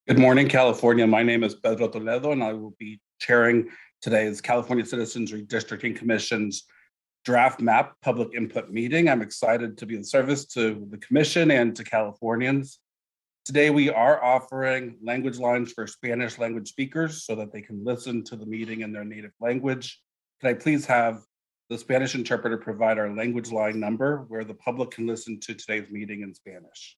Good morning, California. My name is Pedro Toledo, and I will be chairing today's California Citizens Redistricting Commission's draft map public input meeting. I'm excited to be of service to the commission and to Californians. Today, we are offering language lines for Spanish language speakers so that they can listen to the meeting in their native language. Can I please have the Spanish interpreter provide our language line number where the public can listen to today's meeting in Spanish?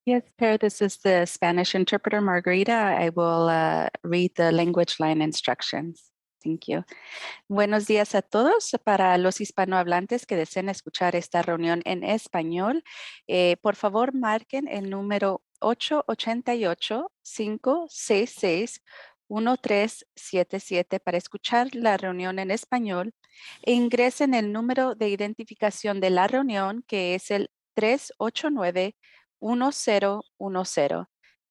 Yes, Per, this is the Spanish interpreter, Margarita. I will read the language line instructions. Thank you. Buenos días a todos. Para los hispanohablantes que deseen escuchar esta reunión en español, por favor marquen el número 888-566-1377 para escuchar la reunión en español e ingresen el número de identificación de la reunión, que es el 389-1010.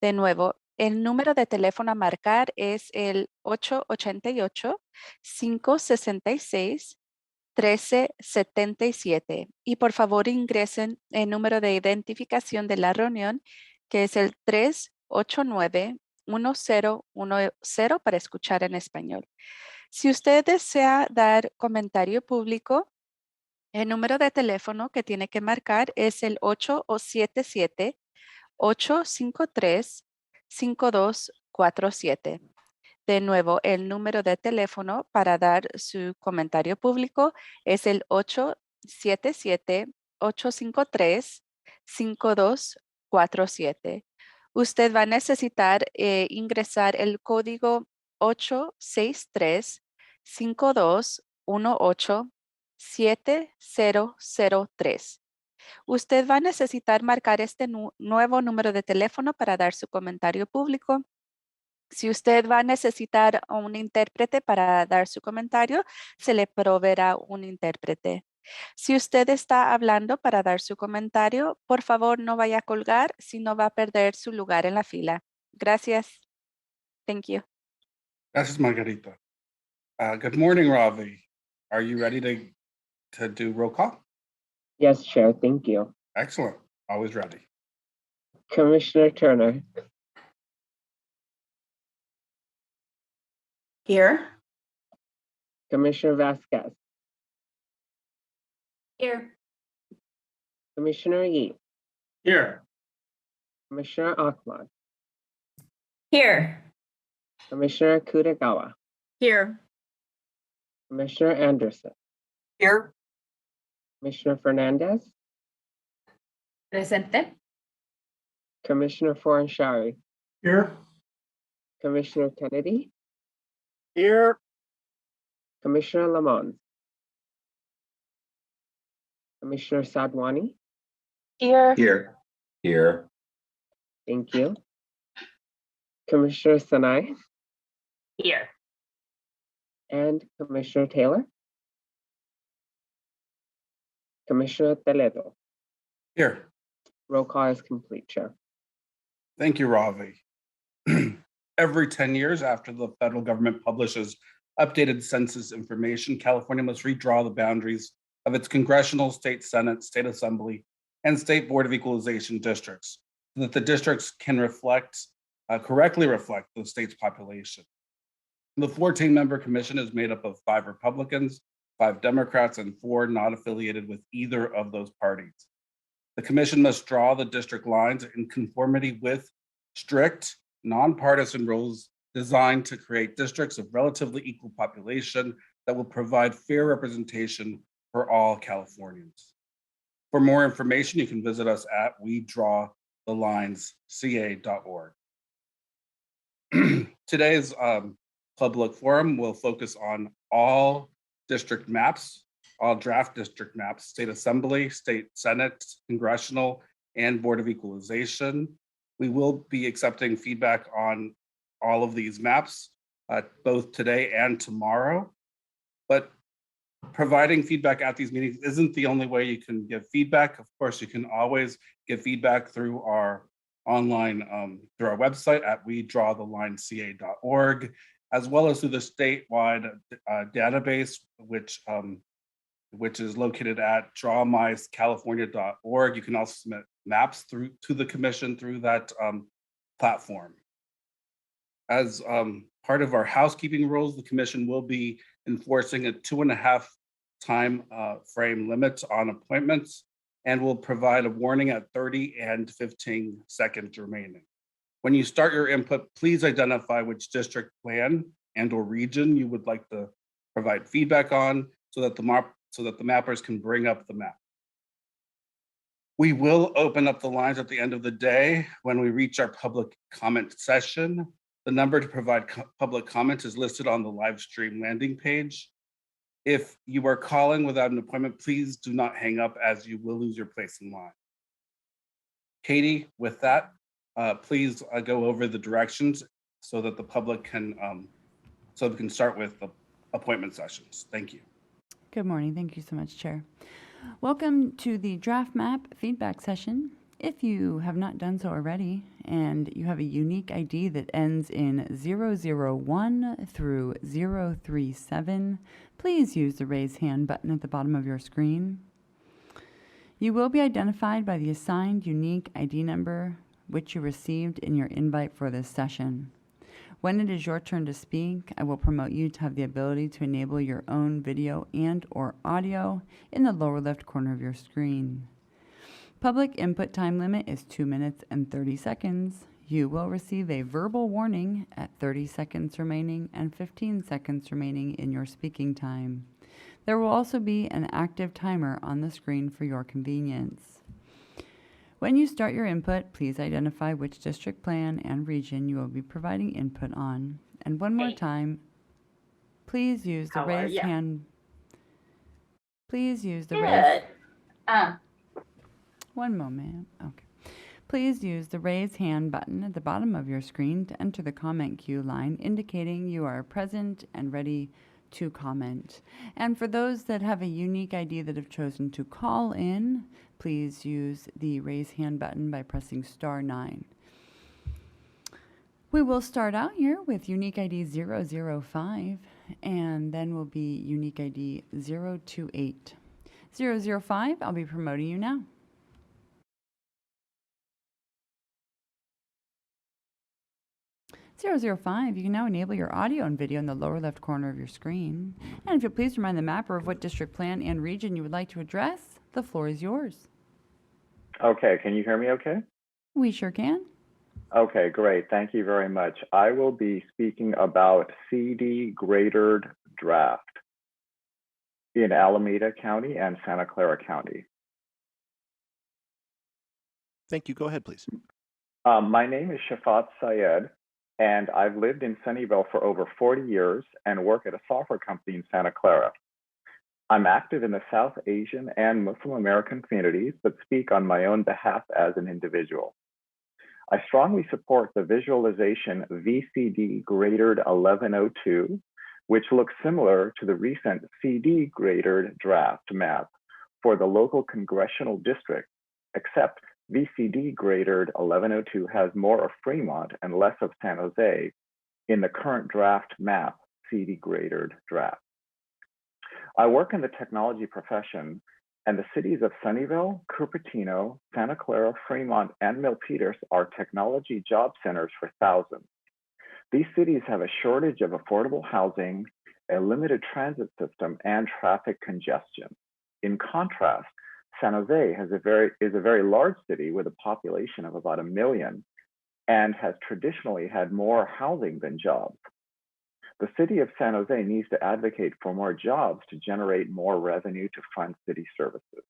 De nuevo, el número de teléfono a marcar es el 888-566-1377. Y por favor ingresen el número de identificación de la reunión, que es el 389-1010 para escuchar en español. Si usted desea dar comentario público, el número de teléfono que tiene que marcar es el 877-853-5247. De nuevo, el número de teléfono para dar su comentario público es el 877-853-5247. Usted va a necesitar ingresar el código 863-5218-7003. Usted va a necesitar marcar este nuevo número de teléfono para dar su comentario público. Si usted va a necesitar un intérprete para dar su comentario, se le proveerá un intérprete. Si usted está hablando para dar su comentario, por favor no vaya a colgar, sino va a perder su lugar en la fila. Gracias. Thank you. Gracias, Margarita. Good morning, Ravi. Are you ready to do roll call? Yes, Chair. Thank you. Excellent. Always ready. Commissioner Turner. Here. Commissioner Vasquez. Here. Commissioner Yee. Here. Commissioner Ahmad. Here. Commissioner Kutagawa. Here. Commissioner Anderson. Here. Commissioner Fernandez. Presente. Commissioner Foranshari. Here. Commissioner Kennedy. Here. Commissioner Lamont. Commissioner Sadwani. Here. Here. Here. Thank you. Commissioner Sanai. Here. And Commissioner Taylor. Commissioner Toledo. Here. Roll call is complete, Chair. Thank you, Ravi. Every 10 years after the federal government publishes updated census information, California must redraw the boundaries of its congressional, state senate, state assembly, and state board of equalization districts so that the districts can correctly reflect the state's population. The 14-member commission is made up of 5 Republicans, 5 Democrats, and 4 not affiliated with either of those parties. The commission must draw the district lines in conformity with strict, nonpartisan rules designed to create districts of relatively equal population that will provide fair representation for all Californians. For more information, you can visit us at wedrawthelinesca.org. Today's public forum will focus on all district maps, all draft district maps, state assembly, state senate, congressional, and board of equalization. We will be accepting feedback on all of these maps, both today and tomorrow. But providing feedback at these meetings isn't the only way you can give feedback. Of course, you can always give feedback through our online, through our website at wedrawthelinesca.org, as well as through the statewide database, which is located at drawmyscalifornia.org. You can also submit maps to the commission through that platform. As part of our housekeeping rules, the commission will be enforcing a 2.5 time frame limit on appointments and will provide a warning at 30 and 15 seconds remaining. When you start your input, please identify which district plan and or region you would like to provide feedback on so that the mappers can bring up the map. We will open up the lines at the end of the day when we reach our public comment session. The number to provide public comment is listed on the live stream landing page. If you are calling without an appointment, please do not hang up as you will lose your place in line. Katie, with that, please go over the directions so that the public can, so we can start with the appointment sessions. Thank you. Good morning. Thank you so much, Chair. Welcome to the draft map feedback session. If you have not done so already and you have a unique ID that ends in 001 through 037, please use the raise hand button at the bottom of your screen. You will be identified by the assigned unique ID number which you received in your invite for this session. When it is your turn to speak, I will promote you to have the ability to enable your own video and or audio in the lower left corner of your screen. Public input time limit is 2 minutes and 30 seconds. You will receive a verbal warning at 30 seconds remaining and 15 seconds remaining in your speaking time. There will also be an active timer on the screen for your convenience. When you start your input, please identify which district plan and region you will be providing input on. And one more time, please use the raise hand. Please use the raise. One moment. Okay. Please use the raise hand button at the bottom of your screen to enter the comment queue line indicating you are present and ready to comment. And for those that have a unique ID that have chosen to call in, please use the raise hand button by pressing *9. We will start out here with unique ID 005 and then will be unique ID 028. 005, I'll be promoting you now. 005, you can now enable your audio and video in the lower left corner of your screen. And if you'll please remind the mapper of what district plan and region you would like to address, the floor is yours. Okay, can you hear me okay? We sure can. Okay, great. Thank you very much. I will be speaking about CD graded draft in Alameda County and Santa Clara County. Thank you. Go ahead, please. My name is Shafat Syed, and I've lived in Sunnyvale for over 40 years and work at a software company in Santa Clara. I'm active in the South Asian and Muslim American communities, but speak on my own behalf as an individual. I strongly support the visualization VCD graded 1102, which looks similar to the recent CD graded draft map for the local congressional district, except VCD graded 1102 has more of Fremont and less of San Jose in the current draft map CD graded draft. I work in the technology profession, and the cities of Sunnyvale, Cupertino, Santa Clara, Fremont, and Milpitas are technology job centers for thousands. These cities have a shortage of affordable housing, a limited transit system, and traffic congestion. In contrast, San Jose is a very large city with a population of about 1 million and has traditionally had more housing than jobs. The city of San Jose needs to advocate for more jobs to generate more revenue to fund city services.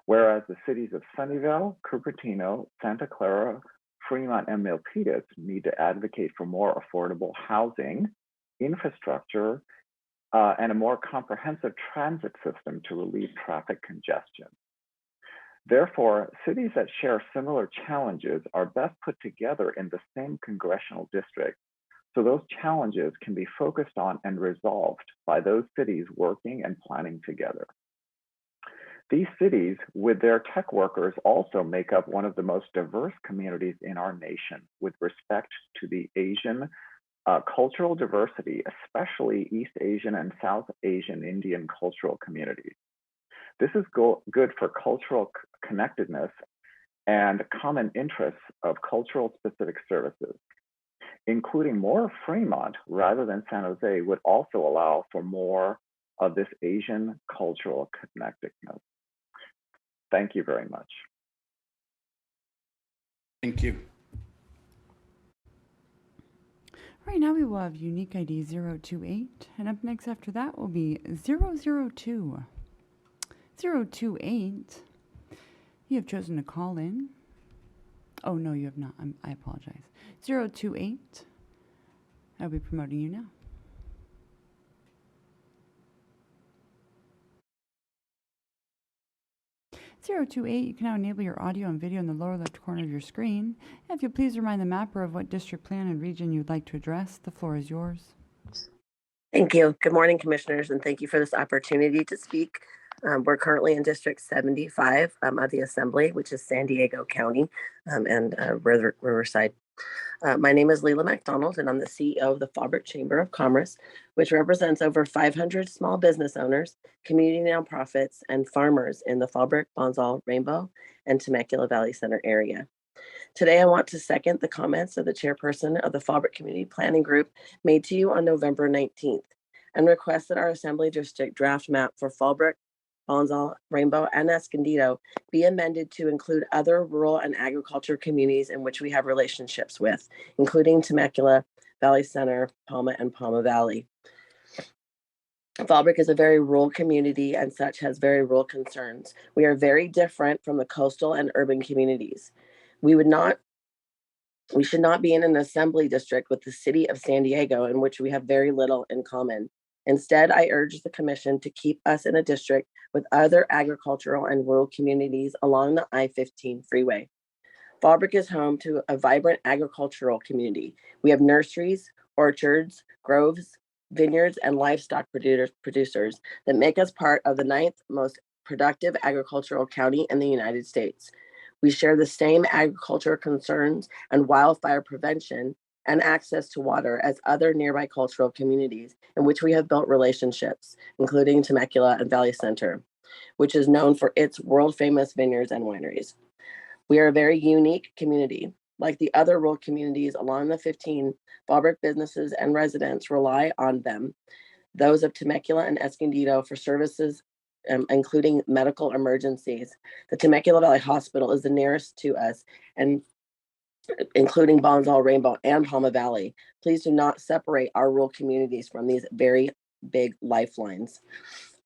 Whereas the cities of Sunnyvale, Cupertino, Santa Clara, Fremont, and Milpitas need to advocate for more affordable housing, infrastructure, and a more comprehensive transit system to relieve traffic congestion. Therefore, cities that share similar challenges are best put together in the same congressional district, so those challenges can be focused on and resolved by those cities working and planning together. These cities, with their tech workers, also make up one of the most diverse communities in our nation with respect to the Asian cultural diversity, especially East Asian and South Asian Indian cultural communities. This is good for cultural connectedness and common interests of cultural specific services. Including more of Fremont rather than San Jose would also allow for more of this Asian cultural connectedness. Thank you very much. Thank you. Right now we will have unique ID 028, and up next after that will be 002. 028, you have chosen to call in. Oh, no, you have not. I apologize. 028, I'll be promoting you now. (028), you can now enable your audio and video in the lower left corner of your screen. And if you'll please remind the mapper of what district plan and region you'd like to address, the floor is yours. Thank you. Good morning, commissioners, and thank you for this opportunity to speak. We're currently in District 75 of the Assembly, which is San Diego County and Riverside. My name is Leila McDonald, and I'm the CEO of the Fallbrook Chamber of Commerce, which represents over 500 small business owners, community nonprofits, and farmers in the Fallbrook, Bonsall, Rainbow, and Temecula Valley Center area. Today, I want to second the comments of the chairperson of the Fallbrook Community Planning Group made to you on November 19th and request that our Assembly District draft map for Fallbrook, Bonsall, Rainbow, and Escondido be amended to include other rural and agriculture communities in which we have relationships with, including Temecula Valley Center, Palma, and Palma Valley. Fallbrook is a very rural community and such has very rural concerns. We are very different from the coastal and urban communities. We should not be in an assembly district with the city of San Diego, in which we have very little in common. Instead, I urge the commission to keep us in a district with other agricultural and rural communities along the I-15 freeway. Fallbrook is home to a vibrant agricultural community. We have nurseries, orchards, groves, vineyards, and livestock producers that make us part of the 9th most productive agricultural county in the United States. We share the same agricultural concerns and wildfire prevention and access to water as other nearby cultural communities in which we have built relationships, including Temecula and Valley Center, which is known for its world-famous vineyards and wineries. We are a very unique community. Like the other rural communities along the 15, Fallbrook businesses and residents rely on them, those of Temecula and Escondido, for services including medical emergencies. The Temecula Valley Hospital is the nearest to us, and including Bonsall, Rainbow, and Palma Valley. Please do not separate our rural communities from these very big lifelines.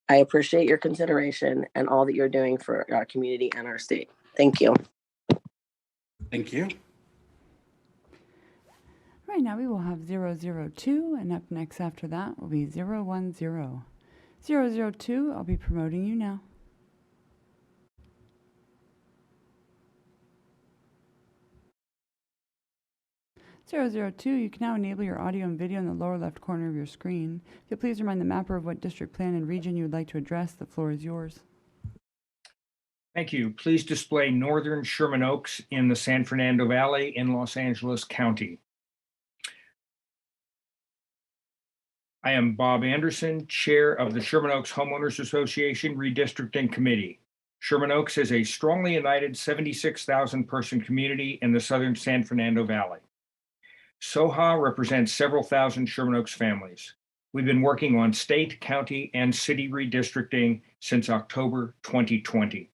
I appreciate your consideration and all that you're doing for our community and our state. Thank you. Thank you. Right now we will have 002, and up next after that will be 010. 002, I'll be promoting you now. You can now enable your audio and video in the lower left corner of your screen. If you'll please remind the mapper of what district plan and region you would like to address, the floor is yours. Thank you. Please display northern Sherman Oaks in the San Fernando Valley in Los Angeles County. I am Bob Anderson, Chair of the Sherman Oaks Homeowners Association Redistricting Committee. Sherman Oaks is a strongly united 76,000 person community in the southern San Fernando Valley. SOHA represents several thousand Sherman Oaks families. We've been working on state, county, and city redistricting since October 2020.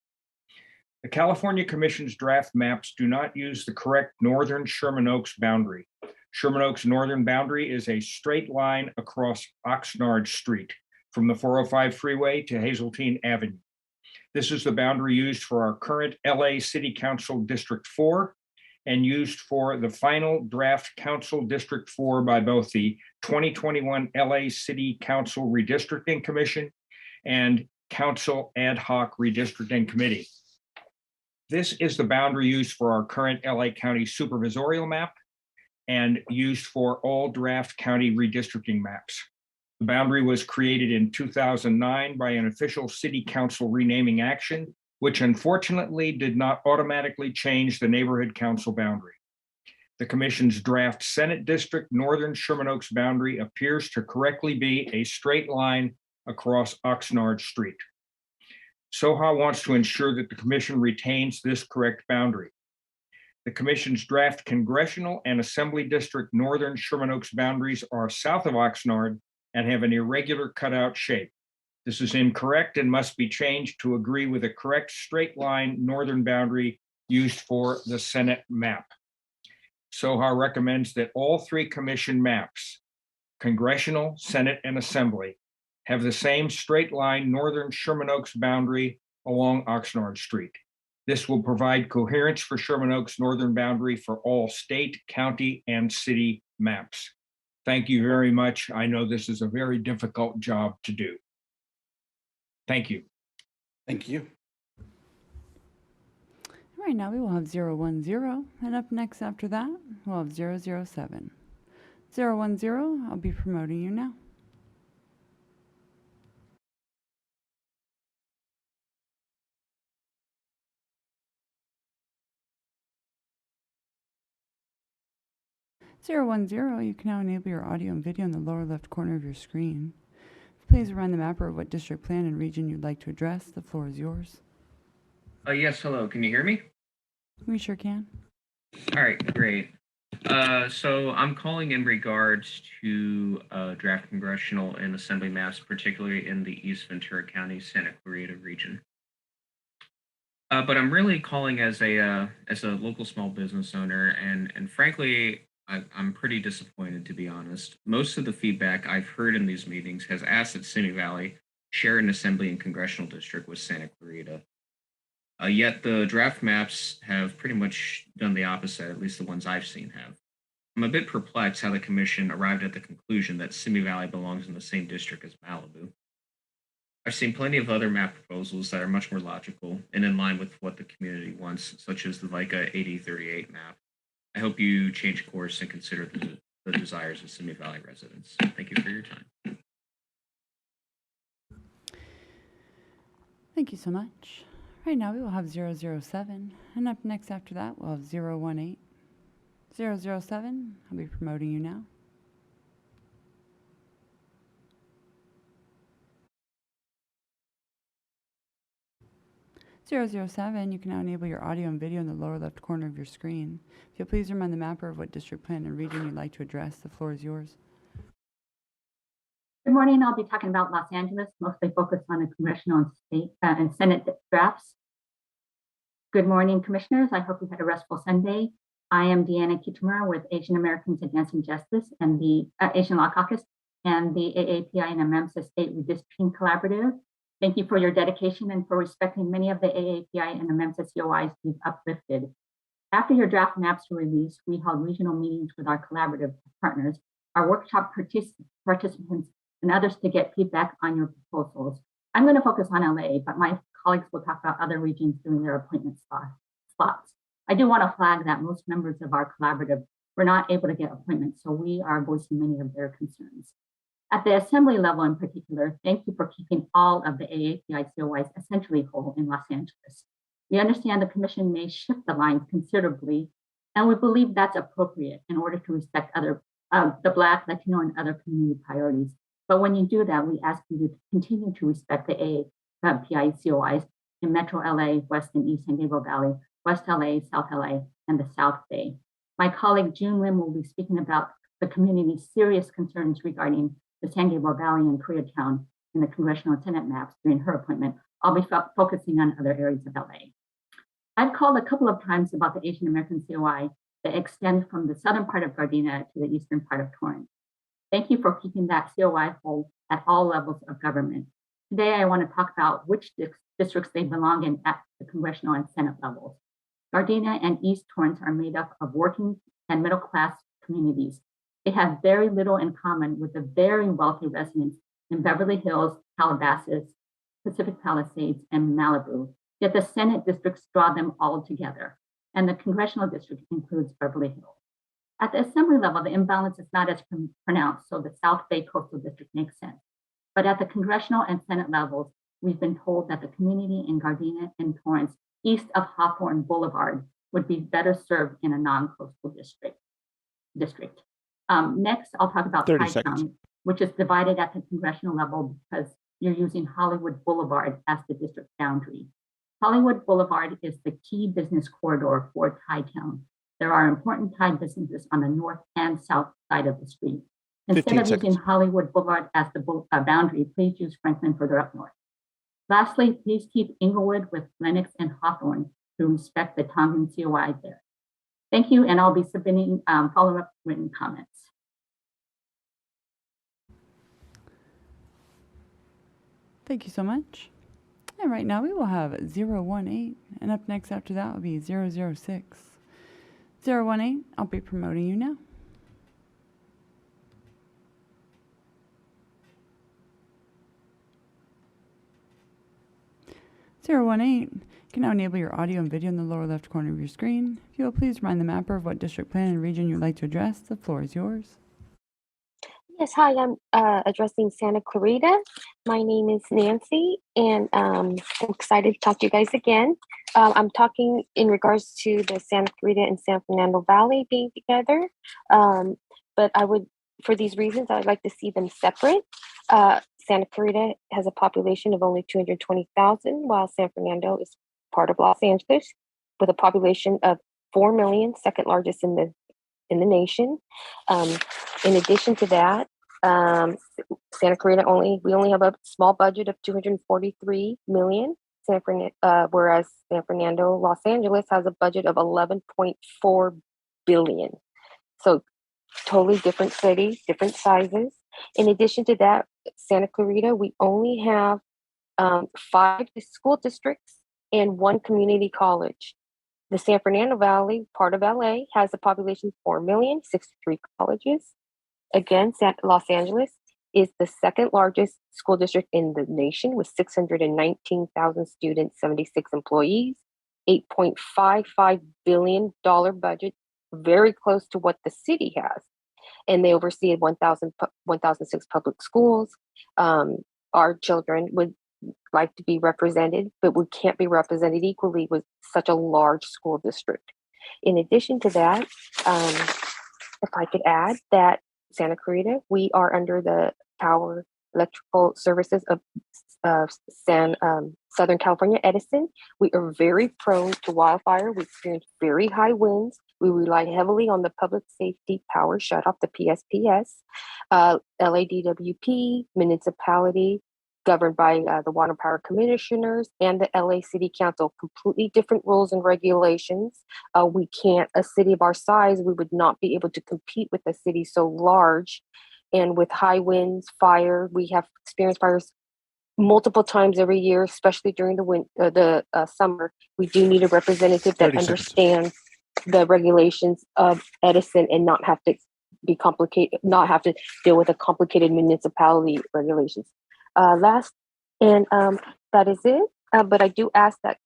The California Commission's draft maps do not use the correct northern Sherman Oaks boundary. Sherman Oaks' northern boundary is a straight line across Oxnard Street from the 405 freeway to Hazeltine Avenue. This is the boundary used for our current LA City Council District 4 and used for the final draft Council District 4 by both the 2021 LA City Council Redistricting Commission and Council Ad Hoc Redistricting Committee. This is the boundary used for our current LA County supervisorial map and used for all draft county redistricting maps. The boundary was created in 2009 by an official city council renaming action, which unfortunately did not automatically change the neighborhood council boundary. The commission's draft Senate District Northern Sherman Oaks boundary appears to correctly be a straight line across Oxnard Street. SOHA wants to ensure that the commission retains this correct boundary. The commission's draft congressional and assembly district northern Sherman Oaks boundaries are south of Oxnard and have an irregular cutout shape. This is incorrect and must be changed to agree with the correct straight line northern boundary used for the Senate map. SOHA recommends that all three commission maps, congressional, Senate, and assembly, have the same straight line northern Sherman Oaks boundary along Oxnard Street. This will provide coherence for Sherman Oaks northern boundary for all state, county, and city maps. Thank you very much. I know this is a very difficult job to do. Thank you. Thank you. All right, now we will have 010, and up next after that, we'll have 007. 010, I'll be promoting you now. You can now enable your audio and video in the lower left corner of your screen. Please run the mapper of what district plan and region you'd like to address. The floor is yours. Yes, hello. Can you hear me? We sure can. All right, great. So I'm calling in regards to draft congressional and assembly maps, particularly in the East Ventura County, Santa Clarita region. But I'm really calling as a local small business owner, and frankly, I'm pretty disappointed, to be honest. Most of the feedback I've heard in these meetings has asked that Simi Valley share an assembly and congressional district with Santa Clarita. Yet the draft maps have pretty much done the opposite, at least the ones I've seen have. I'm a bit perplexed how the commission arrived at the conclusion that Simi Valley belongs in the same district as Malibu. I've seen plenty of other map proposals that are much more logical and in line with what the community wants, such as the VICA 8038 map. I hope you change course and consider the desires of Simi Valley residents. Thank you for your time. Thank you so much. Right now we will have 007, and up next after that we'll have 018. 007, I'll be promoting you now. You can now enable your audio and video in the lower left corner of your screen. If you'll please remind the mapper of what district plan and region you'd like to address, the floor is yours. Good morning. I'll be talking about Los Angeles, mostly focused on the congressional and state and Senate drafts. Good morning, commissioners. I hope you had a restful Sunday. I am Deanna Kitamura with Asian Americans Advancing Justice and the Asian Law Caucus and the AAPI and AMEMSA State Redistricting Collaborative. Thank you for your dedication and for respecting many of the AAPI and AMEMSA COIs we've uplifted. After your draft maps were released, we held regional meetings with our collaborative partners, our workshop participants, and others to get feedback on your proposals. I'm going to focus on LA, but my colleagues will talk about other regions during their appointment slots. I do want to flag that most members of our collaborative were not able to get appointments, so we are voicing many of their concerns. At the assembly level in particular, thank you for keeping all of the AAPI COIs essentially whole in Los Angeles. We understand the commission may shift the lines considerably, and we believe that's appropriate in order to respect other the Black, Latino, and other community priorities. But when you do that, we ask you to continue to respect the AAPI COIs in Metro LA, West and East San Gabriel Valley, West LA, South LA, and the South Bay. My colleague June Lim will be speaking about the community's serious concerns regarding the San Gabriel Valley and Koreatown in the congressional and Senate maps during her appointment. I'll be focusing on other areas of LA. I've called a couple of times about the Asian American COI that extends from the southern part of Gardena to the eastern part of Torrance. Thank you for keeping that COI whole at all levels of government. Today, I want to talk about which districts they belong in at the congressional and Senate levels. Gardena and East Torrance are made up of working and middle class communities. They have very little in common with the very wealthy residents in Beverly Hills, Calabasas, Pacific Palisades, and Malibu. Yet the Senate districts draw them all together, and the congressional district includes Beverly Hills. At the assembly level, the imbalance is not as pronounced, so the South Bay Coastal District makes sense. But at the congressional and Senate levels, we've been told that the community in Gardena and Torrance, east of Hawthorne Boulevard, would be better served in a non-coastal district. Next, I'll talk about Chi-Town, which is divided at the congressional level because you're using Hollywood Boulevard as the district boundary. Hollywood Boulevard is the key business corridor for Chi-Town. There are important Thai businesses on the north and south side of the street. Instead 15 of using seconds. Hollywood Boulevard as the boundary, please use Franklin further up north. Lastly, please keep Inglewood with Lenox and Hawthorne to respect the Tongan COI there. Thank you, and I'll be submitting follow-up written comments. Thank you so much. And right now we will have 018, and up next after that will be 006. 018, I'll be promoting you now. You can now enable your audio and video in the lower left corner of your screen. If you will please remind the mapper of what district plan and region you'd like to address, the floor is yours. Yes, hi, I'm addressing Santa Clarita. My name is Nancy, and I'm excited to talk to you guys again. I'm talking in regards to the Santa Clarita and San Fernando Valley being together, but for these reasons, I'd like to see them separate. Santa Clarita has a population of only 220,000, while San Fernando is part of Los Angeles with a population of 4 million, second largest in the nation. In addition to that, Santa Clarita we only have a small budget of 243 million, whereas San Fernando, Los Angeles has a budget of 11.4 billion. So totally different cities, different sizes. In addition to that, Santa Clarita, we only have 5 school districts and 1 community college. The San Fernando Valley, part of LA, has a population of 4 million, 63 colleges. Again, Los Angeles is the second largest school district in the nation with 619,000 students, 76 employees, $8.55 billion budget, very close to what the city has. And they oversee 1,006 public schools. Our children would like to be represented, but we can't be represented equally with such a large school district. In addition to that, if I could add that Santa Clarita, we are under the Power Electrical Services of Southern California Edison. We are very prone to wildfire. We experience very high winds. We rely heavily on the Public Safety Power Shutoff, the PSPS, LADWP, municipality, governed by the Water Power Commissioners and the LA City Council. Completely different rules and regulations. A city of our size, we would not be able to compete with a city so large. And with high winds, fire, we have experienced fires multiple times every year, especially during the summer. We do need a representative that understands the regulations of Edison and not have to deal with a complicated municipality regulations. That is it. But I do ask that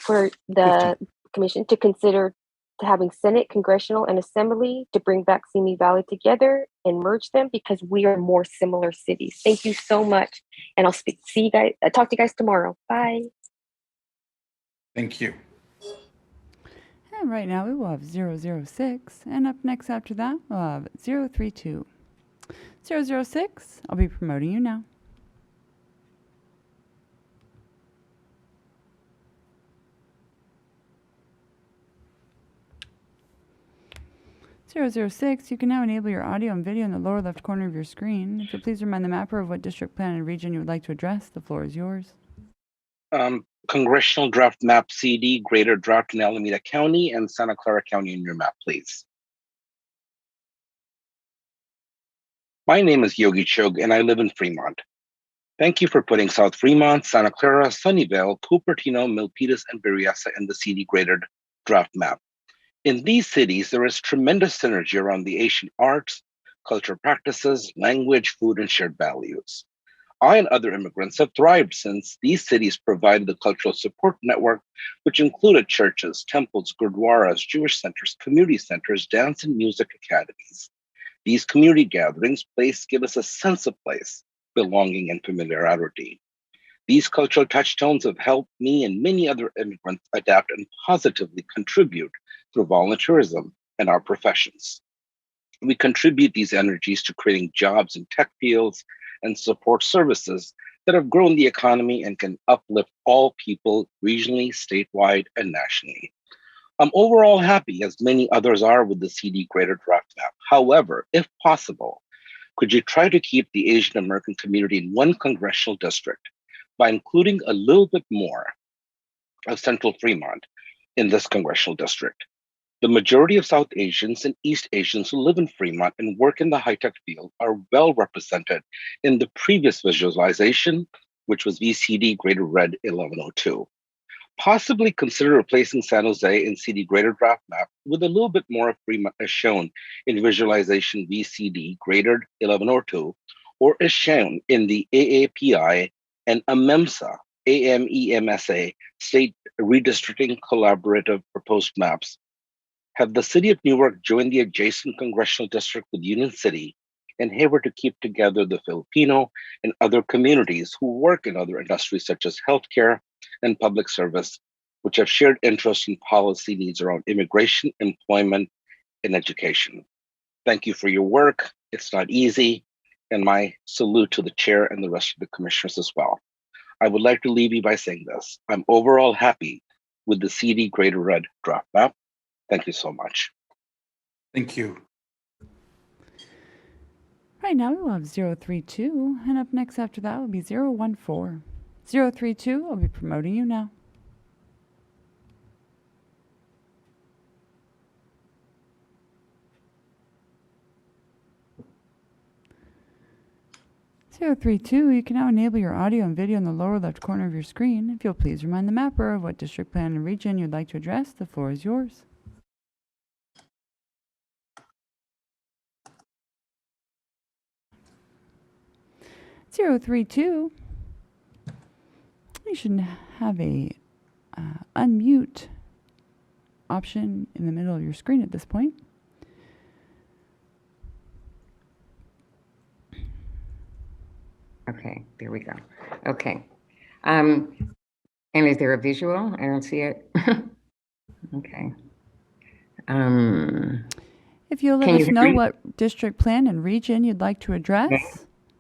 for the commission to consider having Senate, Congressional, and Assembly to bring back Simi Valley together and merge them because we are more similar cities. Thank you so much. And I'll talk to you guys tomorrow. Bye. Thank you. And right now we will have 006. And up next after that, we'll have 032. 006, I'll be promoting you now. You can now enable your audio and video in the lower left corner of your screen. If you'll please remind the mapper of what district, plan, and region you would like to address, the floor is yours. Congressional Draft Map CD, Greater Draft in Alameda County and Santa Clara County in your map, please. My name is Yogi Chog and I live in Fremont. Thank you for putting South Fremont, Santa Clara, Sunnyvale, Cupertino, Milpitas, and Berryessa in the CD Greater Draft Map. In these cities, there is tremendous synergy around the Asian arts, cultural practices, language, food, and shared values. I and other immigrants have thrived since these cities provided the cultural support network, which included churches, temples, gurdwaras, Jewish centers, community centers, dance and music academies. These community gatherings give us a sense of place, belonging, and familiarity. These cultural touchstones have helped me and many other immigrants adapt and positively contribute through volunteerism and our professions. We contribute these energies to creating jobs in tech fields and support services that have grown the economy and can uplift all people regionally, statewide, and nationally. I'm overall happy, as many others are, with the CD Greater Draft Map. However, if possible, could you try to keep the Asian American community in one congressional district by including a little bit more of Central Fremont in this congressional district? The majority of South Asians and East Asians who live in Fremont and work in the high-tech field are well represented in the previous visualization, which was VCD Greater Red 1102. Possibly consider replacing San Jose in CD Greater Draft Map with a little bit more of Fremont as shown in visualization VCD Greater 1102, or as shown in the AAPI and AMEMSA State Redistricting Collaborative Proposed Maps. Have the City of Newark join the adjacent congressional district with Union City and Hayward to keep together the Filipino and other communities who work in other industries such as healthcare and public service, which have shared interests in policy needs around immigration, employment, and education. Thank you for your work. It's not easy, and my salute to the chair and the rest of the commissioners as well. I would like to leave you by saying this. I'm overall happy with the CD Greater Red Draft Map. Thank you so much. Thank you. Right now we will have 032, and up next after that will be 014. 032, I'll be promoting you now. You can now enable your audio and video in the lower left corner of your screen. If you'll please remind the mapper of what district, plan, and region you'd like to address, the floor is yours. You should have a unmute option in the middle of your screen at this point. Okay, there we go. Okay. And is there a visual? I don't see it. Okay. If you'll let us know what district, plan, and region you'd like to address. Okay.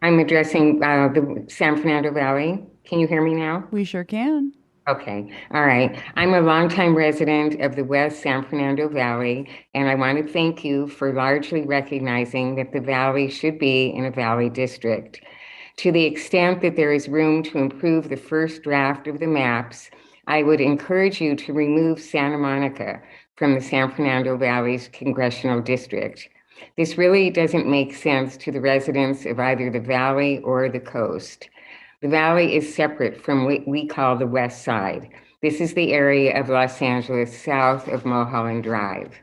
I'm addressing the San Fernando Valley. Can you hear me now? We sure can. Okay, all right. I'm a longtime resident of the West San Fernando Valley, and I want to thank you for largely recognizing that the Valley should be in a Valley district. To the extent that there is room to improve the first draft of the maps, I would encourage you to remove Santa Monica from the San Fernando Valley's congressional district. This really doesn't make sense to the residents of either the Valley or the coast. The Valley is separate from what we call the West Side. This is the area of Los Angeles south of Mulholland Drive.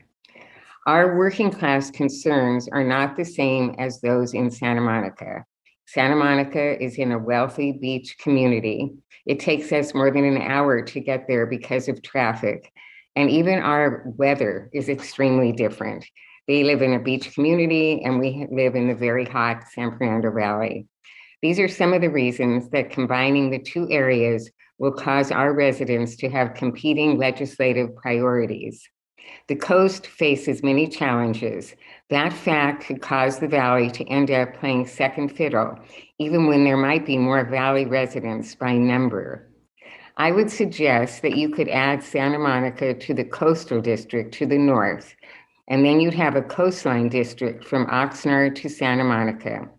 Our working class concerns are not the same as those in Santa Monica. Santa Monica is in a wealthy beach community. It takes us more than an hour to get there because of traffic. And even our weather is extremely different. They live in a beach community and we live in the very hot San Fernando Valley. These are some of the reasons that combining the two areas will cause our residents to have competing legislative priorities. The coast faces many challenges. That fact could cause the Valley to end up playing second fiddle, even when there might be more Valley residents by number. I would suggest that you could add Santa Monica to the coastal district to the north, and then you'd have a coastline district from Oxnard to Santa Monica.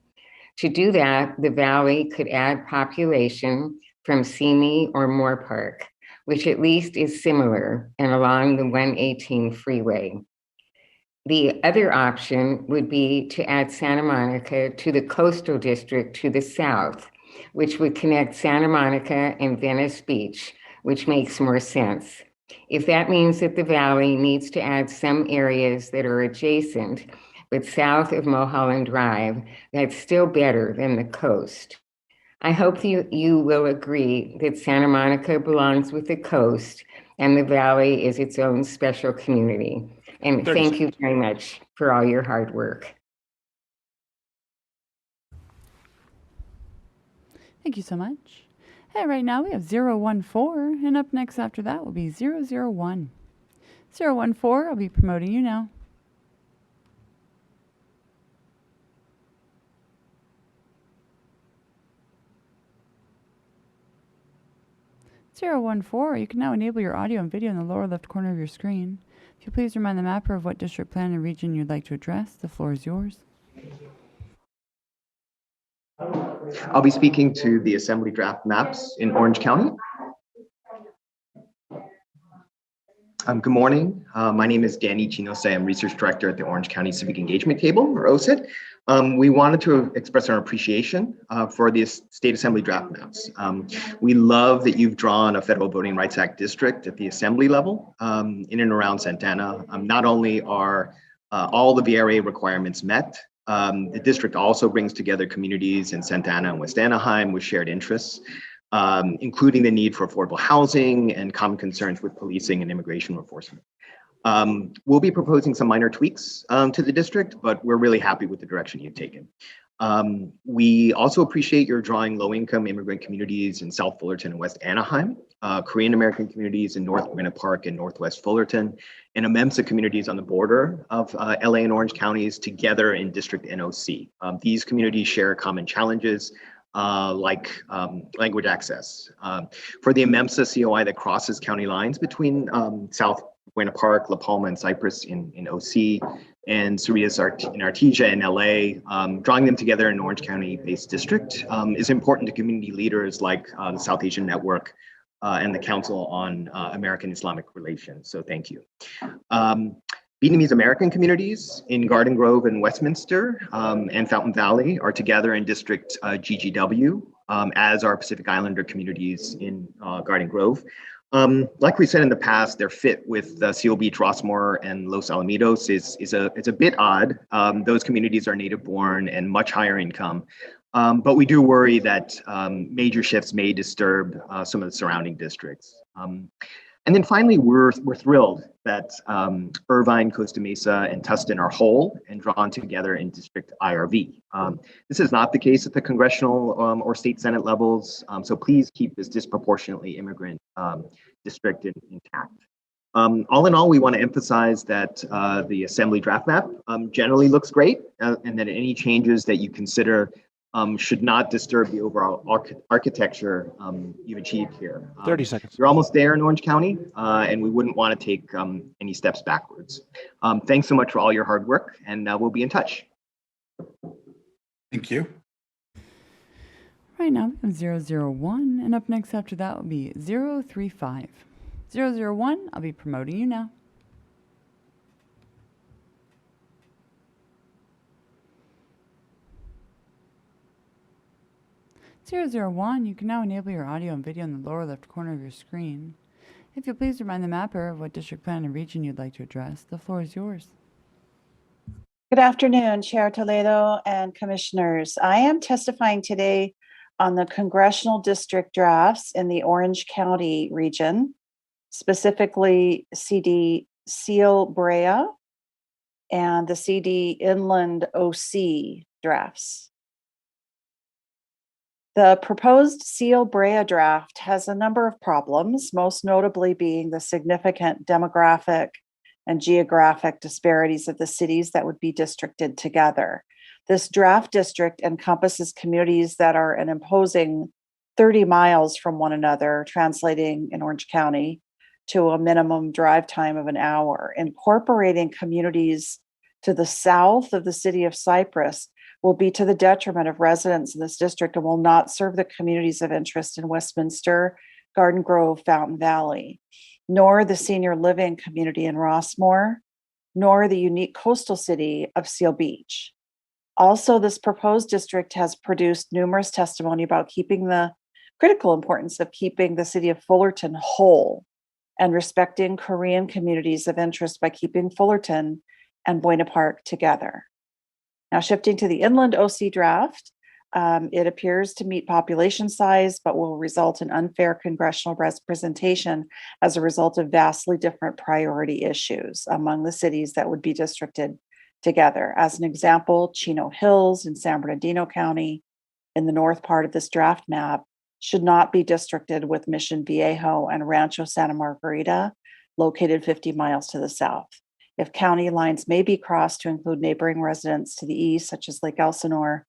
To do that, the Valley could add population from Simi or Moore Park, which at least is similar and along the 118 freeway. The other option would be to add Santa Monica to the coastal district to the south, which would connect Santa Monica and Venice Beach, which makes more sense. If that means that the Valley needs to add some areas that are adjacent, but south of Mulholland Drive, that's still better than the coast. I hope you will agree that Santa Monica belongs with the coast and the Valley is its own special community. And thank you very much for all your hard work. Thank you so much. Hey, right now we have 014, and up next after that will be 001. 014, I'll be promoting you now. 014, you can now enable your audio and video in the lower left corner of your screen. If you please remind the mapper of what district plan and region you'd like to address, the floor is yours. I'll be speaking to the assembly draft maps in Orange County. Good morning. My name is Danny Chinose. I'm Research Director at the Orange County Civic Engagement Table, or OCIT. We wanted to express our appreciation for the State Assembly draft maps. We love that you've drawn a Federal Voting Rights Act district at the Assembly level in and around Santana. Not only are all the VRA requirements met, the district also brings together communities in Santana and West Anaheim with shared interests, including the need for affordable housing and common concerns with policing and immigration enforcement. We'll be proposing some minor tweaks to the district, but we're really happy with the direction you've taken. We also appreciate your drawing low-income immigrant communities in South Fullerton and West Anaheim, Korean American communities in North Buena Park and Northwest Fullerton, and AMEMSA communities on the border of LA and Orange counties together in District NOC. These communities share common challenges like language access. For the AMEMSA COI that crosses county lines between South Buena Park, La Palma, and Cypress in OC, and Cerritos in Artesia in LA, drawing them together in an Orange County-based district is important to community leaders like the South Asian Network and the Council on American Islamic Relations. So thank you. Vietnamese American communities in Garden Grove and Westminster and Fountain Valley are together in District GGW, as are Pacific Islander communities in Garden Grove. Like we said in the past, their fit with Seal Beach, Rossmore, and Los Alamitos is a bit odd. Those communities are native born and much higher income. But we do worry that major shifts may disturb some of the surrounding districts. And then finally, we're thrilled that Irvine, Costa Mesa, and Tustin are whole and drawn together in District IRV. This is not the case at the congressional or state Senate levels, so please keep this disproportionately immigrant district intact. All in all, we want to emphasize that the Assembly draft map generally looks great, and that any changes that you consider should not disturb the overall architecture you've achieved here. 30 seconds. You're almost there in Orange County, and we wouldn't want to take any steps backwards. Thanks so much for all your hard work, and we'll be in touch. Thank you. Right now we have 001, and up next after that will be 035. 001, I'll be promoting you now. You can now enable your audio and video in the lower left corner of your screen. If you'll please remind the mapper of what district plan and region you'd like to address, the floor is yours. Good afternoon, Chair Toledo and Commissioners. I am testifying today on the congressional district drafts in the Orange County region, specifically CD Seal Brea and the CD Inland OC drafts. The proposed Seal Brea draft has a number of problems, most notably being the significant demographic and geographic disparities of the cities that would be districted together. This draft district encompasses communities that are an imposing 30 miles from one another, translating in Orange County to a minimum drive time of an hour. Incorporating communities to the south of the city of Cypress will be to the detriment of residents in this district and will not serve the communities of interest in Westminster, Garden Grove, Fountain Valley, nor the senior living community in Rossmore, nor the unique coastal city of Seal Beach. Also, this proposed district has produced numerous testimony about the critical importance of keeping the city of Fullerton whole and respecting Korean communities of interest by keeping Fullerton and Buena Park together. Now, shifting to the Inland OC draft, it appears to meet population size, but will result in unfair congressional representation as a result of vastly different priority issues among the cities that would be districted together. As an example, Chino Hills in San Bernardino County in the north part of this draft map should not be districted with Mission Viejo and Rancho Santa Margarita, located 50 miles to the south. If county lines may be crossed to include neighboring residents to the east, such as Lake Elsinore,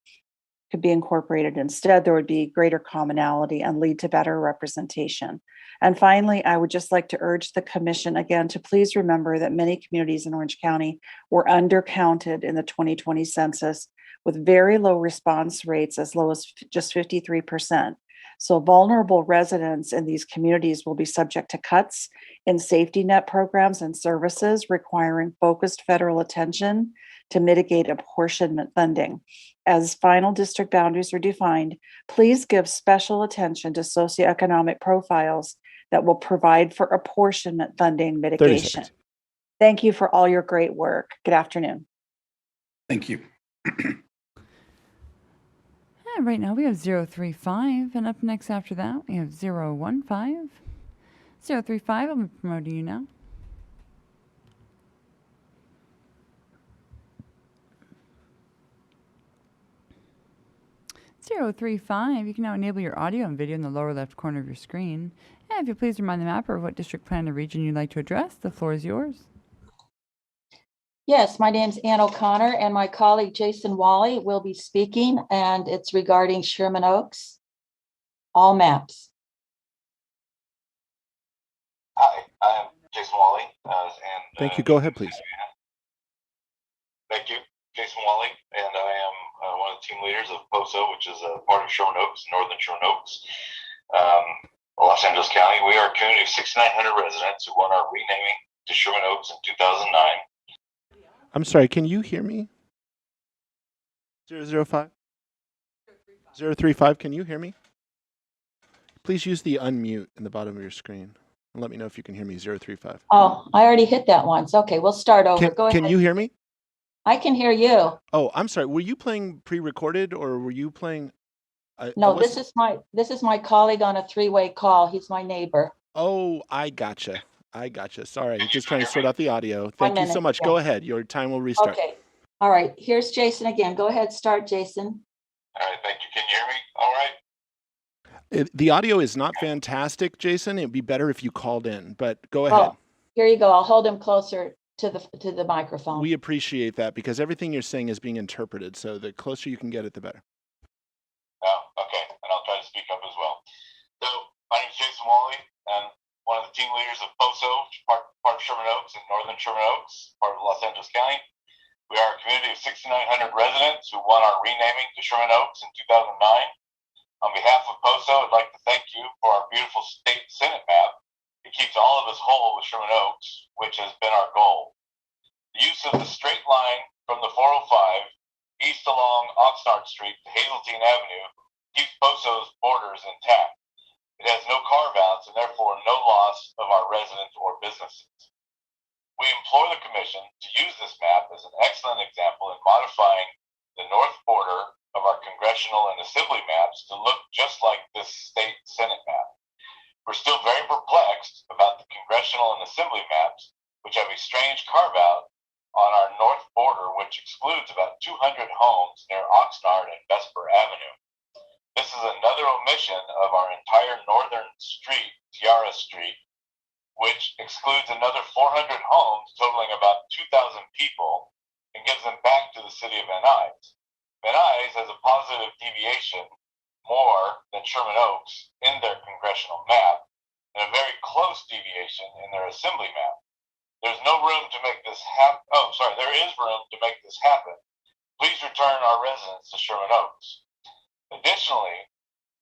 could be incorporated instead. There would be greater commonality and lead to better representation. And finally, I would just like to urge the commission again to please remember that many communities in Orange County were undercounted in the 2020 census with very low response rates, as low as just 53%. So vulnerable residents in these communities will be subject to cuts in safety net programs and services, requiring focused federal attention to mitigate apportionment funding. As final district boundaries are defined, please give special attention to socioeconomic profiles that will provide for apportionment funding 30 mitigation. seconds. Thank you for all your great work. Good afternoon. Thank you. And right now we have 035, and up next after that we have 015. 035, I'll be promoting you now. Zero 035, you can now enable your audio and video in the lower left corner of your screen. And if you please remind the mapper of what district plan or region you'd like to address, the floor is yours. Yes, my name's Ann O'Connor, and my colleague Jason Wally will be speaking, and it's regarding Sherman Oaks. All maps. Hi, I'm Jason Wally, Thank you. Go ahead, please. Thank you, Jason Wally, and I am one of the team leaders of POSO, which is a part of Sherman Oaks, Northern Sherman Oaks, Los Angeles County. We are a community of 6,900 residents who won our renaming to Sherman Oaks in 2009. I'm sorry, can you hear me? 005? 035, can you hear me? Please use the unmute in the bottom of your screen and let me know if you can hear me. 035. Oh, I already hit that once. Okay, we'll start over. Go ahead. Can you hear me? I can hear you. Oh, I'm sorry. Were you playing pre-recorded or were you playing? No, this is my colleague on a three-way call. He's my neighbor. Oh, I gotcha. Sorry, just trying to sort out the audio. Thank you so much. Yeah. Go ahead. Your time will restart. Okay. All right. Here's Jason again. Go ahead. Start, Jason. All right, thank you. Can you hear me? All right. The audio is not fantastic, Jason. It'd be better if you called in, but go ahead. Oh, here you go. I'll hold him closer to the microphone. We appreciate that because everything you're saying is being interpreted. So the closer you can get it, the better. Oh, okay, and I'll try to speak up as well. So my name is Jason Wally, and one of the team leaders of POSO, part of Sherman Oaks and Northern Sherman Oaks, part of Los Angeles County. We are a community of 6,900 residents who won our renaming to Sherman Oaks in 2009. On behalf of POSO, I'd like to thank you for our beautiful state Senate map. It keeps all of us whole with Sherman Oaks, which has been our goal. The use of the straight line from the 405 east along Oxnard Street to Hazeltine Avenue keeps POSO's borders intact. It has no carve-outs and therefore no loss of our residents or businesses. We implore the Commission to use this map as an excellent example in modifying the north border of our congressional and assembly maps to look just like this state Senate map. We're still very perplexed about the congressional and assembly maps, which have a strange carve-out on our north border, which excludes about 200 homes near Oxnard and Vesper Avenue. This is another omission of our entire northern street, Tiara Street, which excludes another 400 homes totaling about 2,000 people and gives them back to the city of Van Nuys. Van Nuys has a positive deviation more than Sherman Oaks in their congressional map and a very close deviation in their assembly map. There's no room to make this happen. Oh, sorry, there is room to make this happen. Please return our residents to Sherman Oaks. Additionally,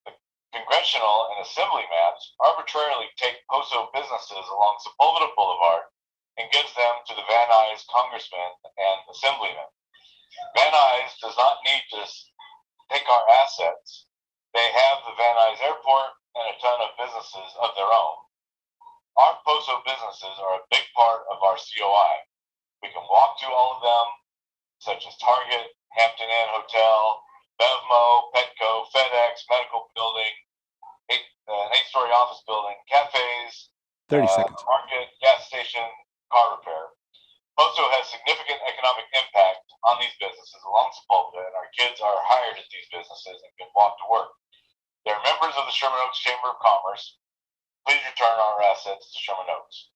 the congressional and assembly maps arbitrarily take POSO businesses along Sepulveda Boulevard and gives them to the Van Nuys congressmen and assemblymen. Van Nuys does not need to take our assets. They have the Van Nuys Airport and a ton of businesses of their own. Our POSO businesses are a big part of our COI. We can walk to all of them, such as Target, Hampton Inn Hotel, Bevmo, Petco, FedEx, medical building, an 8-story office building, cafes, 30 seconds. Market, gas station, car repair. POSO has significant economic impact on these businesses along Sepulveda, and our kids are hired at these businesses and can walk to work. They're members of the Sherman Oaks Chamber of Commerce. Please return our assets to Sherman Oaks.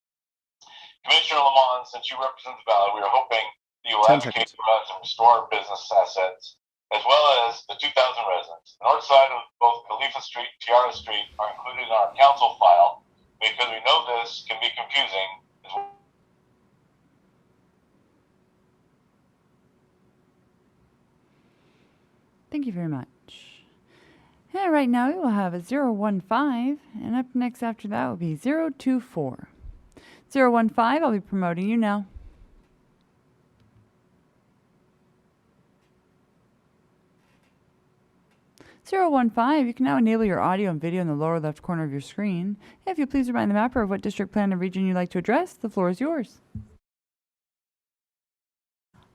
Commissioner Lamont, since you represent the Valley, we are hoping that you will advocate for us and restore our business assets as well as the 2,000 residents. The north side of both Khalifa Street and Tiara Street are included in our council file because we know this can be confusing as well. Thank you very much. And right now we will have a 015, and up next after that will be 024. 015, I'll be promoting you now. Zero 15, you can now enable your audio and video in the lower left corner of your screen. If you please remind the mapper of what district, plan, and region you'd like to address, the floor is yours.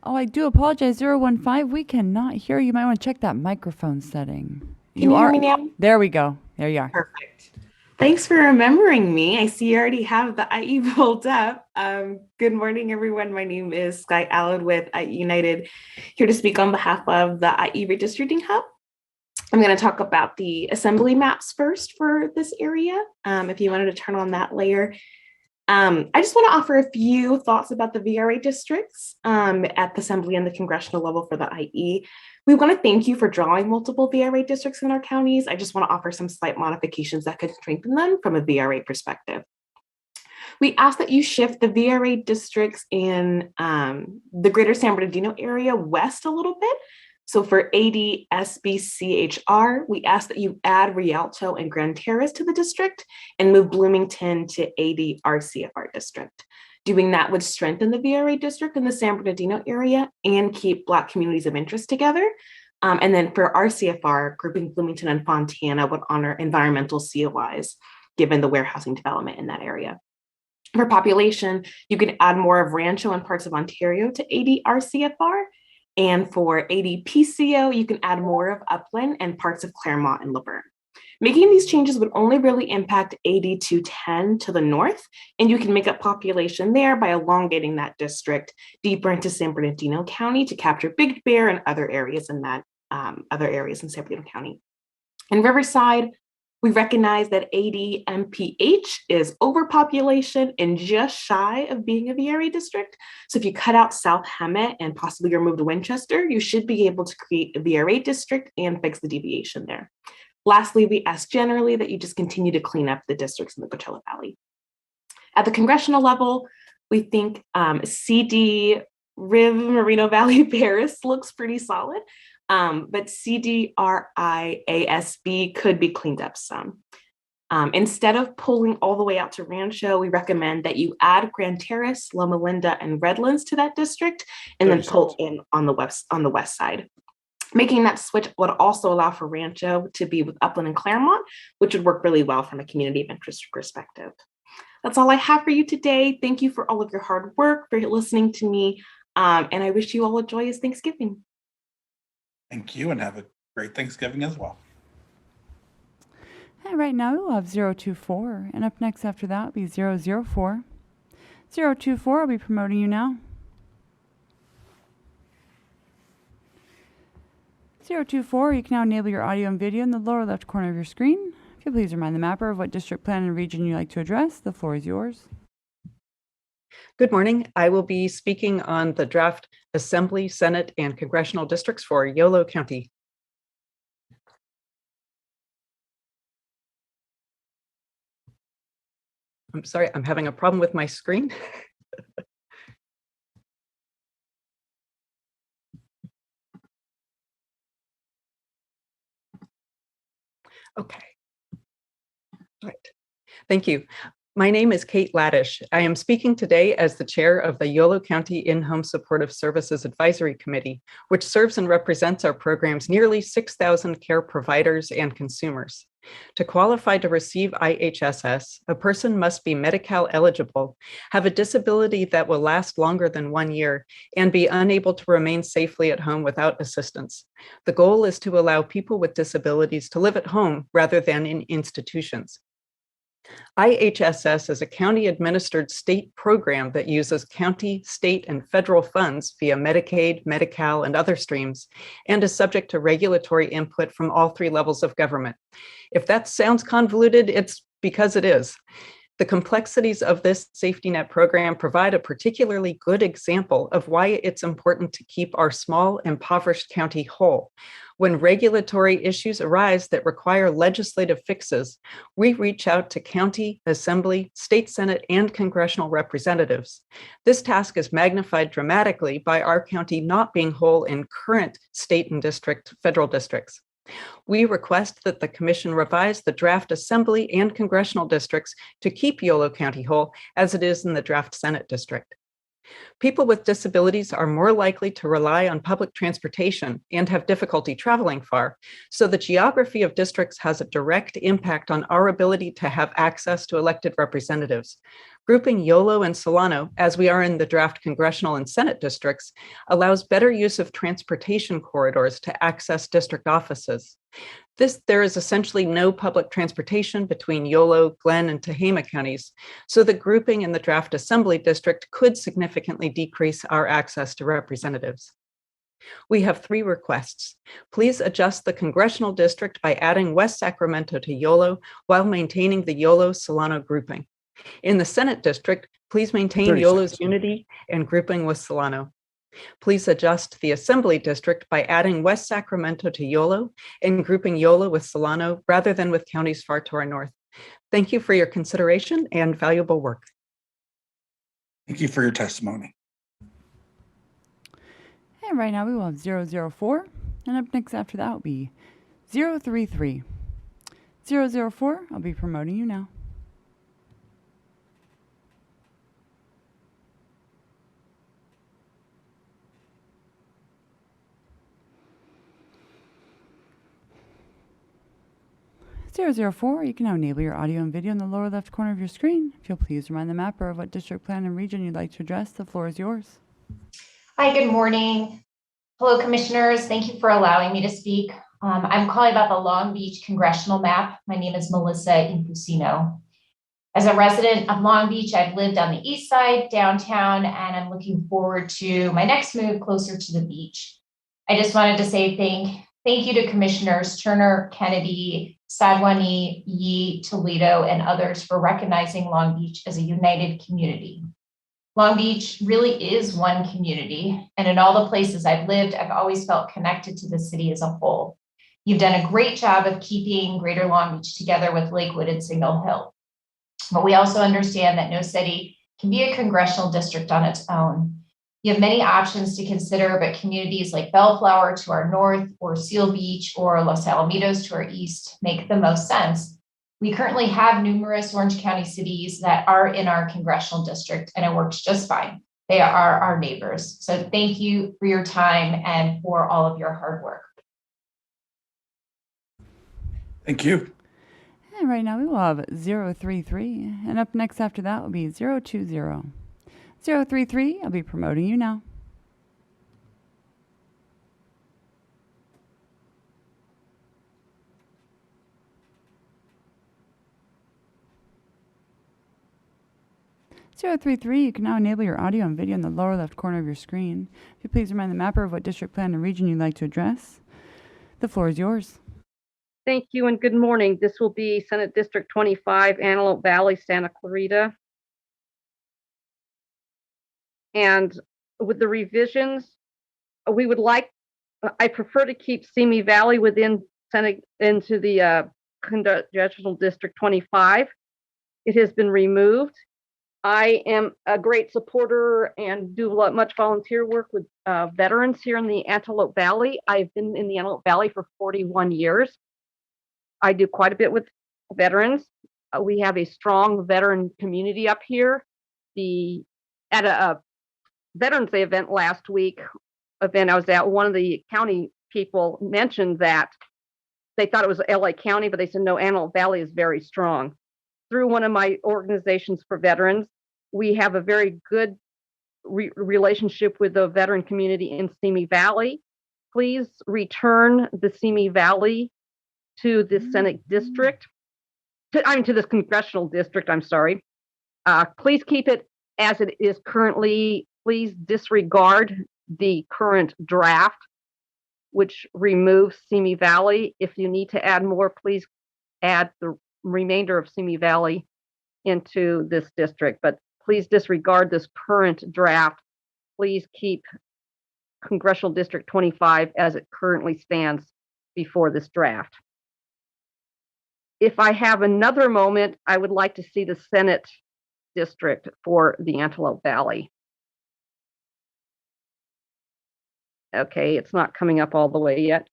Oh, I do apologize, 015, we cannot hear you. You might want to check that microphone setting. Can you hear me now? There we go. There you are. Perfect. Thanks for remembering me. I see you already have the IE pulled up. Good morning, everyone. My name is Sky Allen with IE United, here to speak on behalf of the IE Redistricting Hub. I'm going to talk about the assembly maps first for this area. If you wanted to turn on that layer. I just want to offer a few thoughts about the VRA districts at the assembly and the congressional level for the IE. We want to thank you for drawing multiple VRA districts in our counties. I just want to offer some slight modifications that could strengthen them from a VRA perspective. We ask that you shift the VRA districts in the greater San Bernardino area west a little bit. So for AD-SBCHR, we ask that you add Rialto and Grand Terrace to the district and move Bloomington to AD-RCFR district. Doing that would strengthen the VRA district in the San Bernardino area and keep Black communities of interest together. And then for RCFR, grouping Bloomington and Fontana would honor environmental COIs, given the warehousing development in that area. For population, you can add more of Rancho and parts of Ontario to AD-RCFR. And for AD-PCO, you can add more of Upland and parts of Claremont and Laverne. Making these changes would only really impact AD-210 to the north, and you can make up population there by elongating that district deeper into San Bernardino County to capture Big Bear and other areas in that San Bernardino County. In Riverside, we recognize that AD-MPH is overpopulation and just shy of being a VRA district. So if you cut out South Hemet and possibly remove Winchester, you should be able to create a VRA district and fix the deviation there. Lastly, we ask generally that you just continue to clean up the districts in the Coachella Valley. At the congressional level, we think CD, Riv, Moreno Valley, Paris looks pretty solid. But CDRIASB could be cleaned up some. Instead of pulling all the way out to Rancho, we recommend that you add Grand Terrace, Loma Linda, and Redlands to that district, and then pull in on the west side. Making that switch would also allow for Rancho to be with Upland and Claremont, which would work really well from a community of interest perspective. That's all I have for you today. Thank you for all of your hard work, for listening to me, and I wish you all a joyous Thanksgiving. Thank you, and have a great Thanksgiving as well. And right now we'll have 024, and up next after that will be 004. 024, I'll be promoting you now. 024, you can now enable your audio and video in the lower left corner of your screen. If you please remind the mapper of what district, plan, and region you'd like to address, the floor is yours. Good morning. I will be speaking on the draft Assembly, Senate, and Congressional districts for Yolo County. I'm sorry, I'm having a problem with my screen. Okay. All right. Thank you. My name is Kate Laddish. I am speaking today as the chair of the Yolo County In-Home Supportive Services Advisory Committee, which serves and represents our program's nearly 6,000 care providers and consumers. To qualify to receive IHSS, a person must be Medi-Cal eligible, have a disability that will last longer than 1 year, and be unable to remain safely at home without assistance. The goal is to allow people with disabilities to live at home rather than in institutions. IHSS is a county-administered state program that uses county, state, and federal funds via Medicaid, Medi-Cal, and other streams, and is subject to regulatory input from all three levels of government. If that sounds convoluted, it's because it is. The complexities of this safety net program provide a particularly good example of why it's important to keep our small, impoverished county whole. When regulatory issues arise that require legislative fixes, we reach out to county, assembly, state senate, and congressional representatives. This task is magnified dramatically by our county not being whole in current state and federal districts. We request that the Commission revise the draft Assembly and congressional districts to keep Yolo County whole as it is in the draft Senate district. People with disabilities are more likely to rely on public transportation and have difficulty traveling far, so the geography of districts has a direct impact on our ability to have access to elected representatives. Grouping Yolo and Solano, as we are in the draft congressional and Senate districts, allows better use of transportation corridors to access district offices. There is essentially no public transportation between Yolo, Glenn, and Tehama counties, so the grouping in the draft assembly district could significantly decrease our access to representatives. We have 3 requests. Please adjust the congressional district by adding West Sacramento to Yolo while maintaining the Yolo-Solano grouping. In the Senate district, please maintain Yolo's unity and grouping with Solano. Please adjust the Assembly district by adding West Sacramento to Yolo and grouping Yolo with Solano rather than with counties far to our north. Thank you for your consideration and valuable work. Thank you for your testimony. And right now we will have 004, and up next after that will be 033. 004, I'll be promoting you now. You can now enable your audio and video in the lower left corner of your screen. If you'll please remind the mapper of what district, plan, and region you'd like to address, the floor is yours. Hi, good morning. Hello, commissioners. Thank you for allowing me to speak. I'm calling about the Long Beach congressional map. My name is Melissa Infusino. As a resident of Long Beach, I've lived on the east side, downtown, and I'm looking forward to my next move closer to the beach. I just wanted to say thank you to Commissioners Turner, Kennedy, Sadwani, Yee, Toledo, and others for recognizing Long Beach as a united community. Long Beach really is one community, and in all the places I've lived, I've always felt connected to the city as a whole. You've done a great job of keeping Greater Long Beach together with Lakewood and Signal Hill. But we also understand that no city can be a congressional district on its own. You have many options to consider, but communities like Bellflower to our north, or Seal Beach, or Los Alamitos to our east make the most sense. We currently have numerous Orange County cities that are in our congressional district, and it works just fine. They are our neighbors. So thank you for your time and for all of your hard work. Thank you. And right now we will have 033, and up next after that will be 020. 033, I'll be promoting you now. You can now enable your audio and video in the lower left corner of your screen. If you please remind the mapper of what district, plan, and region you'd like to address. The floor is yours. Thank you and good morning. This will be Senate District 25, Antelope Valley, Santa Clarita. And with the revisions, we would like, I prefer to keep Simi Valley within Senate into the Congressional District 25. It has been removed. I am a great supporter and do much volunteer work with veterans here in the Antelope Valley. I've been in the Antelope Valley for 41 years. I do quite a bit with veterans. We have a strong veteran community up here. At a Veterans Day event last week, I was at, one of the county people mentioned that they thought it was LA County, but they said, no, Antelope Valley is very strong. Through one of my organizations for veterans, we have a very good relationship with the veteran community in Simi Valley. Please return the Simi Valley to the Senate district, to this congressional district, I'm sorry. Please keep it as it is currently. Please disregard the current draft, which removes Simi Valley. If you need to add more, please add the remainder of Simi Valley into this district, but please disregard this current draft. Please keep Congressional District 25 as it currently stands before this draft. If I have another moment, I would like to see the Senate district for the Antelope Valley. Okay, it's not coming up all the way yet.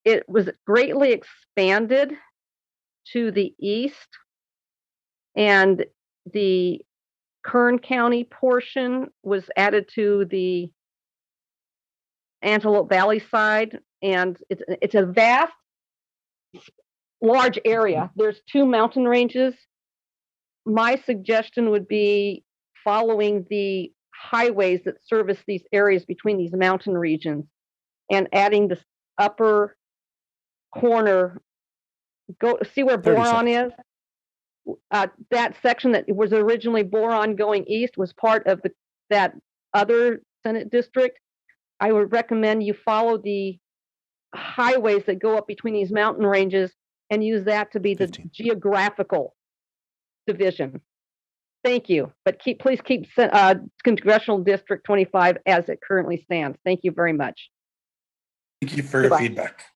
It was greatly expanded to the east, and the Kern County portion was added to the Antelope Valley side, and it's a vast, large area. There's 2 mountain ranges. My suggestion would be following the highways that service these areas between these mountain regions and adding this upper corner. Go see where Boron is. That section that was originally Boron going east was part of that other Senate district. I would recommend you follow the highways that go up between these mountain ranges and use that to be the geographical division. Thank you. But please keep Congressional District 25 as it currently stands. Thank you very much. Thank you for your feedback.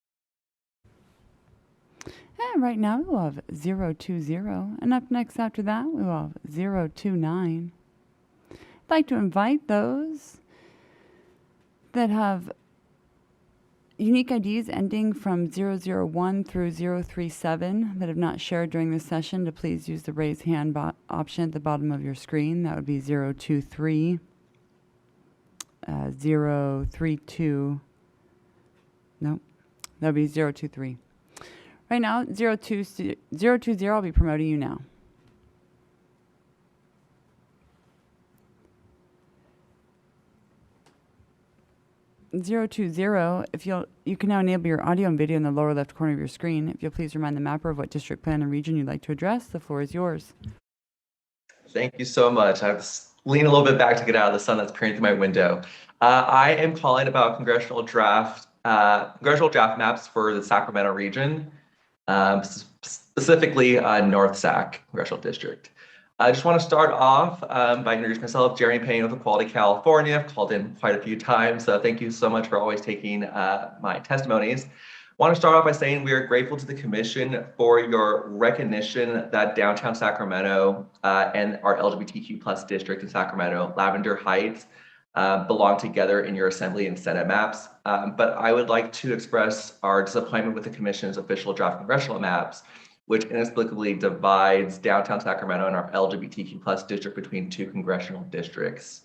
And right now we'll have 020. And up next after that, we will have 029. I'd like to invite those that have unique IDs ending from 001 through 037 that have not shared during this session to please use the raise hand option at the bottom of your screen. That would be 023, 032. Nope, that would be 023. Right now, 020, I'll be promoting you now. If you can now enable your audio and video in the lower left corner of your screen. If you'll please remind the mapper of what district, plan, and region you'd like to address, the floor is yours. Thank you so much. I have to lean a little bit back to get out of the sun that's peering through my window. I am calling about congressional draft maps for the Sacramento region, specifically North Sac Congressional District. I just want to start off by introducing myself, Jeremy Payne with Equality California. I've called in quite a few times, so thank you so much for always taking my testimonies. I want to start off by saying we are grateful to the Commission for your recognition that downtown Sacramento and our LGBTQ+ district in Sacramento, Lavender Heights, belong together in your Assembly and Senate maps. But I would like to express our disappointment with the Commission's official draft congressional maps, which inexplicably divides downtown Sacramento and our LGBTQ+ district between 2 congressional districts.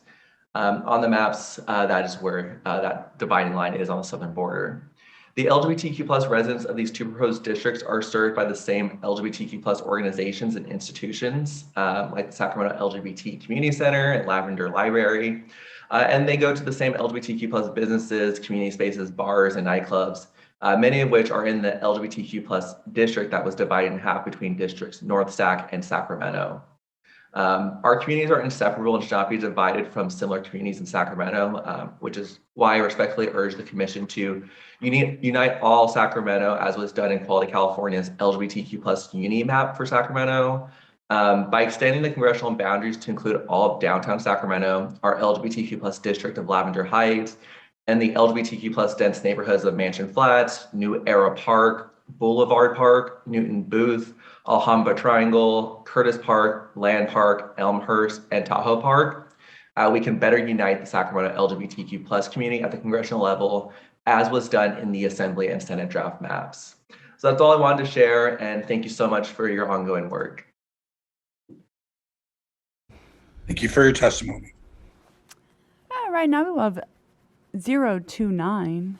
On the maps, that is where that dividing line is on the southern border. The LGBTQ+ residents of these 2 proposed districts are served by the same LGBTQ+ organizations and institutions, like the Sacramento LGBT Community Center and Lavender Library. And they go to the same LGBTQ+ businesses, community spaces, bars, and nightclubs, many of which are in the LGBTQ+ district that was divided in half between districts North Sac and Sacramento. Our communities are inseparable and should not be divided from similar communities in Sacramento, which is why I respectfully urge the Commission to unite all Sacramento, as was done in Equality California's LGBTQ+ unity map for Sacramento. By extending the congressional boundaries to include all of downtown Sacramento, our LGBTQ+ district of Lavender Heights, and the LGBTQ+ dense neighborhoods of Mansion Flats, New Era Park, Boulevard Park, Newton Booth, Alhambra Triangle, Curtis Park, Land Park, Elmhurst, and Tahoe Park, we can better unite the Sacramento LGBTQ+ community at the congressional level, as was done in the Assembly and Senate draft maps. So that's all I wanted to share, and thank you so much for your ongoing work. Thank you for your testimony. Right now we have 029.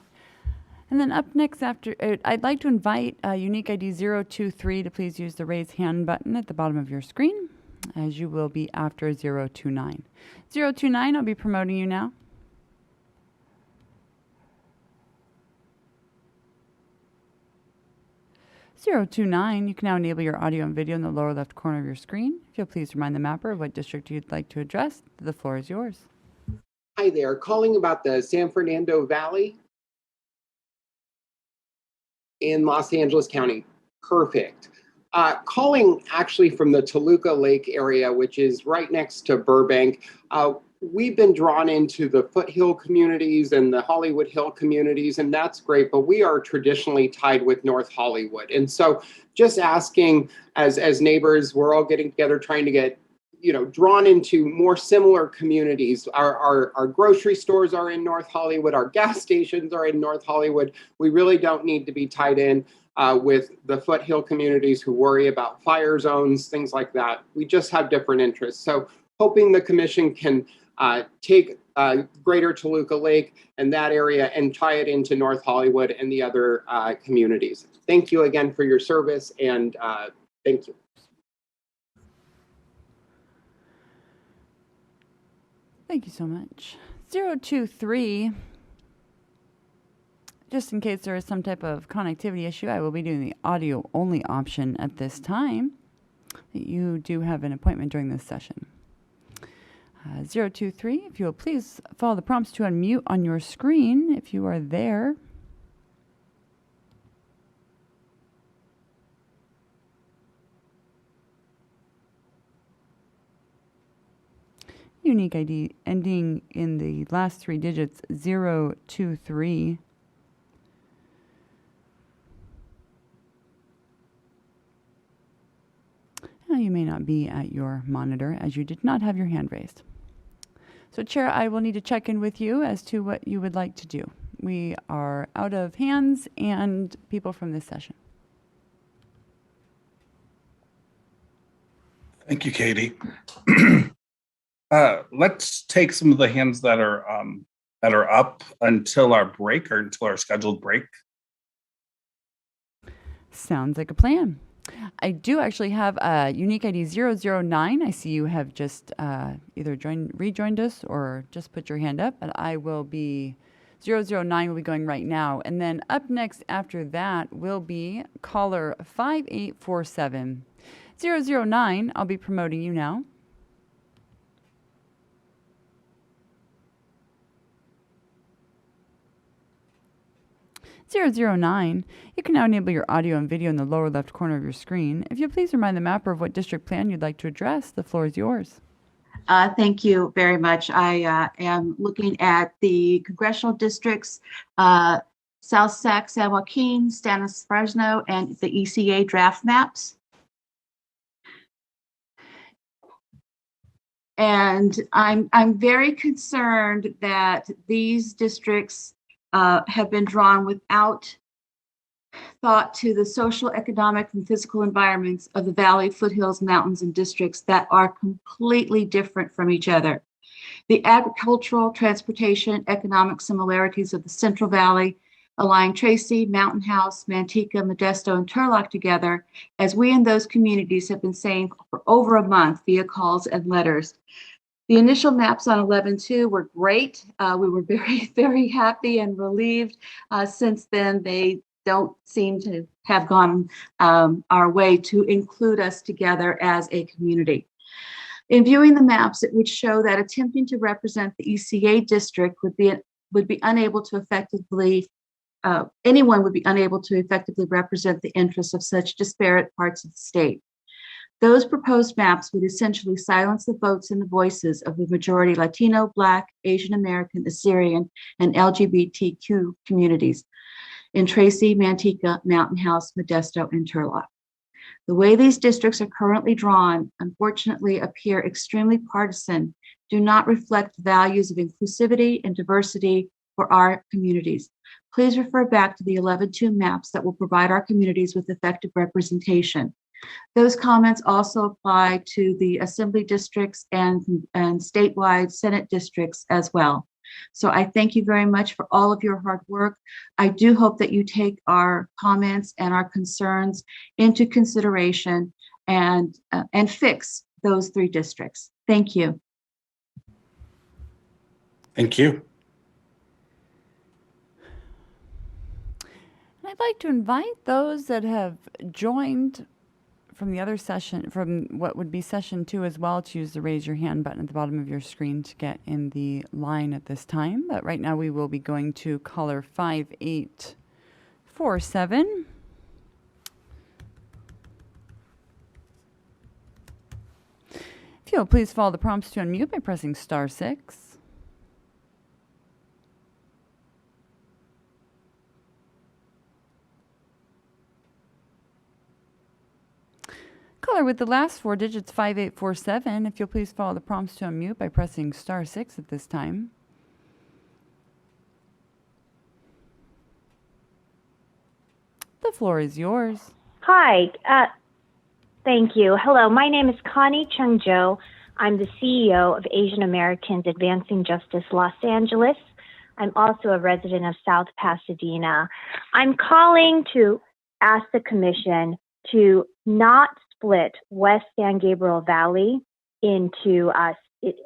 And then up next after, I'd like to invite unique ID 023 to please use the raise hand button at the bottom of your screen, as you will be after 029. 029, I'll be promoting you now. You can now enable your audio and video in the lower left corner of your screen. If you'll please remind the mapper of what district you'd like to address, the floor is yours. Hi there, calling about the San Fernando Valley in Los Angeles County. Perfect. Calling actually from the Toluca Lake area, which is right next to Burbank. We've been drawn into the foothill communities and the Hollywood Hill communities, and that's great, but we are traditionally tied with North Hollywood. And so just asking as neighbors, we're all getting together trying to get drawn into more similar communities. Our grocery stores are in North Hollywood, our gas stations are in North Hollywood. We really don't need to be tied in with the foothill communities who worry about fire zones, things like that. We just have different interests. So hoping the commission can take Greater Toluca Lake and that area and tie it into North Hollywood and the other communities. Thank you again for your service, and thank you. Thank you so much. 023. Just in case there is some type of connectivity issue, I will be doing the audio only option at this time. You do have an appointment during this session. 023, if you will please follow the prompts to unmute on your screen if you are there. Unique ID ending in the last three digits 023. Now you may not be at your monitor as you did not have your hand raised. So Chair, I will need to check in with you as to what you would like to do. We are out of hands and people from this session. Thank you, Katie. Let's take some of the hands that are up until our break or until our scheduled break. Sounds like a plan. I do actually have a unique ID 009. I see you have just either rejoined us or just put your hand up, and I will be 009 will be going right now. And then up next after that will be caller 5847. 009, I'll be promoting you now. 009, you can now enable your audio and video in the lower left corner of your screen. If you'll please remind the mapper of what district plan you'd like to address, the floor is yours. Thank you very much. I am looking at the congressional districts, South Sac, San Joaquin, Stannis, Fresno, and the ECA draft maps. And I'm very concerned that these districts have been drawn without thought to the social, economic, and physical environments of the valley, foothills, mountains, and districts that are completely different from each other. The agricultural, transportation, economic similarities of the Central Valley align Tracy, Mountain House, Manteca, Modesto, and Turlock together, as we in those communities have been saying for over a month via calls and letters. The initial maps on 11-2 were great. We were very, very happy and relieved. Since then, they don't seem to have gone our way to include us together as a community. In viewing the maps, it would show that attempting to represent the ECA district would be unable to effectively, anyone would be unable to effectively represent the interests of such disparate parts of the state. Those proposed maps would essentially silence the votes and the voices of the majority Latino, Black, Asian American, Assyrian, and LGBTQ communities in Tracy, Manteca, Mountain House, Modesto, and Turlock. The way these districts are currently drawn, unfortunately, appear extremely partisan, do not reflect values of inclusivity and diversity for our communities. Please refer back to the 11-2 maps that will provide our communities with effective representation. Those comments also apply to the assembly districts and statewide Senate districts as well. So I thank you very much for all of your hard work. I do hope that you take our comments and our concerns into consideration and fix those three districts. Thank you. Thank you. I'd like to invite those that have joined from the other session, from what would be session 2 as well, to use the raise your hand button at the bottom of your screen to get in the line at this time. But right now we will be going to caller 5847. If you'll please follow the prompts to unmute by pressing star 6. Caller with the last 4 digits 5847. If you'll please follow the prompts to unmute by pressing star 6 at this time. The floor is yours. Hi, thank you. Hello, my name is Connie Chang. I'm the CEO of Asian Americans Advancing Justice Los Angeles. I'm also a resident of South Pasadena. I'm calling to ask the commission to not split West San Gabriel Valley into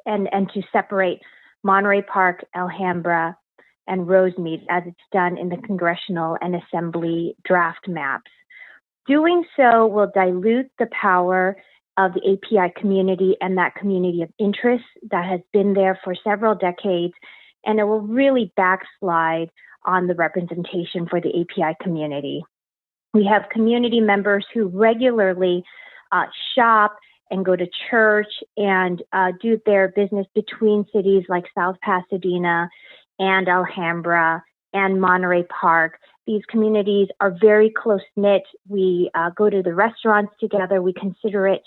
and to separate Monterey Park, Alhambra, and Rosemead as it's done in the congressional and assembly draft maps. Doing so will dilute the power of the API community and that community of interest that has been there for several decades, and it will really backslide on the representation for the API community. We have community members who regularly shop and go to church and do their business between cities like South Pasadena and Alhambra and Monterey Park. These communities are very close-knit. We go to the restaurants together. We consider it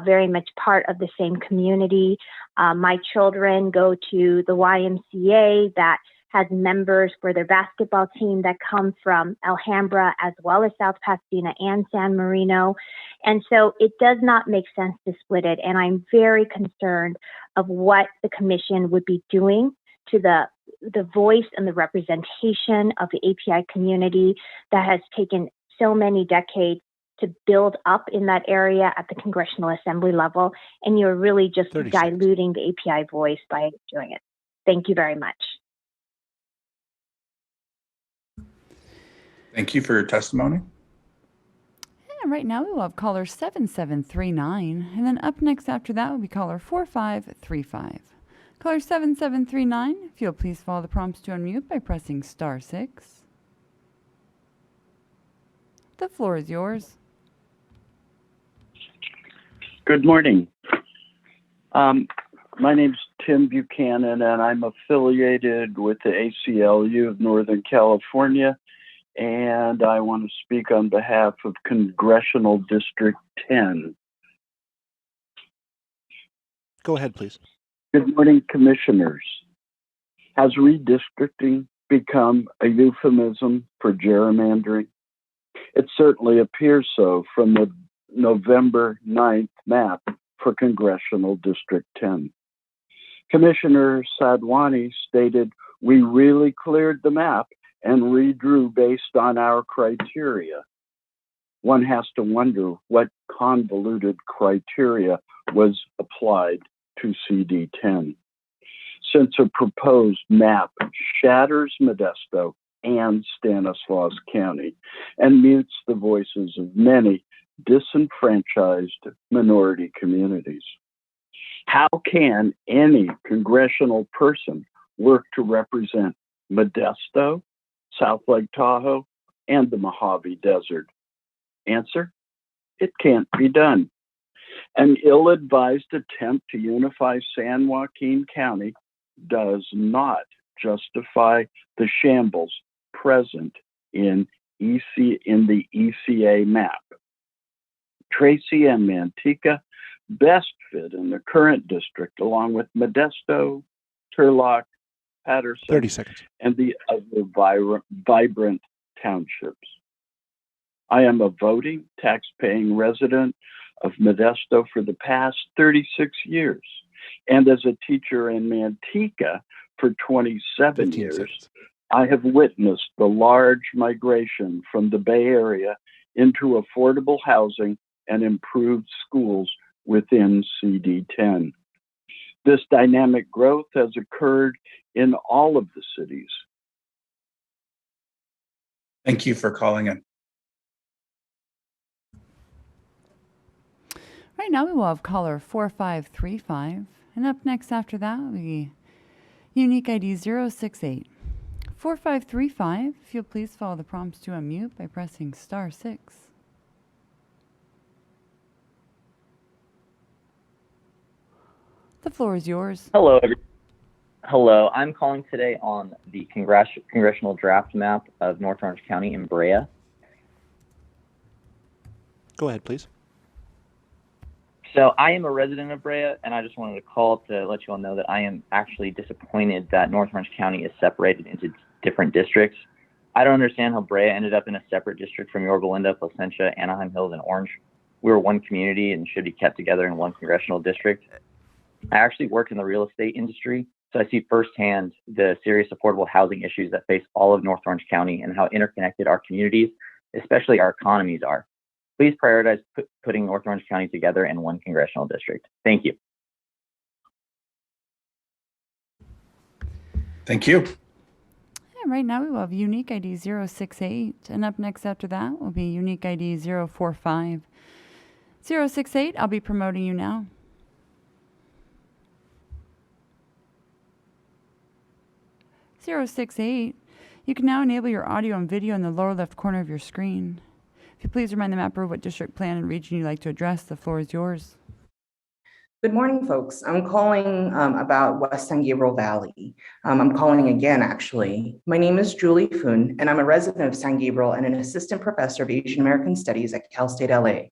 very much part of the same community. My children go to the YMCA that has members for their basketball team that come from Alhambra as well as South Pasadena and San Marino. And so it does not make sense to split it. And I'm very concerned of what the commission would be doing to the voice and the representation of the API community that has taken so many decades to build up in that area at the Congressional Assembly level. And you're really just diluting the API voice by doing it. Thank you very much. Thank you for your testimony. And right now we will have caller 7739. And then up next after that will be caller 4535. Caller 7739, if you'll please follow the prompts to unmute by pressing star 6. The floor is yours. Good morning. My name's Tim Buchanan, and I'm affiliated with the ACLU of Northern California, and I want to speak on behalf of Congressional District 10. Go ahead, please. Good morning, commissioners. Has redistricting become a euphemism for gerrymandering? It certainly appears so from the November 9th map for Congressional District 10. Commissioner Sadwani stated, "We really cleared the map and redrew based on our criteria." One has to wonder what convoluted criteria was applied to CD10. Since a proposed map shatters Modesto and Stanislaus County and mutes the voices of many disenfranchised minority communities. How can any congressional person work to represent Modesto, South Lake Tahoe, and the Mojave Desert? Answer: it can't be done. An ill-advised attempt to unify San Joaquin County does not justify the shambles present in the ECA map. Tracy and Manteca best fit in the current district, along with Modesto, Turlock, Patterson, 30 seconds. and the other vibrant townships. I am a voting, tax-paying resident of Modesto for the past 36 years, and as a teacher in Manteca for 27 years, seconds. I have witnessed the large migration from the Bay Area into affordable housing and improved schools within CD10. This dynamic growth has occurred in all of the cities. Thank you for calling in. Right now we will have caller 4535. And up next after that will be unique ID 068. 4535, if you'll please follow the prompts to unmute by pressing star 6. The floor is yours. Hello, I'm calling today on the congressional draft map of North Orange County in Brea. Go ahead, please. So I am a resident of Brea, and I just wanted to call to let you all know that I am actually disappointed that North Orange County is separated into different districts. I don't understand how Brea ended up in a separate district from Yorba Linda, Placentia, Anaheim Hills, and Orange. We were one community and should be kept together in one congressional district. I actually work in the real estate industry, so I see firsthand the serious affordable housing issues that face all of North Orange County and how interconnected our communities, especially our economies, are. Please prioritize putting North Orange County together in one congressional district. Thank you. Thank you. And right now we will have unique ID 068, and up next after that will be unique ID 045. 068, I'll be promoting you now. (068), you can now enable your audio and video in the lower left corner of your screen. If you please remind the mapper of what district, plan, and region you'd like to address, the floor is yours. Good morning, folks. I'm calling about West San Gabriel Valley. I'm calling again, actually. My name is Julie Foon, and I'm a resident of San Gabriel and an assistant professor of Asian American Studies at Cal State LA.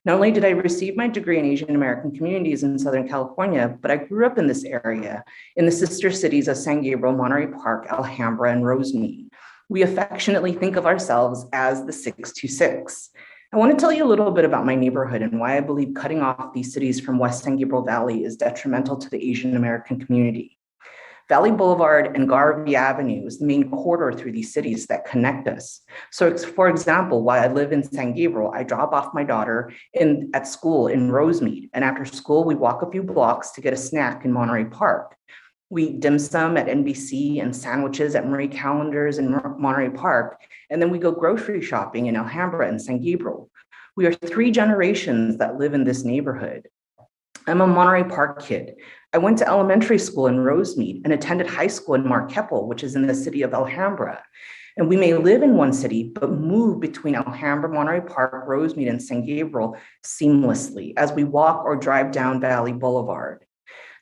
Not only did I receive my degree in Asian American communities in Southern California, but I grew up in this area, in the sister cities of San Gabriel, Monterey Park, Alhambra, and Rosemead. We affectionately think of ourselves as the 626. I want to tell you a little bit about my neighborhood and why I believe cutting off these cities from West San Gabriel Valley is detrimental to the Asian American community. Valley Boulevard and Garvey Avenue is the main corridor through these cities that connect us. So for example, while I live in San Gabriel, I drop off my daughter at school in Rosemead. And after school, we walk a few blocks to get a snack in Monterey Park. We eat dim sum at NBC and sandwiches at Marie Callender's in Monterey Park. And then we go grocery shopping in Alhambra and San Gabriel. We are 3 generations that live in this neighborhood. I'm a Monterey Park kid. I went to elementary school in Rosemead and attended high school in Marqueppel, which is in the city of Alhambra. And we may live in one city, but move between Alhambra, Monterey Park, Rosemead, and San Gabriel seamlessly as we walk or drive down Valley Boulevard.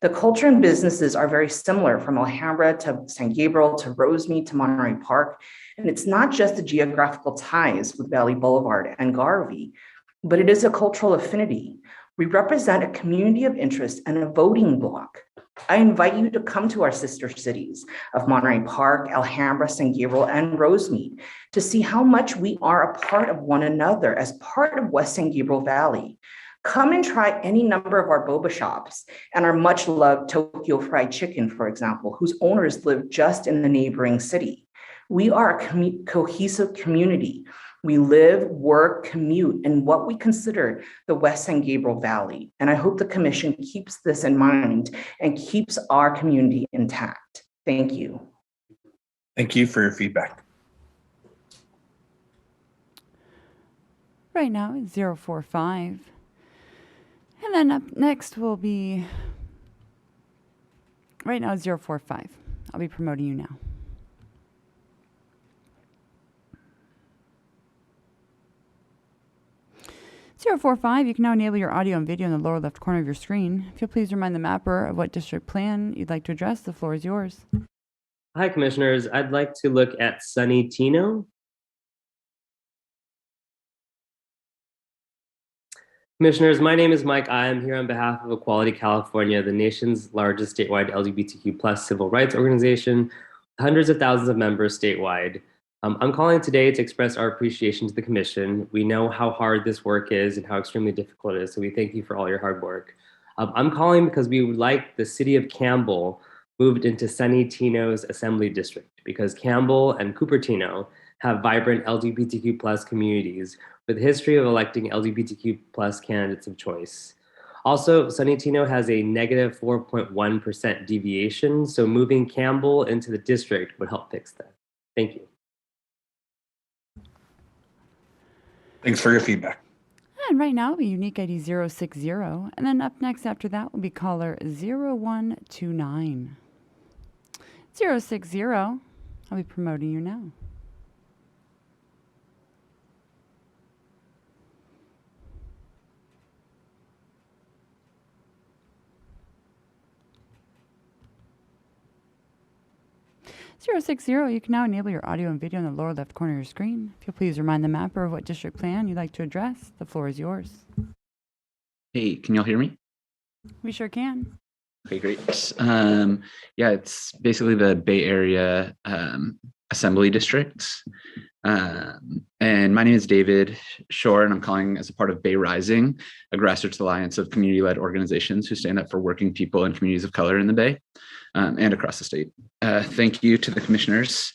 The culture and businesses are very similar from Alhambra to San Gabriel to Rosemead to Monterey Park. And it's not just the geographical ties with Valley Boulevard and Garvey, but it is a cultural affinity. We represent a community of interest and a voting bloc. I invite you to come to our sister cities of Monterey Park, Alhambra, San Gabriel, and Rosemead to see how much we are a part of one another as part of West San Gabriel Valley. Come and try any number of our boba shops and our much loved Tokyo Fried Chicken, for example, whose owners live just in the neighboring city. We are a cohesive community. We live, work, commute in what we consider the West San Gabriel Valley. And I hope the commission keeps this in mind and keeps our community intact. Thank you. Thank you for your feedback. Right now it's 045. And then up next will be, right now it's 045. I'll be promoting you now. (045), you can now enable your audio and video in the lower left corner of your screen. If you'll please remind the mapper of what district plan you'd like to address, the floor is yours. Hi, Commissioners. I'd like to look at Sunny Tino. Commissioners, my name is Mike. I am here on behalf of Equality California, the nation's largest statewide LGBTQ+ civil rights organization, hundreds of thousands of members statewide. I'm calling today to express our appreciation to the Commission. We know how hard this work is and how extremely difficult it is, so we thank you for all your hard work. I'm calling because we would like the city of Campbell moved into Sunny Tino's Assembly District, because Campbell and Cupertino have vibrant LGBTQ+ communities with a history of electing LGBTQ+ candidates of choice. Also, Sunny Tino has a negative 4.1% deviation, so moving Campbell into the district would help fix that. Thank you. Thanks for your feedback. And right now, we unique ID 060. And then up next after that will be caller 0129. 060, I'll be promoting you now. 060, you can now enable your audio and video in the lower left corner of your screen. If you'll please remind the mapper of what district plan you'd like to address, the floor is yours. Hey, can y'all hear me? We sure can. Okay, great. Yeah, it's basically the Bay Area Assembly District. And my name is David Shore, and I'm calling as a part of Bay Rising, a grassroots alliance of community-led organizations who stand up for working people and communities of color in the Bay and across the state. Thank you to the commissioners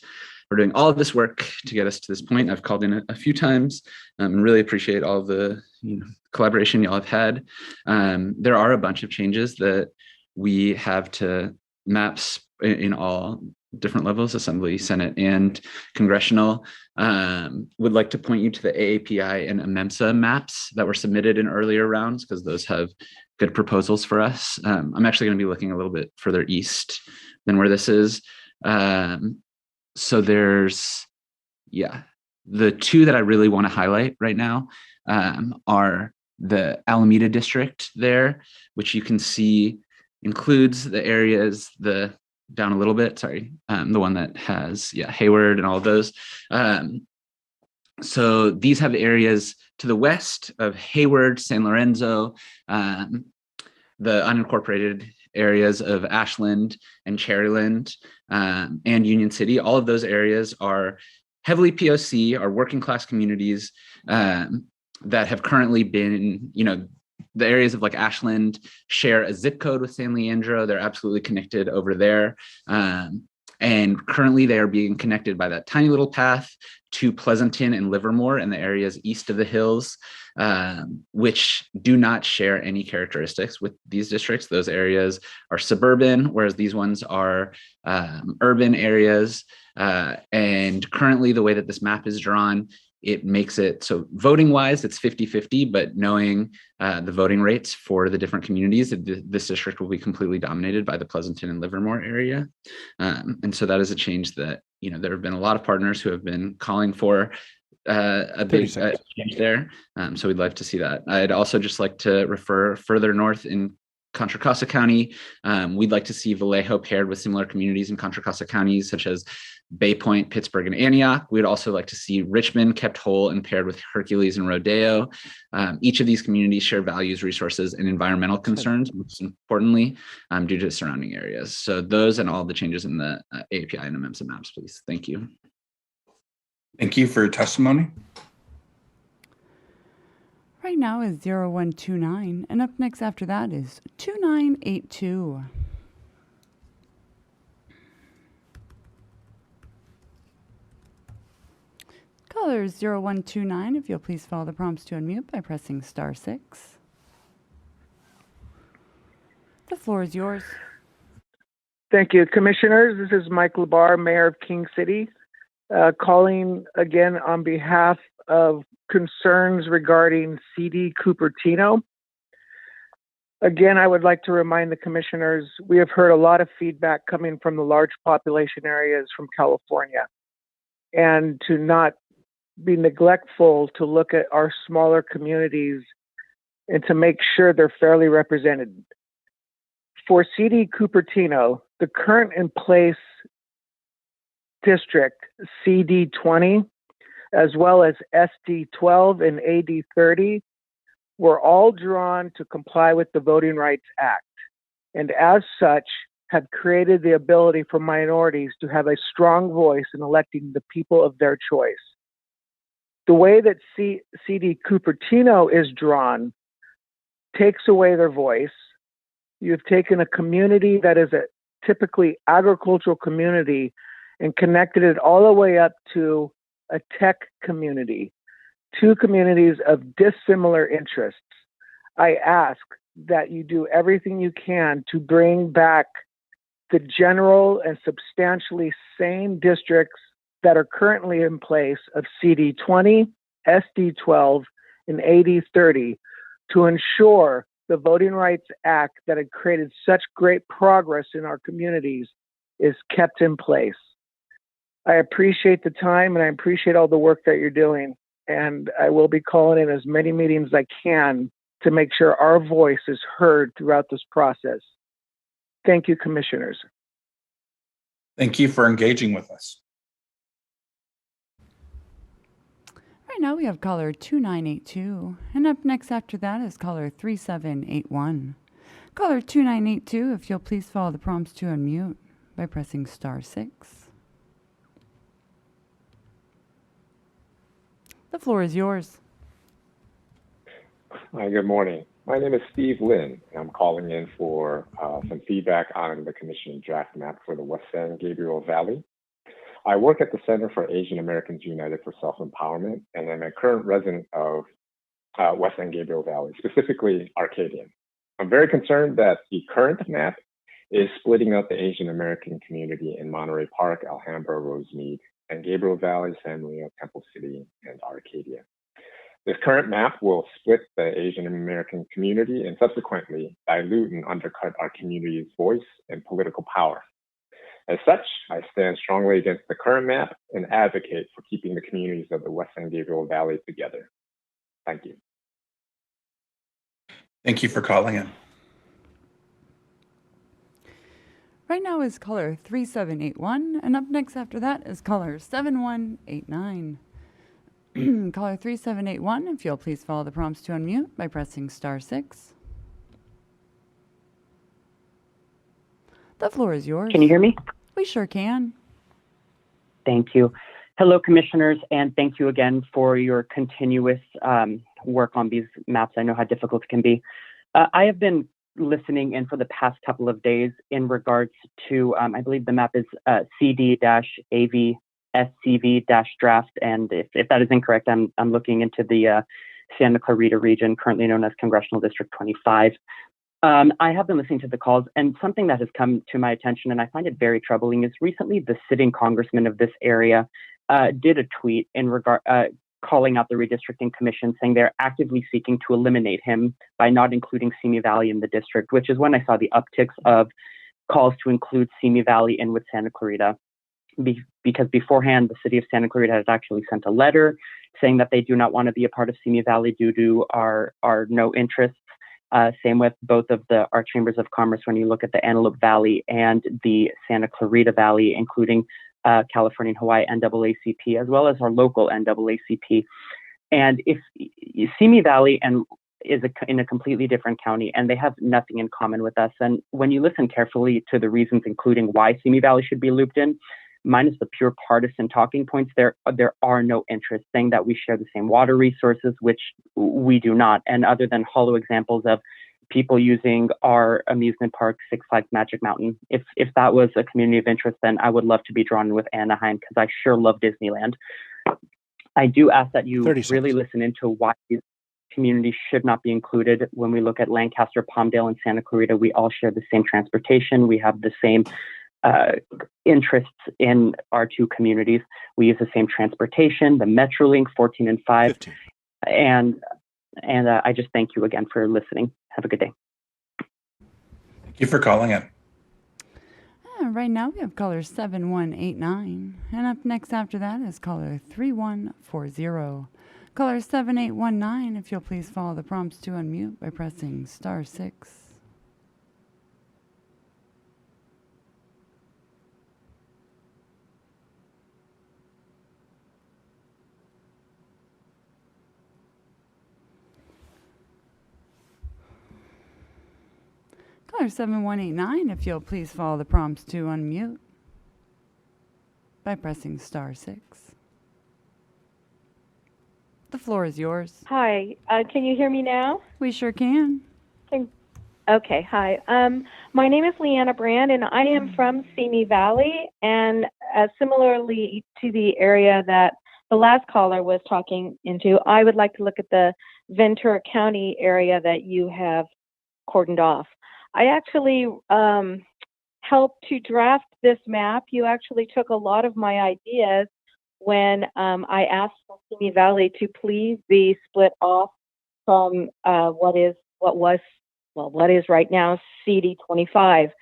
for doing all of this work to get us to this point. I've called in a few times and really appreciate all the collaboration y'all have had. There are a bunch of changes that we have to maps in all different levels, Assembly, Senate, and Congressional. Would like to point you to the AAPI and AMEMSA maps that were submitted in earlier rounds, because those have good proposals for us. I'm actually going to be looking a little bit further east than where this is. So there's, the two that I really want to highlight right now are the Alameda District there, which you can see includes the areas, down a little bit, sorry, the one that has, Hayward and all of those. So these have areas to the west of Hayward, San Lorenzo, the unincorporated areas of Ashland and Cherryland and Union City. All of those areas are heavily POC, are working class communities that have currently been, the areas of like Ashland share a zip code with San Leandro. They're absolutely connected over there. And currently they are being connected by that tiny little path to Pleasanton and Livermore and the areas east of the hills, which do not share any characteristics with these districts. Those areas are suburban, whereas these ones are urban areas. And currently the way that this map is drawn, it makes it so voting wise, it's 50-50, but knowing the voting rates for the different communities, this district will be completely dominated by the Pleasanton and Livermore area. And so that is a change that, there have been a lot of partners who have been calling for a big change there. So we'd like to see that. I'd also just like to refer further north in Contra Costa County. We'd like to see Vallejo paired with similar communities in Contra Costa counties, such as Bay Point, Pittsburgh, and Antioch. We'd also like to see Richmond kept whole and paired with Hercules and Rodeo. Each of these communities share values, resources, and environmental concerns, most importantly, due to surrounding areas. So those and all the changes in the API and AMEMSA maps, please. Thank you. Thank you for your testimony. Right now is 0129, and up next after that is 2982. Caller 0129, if you'll please follow the prompts to unmute by pressing *6. The floor is yours. Thank you, Commissioners. This is Mike Labar, Mayor of King City, calling again on behalf of concerns regarding CD Cupertino. Again, I would like to remind the commissioners, we have heard a lot of feedback coming from the large population areas from California, and to not be neglectful to look at our smaller communities and to make sure they're fairly represented. For CD Cupertino, the current in place district, CD20, as well as SD12 and AD30, were all drawn to comply with the Voting Rights Act, and as such have created the ability for minorities to have a strong voice in electing the people of their choice. The way that CD Cupertino is drawn takes away their voice. You've taken a community that is a typically agricultural community and connected it all the way up to a tech community, two communities of dissimilar interests. I ask that you do everything you can to bring back the general and substantially same districts that are currently in place of CD20, SD12, and AD30 to ensure the Voting Rights Act that had created such great progress in our communities is kept in place. I appreciate the time and I appreciate all the work that you're doing. And I will be calling in as many meetings as I can to make sure our voice is heard throughout this process. Thank you, Commissioners. Thank you for engaging with us. Right now we have caller 2982, and up next after that is caller 3781. Caller 2982, if you'll please follow the prompts to unmute by pressing *6. The floor is yours. Hi, good morning. My name is Steve Lynn, and I'm calling in for some feedback on the Commission draft map for the West San Gabriel Valley. I work at the Center for Asian Americans United for Self-Empowerment, and I'm a current resident of West San Gabriel Valley, specifically Arcadian. I'm very concerned that the current map is splitting up the Asian American community in Monterey Park, Alhambra, Rosemead, and Gabriel Valley, San Maria, Temple City, and Arcadia. This current map will split the Asian American community and subsequently dilute and undercut our community's voice and political power. As such, I stand strongly against the current map and advocate for keeping the communities of the West San Gabriel Valley together. Thank you. Thank you for calling in. Right now is caller 3781, and up next after that is caller 7189. Caller 3781, if you'll please follow the prompts to unmute by pressing *6. The floor is yours. Can you hear me? We sure can. Thank you. Hello, commissioners, and thank you again for your continuous work on these maps. I know how difficult it can be. I have been listening in for the past couple of days in regards to, I believe the map is CD-AV-SCV-draft, and if that is incorrect, I'm looking into the Santa Clarita region, currently known as Congressional District 25. I have been listening to the calls, and something that has come to my attention, and I find it very troubling, is recently the sitting congressman of this area did a tweet in regard calling out the Redistricting Commission, saying they're actively seeking to eliminate him by not including Simi Valley in the district, which is when I saw the upticks of calls to include Simi Valley in with Santa Clarita. Because beforehand, the city of Santa Clarita has actually sent a letter saying that they do not want to be a part of Simi Valley due to our no interests. Same with both of our chambers of commerce when you look at the Antelope Valley and the Santa Clarita Valley, including California and Hawaii NAACP, as well as our local NAACP. And if Simi Valley is in a completely different county, and they have nothing in common with us. And when you listen carefully to the reasons, including why Simi Valley should be looped in, minus the pure partisan talking points, there are no interests, saying that we share the same water resources, which we do not. And other than hollow examples of people using our amusement park, Six Flags Magic Mountain, if that was a community of interest, then I would love to be drawn with Anaheim, because I sure love Disneyland. I do ask that you really listen into why these communities should not be included. When we look at Lancaster, Palmdale, and Santa Clarita, we all share the same transportation. We have the same interests in our two communities. We use the same transportation, the Metrolink 14 and 5. 15. And I just thank you again for listening. Have a good day. Thank you for calling in. Right now we have caller 7189, and up next after that is caller 3140. Caller 7819, if you'll please follow the prompts to unmute by pressing *6. Caller 7189, if you'll please follow the prompts to unmute by pressing *6. The floor is yours. Hi, can you hear me now? We sure can. Okay, hi. My name is Leanna Brand, and I am from Simi Valley, and similarly to the area that the last caller was talking into, I would like to look at the Ventura County area that you have cordoned off. I actually helped to draft this map. You actually took a lot of my ideas when I asked for Simi Valley to please be split off from what is right now CD25.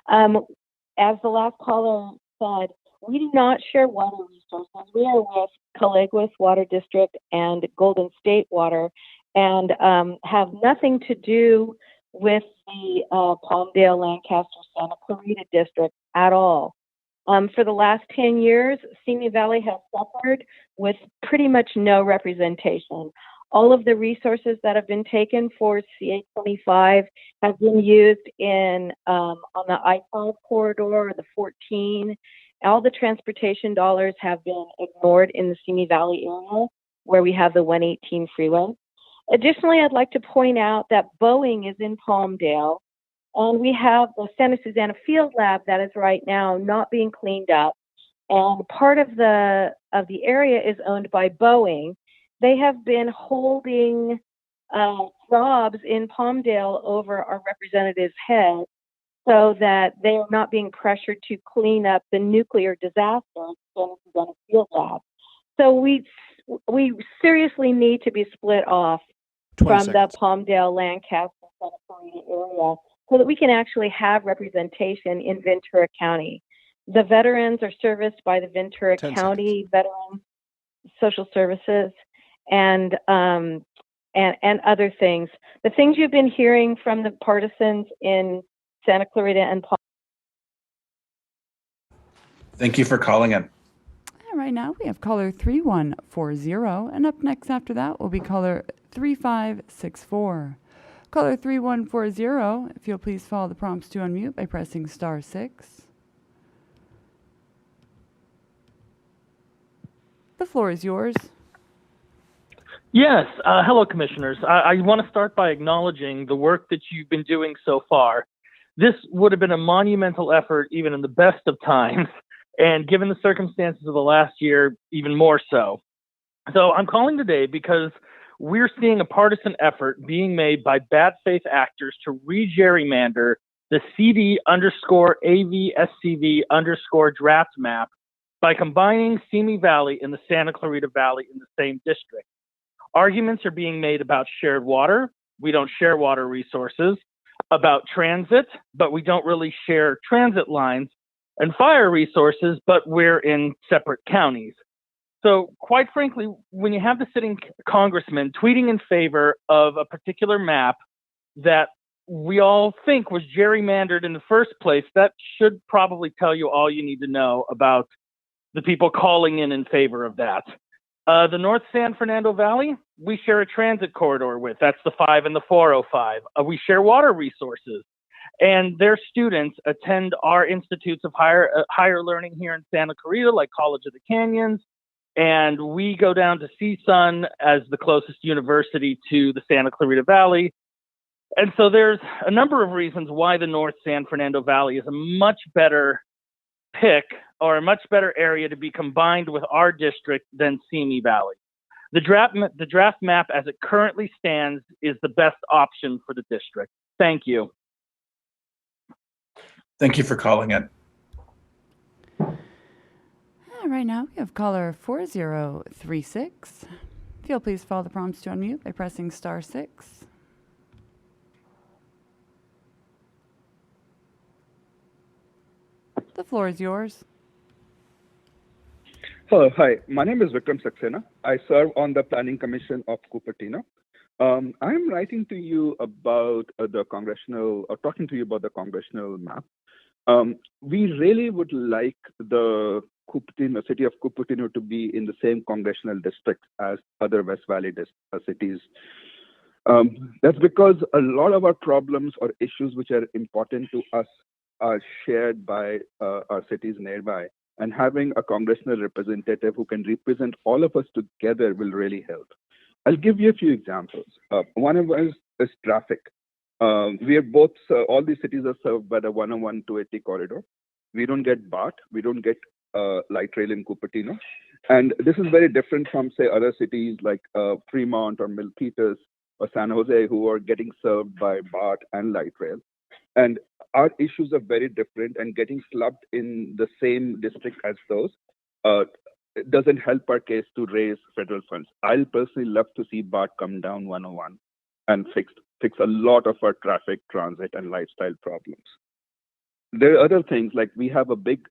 As the last caller said, we do not share water resources. We are with Caleguas Water District and Golden State Water, and have nothing to do with the Palmdale, Lancaster, Santa Clarita District at all. For the last 10 years, Simi Valley has suffered with pretty much no representation. All of the resources that have been taken for CA25 have been used in on the I-5 corridor or the 14. All the transportation dollars have been ignored in the Simi Valley area where we have the 118 freeway. Additionally, I'd like to point out that Boeing is in Palmdale, and we have the Santa Susana Field Lab that is right now not being cleaned up. And part of the area is owned by Boeing. They have been holding jobs in Palmdale over our representatives' heads so that they are not being pressured to clean up the nuclear disaster at Santa Susana Field Lab. So we seriously need to be split off from the Palmdale, Lancaster, Santa Clarita area so that we can actually have representation in Ventura County. The veterans are serviced by the Ventura County Veterans Social Services and other things. The things you've been hearing from the partisans in Santa Clarita and Palm. Thank you for calling in. And right now we have caller 3140, and up next after that will be caller 3564. Caller 3140, if you'll please follow the prompts to unmute by pressing *6. The floor is yours. Yes. Hello, commissioners. I want to start by acknowledging the work that you've been doing so far. This would have been a monumental effort even in the best of times, and given the circumstances of the last year, even more so. So I'm calling today because we're seeing a partisan effort being made by bad faith actors to re-gerrymander the CD_AVSCV_draft map by combining Simi Valley and the Santa Clarita Valley in the same district. Arguments are being made about shared water. We don't share water resources. About transit, but we don't really share transit lines. And fire resources, but we're in separate counties. So quite frankly, when you have the sitting congressman tweeting in favor of a particular map that we all think was gerrymandered in the first place, that should probably tell you all you need to know about the people calling in favor of that. The North San Fernando Valley, we share a transit corridor with. That's the 5 and the 405. We share water resources. And their students attend our institutes of higher learning here in Santa Clarita, like College of the Canyons. And we go down to CSUN as the closest university to the Santa Clarita Valley. And so there's a number of reasons why the North San Fernando Valley is a much better pick or a much better area to be combined with our district than Simi Valley. The draft map as it currently stands is the best option for the district. Thank you. Thank you for calling in. Right now we have caller 4036. If you'll please follow the prompts to unmute by pressing *6. The floor is yours. Hello, hi. My name is Vikram Saxena. I serve on the Planning Commission of Cupertino. I'm writing to you about talking to you about the congressional map. We really would like the city of Cupertino to be in the same congressional district as other West Valley cities. That's because a lot of our problems or issues which are important to us are shared by our cities nearby. And having a congressional representative who can represent all of us together will really help. I'll give you a few examples. One of us is traffic. We are both, all these cities are served by the 101-280 corridor. We don't get BART, we don't get light rail in Cupertino. And this is very different from, say, other cities like Fremont or Milpitas or San Jose, who are getting served by BART and light rail. And our issues are very different, and getting slumped in the same district as those doesn't help our case to raise federal funds. I'll personally love to see BART come down 101 and fix a lot of our traffic, transit, and lifestyle problems. There are other things, like we have a big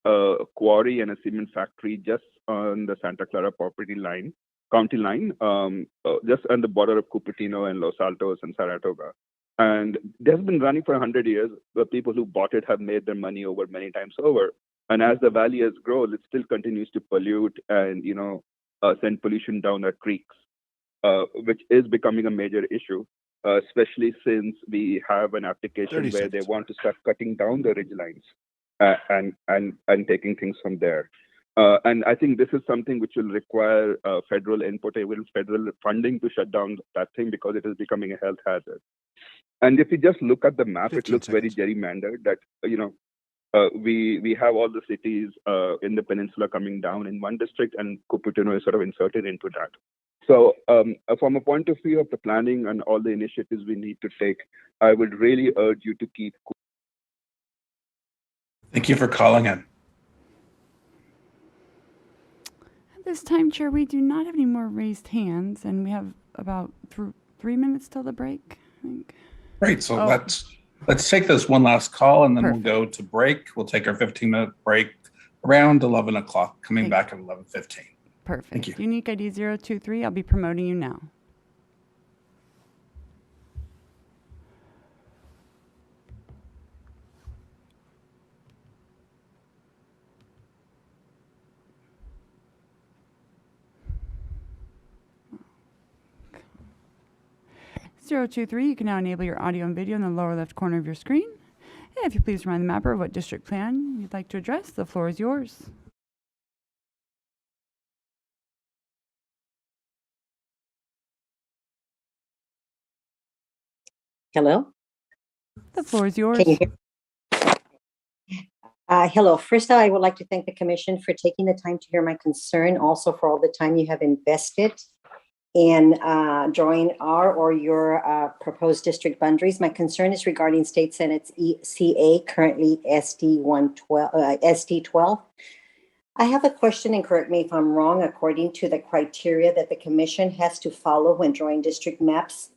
quarry and a cement factory just on the Santa Clara county line, just on the border of Cupertino and Los Altos and Saratoga. And it has been running for 100 years. The people who bought it have made their money over many times over. And as the valley has grown, it still continues to pollute and, send pollution down our creeks, which is becoming a major issue, especially since we have an application where they want to start cutting down the ridge lines and taking things from there. And I think this is something which will require federal input, federal funding to shut down that thing because it is becoming a health hazard. And if you just look at the map, it looks very gerrymandered that, we have all the cities in the peninsula coming down in one district, and Cupertino is sort of inserted into that. So from a point of view of the planning and all the initiatives we need to take, I would really urge you to keep. Thank you for calling in. At this time, Chair, we do not have any more raised hands, and we have about 3 minutes till the break, I think. Great, so let's take this one last call, and then we'll go to break. We'll take our 15-minute break around 11 o'clock, coming back at 11:15. Perfect. Thank you. Unique ID 023, I'll be promoting you now. .023, you can now enable your audio and video in the lower left corner of your screen. And if you please remind the mapper of what district plan you'd like to address, the floor is yours. Hello? The floor is yours. Can you hear? Hello. First, I would like to thank the Commission for taking the time to hear my concern, also for all the time you have invested in drawing our or your proposed district boundaries. My concern is regarding State Senate's CA, currently SD12. I have a question, and correct me if I'm wrong, according to the criteria that the Commission has to follow when drawing district maps.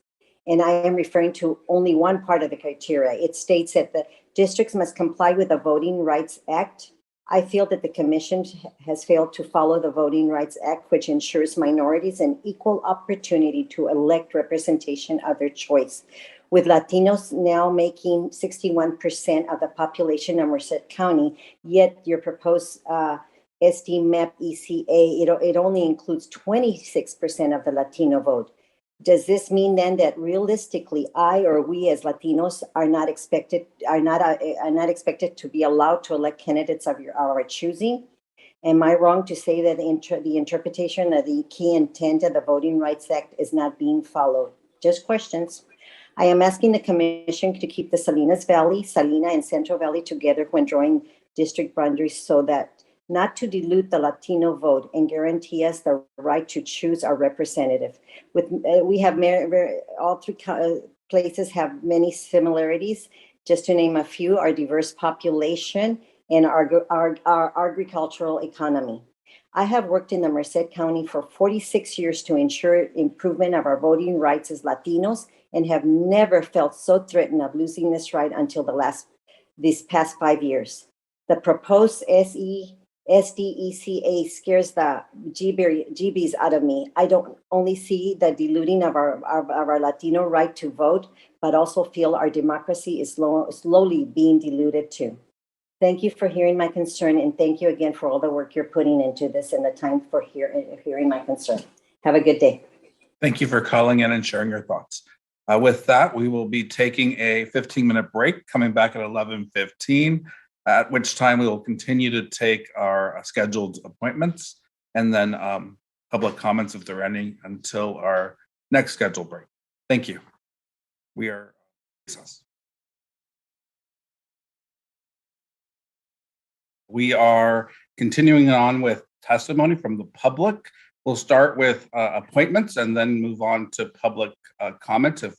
And I am referring to only one part of the criteria. It states that the districts must comply with the Voting Rights Act. I feel that the Commission has failed to follow the Voting Rights Act, which ensures minorities an equal opportunity to elect representation of their choice. With Latinos now making 61% of the population of Merced County, yet your proposed SD map ECA, it only includes 26% of the Latino vote. Does this mean then that realistically, I or we as Latinos are not expected to be allowed to elect candidates of our choosing? Am I wrong to say that the interpretation of the key intent of the Voting Rights Act is not being followed? Just questions. I am asking the Commission to keep the Salinas Valley, Salina, and Central Valley together when drawing district boundaries, so that not to dilute the Latino vote and guarantee us the right to choose our representative. We have all three places have many similarities. Just to name a few: our diverse population and our agricultural economy. I have worked in the Merced County for 46 years to ensure improvement of our voting rights as Latinos, and have never felt so threatened of losing this right until these past 5 years. The proposed SDECA scares the GBs out of me. I don't only see the diluting of our Latino right to vote, but also feel our democracy is slowly being diluted too. Thank you for hearing my concern, and thank you again for all the work you're putting into this and the time for hearing my concern. Have a good day. Thank you for calling in and sharing your thoughts. With that, we will be taking a 15-minute break, coming back at 11:15. At which time we will continue to take our scheduled appointments and then public comments if there are any until our next scheduled break. Thank you. We are recess. We are continuing on with testimony from the public. We'll start with appointments and then move on to public comment if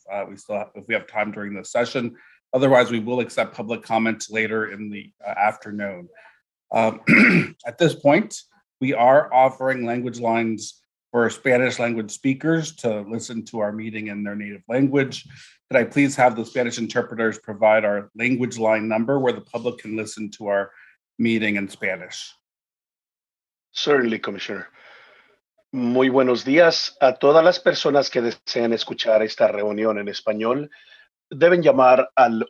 we have time during the session. Otherwise, we will accept public comments later in the afternoon. At this point, we are offering language lines for Spanish language speakers to listen to our meeting in their native language. Could I please have the Spanish interpreters provide our language line number where the public can listen to our meeting in Spanish? Certainly, Commissioner. Muy buenos días a todas las personas que desean escuchar esta reunión en español. Deben llamar al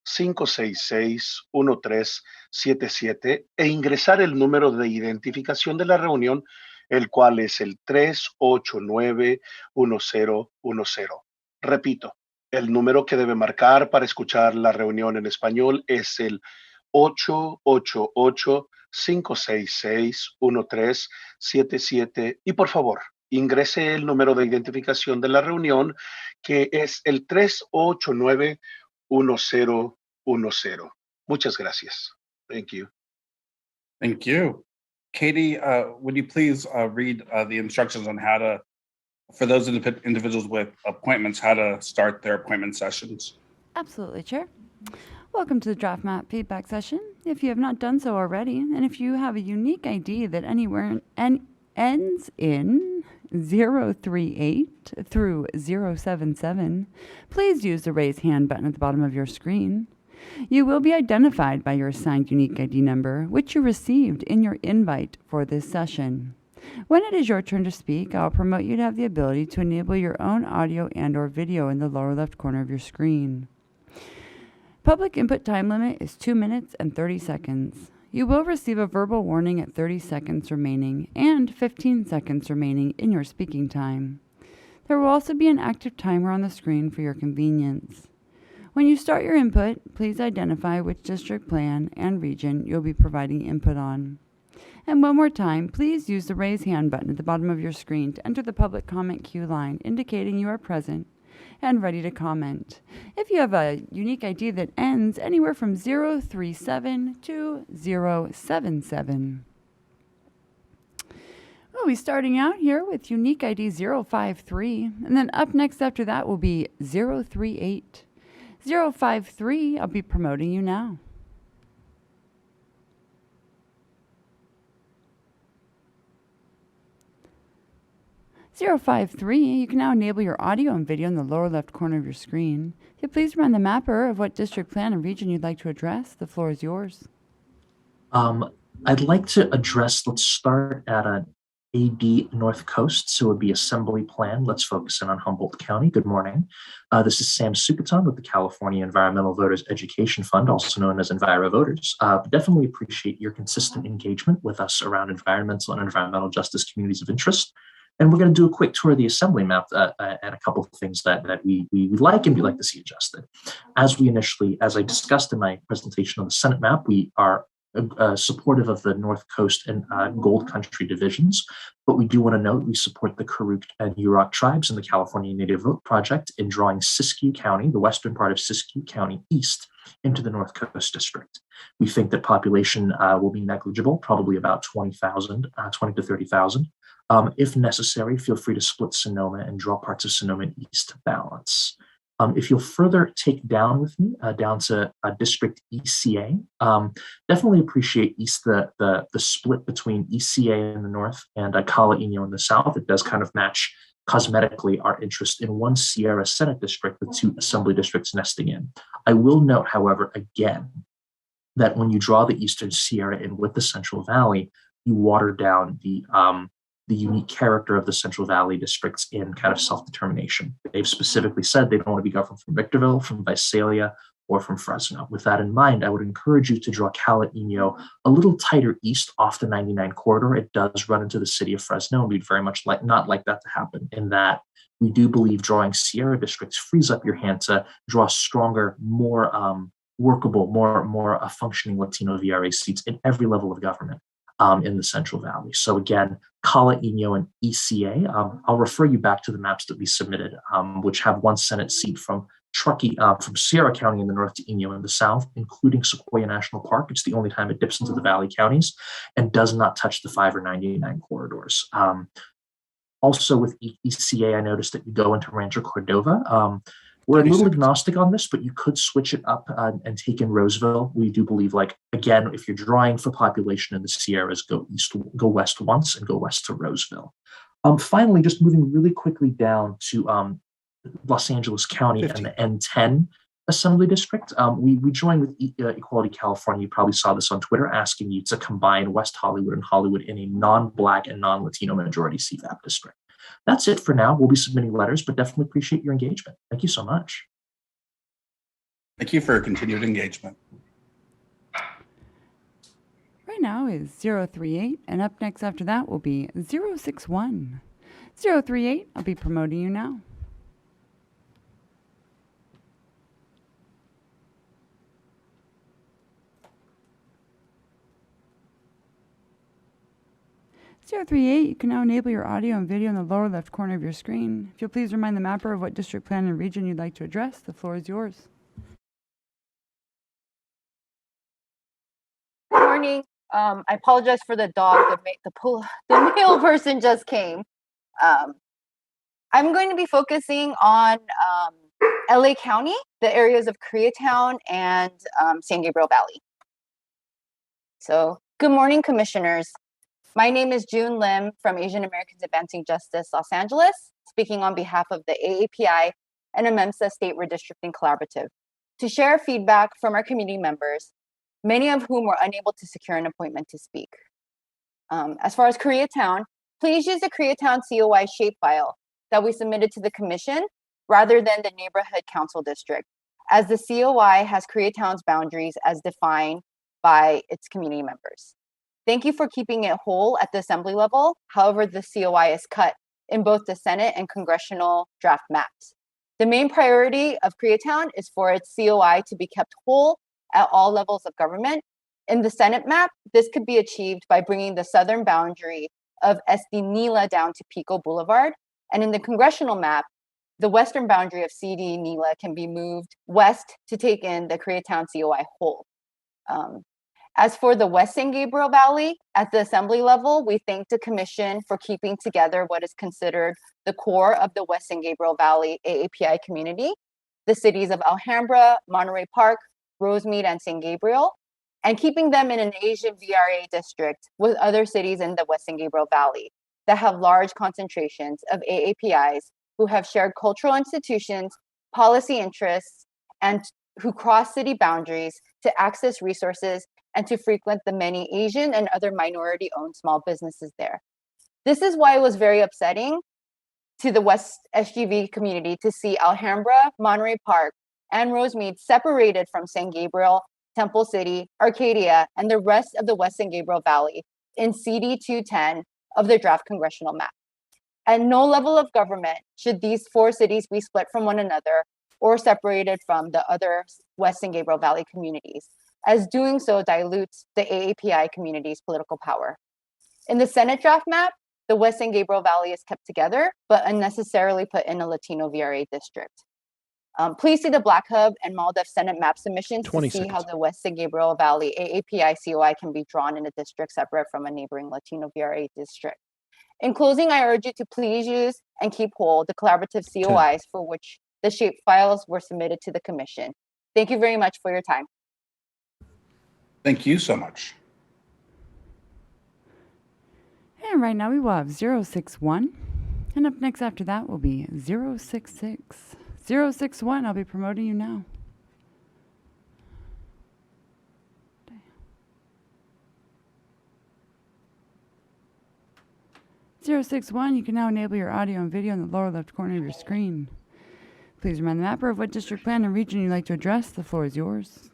566-1377 e ingresar el número de identificación de la reunión, el cual es el 389-1010. Repito, el número que debe marcar para escuchar la reunión en español es el 888-566-1377 y por favor, ingrese el número de identificación de la reunión que es el 389-1010. Muchas gracias. Thank you. Thank you. Katie, would you please read the instructions on how to, for those individuals with appointments, how to start their appointment sessions? Absolutely, Chair. Welcome to the Draft Map feedback session. If you have not done so already, and if you have a unique ID that ends in 038 through 077, please use the raise hand button at the bottom of your screen. You will be identified by your assigned unique ID number, which you received in your invite for this session. When it is your turn to speak, I'll promote you to have the ability to enable your own audio and/or video in the lower left corner of your screen. Public input time limit is 2 minutes and 30 seconds. You will receive a verbal warning at 30 seconds remaining and 15 seconds remaining in your speaking time. There will also be an active timer on the screen for your convenience. When you start your input, please identify which district plan and region you'll be providing input on. And one more time, please use the raise hand button at the bottom of your screen to enter the public comment queue line indicating you are present and ready to comment. If you have a unique ID that ends anywhere from 037 to 077. We'll be starting out here with unique ID 053, and then up next after that will be 038. 053, I'll be promoting you now. You can now enable your audio and video in the lower left corner of your screen. If you please remind the mapper of what district plan and region you'd like to address, the floor is yours. I'd like to address, let's start at an AD North Coast, so it would be Assembly Plan. Let's focus in on Humboldt County. Good morning. This is Sam Sukaton with the California Environmental Voters Education Fund, also known as EnviroVoters. Definitely appreciate your consistent engagement with us around environmental and environmental justice communities of interest. And we're going to do a quick tour of the assembly map and a couple of things that we like and we'd like to see adjusted. As I discussed in my presentation on the Senate map, we are supportive of the North Coast and Gold Country divisions, but we do want to note we support the Karuk and Yurok tribes in the California Native Vote Project in drawing Siskiyou County, the western part of Siskiyou County, east into the North Coast District. We think that population will be negligible, probably about 20 to 30,000. If necessary, feel free to split Sonoma and draw parts of Sonoma east to balance. If you'll further take down with me, down to District ECA, definitely appreciate the split between ECA in the north and Cala Ino in the south. It does kind of match cosmetically our interest in one Sierra Senate district with two assembly districts nesting in. I will note, however, again, that when you draw the Eastern Sierra in with the Central Valley, you water down the unique character of the Central Valley districts in kind of self-determination. They've specifically said they don't want to be governed from Victorville, from Visalia, or from Fresno. With that in mind, I would encourage you to draw Cala Ino a little tighter east off the 99 corridor. It does run into the city of Fresno, and we'd very much not like that to happen, in that we do believe drawing Sierra districts frees up your hand to draw stronger, more workable, more functioning Latino VRA seats in every level of government. In the Central Valley. So again, Cala Ino and ECA. I'll refer you back to the maps that we submitted, which have one Senate seat from Truckee, from Sierra County in the north to Ino in the south, including Sequoia National Park. It's the only time it dips into the Valley counties and does not touch the 5 or 99 corridors. Also with ECA, I noticed that you go into Rancho Cordova. We're a little agnostic on this, but you could switch it up and take in Roseville. We do believe, again, if you're drawing for population in the Sierras, go west once and go west to Roseville. Finally, just moving really quickly down to Los Angeles County 50. And the N10 Assembly District. We joined with Equality California. You probably saw this on Twitter, asking you to combine West Hollywood and Hollywood in a non-Black and non-Latino majority CFAP district. That's it for now. We'll be submitting letters, but definitely appreciate your engagement. Thank you so much. Thank you for your continued engagement. Right now is 038, and up next after that will be 061. 038, I'll be promoting you now. You can now enable your audio and video in the lower left corner of your screen. If you'll please remind the mapper of what district, plan, and region you'd like to address, the floor is yours. Good morning. I apologize for the dog. The male person just came. I'm going to be focusing on LA County, the areas of Koreatown and San Gabriel Valley. So, good morning, commissioners. My name is June Lim from Asian Americans Advancing Justice, Los Angeles, speaking on behalf of the AAPI and AMEMSA State Redistricting Collaborative to share feedback from our community members, many of whom were unable to secure an appointment to speak. As far as Koreatown, please use the Koreatown COI shapefile that we submitted to the commission rather than the neighborhood council district, as the COI has Koreatown's boundaries as defined by its community members. Thank you for keeping it whole at the assembly level. However, the COI is cut in both the Senate and congressional draft maps. The main priority of Koreatown is for its COI to be kept whole at all levels of government. In the Senate map, this could be achieved by bringing the southern boundary of SD Nila down to Pico Boulevard. And in the congressional map, the western boundary of CD Nila can be moved west to take in the Koreatown COI whole. As for the West San Gabriel Valley, at the assembly level, we thank the commission for keeping together what is considered the core of the West San Gabriel Valley AAPI community, the cities of Alhambra, Monterey Park, Rosemead, and San Gabriel, and keeping them in an Asian VRA district with other cities in the West San Gabriel Valley that have large concentrations of AAPIs who have shared cultural institutions, policy interests, and who cross city boundaries to access resources and to frequent the many Asian and other minority-owned small businesses there. This is why it was very upsetting to the West SGV community to see Alhambra, Monterey Park, and Rosemead separated from San Gabriel, Temple City, Arcadia, and the rest of the West San Gabriel Valley in CD 210 of the draft congressional map. At no level of government should these four cities be split from one another or separated from the other West San Gabriel Valley communities, as doing so dilutes the AAPI community's political power. In the Senate draft map, the West San Gabriel Valley is kept together, but unnecessarily put in a Latino VRA district. Please see the Black Hub and MALDEF Senate map submissions to see how the West San Gabriel Valley AAPI COI can be drawn in a district separate from a neighboring Latino VRA district. In closing, I urge you to please use and keep whole the collaborative COIs for which the shape files were submitted to the commission. Thank you very much for your time. Thank you so much. And right now we will have 061. And up next after that will be 066. 061, I'll be promoting you now. Zero 61, you can now enable your audio and video in the lower left corner of your screen. Please remind the mapper of what district, plan, and region you'd like to address. The floor is yours.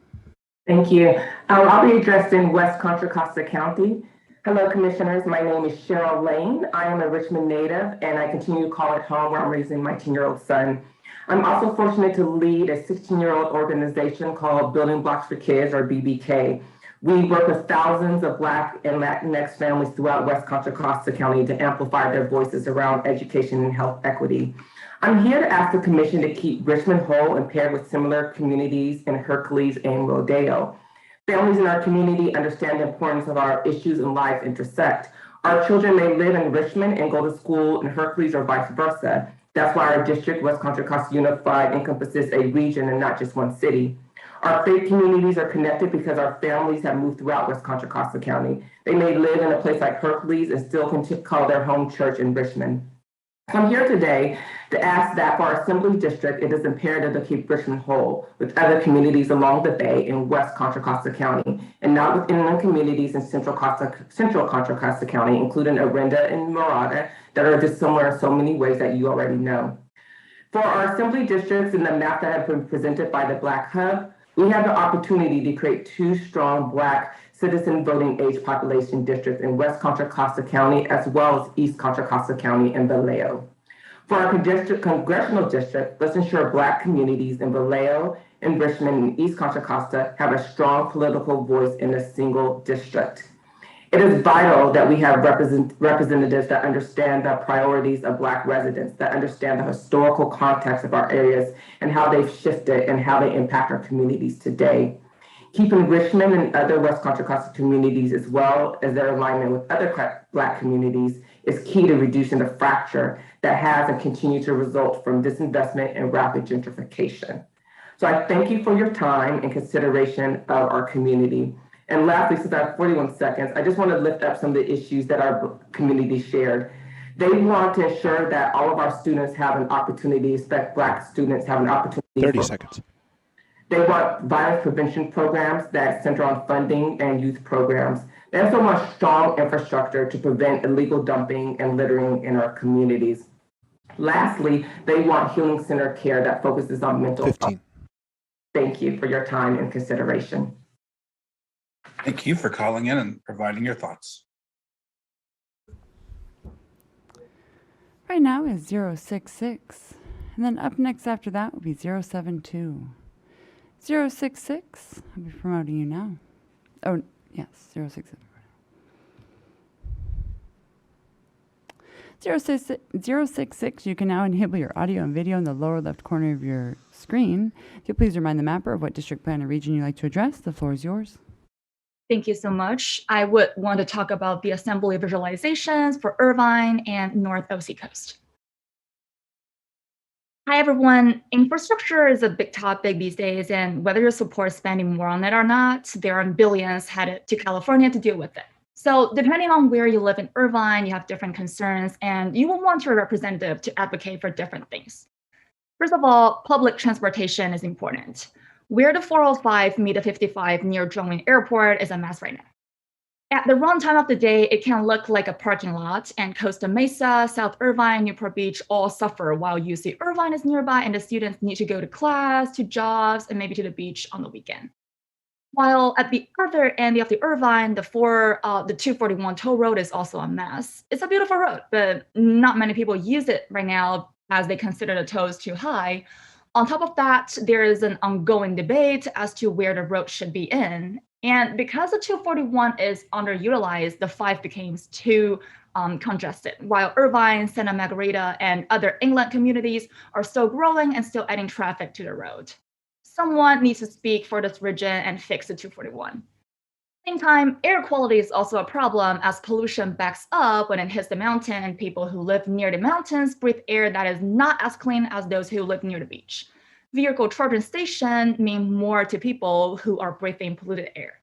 Thank you. I'll be addressing West Contra Costa County. Hello, commissioners. My name is Cheryl Lane. I am a Richmond native, and I continue to call it home where I'm raising my 10-year-old son. I'm also fortunate to lead a 16-year-old organization called Building Blocks for Kids, or BBK. We work with thousands of Black and Latinx families throughout West Contra Costa County to amplify their voices around education and health equity. I'm here to ask the commission to keep Richmond whole and paired with similar communities in Hercules and Rodeo. Families in our community understand the importance of our issues and lives intersect. Our children may live in Richmond and go to school in Hercules or vice versa. That's why our district, West Contra Costa Unified, encompasses a region and not just one city. Our faith communities are connected because our families have moved throughout West Contra Costa County. They may live in a place like Hercules and still call their home church in Richmond. So I'm here today to ask that for our assembly district, it is imperative to keep Richmond whole with other communities along the bay in West Contra Costa County, and not with inland communities in Central Contra Costa County, including Orinda and Morada, that are dissimilar in so many ways that you already know. For our assembly districts in the map that have been presented by the Black Hub, we have the opportunity to create 2 strong Black citizen voting age population districts in West Contra Costa County as well as East Contra Costa County and Vallejo. For our congressional district, let's ensure Black communities in Vallejo and Richmond and East Contra Costa have a strong political voice in a single district. It is vital that we have representatives that understand the priorities of Black residents, that understand the historical context of our areas and how they've shifted and how they impact our communities today. Keeping Richmond and other West Contra Costa communities as well as their alignment with other Black communities is key to reducing the fracture that has and continue to result from disinvestment and rapid gentrification. So I thank you for your time and consideration of our community. And lastly, since I have 41 seconds, I just want to lift up some of the issues that our community shared. They want to ensure that all of our students have an opportunity, especially Black students have an opportunity. 30 seconds. They want violence prevention programs that center on funding and youth programs. They also want strong infrastructure to prevent illegal dumping and littering in our communities. Lastly, they want healing center care that focuses on mental health. Thank you for your time and consideration. Thank you for calling in and providing your thoughts. Right now is 066. And then up next after that will be 072. 066, I'll be promoting you now. Oh, yes, 066. 066, you can now enable your audio and video in the lower left corner of your screen. If you'll please remind the mapper of what district plan or region you'd like to address, the floor is yours. Thank you so much. I would want to talk about the assembly visualizations for Irvine and North OC Coast. Hi, everyone. Infrastructure is a big topic these days, and whether you support spending more on it or not, there are billions headed to California to deal with it. So depending on where you live in Irvine, you have different concerns, and you will want your representative to advocate for different things. First of all, public transportation is important. Where the 405 meet the 55 near Jolene Airport is a mess right now. At the wrong time of the day, it can look like a parking lot, and Costa Mesa, South Irvine, Newport Beach all suffer while UC Irvine is nearby and the students need to go to class, to jobs, and maybe to the beach on the weekend. While at the other end of the Irvine, the 241 toll road is also a mess. It's a beautiful road, but not many people use it right now as they consider the tolls too high. On top of that, there is an ongoing debate as to where the road should be in. And because the 241 is underutilized, the 5 becomes too congested, while Irvine, Santa Margarita, and other inland communities are still growing and still adding traffic to the road. Someone needs to speak for this region and fix the 241. At the same time, air quality is also a problem as pollution backs up when it hits the mountain, and people who live near the mountains breathe air that is not as clean as those who live near the beach. Vehicle charging stations mean more to people who are breathing polluted air.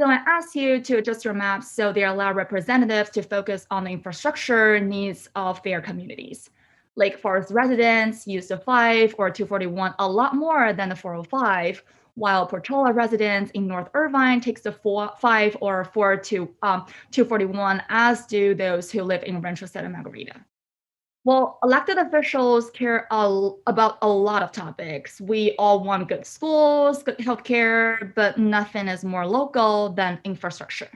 So I ask you to adjust your maps so they allow representatives to focus on the infrastructure needs of their communities. Lake Forest residents use the 5 or 241 a lot more than the 405, while Portola residents in North Irvine takes the 5 or 4 to 241, as do those who live in Rancho Santa Margarita. Well, elected officials care about a lot of topics. We all want good schools, good healthcare, but nothing is more local than infrastructure.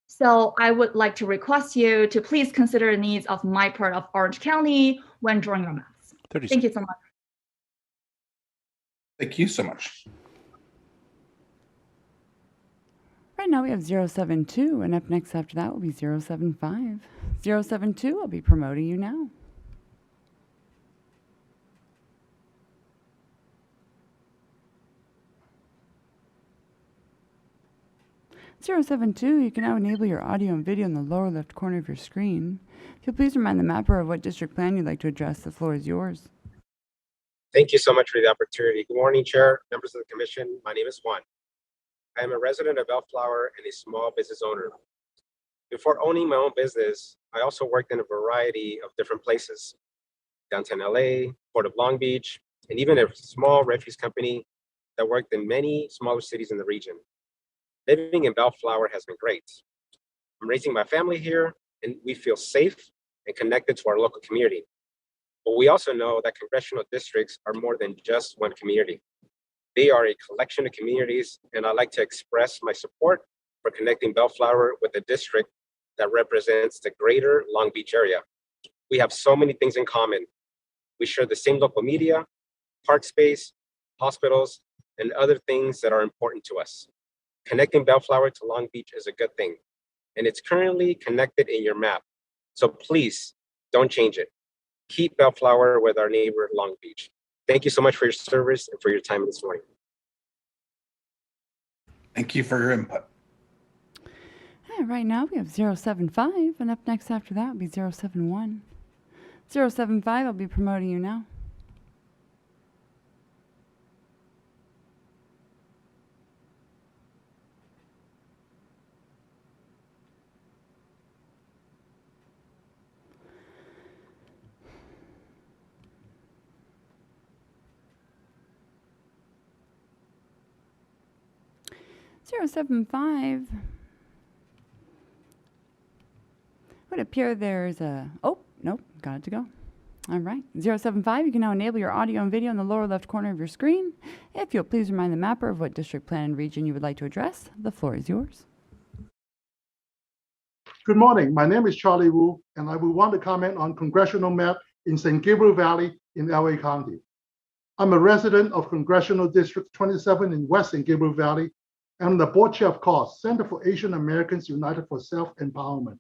So I would like to request you to please consider the needs of my part of Orange County when drawing your maps. Thank you so much. Thank you so much. Right now we have 072, and up next after that will be 075. 072, I'll be promoting you now. 072, you can now enable your audio and video in the lower left corner of your screen. If you'll please remind the mapper of what district plan you'd like to address, the floor is yours. Thank you so much for the opportunity. Good morning, Chair, members of the Commission. My name is Juan. I am a resident of Bellflower and a small business owner. Before owning my own business, I also worked in a variety of different places. Downtown LA, Port of Long Beach, and even a small refuse company that worked in many smaller cities in the region. Living in Bellflower has been great. I'm raising my family here, and we feel safe and connected to our local community. But we also know that congressional districts are more than just one community. They are a collection of communities, and I'd like to express my support for connecting Bellflower with a district that represents the greater Long Beach area. We have so many things in common. We share the same local media, park space, hospitals, and other things that are important to us. Connecting Bellflower to Long Beach is a good thing, and it's currently connected in your map. So please don't change it. Keep Bellflower with our neighbor, Long Beach. Thank you so much for your service and for your time this morning. Thank you for your input. Right now we have 075, and up next after that will be 071. 075, I'll be promoting you now. Zero 075. Would appear there's a, oh, nope, got it to go. All right, 075, you can now enable your audio and video in the lower left corner of your screen. If you'll please remind the mapper of what district, plan, and region you would like to address, the floor is yours. Good morning, my name is Charlie Wu, and I will want to comment on congressional map in San Gabriel Valley in LA County. I'm a resident of Congressional District 27 in West San Gabriel Valley, and I'm the board chair of CAUSE, Center for Asian Americans United for Self-Empowerment.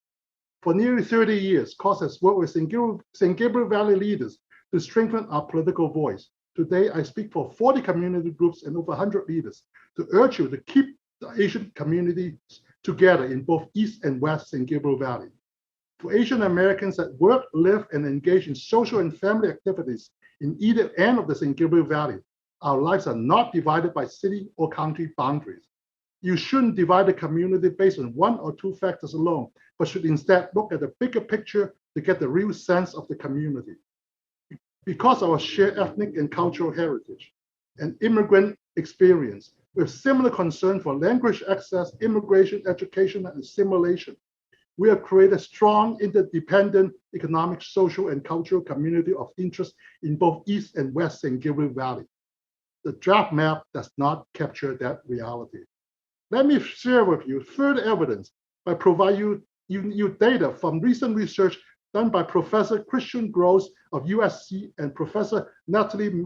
For nearly 30 years, CAUSE has worked with San Gabriel Valley leaders to strengthen our political voice. Today, I speak for 40 community groups and over 100 leaders to urge you to keep the Asian community together in both East and West San Gabriel Valley. For Asian Americans that work, live, and engage in social and family activities in either end of the San Gabriel Valley, our lives are not divided by city or county boundaries. You shouldn't divide the community based on one or two factors alone, but should instead look at the bigger picture to get the real sense of the community. Because of our shared ethnic and cultural heritage and immigrant experience, with similar concern for language access, immigration, education, and assimilation, we have created a strong, interdependent economic, social, and cultural community of interest in both East and West San Gabriel Valley. The draft map does not capture that reality. Let me share with you further evidence by providing you data from recent research done by Professor Christian Gross of USC and Professor Natalie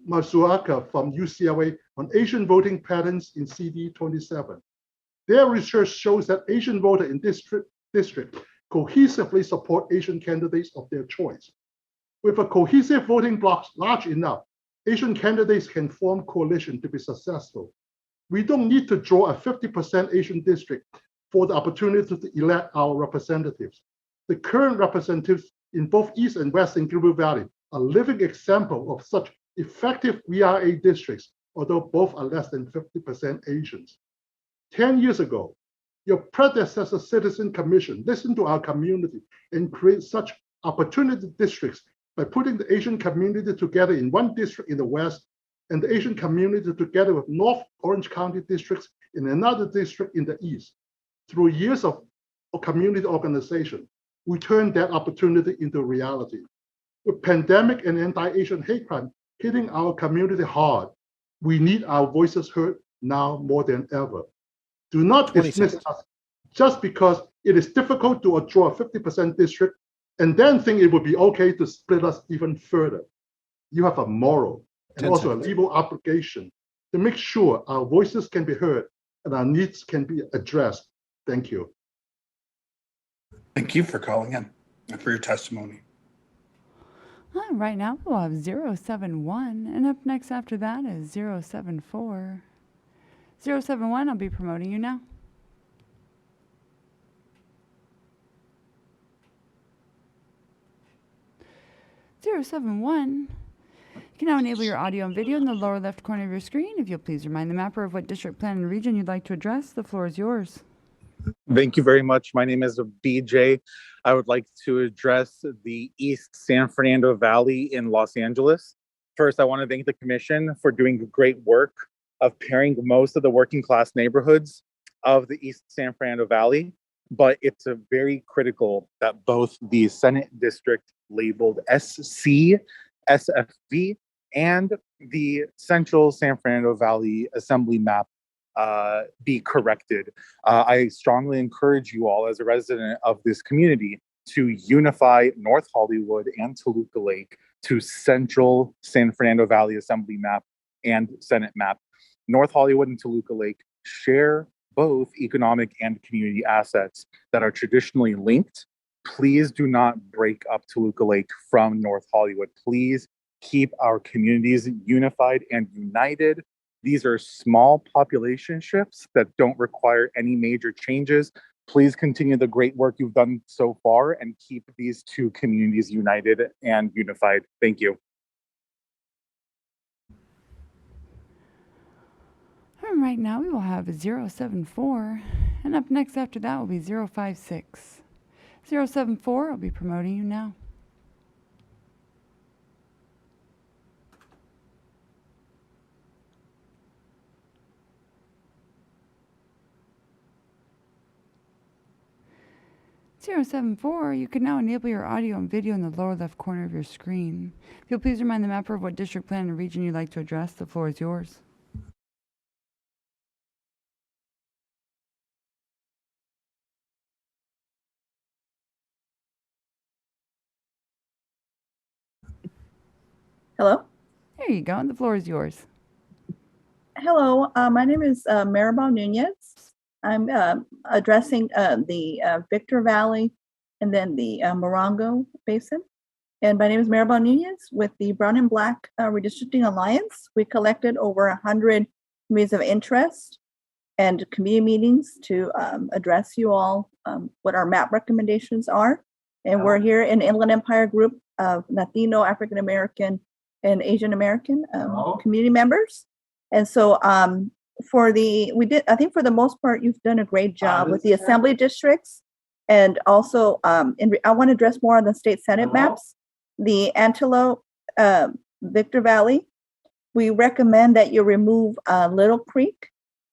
Matsuoka from UCLA on Asian voting patterns in CD27. Their research shows that Asian voters in district cohesively support Asian candidates of their choice. With a cohesive voting bloc large enough, Asian candidates can form coalition to be successful. We don't need to draw a 50% Asian district for the opportunity to elect our representatives. The current representatives in both East and West San Gabriel Valley are living example of such effective VRA districts, although both are less than 50% Asians. 10 years ago, your predecessor Citizen Commission listened to our community and created such opportunity districts by putting the Asian community together in one district in the West and the Asian community together with North Orange County districts in another district in the East. Through years of community organization, we turned that opportunity into reality. With pandemic and anti-Asian hate crime hitting our community hard, we need our voices heard now more than ever. Do not dismiss us just because it is difficult to draw a 50% district and then think it would be okay to split us even further. You have a moral and also a legal obligation to make sure our voices can be heard and our needs can be addressed. Thank you. Thank you for calling in and for your testimony. Right now we'll have 071, and up next after that is 074. 071, I'll be promoting you now. Zero 071. You can now enable your audio and video in the lower left corner of your screen. If you'll please remind the mapper of what district, plan, and region you'd like to address, the floor is yours. Thank you very much. My name is BJ. I would like to address the East San Fernando Valley in Los Angeles. First, I want to thank the Commission for doing great work of pairing most of the working class neighborhoods of the East San Fernando Valley but it's a very critical that both the Senate district labeled SC, SFV, and the Central San Fernando Valley Assembly map be corrected. I strongly encourage you all as a resident of this community to unify North Hollywood and Toluca Lake to Central San Fernando Valley Assembly map and Senate map. North Hollywood and Toluca Lake share both economic and community assets that are traditionally linked. Please do not break up Toluca Lake from North Hollywood. Please keep our communities unified and united. These are small population shifts that don't require any major changes. Please continue the great work you've done so far and keep these two communities united and unified. Thank you. And right now we will have 074, and up next after that will be 056. 074, I'll be promoting you now. (074), you can now enable your audio and video in the lower left corner of your screen. If you'll please remind the mapper of what district, plan, and region you'd like to address, the floor is yours. Hello? There you go. The floor is yours. Hello, my name is Maribel Nunez. I'm addressing the Victor Valley and then the Morongo Basin. And my name is Maribel Nunez with the Brown and Black Redistricting Alliance. We collected over 100 communities of interest and community meetings to address you all what our map recommendations are. And we're here in Inland Empire group of Latino, African American, and Asian American community members. And so I think for the most part, you've done a great job with the assembly districts. And also, I want to address more on the state Senate maps. The Antelope, Victor Valley, we recommend that you remove Little Creek.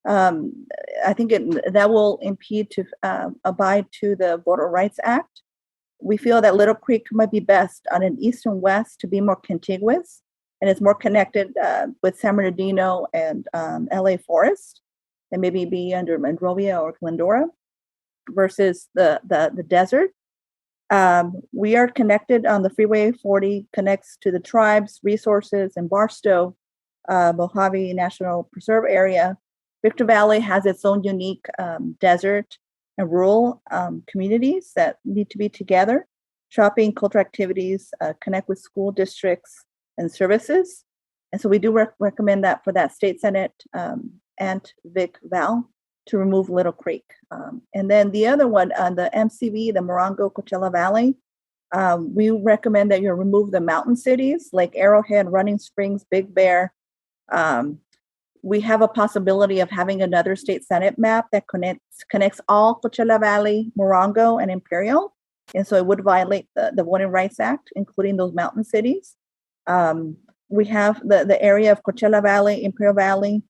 I think that will impede to abide to the Voter Rights Act. We feel that Little Creek might be best on an east and west to be more contiguous, and it's more connected with San Bernardino and LA Forest, and maybe be under Monrovia or Glendora versus the desert. We are connected on the Freeway 40, connects to the tribes, resources, and Barstow, Mojave National Preserve area. Victor Valley has its own unique desert and rural communities that need to be together. Shopping, cultural activities, connect with school districts and services. And so we do recommend that for that state Senate and Vic Val to remove Little Creek. And then the other one, the MCV, the Morongo Coachella Valley, we recommend that you remove the mountain cities like Arrowhead, Running Springs, Big Bear. We have a possibility of having another state Senate map that connects all Coachella Valley, Morongo, and Imperial. And so it would violate the Voting Rights Act, including those mountain cities. We have the area of Coachella Valley, Imperial Valley,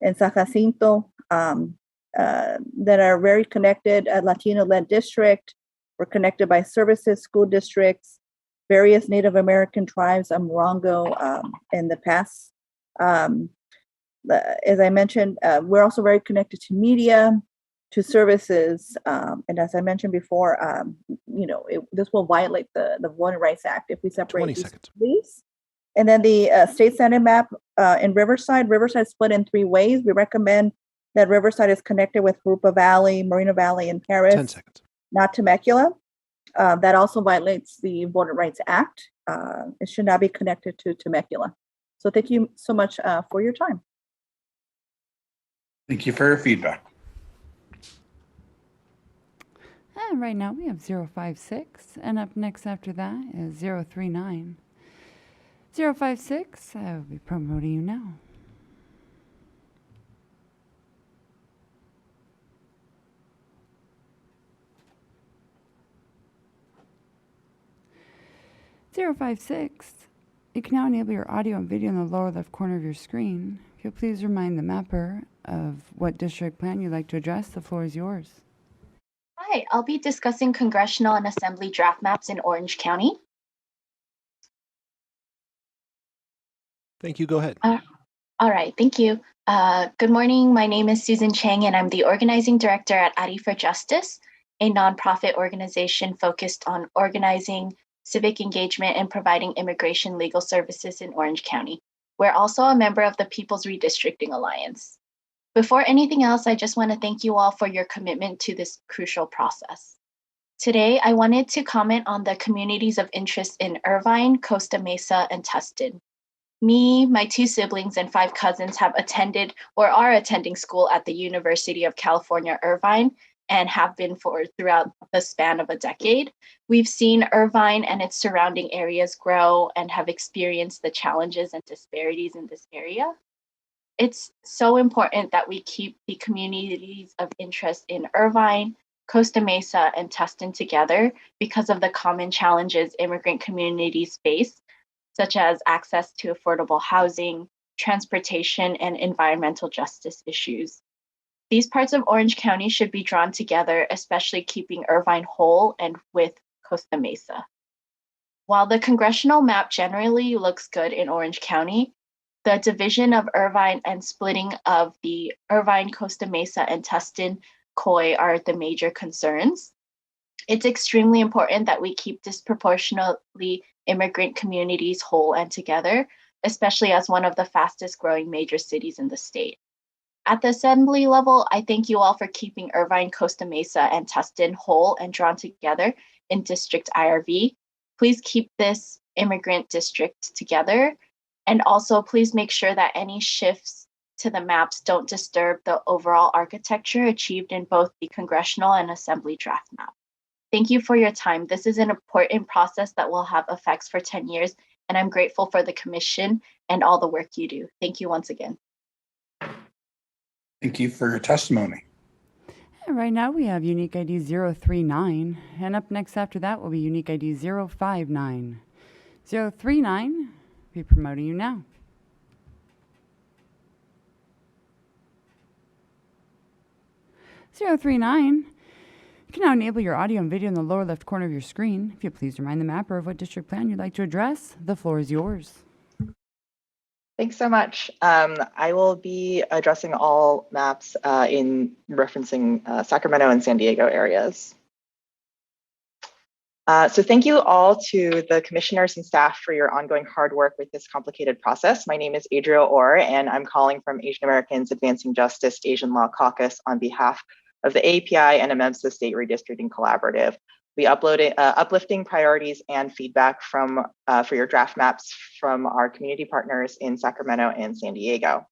and San Jacinto that are very connected, a Latino-led district. We're connected by services, school districts, various Native American tribes of Morongo in the past. As I mentioned, we're also very connected to media, to services, and as I mentioned before, this will violate the Voting Rights Act if we separate these. And then the state Senate map in Riverside is split in 3 ways. We recommend that Riverside is connected with Rupa Valley, Moreno Valley, and Paris. 10 seconds. Not Temecula. That also violates the Voting Rights Act. It should not be connected to Temecula. So thank you so much for your time. Thank you for your feedback. And right now we have 056, and up next after that is 039. 056, I will be promoting you now. You can now enable your audio and video in the lower left corner of your screen. If you'll please remind the mapper of what district plan you'd like to address, the floor is yours. Hi, I'll be discussing congressional and assembly draft maps in Orange County. Thank you. Go ahead. All right, thank you. Good morning. My name is Susan Chang, and I'm the organizing director at Ari for Justice, a nonprofit organization focused on organizing civic engagement and providing immigration legal services in Orange County. We're also a member of the People's Redistricting Alliance. Before anything else, I just want to thank you all for your commitment to this crucial process. Today, I wanted to comment on the communities of interest in Irvine, Costa Mesa, and Tustin. Me, my 2 siblings, and 5 cousins have attended or are attending school at the University of California, Irvine, and have been for throughout the span of a decade. We've seen Irvine and its surrounding areas grow and have experienced the challenges and disparities in this area. It's so important that we keep the communities of interest in Irvine, Costa Mesa, and Tustin together because of the common challenges immigrant communities face, such as access to affordable housing, transportation, and environmental justice issues. These parts of Orange County should be drawn together, especially keeping Irvine whole and with Costa Mesa. While the congressional map generally looks good in Orange County, the division of Irvine and splitting of the Irvine, Costa Mesa, and Tustin COI are the major concerns. It's extremely important that we keep disproportionately immigrant communities whole and together, especially as one of the fastest growing major cities in the state. At the assembly level, I thank you all for keeping Irvine, Costa Mesa, and Tustin whole and drawn together in District IRV. Please keep this immigrant district together. And also please make sure that any shifts to the maps don't disturb the overall architecture achieved in both the congressional and assembly draft map. Thank you for your time. This is an important process that will have effects for 10 years, and I'm grateful for the commission and all the work you do. Thank you once again. Thank you for your testimony. And right now we have unique ID 039, and up next after that will be unique ID 059. 039, be promoting you now. Zero 39. You can now enable your audio and video in the lower left corner of your screen. If you please remind the mapper of what district plan you'd like to address, the floor is yours. Thanks so much. I will be addressing all maps in referencing Sacramento and San Diego areas. So thank you all to the commissioners and staff for your ongoing hard work with this complicated process. My name is Adria Orr, and I'm calling from Asian Americans Advancing Justice Asian Law Caucus on behalf of the API and AMEMSA State Redistricting Collaborative. We uploaded uplifting priorities and feedback from for your draft maps from our community partners in Sacramento and San Diego.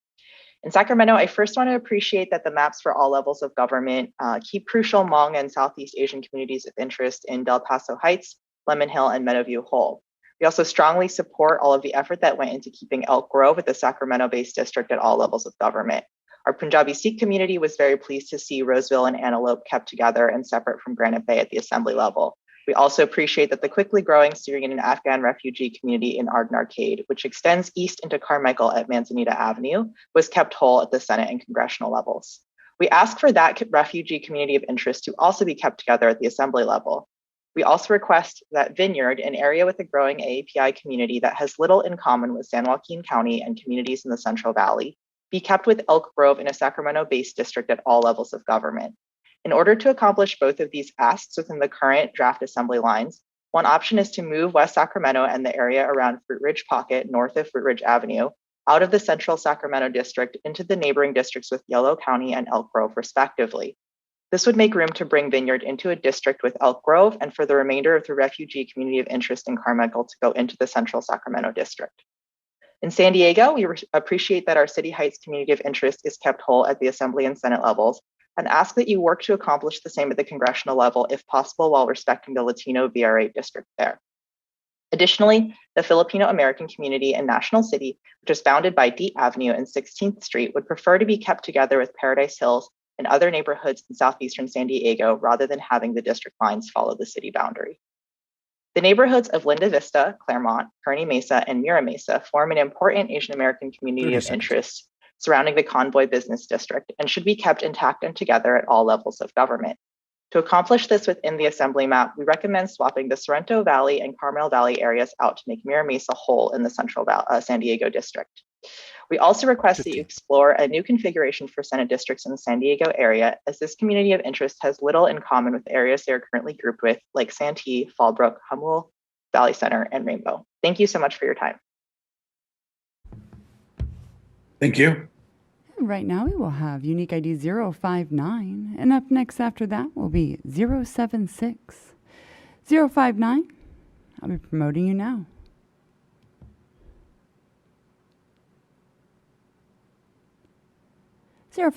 In Sacramento, I first want to appreciate that the maps for all levels of government keep crucial Hmong and Southeast Asian communities of interest in Del Paso Heights, Lemon Hill, and Meadowview whole. We also strongly support all of the effort that went into keeping Elk Grove at the Sacramento-based district at all levels of government. Our Punjabi Sikh community was very pleased to see Roseville and Antelope kept together and separate from Granite Bay at the assembly level. We also appreciate that the quickly growing Syrian and Afghan refugee community in Arden Arcade, which extends east into Carmichael at Manzanita Avenue, was kept whole at the Senate and congressional levels. We ask for that refugee community of interest to also be kept together at the assembly level. We also request that Vineyard, an area with a growing AAPI community that has little in common with San Joaquin County and communities in the Central Valley, be kept with Elk Grove in a Sacramento-based district at all levels of government. In order to accomplish both of these asks within the current draft assembly lines, one option is to move West Sacramento and the area around Fruit Ridge Pocket north of Fruit Ridge Avenue out of the central Sacramento district into the neighboring districts with Yolo County and Elk Grove respectively. This would make room to bring Vineyard into a district with Elk Grove and for the remainder of the refugee community of interest in Carmichael to go into the central Sacramento district. In San Diego, we appreciate that our City Heights community of interest is kept whole at the Assembly and Senate levels and ask that you work to accomplish the same at the congressional level if possible while respecting the Latino VR8 district there. Additionally, the Filipino American community in National City, which is bounded by Deep Avenue and 16th Street, would prefer to be kept together with Paradise Hills and other neighborhoods in southeastern San Diego rather than having the district lines follow the city boundary. The neighborhoods of Linda Vista, Claremont, Kearny Mesa, and Mira Mesa form an important Asian American community of interest surrounding the Convoy Business District and should be kept intact and together at all levels of government. To To accomplish this within the assembly map, we recommend swapping the Sorrento Valley and Carmel Valley areas out to make Mira Mesa whole in the central San Diego district. We also request that you explore a new configuration for Senate districts in the San Diego area, as this community of interest has little in common with areas they are currently grouped with, like Santee, Fallbrook, Humboldt, Valley Center, and Rainbow. Thank you so much for your time. Thank you. Right now we will have unique ID 059, and up next after that will be 076. 059, I'll be promoting you now. You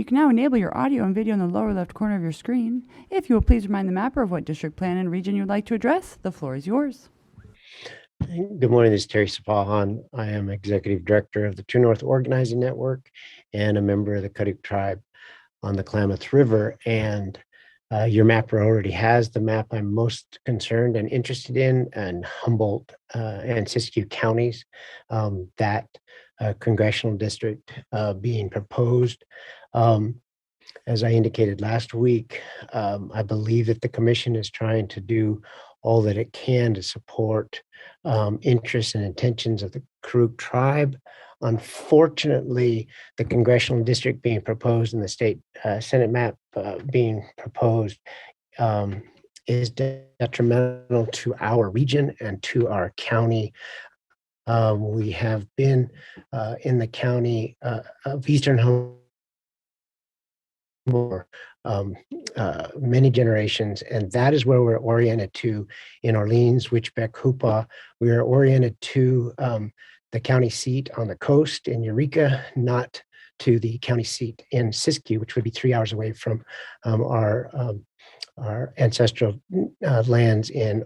can now enable your audio and video in the lower left corner of your screen. If you will please remind the mapper of what district, plan, and region you would like to address, the floor is yours. Good morning, this is Terry Sapahan. I am Executive Director of the True North Organizing Network and a member of the Cuddick Tribe on the Klamath River. And your mapper already has the map I'm most concerned and interested in, and Humboldt and Siskiyou counties, that congressional district being proposed. As I indicated last week, I believe that the commission is trying to do all that it can to support interests and intentions of the Karuk tribe. Unfortunately, the congressional district being proposed and the state Senate map being proposed is detrimental to our region and to our county. We have been in the county of Eastern Humboldt for many generations, and that is where we're oriented to in Orleans, Witchbeck, Hoopaw. We are oriented to the county seat on the coast in Eureka, not to the county seat in Siskiyou, which would be 3 hours away from our ancestral lands in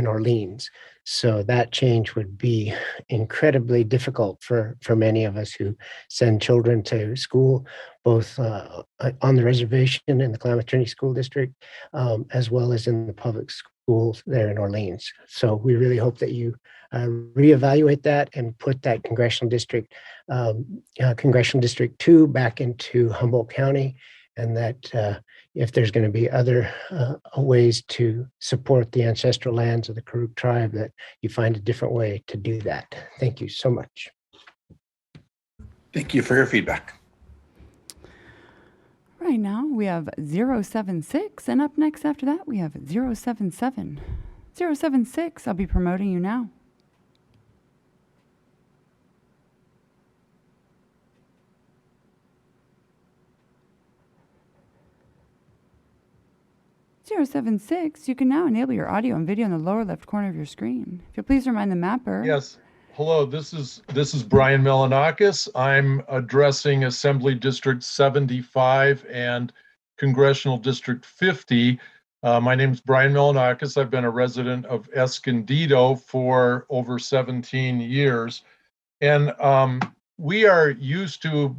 Orleans. So that change would be incredibly difficult for many of us who send children to school, both on the reservation in the Klamath Trinity School District, as well as in the public schools there in Orleans. So we really hope that you reevaluate that and put that congressional district 2 back into Humboldt County, and that if there's going to be other ways to support the ancestral lands of the Karuk tribe, that you find a different way to do that. Thank you so much. Thank you for your feedback. Right now we have 076, and up next after that we have 077. 076, I'll be promoting you now. You can now enable your audio and video in the lower left corner of your screen. If you'll please remind the mapper. Yes. Hello, this is Brian Melanakis. I'm addressing Assembly District 75 and Congressional District 50. My name is Brian Melanakis. I've been a resident of Escondido for over 17 years. And we are used to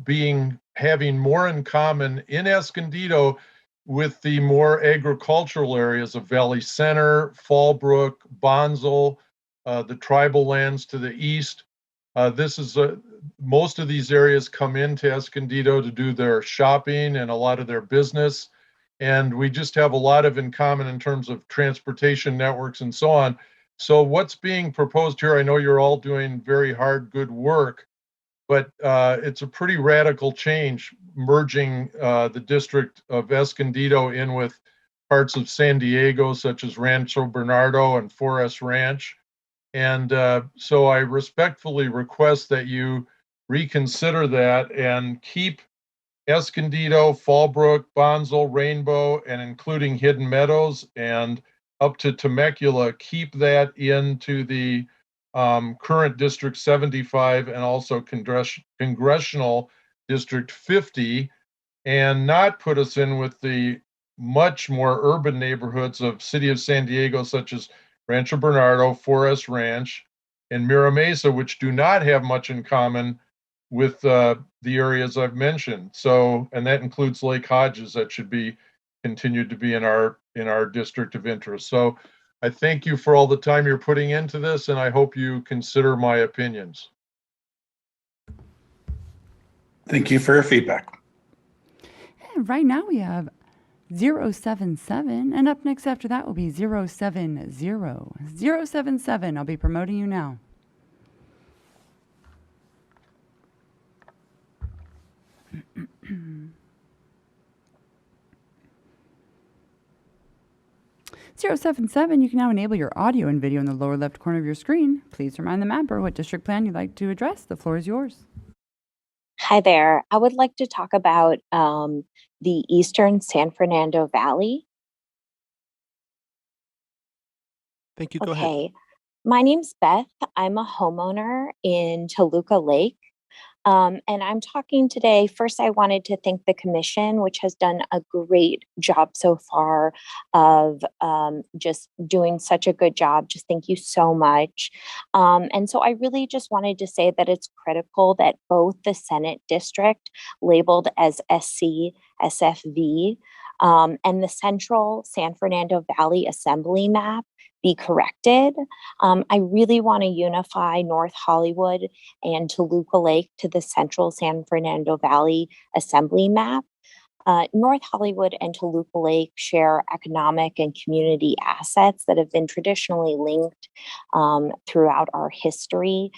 having more in common in Escondido with the more agricultural areas of Valley Center, Fallbrook, Bonsall, the tribal lands to the east. Most of these areas come into Escondido to do their shopping and a lot of their business. And we just have a lot in common in terms of transportation networks and so on. So what's being proposed here, I know you're all doing very hard, good work, but it's a pretty radical change, merging the district of Escondido in with parts of San Diego, such as Rancho Bernardo and Forest Ranch. And so I respectfully request that you reconsider that and keep Escondido, Fallbrook, Bonsall, Rainbow, and including Hidden Meadows and up to Temecula, keep that into the current District 75 and also Congressional District 50, and not put us in with the much more urban neighborhoods of City of San Diego, such as Rancho Bernardo, Forest Ranch, and Mira Mesa, which do not have much in common with the areas I've mentioned. So, and that includes Lake Hodges, that should be continued to be in our district of interest. So I thank you for all the time you're putting into this, and I hope you consider my opinions. Thank you for your feedback. And right now we have 077. And up next after that will be 070. 077. I'll be promoting you now. (077), you can now enable your audio and video in the lower left corner of your screen. Please remind the mapper what district plan you'd like to address. The floor is yours. Hi there. I would like to talk about the Eastern San Fernando Valley. Thank you. Go ahead. Okay. My name's Beth. I'm a homeowner in Toluca Lake. And I'm talking today. First, I wanted to thank the commission, which has done a great job so far of just doing such a good job. Just thank you so much. And so I really just wanted to say that it's critical that both the Senate district labeled as SC, SFV, and the Central San Fernando Valley Assembly map be corrected. I really want to unify North Hollywood and Toluca Lake to the Central San Fernando Valley Assembly map. North Hollywood and Toluca Lake share economic and community assets that have been traditionally linked throughout our history.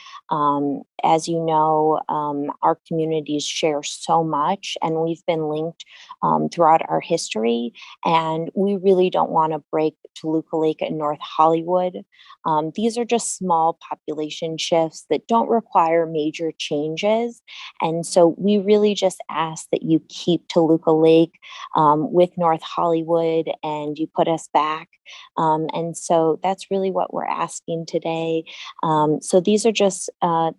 As you know, our communities share so much, and we've been linked throughout our history, and we really don't want to break Toluca Lake and North Hollywood. These are just small population shifts that don't require major changes, and so we really just ask that you keep Toluca Lake with North Hollywood and you put us back. And so that's really what we're asking today. So these are just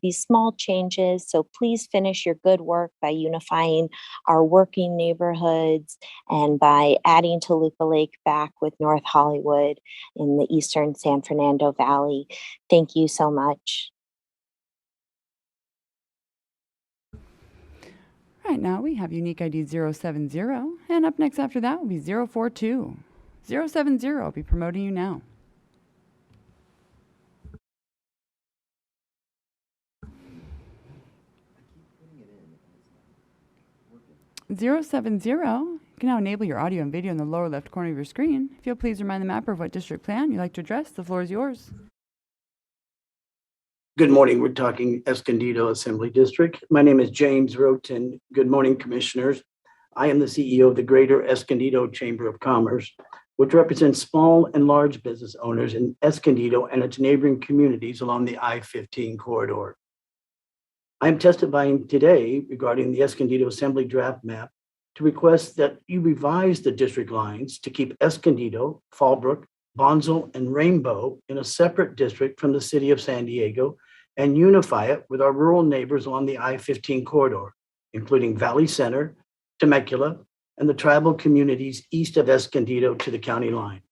these small changes. So please finish your good work by unifying our working neighborhoods and by adding Toluca Lake back with North Hollywood in the Eastern San Fernando Valley. Thank you so much. Right now we have unique ID 070, and up next after that will be 042. 070, I'll be promoting you now. (070) You can now enable your audio and video in the lower left corner of your screen. If you'll please remind the mapper of what district plan you'd like to address, the floor is yours. Good morning. We're talking Escondido Assembly District. My name is James Roten. Good morning, commissioners. I am the CEO of the Greater Escondido Chamber of Commerce, which represents small and large business owners in Escondido and its neighboring communities along the I-15 corridor. I am testifying today regarding the Escondido Assembly draft map to request that you revise the district lines to keep Escondido, Fallbrook, Bonsall, and Rainbow in a separate district from the city of San Diego and unify it with our rural neighbors along the I-15 corridor, including Valley Center, Temecula, and the tribal communities east of Escondido to the county line.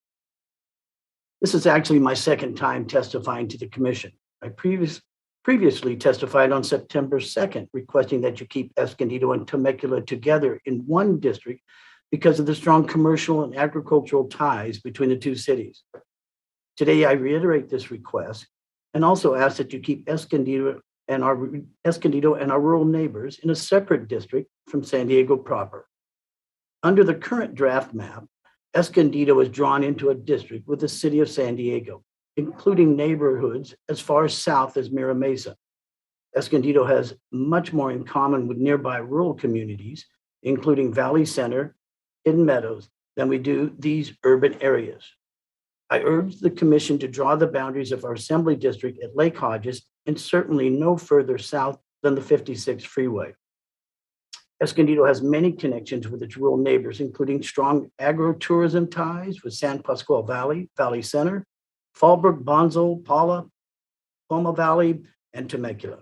This is actually my second time testifying to the commission. I previously testified on September 2nd, requesting that you keep Escondido and Temecula together in one district because of the strong commercial and agricultural ties between the two cities. Today, I reiterate this request and also ask that you keep Escondido and our rural neighbors in a separate district from San Diego proper. Under the current draft map, Escondido is drawn into a district with the city of San Diego, including neighborhoods as far south as Mira Mesa. Escondido has much more in common with nearby rural communities, including Valley Center, Hidden Meadows, than we do these urban areas. I urge the commission to draw the boundaries of our assembly district at Lake Hodges and certainly no further south than the 56 freeway. Escondido has many connections with its rural neighbors, including strong agro-tourism ties with San Pasqual Valley, Valley Center, Fallbrook, Bonsall, Palma Valley, and Temecula.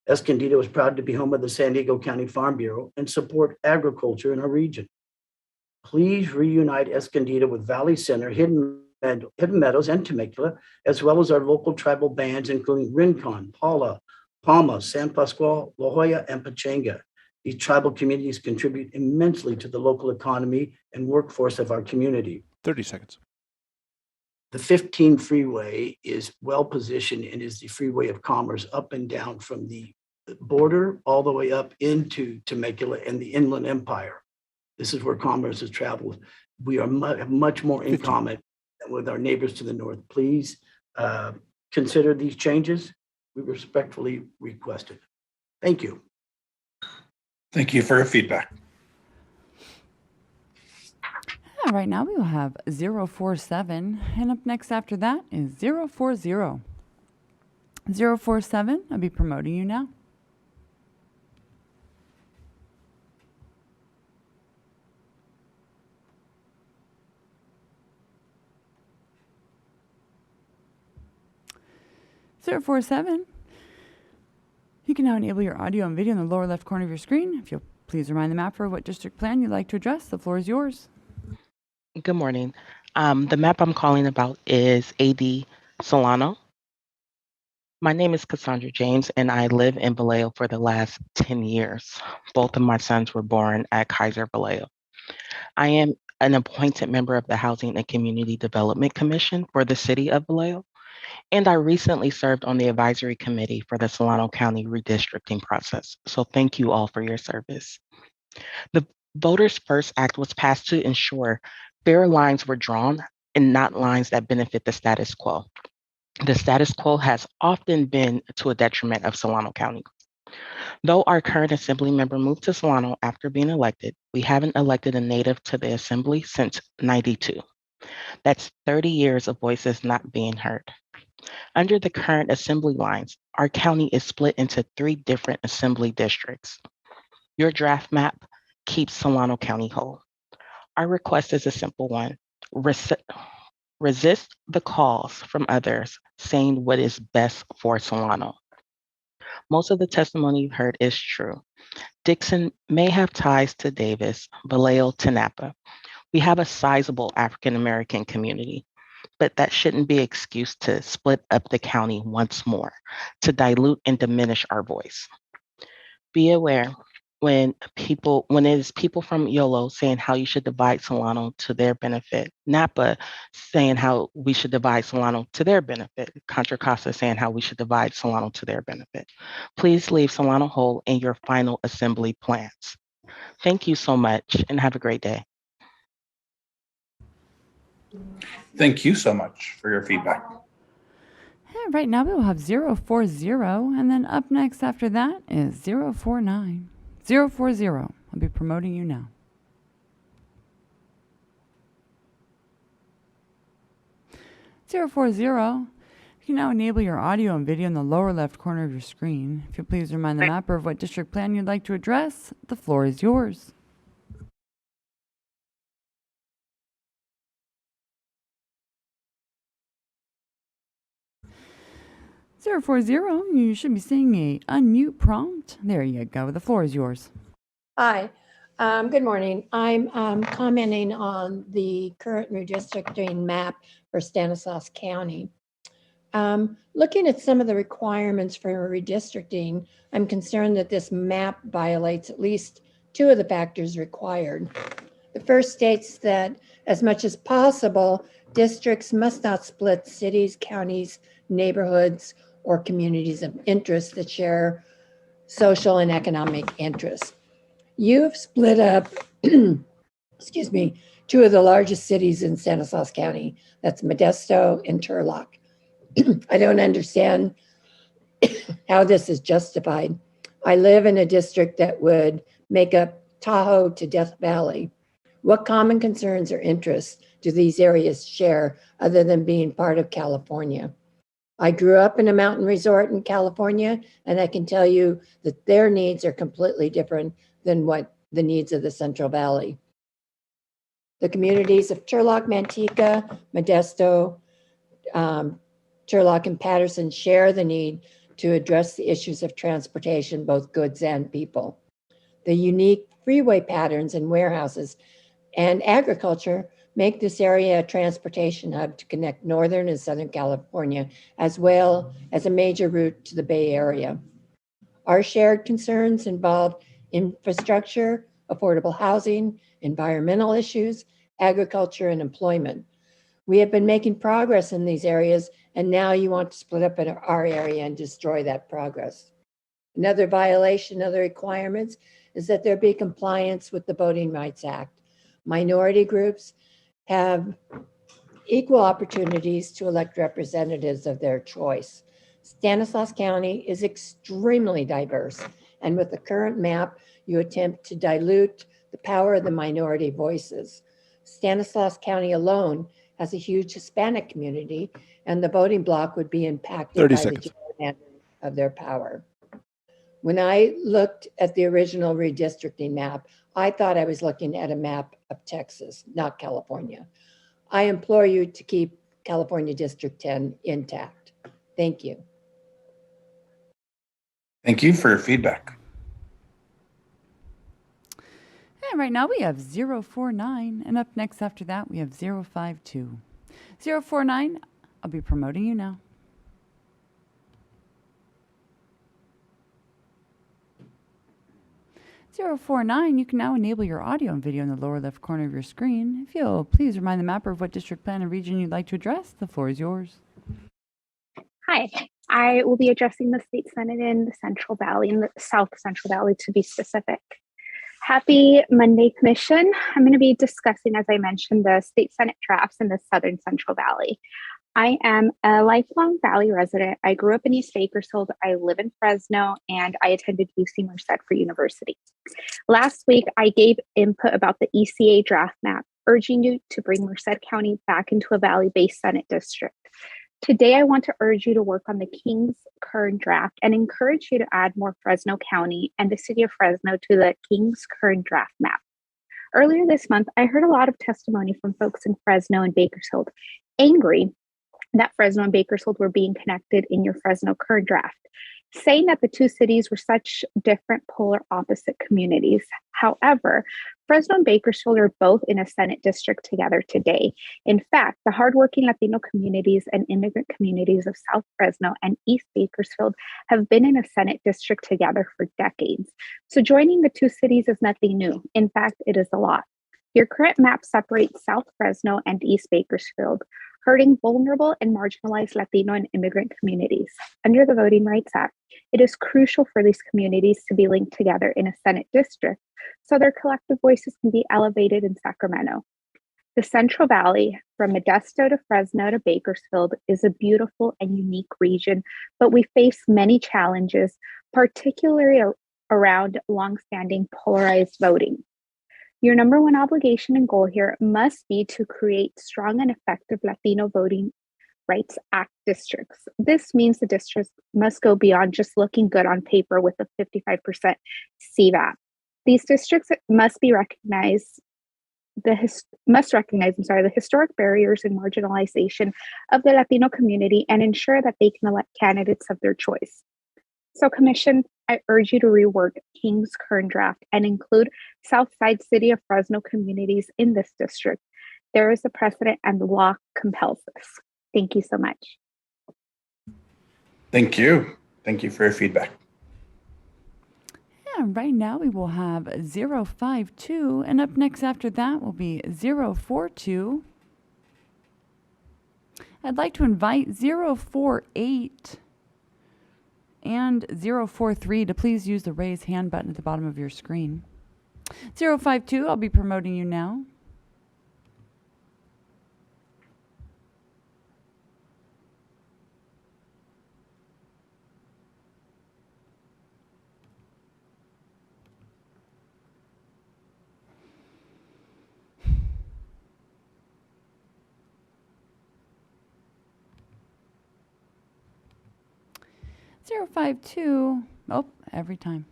Escondido is proud to be home of the San Diego County Farm Bureau and support agriculture in our region. Please reunite Escondido with Valley Center, Hidden Meadows, and Temecula, as well as our local tribal bands, including Rincon, Palma, San Pasqual, La Jolla, and Pachanga. These tribal communities contribute immensely to the local economy and workforce of our community. 30 seconds. The 15 freeway is well positioned and is the freeway of commerce up and down from the border all the way up into Temecula and the Inland Empire. This is where commerce has traveled. We are much more in common with our neighbors to the north. Please consider these changes. We respectfully request it. Thank you. Thank you for your feedback. Right now we will have 047, and up next after that is 040. 047, I'll be promoting you now. Zero 47. You can now enable your audio and video in the lower left corner of your screen. If you'll please remind the mapper what district plan you'd like to address, the floor is yours. Good morning. The map I'm calling about is AD Solano. My name is Cassandra James, and I live in Vallejo for the last 10 years. Both of my sons were born at Kaiser Vallejo. I am an appointed member of the Housing and Community Development Commission for the city of Vallejo, and I recently served on the advisory committee for the Solano County redistricting process. So thank you all for your service. The Voters First Act was passed to ensure fair lines were drawn and not lines that benefit the status quo. The status quo has often been to a detriment of Solano County. Though our current assembly member moved to Solano after being elected, we haven't elected a native to the assembly since '92. That's 30 years of voices not being heard. Under the current assembly lines, our county is split into 3 different assembly districts. Your draft map keeps Solano County whole. Our request is a simple one. Resist the calls from others saying what is best for Solano. Most of the testimony you've heard is true. Dixon may have ties to Davis, Vallejo to Napa. We have a sizable African American community, but that shouldn't be an excuse to split up the county once more, to dilute and diminish our voice. Be aware when it is people from YOLO saying how you should divide Solano to their benefit, Napa saying how we should divide Solano to their benefit, Contra Costa saying how we should divide Solano to their benefit. Please leave Solano whole in your final assembly plans. Thank you so much and have a great day. Thank you so much for your feedback. Right now we will have 040, and then up next after that is 049. 040, I'll be promoting you now. Zero 40, you can now enable your audio and video in the lower left corner of your screen. If you'll please remind the mapper of what district plan you'd like to address, the floor is yours. Zero 40, you should be seeing a unmute prompt. There you go. The floor is yours. Hi, good morning. I'm commenting on the current redistricting map for Stanislaus County. Looking at some of the requirements for redistricting, I'm concerned that this map violates at least 2 of the factors required. The first states that as much as possible, districts must not split cities, counties, neighborhoods, or communities of interest that share social and economic interests. You've split up, excuse me, 2 of the largest cities in Stanislaus County. That's Modesto and Turlock. I don't understand how this is justified. I live in a district that would make up Tahoe to Death Valley. What common concerns or interests do these areas share other than being part of California? I grew up in a mountain resort in California, and I can tell you that their needs are completely different than what the needs of the Central Valley. The communities of Turlock, Manteca, Modesto, Turlock, and Patterson share the need to address the issues of transportation, both goods and people. The unique freeway patterns and warehouses and agriculture make this area a transportation hub to connect Northern and Southern California, as well as a major route to the Bay Area. Our shared concerns involve infrastructure, affordable housing, environmental issues, agriculture, and employment. We have been making progress in these areas, and now you want to split up our area and destroy that progress. Another violation of the requirements is that there be compliance with the Voting Rights Act. Minority groups have equal opportunities to elect representatives of their choice. Stanislaus County is extremely diverse, and with the current map, you attempt to dilute the power of the minority voices. Stanislaus County alone has a huge Hispanic community, and the voting bloc would be impacted 30 by seconds. the gerrymandering of their power. When I looked at the original redistricting map, I thought I was looking at a map of Texas, not California. I implore you to keep California District 10 intact. Thank you. Thank you for your feedback. And right now we have 049, and up next after that we have 052. 049, I'll be promoting you now. 049, you can now enable your audio and video in the lower left corner of your screen. If you'll please remind the mapper of what district, plan, and region you'd like to address, the floor is yours. Hi, I will be addressing the State Senate in the Central Valley, in the South Central Valley to be specific. Happy Monday, Commission. I'm going to be discussing, as I mentioned, the State Senate drafts in the Southern Central Valley. I am a lifelong Valley resident. I grew up in East Bakersfield. I live in Fresno, and I attended UC Merced for university. Last week, I gave input about the ECA draft map, urging you to bring Merced County back into a Valley-based Senate district. Today, I want to urge you to work on the King's current draft and encourage you to add more Fresno County and the city of Fresno to the King's current draft map. Earlier this month, I heard a lot of testimony from folks in Fresno and Bakersfield, angry that Fresno and Bakersfield were being connected in your Fresno current draft, saying that the two cities were such different polar opposite communities. However, Fresno and Bakersfield are both in a Senate district together today. In fact, the hardworking Latino communities and immigrant communities of South Fresno and East Bakersfield have been in a Senate district together for decades. So joining the two cities is nothing new. In fact, it is a lot. Your current map separates South Fresno and East Bakersfield, hurting vulnerable and marginalized Latino and immigrant communities. Under the Voting Rights Act, it is crucial for these communities to be linked together in a Senate district so their collective voices can be elevated in Sacramento. The Central Valley, from Modesto to Fresno to Bakersfield, is a beautiful and unique region, but we face many challenges, particularly around longstanding polarized voting. Your number one obligation and goal here must be to create strong and effective Latino Voting Rights Act districts. This means the districts must go beyond just looking good on paper with a 55% CVAP. These districts must recognize the historic barriers and marginalization of the Latino community and ensure that they can elect candidates of their choice. So, Commission, I urge you to rework King's current draft and include Southside City of Fresno communities in this district. There is a precedent and the law compels this. Thank you so much. Thank you. Thank you for your feedback. Yeah, right now we will have 052, and up next after that will be 042. I'd like to invite 048 and 043 to please use the raise hand button at the bottom of your screen. 052, I'll be promoting you now. Zero 052, oh, every time.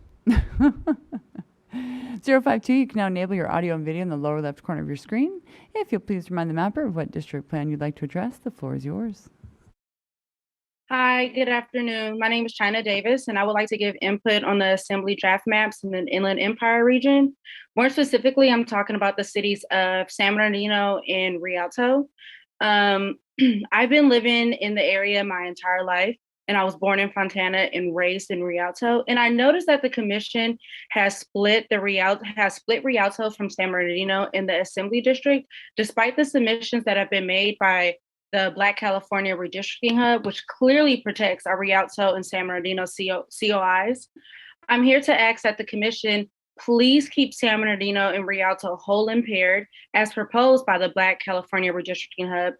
052, you can now enable your audio and video in the lower left corner of your screen. If you'll please remind the mapper of what district plan you'd like to address, the floor is yours. Hi, good afternoon. My name is China Davis, and I would like to give input on the assembly draft maps in the Inland Empire region. More specifically, I'm talking about the cities of San Bernardino and Rialto. I've been living in the area my entire life, and I was born in Fontana and raised in Rialto. And I noticed that the commission has split Rialto from San Bernardino in the Assembly District, despite the submissions that have been made by the Black California Redistricting Hub, which clearly protects our Rialto and San Bernardino COIs. I'm here to ask that the commission Please keep San Bernardino and Rialto whole and paired as proposed by the Black California Redistricting Hub.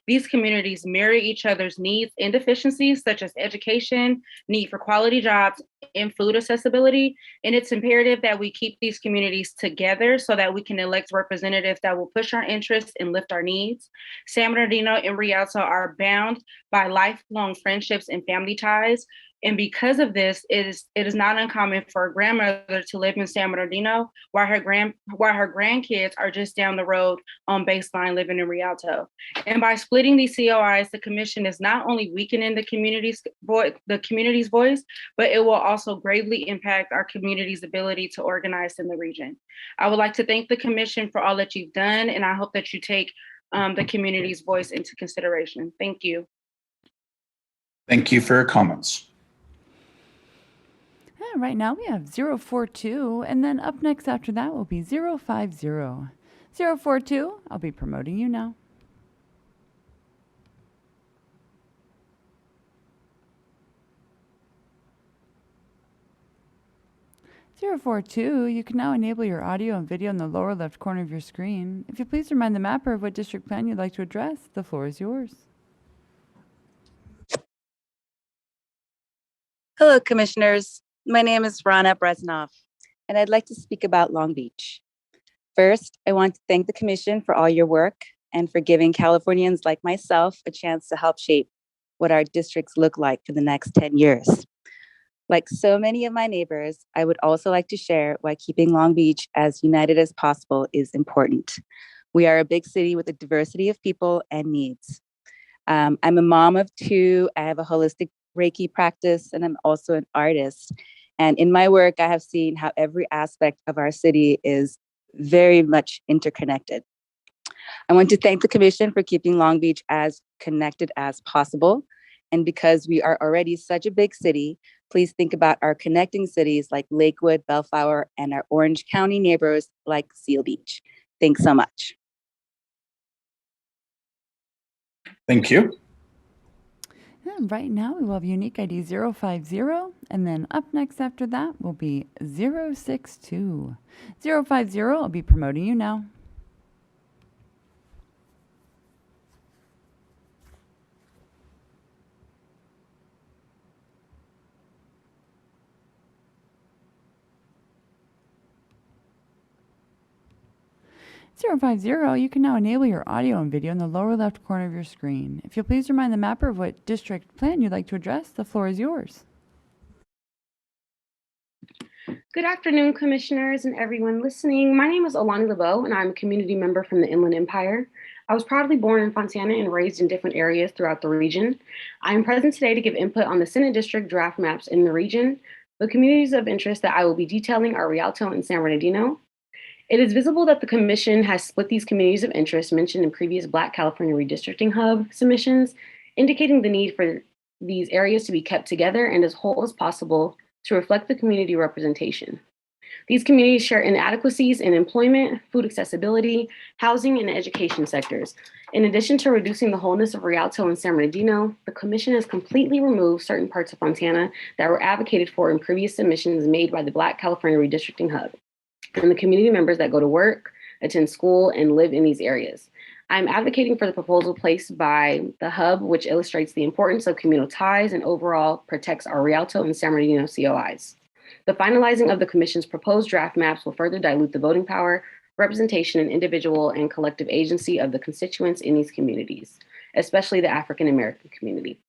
These communities mirror each other's needs and deficiencies, such as education, need for quality jobs, and food accessibility. And it's imperative that we keep these communities together so that we can elect representatives that will push our interests and lift our needs. San Bernardino and Rialto are bound by lifelong friendships and family ties. And because of this, it is not uncommon for a grandmother to live in San Bernardino while her grandkids are just down the road on Baseline living in Rialto. And by splitting these COIs, the commission is not only weakening the community's voice, but it will also gravely impact our community's ability to organize in the region. I would like to thank the commission for all that you've done, and I hope that you take the community's voice into consideration. Thank you. Thank you for your comments. Right now we have 042, and then up next after that will be 050. 042, I'll be promoting you now. You can now enable your audio and video in the lower left corner of your screen. If you please remind the mapper of what district plan you'd like to address, the floor is yours. Hello, Commissioners. My name is Rana Breznoff, and I'd like to speak about Long Beach. First, I want to thank the Commission for all your work and for giving Californians like myself a chance to help shape what our districts look like for the next 10 years. Like so many of my neighbors, I would also like to share why keeping Long Beach as united as possible is important. We are a big city with a diversity of people and needs. I'm a mom of two. I have a holistic Reiki practice, and I'm also an artist. And in my work, I have seen how every aspect of our city is very much interconnected. I want to thank the Commission for keeping Long Beach as connected as possible. And because we are already such a big city, please think about our connecting cities like Lakewood, Bellflower, and our Orange County neighbors like Seal Beach. Thanks so much. Thank you. And right now we will have unique ID 050, and then up next after that will be 062. 050, I'll be promoting you now. You can now enable your audio and video in the lower left corner of your screen. If you'll please remind the mapper of what district plan you'd like to address, the floor is yours. Good afternoon, Commissioners and everyone listening. My name is Alani LeBeau, and I'm a community member from the Inland Empire. I was proudly born in Fontana and raised in different areas throughout the region. I am present today to give input on the Senate District draft maps in the region. The communities of interest that I will be detailing are Rialto and San Bernardino. It is visible that the Commission has split these communities of interest mentioned in previous Black California Redistricting Hub submissions, indicating the need for these areas to be kept together and as whole as possible to reflect the community representation. These communities share inadequacies in employment, food accessibility, housing, and education sectors. In addition to reducing the wholeness of Rialto and San Bernardino, the Commission has completely removed certain parts of Fontana that were advocated for in previous submissions made by the Black California Redistricting Hub and the community members that go to work, attend school, and live in these areas. I'm advocating for the proposal placed by the Hub, which illustrates the importance of communal ties and overall protects our Rialto and San Bernardino COIs. The finalizing of the Commission's proposed draft maps will further dilute the voting power, representation, and individual and collective agency of the constituents in these communities, especially the African American community.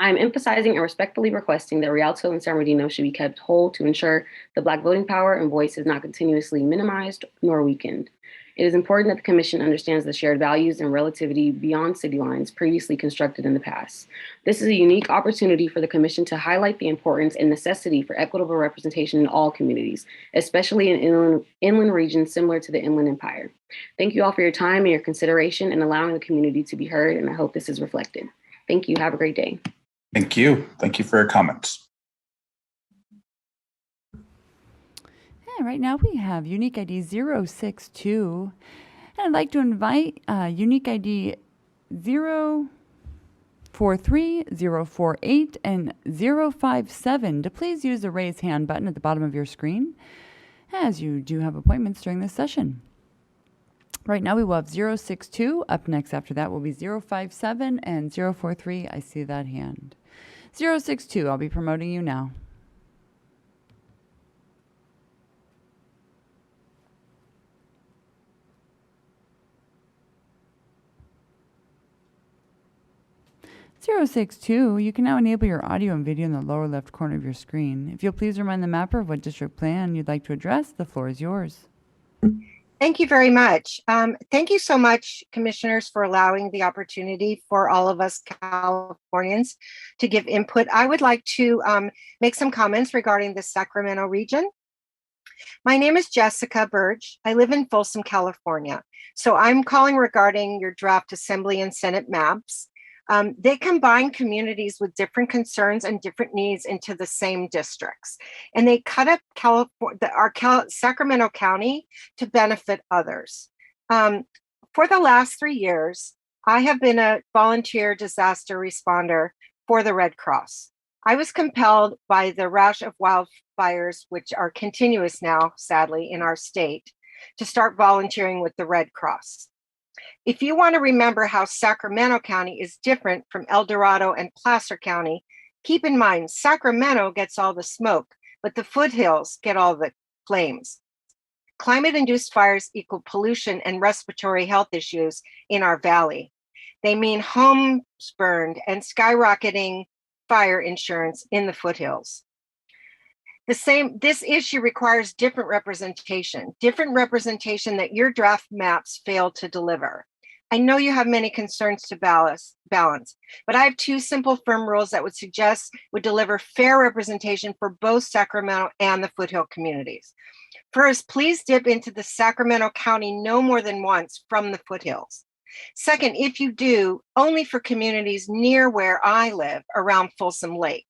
I'm emphasizing and respectfully requesting that Rialto and San Bernardino should be kept whole to ensure the Black voting power and voice is not continuously minimized nor weakened. It is important that the Commission understands the shared values and relativity beyond city lines previously constructed in the past. This is a unique opportunity for the Commission to highlight the importance and necessity for equitable representation in all communities, especially in inland regions similar to the Inland Empire. Thank you all for your time and your consideration and allowing the community to be heard, and I hope this is reflected. Thank you. Have a great day. Thank you. Thank you for your comments. Yeah, right now we have unique ID 062. And I'd like to invite unique ID 043, 048, and 057 to please use the raise hand button at the bottom of your screen. as you do have appointments during this session. Right now we will have 062. Up next after that will be 057 and 043. I see that hand. 062, I'll be promoting you now. (062), you can now enable your audio and video in the lower left corner of your screen. If you'll please remind the mapper of what district plan you'd like to address, the floor is yours. Thank you very much. Thank you so much, commissioners, for allowing the opportunity for all of us Californians to give input. I would like to make some comments regarding the Sacramento region. My name is Jessica Burge. I live in Folsom, California. So I'm calling regarding your draft Assembly and Senate maps. They combine communities with different concerns and different needs into the same districts. And they cut up Sacramento County to benefit others. For the last 3 years, I have been a volunteer disaster responder for the Red Cross. I was compelled by the rash of wildfires, which are continuous now, sadly, in our state, to start volunteering with the Red Cross. If you want to remember how Sacramento County is different from El Dorado and Placer County, keep in mind Sacramento gets all the smoke, but the foothills get all the flames. Climate-induced fires equal pollution and respiratory health issues in our valley. They mean homes burned and skyrocketing fire insurance in the foothills. This issue requires different representation that your draft maps fail to deliver. I know you have many concerns to balance, but I have 2 simple firm rules that would deliver fair representation for both Sacramento and the foothill communities. First, please dip into the Sacramento County no more than once from the foothills. Second, if you do, only for communities near where I live around Folsom Lake.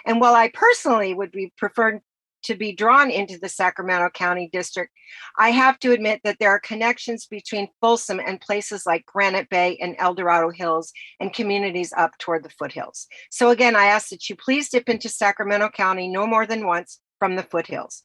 And while I personally would be preferred to be drawn into the Sacramento County District, I have to admit that there are connections between Folsom and places like Granite Bay and El Dorado Hills and communities up toward the foothills. So again, I ask that you please dip into Sacramento County no more than once from the foothills.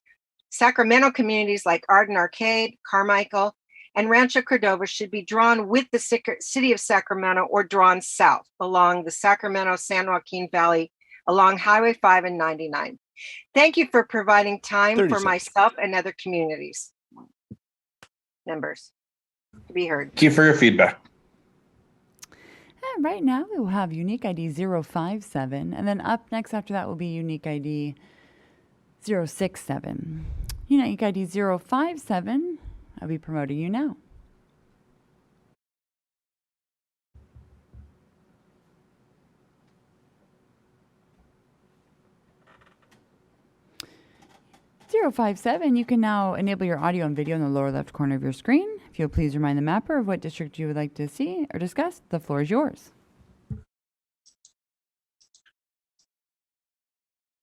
Sacramento communities like Arden Arcade, Carmichael, and Rancho Cordova should be drawn with the city of Sacramento or drawn south along the Sacramento-San Joaquin Valley along Highway 5 and 99. Thank you for providing time for myself and other communities members to be heard. Thank you for your feedback. And right now we will have unique ID 057, and then up next after that will be unique ID 067. Unique ID 057, I'll be promoting you now. (057), you can now enable your audio and video in the lower left corner of your screen. If you'll please remind the mapper of what district you would like to see or discuss, the floor is yours.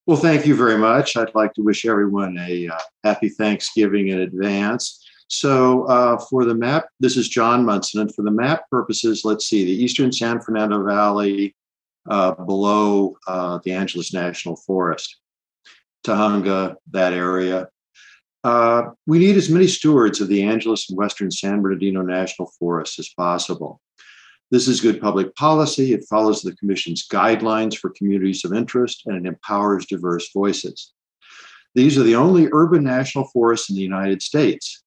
Well, thank you very much. I'd like to wish everyone a happy Thanksgiving in advance. So for the map, this is John Munson, and for the map purposes, let's see, the eastern San Fernando Valley below the Angeles National Forest. Tahunga, that area. We need as many stewards of the Angeles and Western San Bernardino National Forests as possible. This is good public policy. It follows the Commission's guidelines for communities of interest, and it empowers diverse voices. These are the only urban national forests in the United States.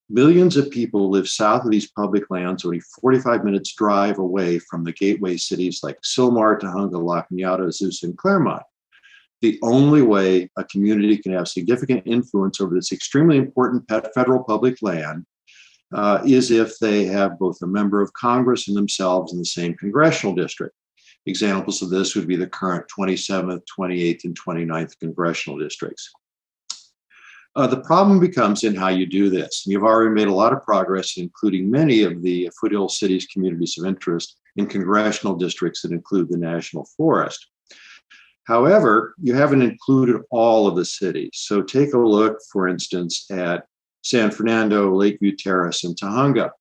Millions of people live south of these public lands, only 45 minutes drive away from the gateway cities like Sylmar, Tahunga, La Cañada, Azusa, and Claremont. The only way a community can have significant influence over this extremely important federal public land is if they have both a member of Congress and themselves in the same congressional district. Examples of this would be the current 27th, 28th, and 29th congressional districts. The problem becomes in how you do this. You've already made a lot of progress, including many of the foothill cities' communities of interest in congressional districts that include the National Forest. However, you haven't included all of the cities. So take a look, for instance, at San Fernando, Lakeview Terrace, and Tahunga.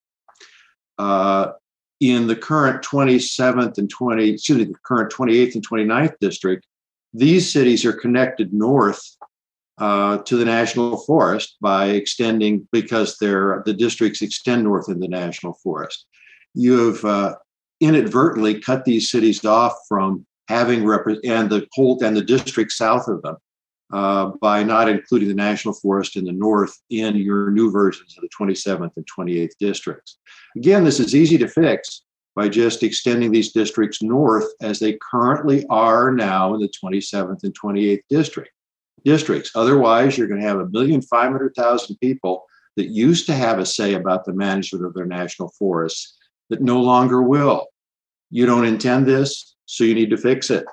In the current 27th and the current 28th and 29th district, these cities are connected north to the national forest by extending, because the districts extend north in the national forest. You have inadvertently cut these cities off from having and the district south of them by not including the national forest in the north in your new versions of the 27th and 28th districts. Again, this is easy to fix by just extending these districts north as they currently are now in the 27th and 28th districts. Otherwise, you're going to have 1,500,000 people that used to have a say about the management of their national forests that no longer will. You don't intend this, so you need to fix it.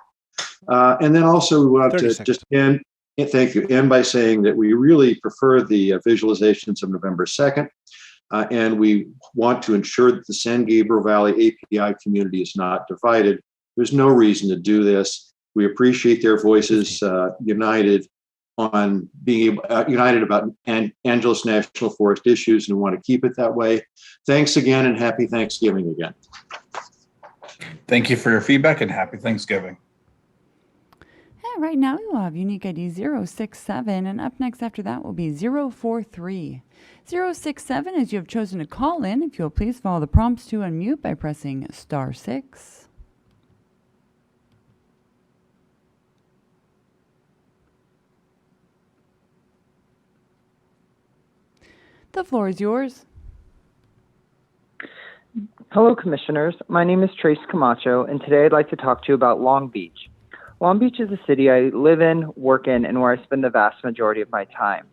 And then also we want to just end by saying that we really prefer the visualizations of November 2nd. And we want to ensure that the San Gabriel Valley API community is not divided. There's no reason to do this. We appreciate their voices united on being united about Angeles National Forest issues, and we want to keep it that way. Thanks again, and happy Thanksgiving again. Thank you for your feedback, and happy Thanksgiving. And right now we will have unique ID 067, and up next after that will be 043. 067, as you have chosen to call in, if you'll please follow the prompts to unmute by pressing *6. The floor is yours. Hello, Commissioners. My name is Trace Camacho, and today I'd like to talk to you about Long Beach. Long Beach is a city I live in, work in, and where I spend the vast majority of my time.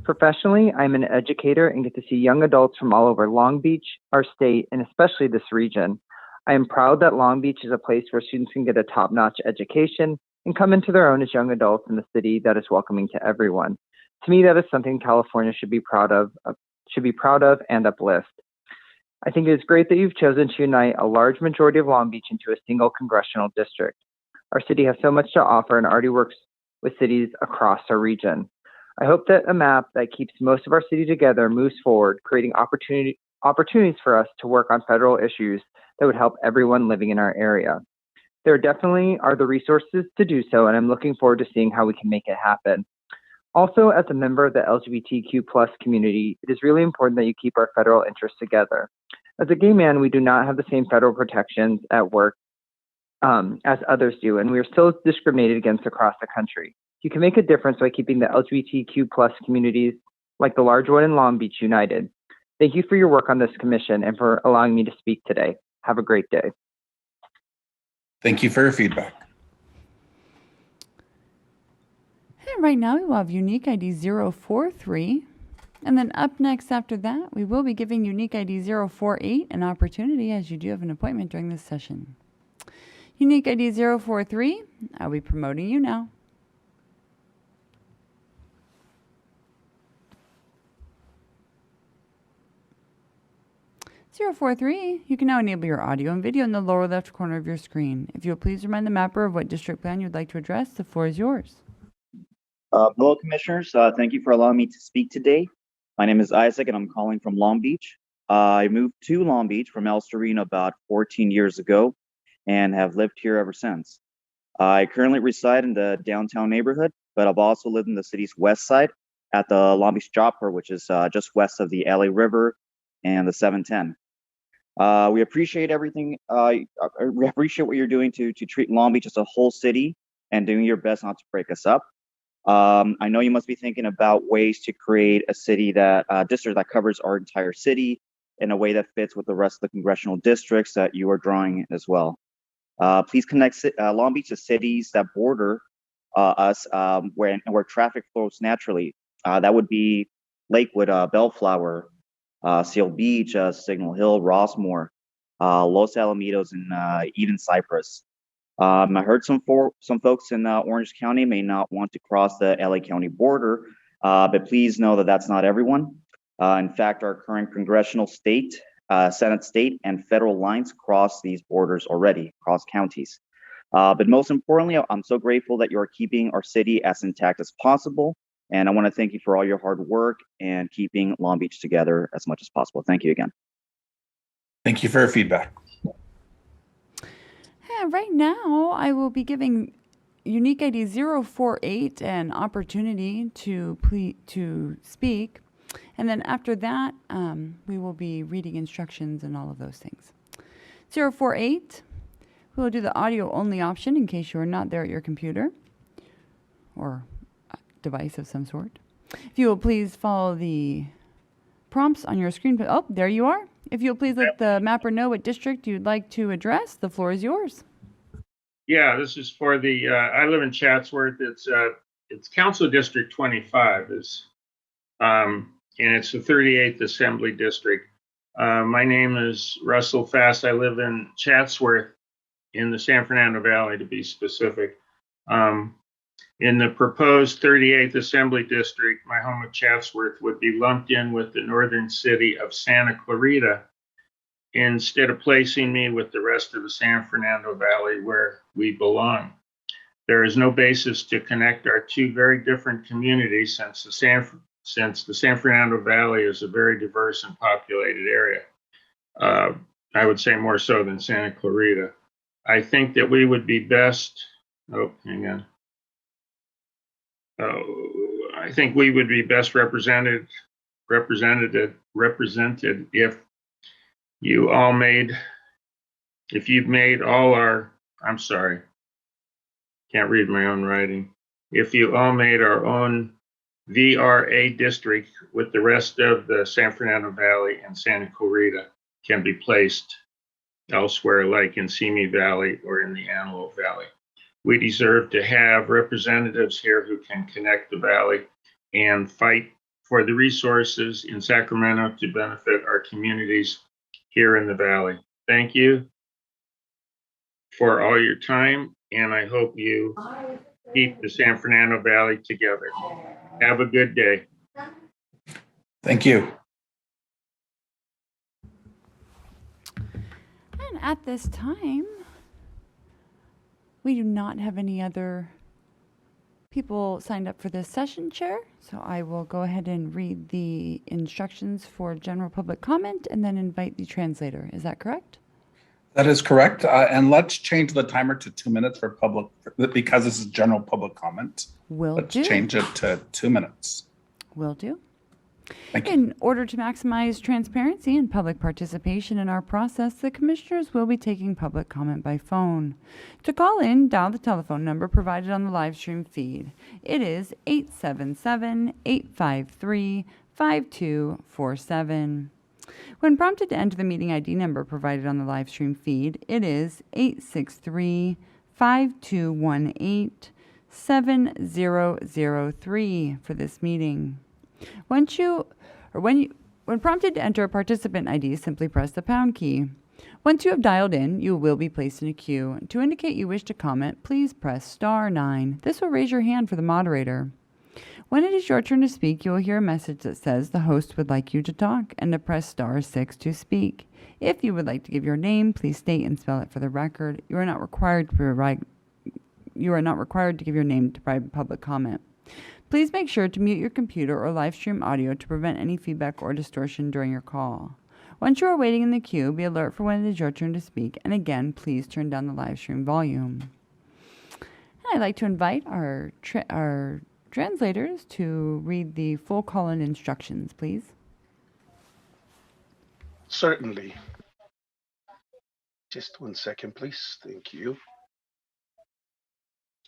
Professionally, I'm an educator and get to see young adults from all over Long Beach, our state, and especially this region. I am proud that Long Beach is a place where students can get a top-notch education and come into their own as young adults in a city that is welcoming to everyone. To me, that is something California should be proud of and uplift. I think it is great that you've chosen to unite a large majority of Long Beach into a single congressional district. Our city has so much to offer and already works with cities across our region. I hope that a map that keeps most of our city together moves forward, creating opportunities for us to work on federal issues that would help everyone living in our area. There definitely are the resources to do so, and I'm looking forward to seeing how we can make it happen. Also, as a member of the LGBTQ+ community, it is really important that you keep our federal interests together. As a gay man, we do not have the same federal protections at work as others do, and we are still discriminated against across the country. You can make a difference by keeping the LGBTQ+ communities, like the large one in Long Beach, united. Thank you for your work on this commission and for allowing me to speak today. Have a great day. Thank you for your feedback. And right now we will have unique ID 043. And then up next after that, we will be giving unique ID 048 an opportunity, as you do have an appointment during this session. Unique ID 043, I'll be promoting you now. (043), you can now enable your audio and video in the lower left corner of your screen. If you'll please remind the mapper of what district plan you'd like to address, the floor is yours. Hello, Commissioners. Thank you for allowing me to speak today. My name is Isaac, and I'm calling from Long Beach. I moved to Long Beach from El Sereno about 14 years ago and have lived here ever since. I currently reside in the downtown neighborhood, but I've also lived in the city's west side at the Long Beach Chapter, which is just west of the LA River and the 710. We appreciate everything. We appreciate what you're doing to treat Long Beach as a whole city and doing your best not to break us up. I know you must be thinking about ways to create a city district that covers our entire city in a way that fits with the rest of the congressional districts that you are drawing as well. Please connect Long Beach to cities that border us where traffic flows naturally. That would be Lakewood, Bellflower, Seal Beach, Signal Hill, Rossmore, Los Alamitos, and even Cypress. I heard some folks in Orange County may not want to cross the LA County border, but please know that that's not everyone. In fact, our current congressional Senate state and federal lines cross these borders already, cross counties. But most importantly, I'm so grateful that you're keeping our city as intact as possible. And I want to thank you for all your hard work and keeping Long Beach together as much as possible. Thank you again. Thank you for your feedback. Right now, I will be giving unique ID 048 an opportunity to speak. And then after that, we will be reading instructions and all of those things. 048, we will do the audio only option in case you are not there at your computer or device of some sort. If you will please follow the prompts on your screen. Oh, there you are. If you'll please let the mapper know what district you'd like to address, the floor is yours. Yeah, this is for the, I live in Chatsworth. It's Council District 25 and it's the 38th Assembly District. My name is Russell Fast. I live in Chatsworth in the San Fernando Valley, to be specific. In the proposed 38th Assembly District, my home of Chatsworth would be lumped in with the northern city of Santa Clarita, instead of placing me with the rest of the San Fernando Valley where we belong. There is no basis to connect our two very different communities since the San Fernando Valley is a very diverse and populated area. I would say more so than Santa Clarita. I think that we would be best, I think we would be best represented if you've made all our, I'm sorry, can't read my own writing. If you all made our own VRA district with the rest of the San Fernando Valley and Santa Clarita can be placed elsewhere, like in Simi Valley or in the Antelope Valley. We deserve to have representatives here who can connect the valley and fight for the resources in Sacramento to benefit our communities here in the valley. Thank you for all your time, and I hope you keep the San Fernando Valley together. Have a good day. Thank you. And at this time, we do not have any other people signed up for this session, Chair. So I will go ahead and read the instructions for general public comment and then invite the translator. Is that correct? That is correct. And let's change the timer to 2 minutes for public, because this is general public comment. Let's change it to 2 minutes. Will do. Thank you. In order to maximize transparency and public participation in our process, the commissioners will be taking public comment by phone. To call in, dial the telephone number provided on the live stream feed. It is 877-853-5247. When prompted to enter the meeting ID number provided on the live stream feed, it is 863-5218-7003 for this meeting. When prompted to enter a participant ID, simply press the pound key. Once you have dialed in, you will be placed in a queue. To indicate you wish to comment, please press *9. This will raise your hand for the moderator. When it is your turn to speak, you will hear a message that says the host would like you to talk and to press *6 to speak. If you would like to give your name, please state and spell it for the record. You are not required to give your name to provide public comment. Please make sure to mute your computer or live stream audio to prevent any feedback or distortion during your call. Once you are waiting in the queue, be alert for when it is your turn to speak, and again, please turn down the live stream volume. And I'd like to invite our translators to read the full call-in instructions, please. Certainly. Just 1 second, please. Thank you.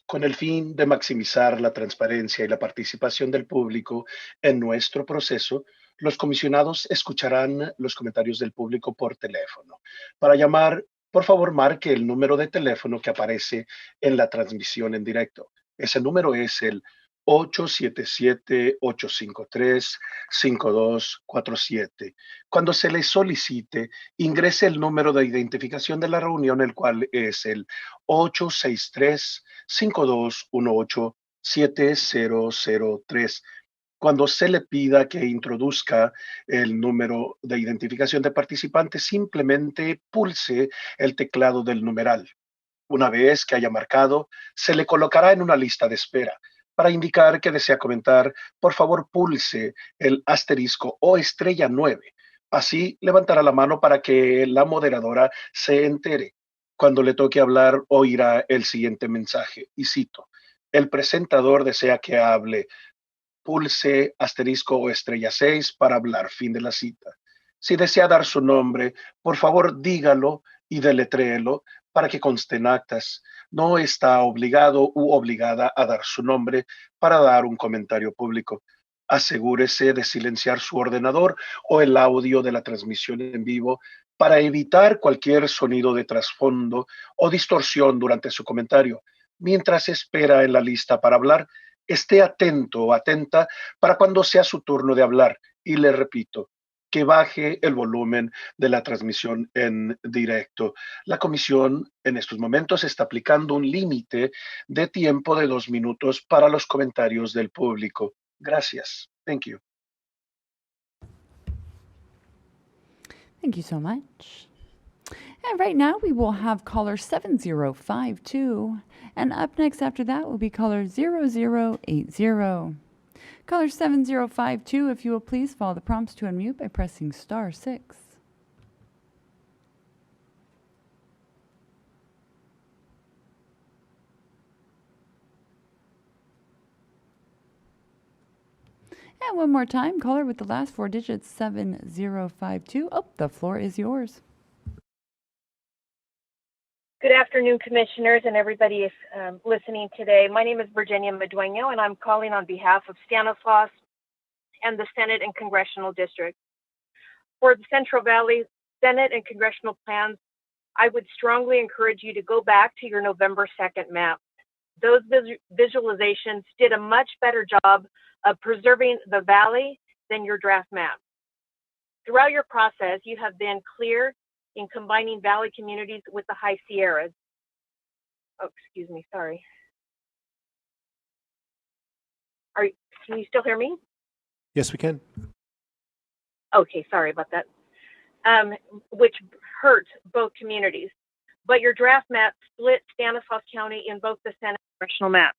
Con el fin de maximizar la transparencia y la participación del público en nuestro proceso, los comisionados escucharán los comentarios del público por teléfono. Para llamar, por favor, marque el número de teléfono que aparece en la transmisión en directo. Ese número es el 877-853-5247. Cuando se le solicite, ingrese el número de identificación de la reunión, el cual es el 863-5218-7003. Cuando se le pida que introduzca el número de identificación de participante, simplemente pulse el teclado del numeral. Una vez que haya marcado, se le colocará en una lista de espera. Para indicar que desea comentar, por favor pulse el asterisco o *9. Así levantará la mano para que la moderadora se entere. Cuando le toque hablar, oirá el siguiente mensaje, y cito, el presentador desea que hable, pulse asterisco o estrella 6 para hablar, fin de la cita. Si desea dar su nombre, por favor dígalo y deletréelo para que conste en actas. No está obligado u obligada a dar su nombre para dar un comentario público. Asegúrese de silenciar su ordenador o el audio de la transmisión en vivo para evitar cualquier sonido de trasfondo o distorsión durante su comentario. Mientras espera en la lista para hablar, esté atento o atenta para cuando sea su turno de hablar. Y le repito, que baje el volumen de la transmisión en directo. La comisión en estos momentos está aplicando un límite de tiempo de 2 minutos para los comentarios del público. Gracias. Thank you. Thank you so much. And right now we will have caller 7052. And up next after that will be caller 0080. Caller 7052, if you will please follow the prompts to unmute by pressing *6. And one more time, caller with the last 4 digits, 7052. Oh, the floor is yours. Good afternoon, commissioners and everybody listening today. My name is Virginia Medueño, and I'm calling on behalf of Stanislaus and the Senate and Congressional District. For the Central Valley Senate and Congressional plans, I would strongly encourage you to go back to your November 2nd map. Those visualizations did a much better job of preserving the valley than your draft map. Throughout your process, you have been clear in combining valley communities with the high Sierras. Oh, excuse me, sorry. Can you still hear me? Yes, we can. Okay, sorry about that. Which hurt both communities. But your draft map split Stanislaus County in both the Senate and congressional maps.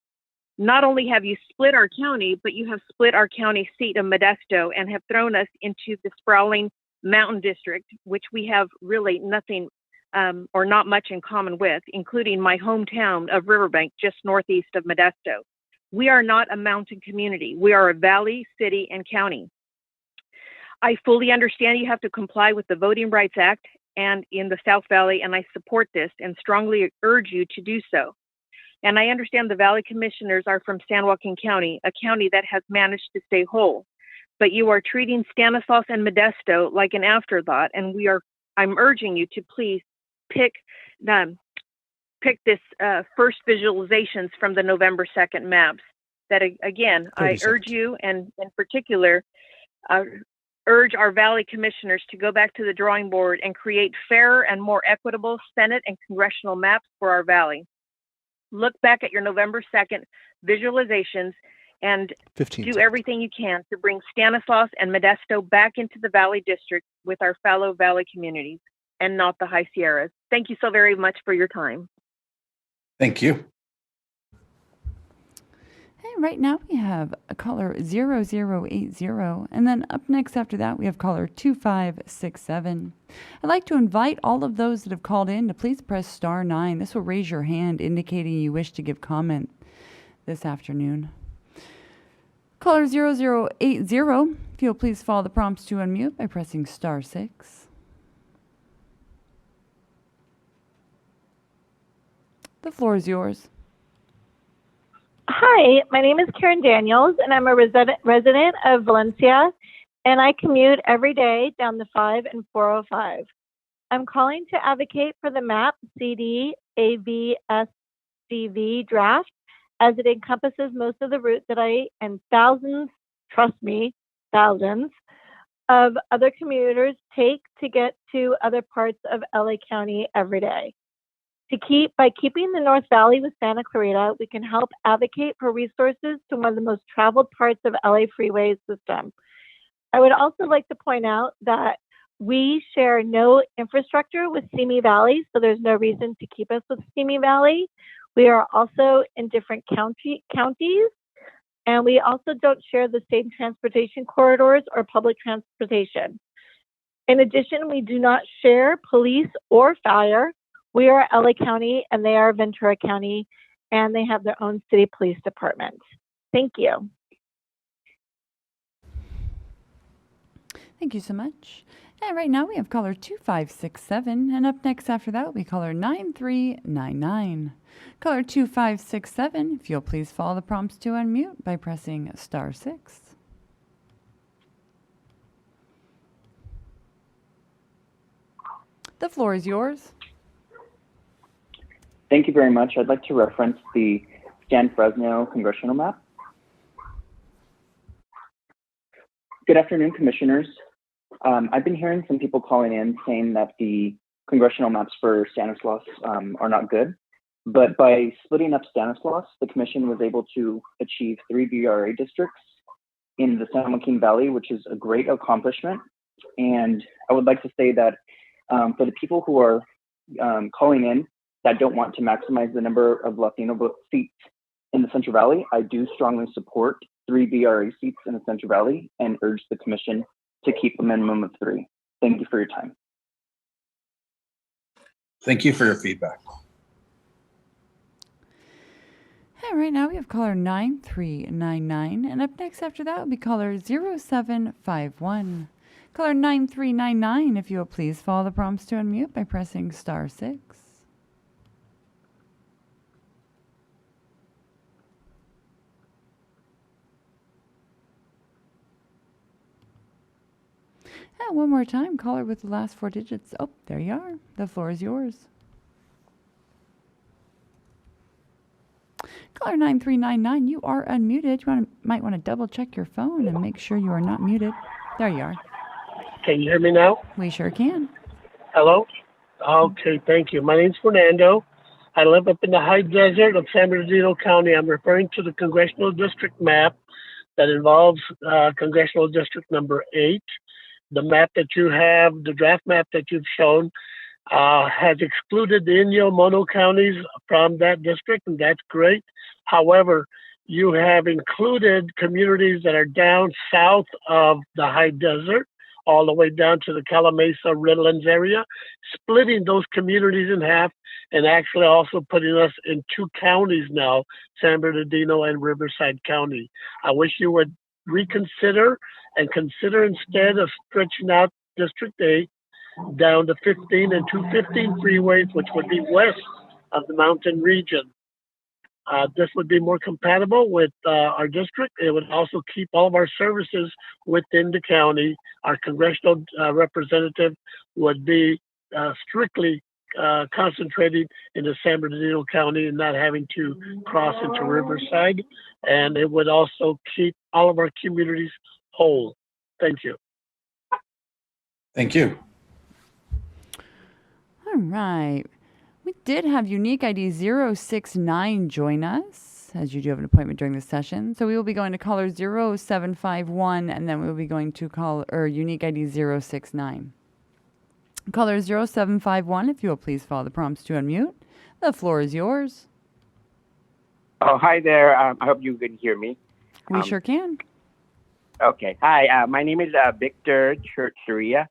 Not only have you split our county, but you have split our county seat of Modesto and have thrown us into the sprawling mountain district, which we have really nothing or not much in common with, including my hometown of Riverbank, just northeast of Modesto. We are not a mountain community. We are a valley, city, and county. I fully understand you have to comply with the Voting Rights Act and in the South Valley, and I support this and strongly urge you to do so. And I understand the Valley Commissioners are from San Joaquin County, a county that has managed to stay whole. But you are treating Stanislaus and Modesto like an afterthought, and I'm urging you to please pick this first visualizations from the November 2nd maps. That again, I urge you, and in particular, urge our Valley Commissioners to go back to the drawing board and create fairer and more equitable Senate and congressional maps for our Valley. Look back at your November 2nd visualizations and do everything you can to bring Stanislaus and Modesto back into the Valley District with our fellow Valley communities and not the High Sierras. Thank you so very much for your time. Thank you. And right now we have a caller 0080, and then up next after that we have caller 2567. I'd like to invite all of those that have called in to please press *9. This will raise your hand indicating you wish to give comment this afternoon. Caller 0080, if you'll please follow the prompts to unmute by pressing *6. The floor is yours. Hi, my name is Karen Daniels, and I'm a resident of Valencia, and I commute every day down the 5 and 405. I'm calling to advocate for the MAP CD AVSDV draft, as it encompasses most of the route that and thousands, trust me, thousands of other commuters take to get to other parts of LA County every day. By keeping the North Valley with Santa Clarita, we can help advocate for resources to one of the most traveled parts of LA freeway system. I would also like to point out that we share no infrastructure with Simi Valley, so there's no reason to keep us with Simi Valley. We are also in different counties, and we also don't share the same transportation corridors or public transportation. In addition, we do not share police or fire We are LA County and they are Ventura County, and they have their own city police department. Thank you. Thank you so much. And right now we have caller 2567, and up next after that will be caller 9399. Caller 2567, if you'll please follow the prompts to unmute by pressing *6. The floor is yours. Thank you very much. I'd like to reference the San Fresno congressional map. Good afternoon, commissioners. I've been hearing some people calling in saying that the congressional maps for Stanislaus are not good, but by splitting up Stanislaus, the commission was able to achieve 3 VRA districts in the San Joaquin Valley, which is a great accomplishment. And I would like to say that for the people who are calling in that don't want to maximize the number of Latino seats in the Central Valley, I do strongly support 3 VRA seats in the Central Valley and urge the commission to keep a minimum of 3. Thank you for your time. Thank you for your feedback. And right now we have caller 9399, and up next after that will be caller 0751. Caller 9399, if you will please follow the prompts to unmute by pressing *6. And one more time, caller with the last 4 digits. Oh, there you are. The floor is yours. Caller 9399, you are unmuted. You might want to double check your phone and make sure you are not muted. There you are. Can you hear me now? We sure can. Hello? Okay, thank you. My name's Fernando. I live up in the high desert of San Bernardino County. I'm referring to the congressional district map that involves congressional district number 8. The map that you have, the draft map that you've shown, has excluded the Inyo Mono counties from that district, and that's great. However, you have included communities that are down south of the high desert, all the way down to the Calamasa Redlands area, splitting those communities in half and actually also putting us in 2 counties now, San Bernardino and Riverside County. I wish you would reconsider and consider, instead of stretching out District 8 down to 15 and 215 freeways, which would be west of the mountain region. This would be more compatible with our district. It would also keep all of our services within the county. Our congressional representative would be strictly concentrated in the San Bernardino County and not having to cross into Riverside. And it would also keep all of our communities whole. Thank you. Thank you. All right. We did have unique ID 069 join us, as you do have an appointment during this session. So we will be going to caller 0751, and then we will be going to unique ID 069. Caller 0751, if you will please follow the prompts to unmute. The floor is yours. Oh, hi there. I hope you can hear me. We sure can. Okay. Hi, my name is Victor Churcheria.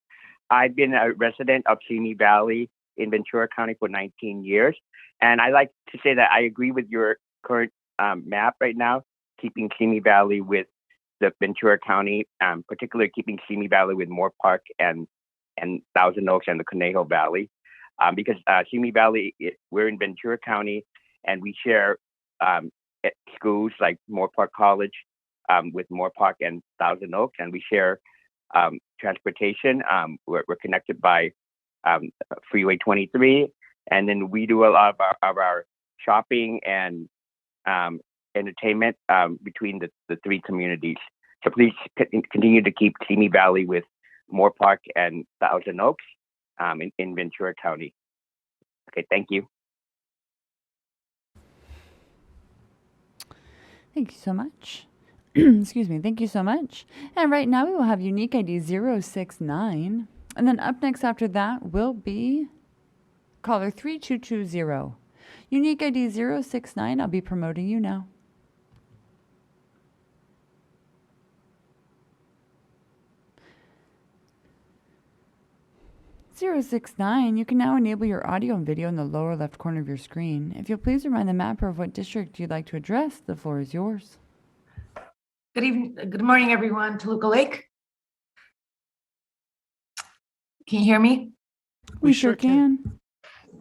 I've been a resident of Simi Valley in Ventura County for 19 years. And I like to say that I agree with your current map right now, keeping Simi Valley with the Ventura County, particularly keeping Simi Valley with Moore Park and Thousand Oaks and the Conejo Valley. Because Simi Valley, we're in Ventura County, and we share schools like Moore Park College with Moore Park and Thousand Oaks, and we share transportation. We're connected by Freeway 23, and then we do a lot of our shopping and entertainment between the 3 communities. So please continue to keep Simi Valley with Moore Park and Thousand Oaks in Ventura County. Okay, thank you. Thank you so much. Excuse me. Thank you so much. And right now we will have unique ID 069. And then up next after that will be caller 3220. Unique ID 069. I'll be promoting you now. 069, you can now enable your audio and video in the lower left corner of your screen. If you'll please remind the mapper of what district you'd like to address, the floor is yours. Good evening, good morning, everyone. Toluca Lake. Can you hear me? We sure can.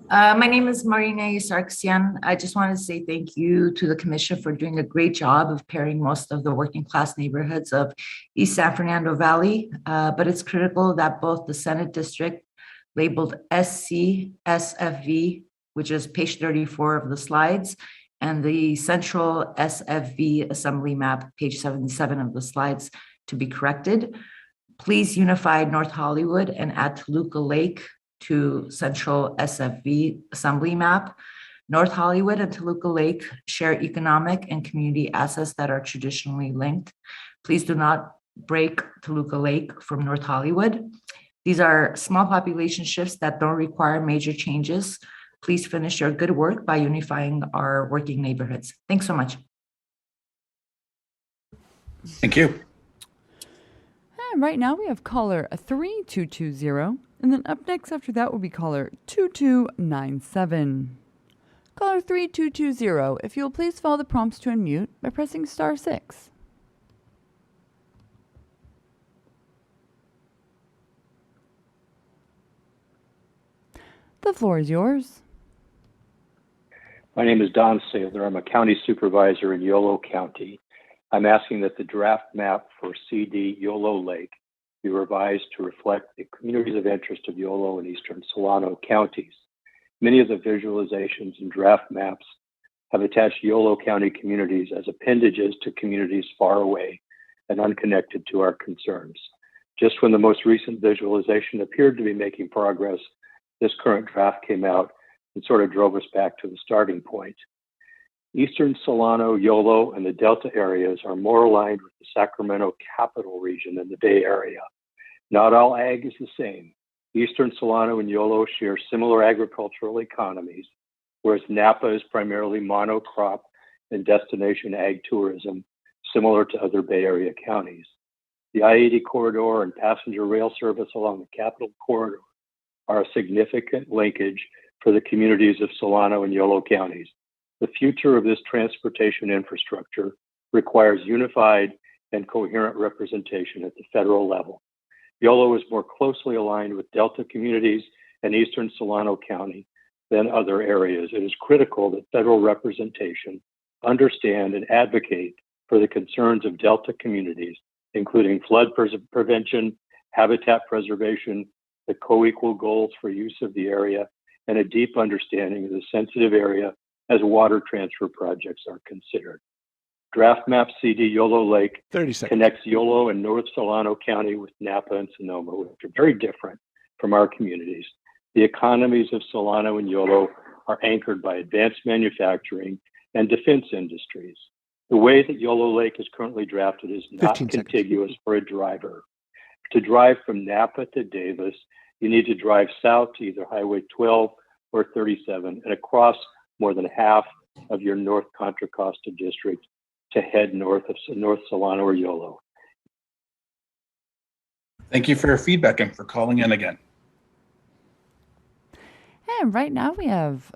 My name is Marina Sarkisian. I just want to say thank you to the commission for doing a great job of pairing most of the working class neighborhoods of East San Fernando Valley. But it's critical that both the Senate district labeled SC, SFV, which is page 34 of the slides, and the central SFV assembly map, page 77 of the slides, to be corrected. Please unify North Hollywood and add Toluca Lake to central SFV assembly map. North Hollywood and Toluca Lake share economic and community assets that are traditionally linked. Please do not break Toluca Lake from North Hollywood. These are small population shifts that don't require major changes. Please finish your good work by unifying our working neighborhoods. Thanks so much. Thank you. And right now we have caller 3220, and then up next after that will be caller 2297. Caller 3220, if you'll please follow the prompts to unmute by pressing *6. The floor is yours. My name is Don Saylor. I'm a county supervisor in Yolo County. I'm asking that the draft map for CD Yolo Lake be revised to reflect the communities of interest of Yolo and eastern Solano counties. Many of the visualizations and draft maps have attached Yolo County communities as appendages to communities far away and unconnected to our concerns. Just when the most recent visualization appeared to be making progress, this current draft came out and sort of drove us back to the starting point. Eastern Solano, Yolo, and the Delta areas are more aligned with the Sacramento capital region than the Bay Area. Not all ag is the same. Eastern Solano and Yolo share similar agricultural economies, whereas Napa is primarily monocrop and destination ag tourism, similar to other Bay Area counties. The I-80 corridor and passenger rail service along the Capital Corridor are a significant linkage for the communities of Solano and Yolo counties. The future of this transportation infrastructure requires unified and coherent representation at the federal level. Yolo is more closely aligned with Delta communities and Eastern Solano County than other areas. It is critical that federal representation understand and advocate for the concerns of Delta communities, including flood prevention, habitat preservation, the co-equal goals for use of the area, and a deep understanding of the sensitive area as water transfer projects are considered. Draft map CD Yolo Lake connects Yolo and North Solano County with Napa and Sonoma, which are very different from our communities. The economies of Solano and Yolo are anchored by advanced manufacturing and defense industries. The way that Yolo Lake is currently drafted is not contiguous for a driver. To drive from Napa to Davis, you need to drive south to either Highway 12 or 37 and across more than half of your North Contra Costa district to head north of North Solano or Yolo. Thank you for your feedback and for calling in again. And right now we have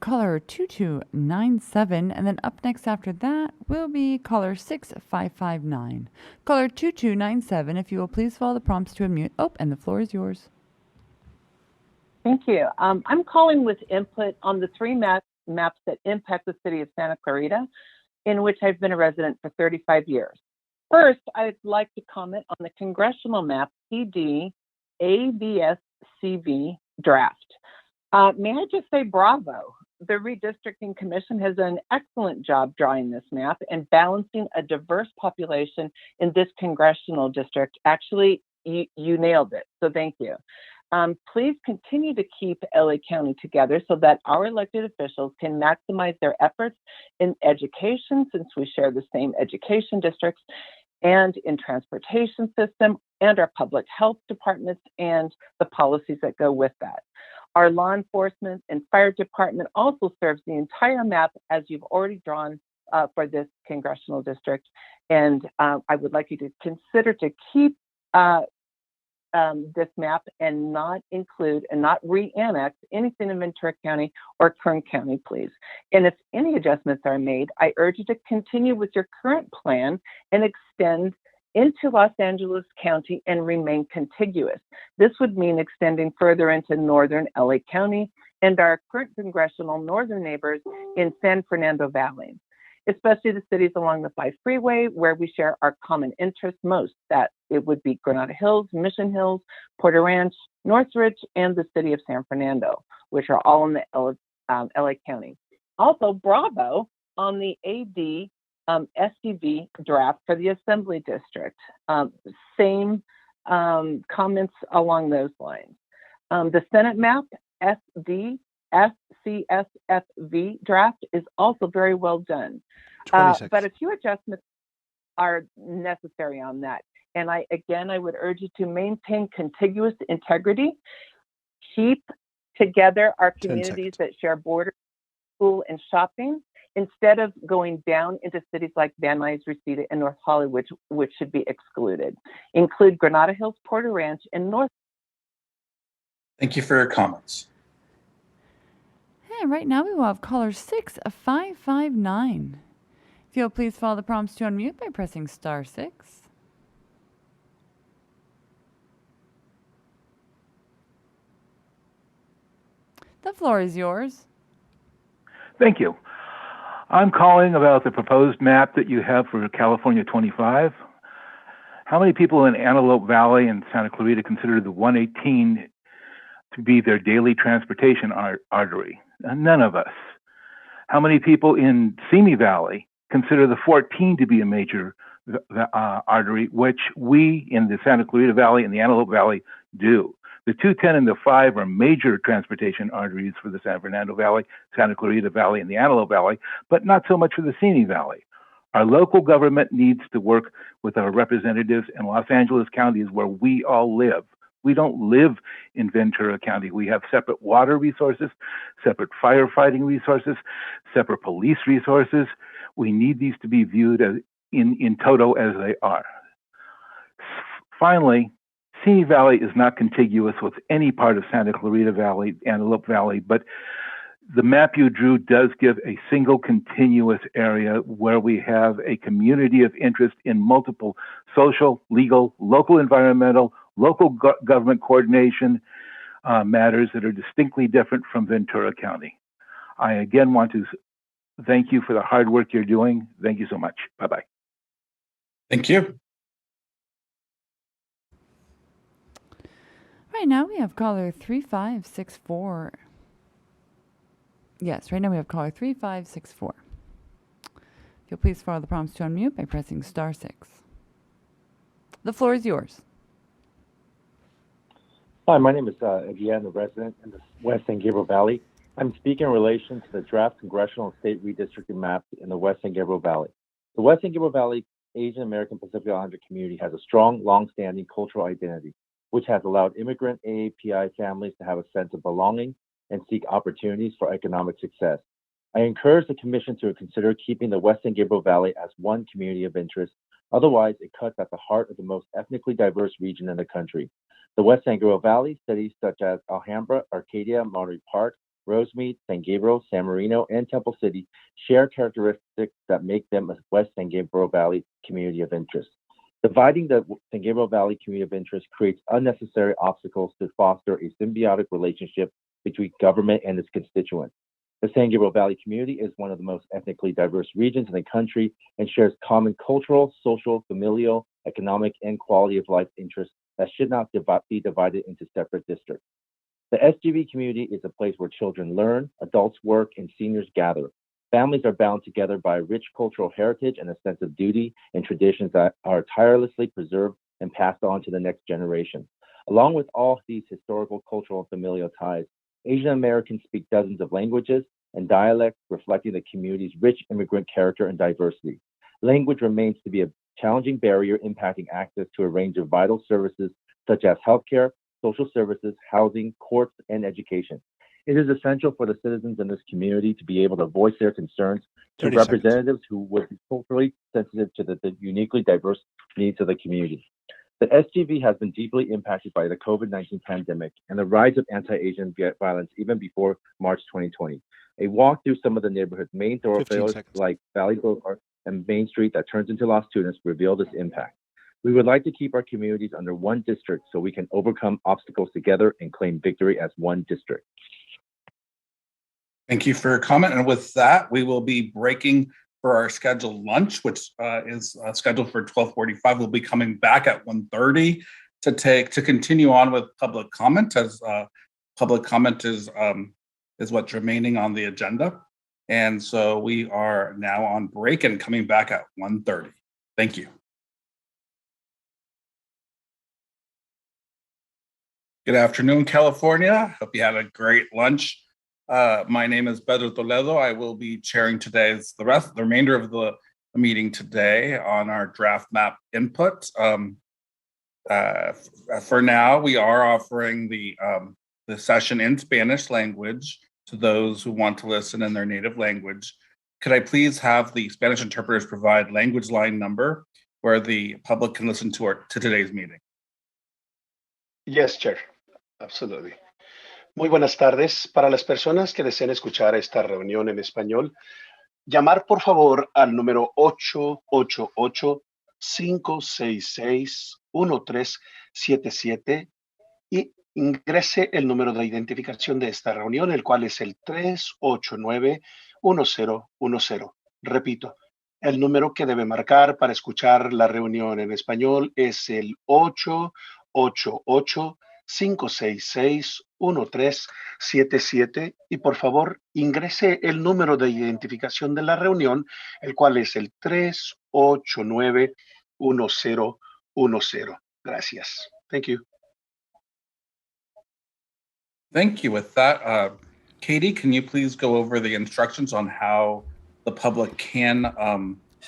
caller 2297, and then up next after that will be caller 6559. Caller 2297, if you will please follow the prompts to unmute. Oh, and the floor is yours. Thank you. I'm calling with input on the three maps that impact the city of Santa Clarita, in which I've been a resident for 35 years. First, I'd like to comment on the congressional map CD ABSCV draft. May I just say bravo. The Redistricting Commission has done an excellent job drawing this map and balancing a diverse population in this congressional district. Actually, you nailed it, so thank you. Please continue to keep LA County together so that our elected officials can maximize their efforts in education, since we share the same education districts, and in transportation system, and our public health departments, and the policies that go with that. Our law enforcement and fire department also serves the entire map, as you've already drawn for this congressional district. And I would like you to consider to keep this map and not include and not re-annex anything in Ventura County or Kern County, please. And if any adjustments are made, I urge you to continue with your current plan and extend into Los Angeles County and remain contiguous. This would mean extending further into northern LA County and our current congressional northern neighbors in San Fernando Valley, especially the cities along the 5 freeway where we share our common interests most. That it would be Granada Hills, Mission Hills, Porter Ranch, Northridge, and the city of San Fernando, which are all in the LA County. Also, Bravo on the AD SUV draft for the Assembly District. Same comments along those lines. The Senate map, SD SCSFV draft is also very well done. But a few adjustments are necessary on that. And I would urge you to maintain contiguous integrity, keep together our communities that share borders, school, and shopping, instead of going down into cities like Van Nuys, Reseda, and North Hollywood, which should be excluded. Include Granada Hills, Porter Ranch, and North. Thank you for your comments. And right now we will have caller 6559. If you'll please follow the prompts to unmute by pressing *6. The floor is yours. Thank you. I'm calling about the proposed map that you have for California 25. How many people in Antelope Valley and Santa Clarita consider the 118 to be their daily transportation artery? None of us. How many people in Simi Valley consider the 14 to be a major artery, which we in the Santa Clarita Valley and the Antelope Valley do? The 210 and the 5 are major transportation arteries for the San Fernando Valley, Santa Clarita Valley, and the Antelope Valley, but not so much for the Simi Valley. Our local government needs to work with our representatives in Los Angeles County, is where we all live. We don't live in Ventura County. We have separate water resources, separate firefighting resources, separate police resources. We need these to be viewed as in toto as they are. Finally, Simi Valley is not contiguous with any part of Santa Clarita Valley, Antelope Valley, but the map you drew does give a single continuous area where we have a community of interest in multiple social, legal, local environmental, local government coordination matters that are distinctly different from Ventura County. I again want to thank you for the hard work you're doing. Thank you so much. Bye-bye. Thank you. Right now we have caller 3564. Yes, right now we have caller 3564. If you'll please follow the prompts to unmute by pressing *6. The floor is yours. Hi, my name is again a resident in the West San Gabriel Valley. I'm speaking in relation to the draft congressional and state redistricting maps in the West San Gabriel Valley. The West San Gabriel Valley Asian American Pacific Islander community has a strong, long-standing cultural identity, which has allowed immigrant AAPI families to have a sense of belonging and seek opportunities for economic success. I encourage the Commission to consider keeping the West San Gabriel Valley as one community of interest. Otherwise, it cuts at the heart of the most ethnically diverse region in the country. The West San Gabriel Valley, cities such as Alhambra, Arcadia, Monterey Park, Rosemead, San Gabriel, San Marino, and Temple City share characteristics that make them a West San Gabriel Valley community of interest. Dividing the San Gabriel Valley community of interest creates unnecessary obstacles to foster a symbiotic relationship between government and its constituents. The San Gabriel Valley community is one of the most ethnically diverse regions in the country and shares common cultural, social, familial, economic, and quality of life interests that should not be divided into separate districts. The SGV community is a place where children learn, adults work, and seniors gather. Families are bound together by a rich cultural heritage and a sense of duty and traditions that are tirelessly preserved and passed on to the next generation. Along with all these historical, cultural, and familial ties, Asian Americans speak dozens of languages and dialects, reflecting the community's rich immigrant character and diversity. Language remains to be a challenging barrier impacting access to a range of vital services such as healthcare, social services, housing, courts, and education. It is essential for the citizens in this community to be able to voice their concerns to representatives who would be culturally sensitive to the uniquely diverse needs of the community. The SGV has been deeply impacted by the COVID-19 pandemic and the rise of anti-Asian violence even before March 2020. A walk through some of the neighborhood's main thoroughfares like Valley Boulevard and Main Street that turns into Las Tunas reveal this impact. We would like to keep our communities under one district so we can overcome obstacles together and claim victory as one district. Thank you for your comment. And with that, we will be breaking for our scheduled lunch, which is scheduled for 12:45. We'll be coming back at 1:30 to continue on with public comment, as public comment is what's remaining on the agenda. And so we are now on break and coming back at 1:30. Thank you. Good afternoon, California. Hope you had a great lunch. My name is Pedro Toledo. I will be chairing the remainder of the meeting today on our draft map input. For now, we are offering the session in Spanish language to those who want to listen in their native language. Could I please have the Spanish interpreters provide language line number where the public can listen to today's meeting? Yes, Chair. Absolutely. Muy buenas tardes. Para las personas que deseen escuchar esta reunión en español, llamar por favor al número 888-566-1377 y ingrese el número de identificación de esta reunión, el cual es el 389-1010. Repito, el número que debe marcar para escuchar la reunión en español es el 888-566-1377 y por favor ingrese el número de identificación de la reunión, el cual es el 389-1010. Gracias. Thank you. Thank you. With that, Katie, can you please go over the instructions on how the public can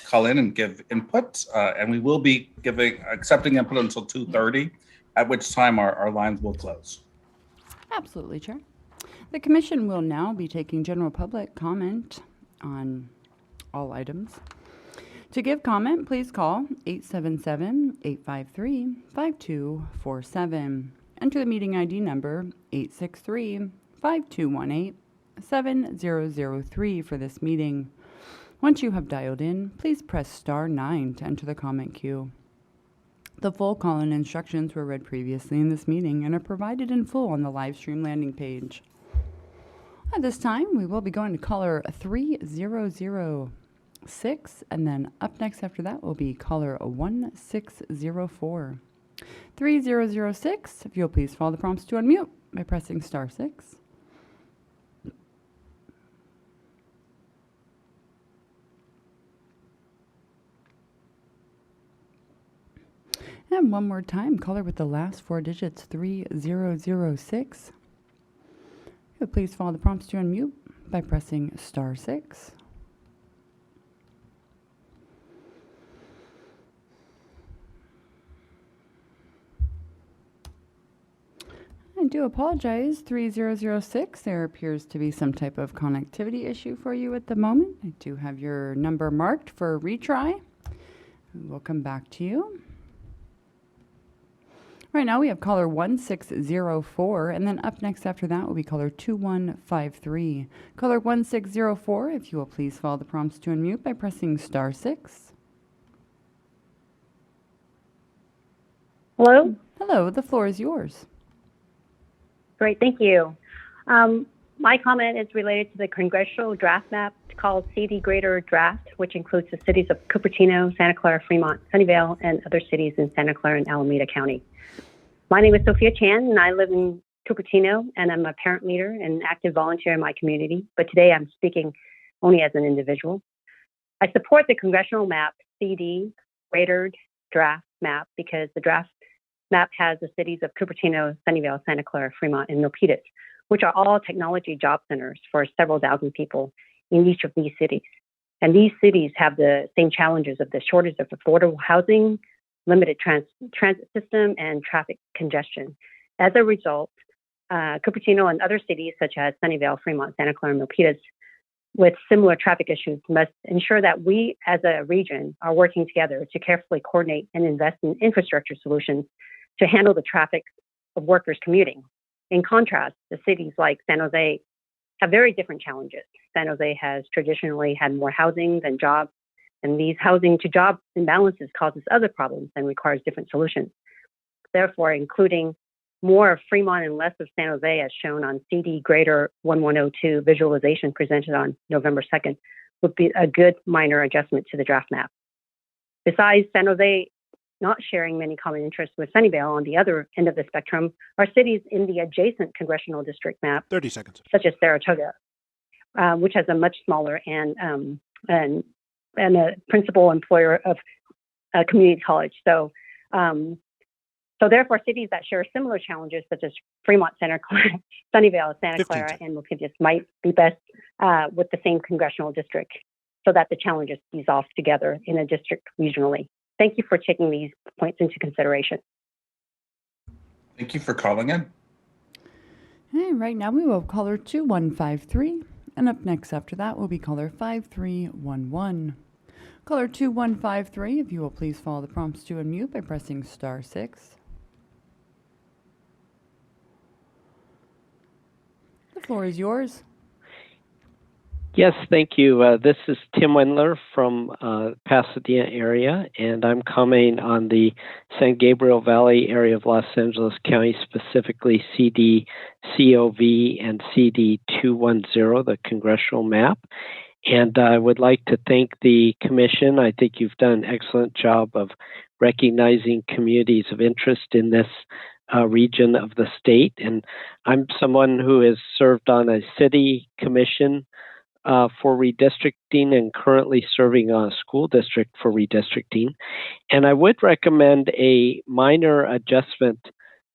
call in and give input? And we will be accepting input until 2:30, at which time our lines will close. Absolutely, Chair. The Commission will now be taking general public comment on all items. To give comment, please call 877-853-5247. Enter the meeting ID number 863-5218-7003 for this meeting. Once you have dialed in, please press *9 to enter the comment queue. The full call-in instructions were read previously in this meeting and are provided in full on the live stream landing page. At this time, we will be going to caller 3006, and then up next after that will be caller 1604. 3006, if you'll please follow the prompts to unmute by pressing *6. And one more time, caller with the last 4 digits, 3006. If you'll please follow the prompts to unmute by pressing *6. I do apologize, 3006. There appears to be some type of connectivity issue for you at the moment. I do have your number marked for a retry. We'll come back to you. Right now we have caller 1604, and then up next after that will be caller 2153. Caller 1604, if you will please follow the prompts to unmute by pressing *6. Hello? Hello, the floor is yours. Great, thank you. My comment is related to the congressional draft map called CD Greater Draft, which includes the cities of Cupertino, Santa Clara, Fremont, Sunnyvale, and other cities in Santa Clara and Alameda County. My name is Sophia Chan, and I live in Cupertino, and I'm a parent leader and active volunteer in my community. But today I'm speaking only as an individual. I support the congressional map, CD Greater Draft map, because the draft map has the cities of Cupertino, Sunnyvale, Santa Clara, Fremont, and Milpitas, which are all technology job centers for several thousand people in each of these cities. And these cities have the same challenges of the shortage of affordable housing, limited transit system, and traffic congestion. As a result, Cupertino and other cities such as Sunnyvale, Fremont, Santa Clara, and Milpitas with similar traffic issues must ensure that we as a region are working together to carefully coordinate and invest in infrastructure solutions to handle the traffic of workers commuting. In contrast, the cities like San Jose have very different challenges. San Jose has traditionally had more housing than jobs, and these housing to job imbalances causes other problems and requires different solutions. Therefore, including more of Fremont and less of San Jose, as shown on CD Greater 1102 visualization presented on November 2nd, would be a good minor adjustment to the draft map. Besides San Jose not sharing many common interests with Sunnyvale on the other end of the spectrum, are cities in the adjacent congressional district map, 30 seconds, such as Saratoga, which has a much smaller and a principal employer of a community college. So therefore, cities that share similar challenges, such as Fremont, Sunnyvale, Santa Clara, and Milpitas, might be best with the same congressional district, so that the challenges ease off together in a district regionally. Thank you for taking these points into consideration. Thank you for calling in. Hey, right now we will have caller 2153, and up next after that will be caller 5311. Caller 2153, if you will please follow the prompts to unmute by pressing *6. The floor is yours. Yes, thank you. This is Tim Wendler from Pasadena area, and I'm commenting on the San Gabriel Valley area of Los Angeles County, specifically CD-COV and CD-210, the congressional map. And I would like to thank the commission. I think you've done an excellent job of recognizing communities of interest in this region of the state. And I'm someone who has served on a city commission for redistricting and currently serving on a school district for redistricting. And I would recommend a minor adjustment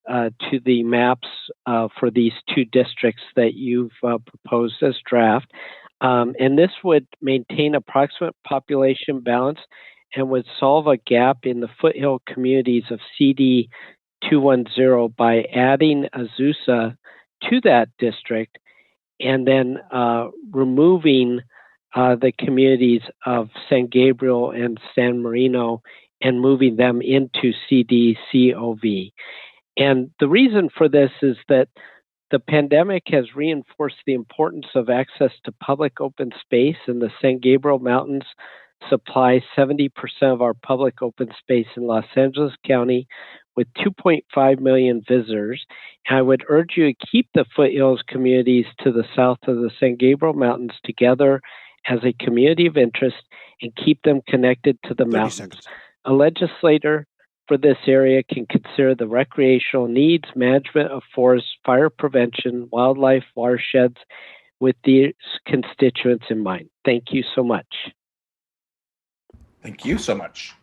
to the maps for these two districts that you've proposed as draft. And this would maintain approximate population balance and would solve a gap in the foothill communities of CD 210 by adding Azusa to that district and then removing the communities of San Gabriel and San Marino and moving them into CD-COV. And the reason for this is that the pandemic has reinforced the importance of access to public open space, and the San Gabriel Mountains supply 70% of our public open space in Los Angeles County with 2.5 million visitors. And I would urge you to keep the foothills communities to the south of the San Gabriel Mountains together as a community of interest and keep them connected to the mountains. Seconds. A legislator for this area can consider the recreational needs, management of forests, fire prevention, wildlife, watersheds with these constituents in mind. Thank you so much. Thank you so much.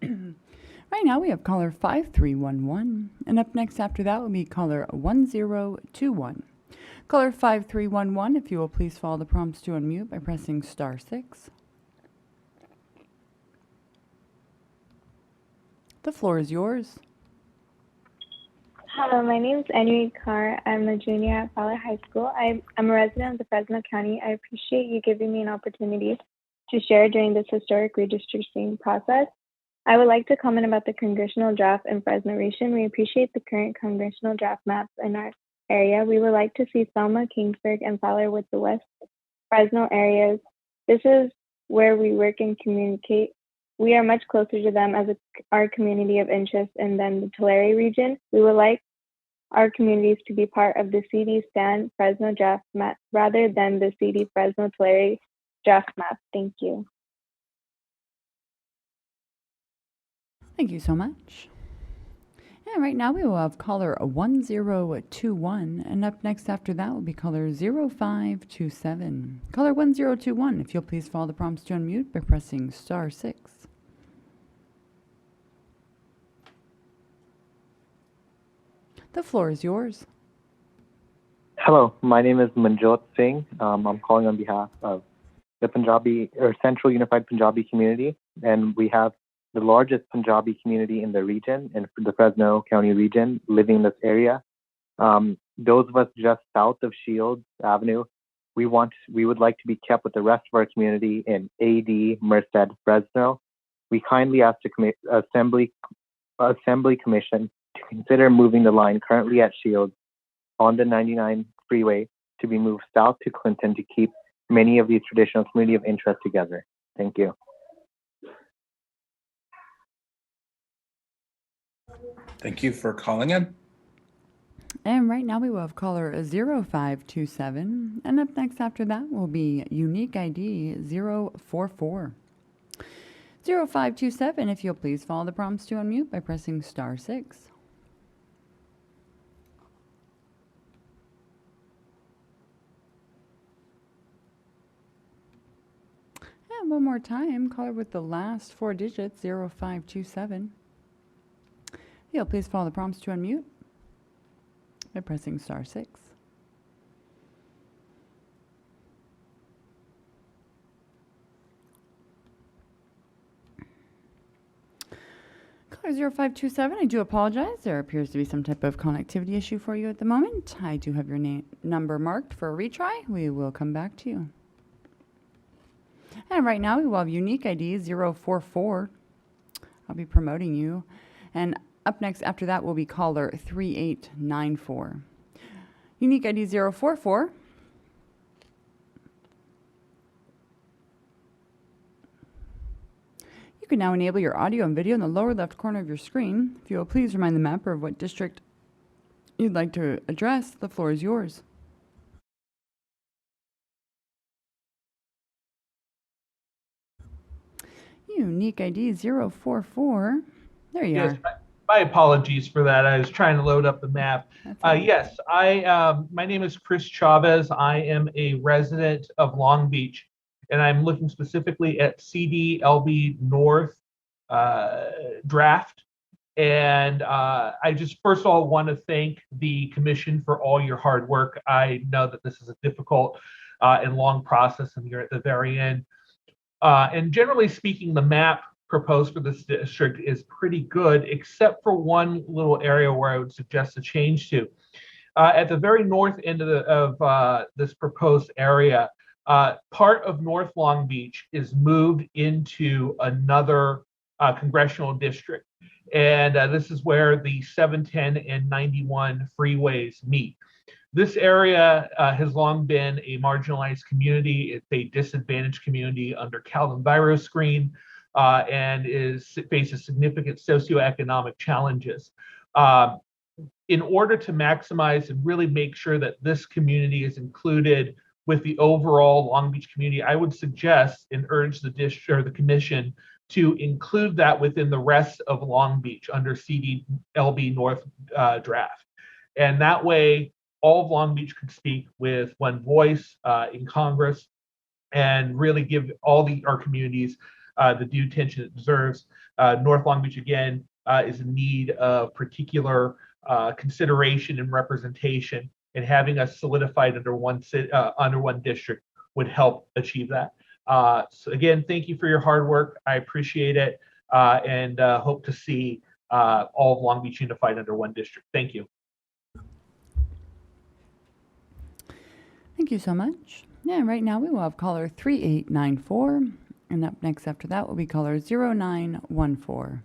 Right now we have caller 5311, and up next after that will be caller 1021. Caller 5311, if you will please follow the prompts to unmute by pressing *6. The floor is yours. Hello, my name is Anui Carr. I'm a junior at Fowler High School. I'm a resident of the Fresno County. I appreciate you giving me an opportunity to share during this historic redistricting process. I would like to comment about the congressional draft in Fresno region. We appreciate the current congressional draft maps in our area. We would like to see Selma, Kingsburg, and Fowler with the West Fresno areas. This is where we work and communicate. We are much closer to them as our community of interest, and then the Tulare region. We would like our communities to be part of the CD Stan Fresno draft map rather than the CD Fresno Tulare draft map. Thank you. Thank you so much. And right now we will have caller 1021, and up next after that will be caller 0527. Caller 1021, if you'll please follow the prompts to unmute by pressing *6. The floor is yours. Hello, my name is Manjot Singh. I'm calling on behalf of the Punjabi or Central Unified Punjabi community, and we have the largest Punjabi community in the region, in the Fresno County region, living in this area. Those of us just south of Shields Avenue We would like to be kept with the rest of our community in AD, Merced, Fresno. We kindly ask the Assembly Commission to consider moving the line currently at Shields on the 99 freeway to be moved south to Clinton to keep many of these traditional community of interest together. Thank you. Thank you for calling in. And right now we will have caller 0527. And up next after that will be unique ID 044. 0527, if you'll please follow the prompts to unmute by pressing *6. And one more time, caller with the last 4 digits, 0527. If you'll please follow the prompts to unmute by pressing *6. Caller 0527, I do apologize. There appears to be some type of connectivity issue for you at the moment. I do have your number marked for a retry. We will come back to you. And right now we will have unique ID 044. I'll be promoting you. And up next after that will be caller 3894. Unique ID 044. You can now enable your audio and video in the lower left corner of your screen. If you will please remind the mapper of what district you'd like to address, the floor is yours. Unique ID 044. There you are. My apologies for that. I was trying to load up the map. Yes, my name is Chris Chavez. I am a resident of Long Beach, and I'm looking specifically at CDLB North draft. And I just first of all want to thank the commission for all your hard work. I know that this is a difficult and long process, and you're at the very end. And generally speaking, the map proposed for this district is pretty good, except for one little area where I would suggest a change to. At the very north end of this proposed area, part of North Long Beach is moved into another congressional district. And this is where the 710 and 91 freeways meet. This area has long been a marginalized community. It's a disadvantaged community under Calvin Byros' screen and faces significant socioeconomic challenges. In order to maximize and really make sure that this community is included with the overall Long Beach community, I would suggest and urge the district or the commission to include that within the rest of Long Beach under CDLB North draft. And that way, all of Long Beach could speak with one voice in Congress and really give all our communities the due attention it deserves. North Long Beach, again, is in need of particular consideration and representation, and having us solidified under one district would help achieve that. So again, thank you for your hard work. I appreciate it, and hope to see all of Long Beach unified under one district. Thank you. Thank you so much. Yeah, right now we will have caller 3894, and up next after that will be caller 0914.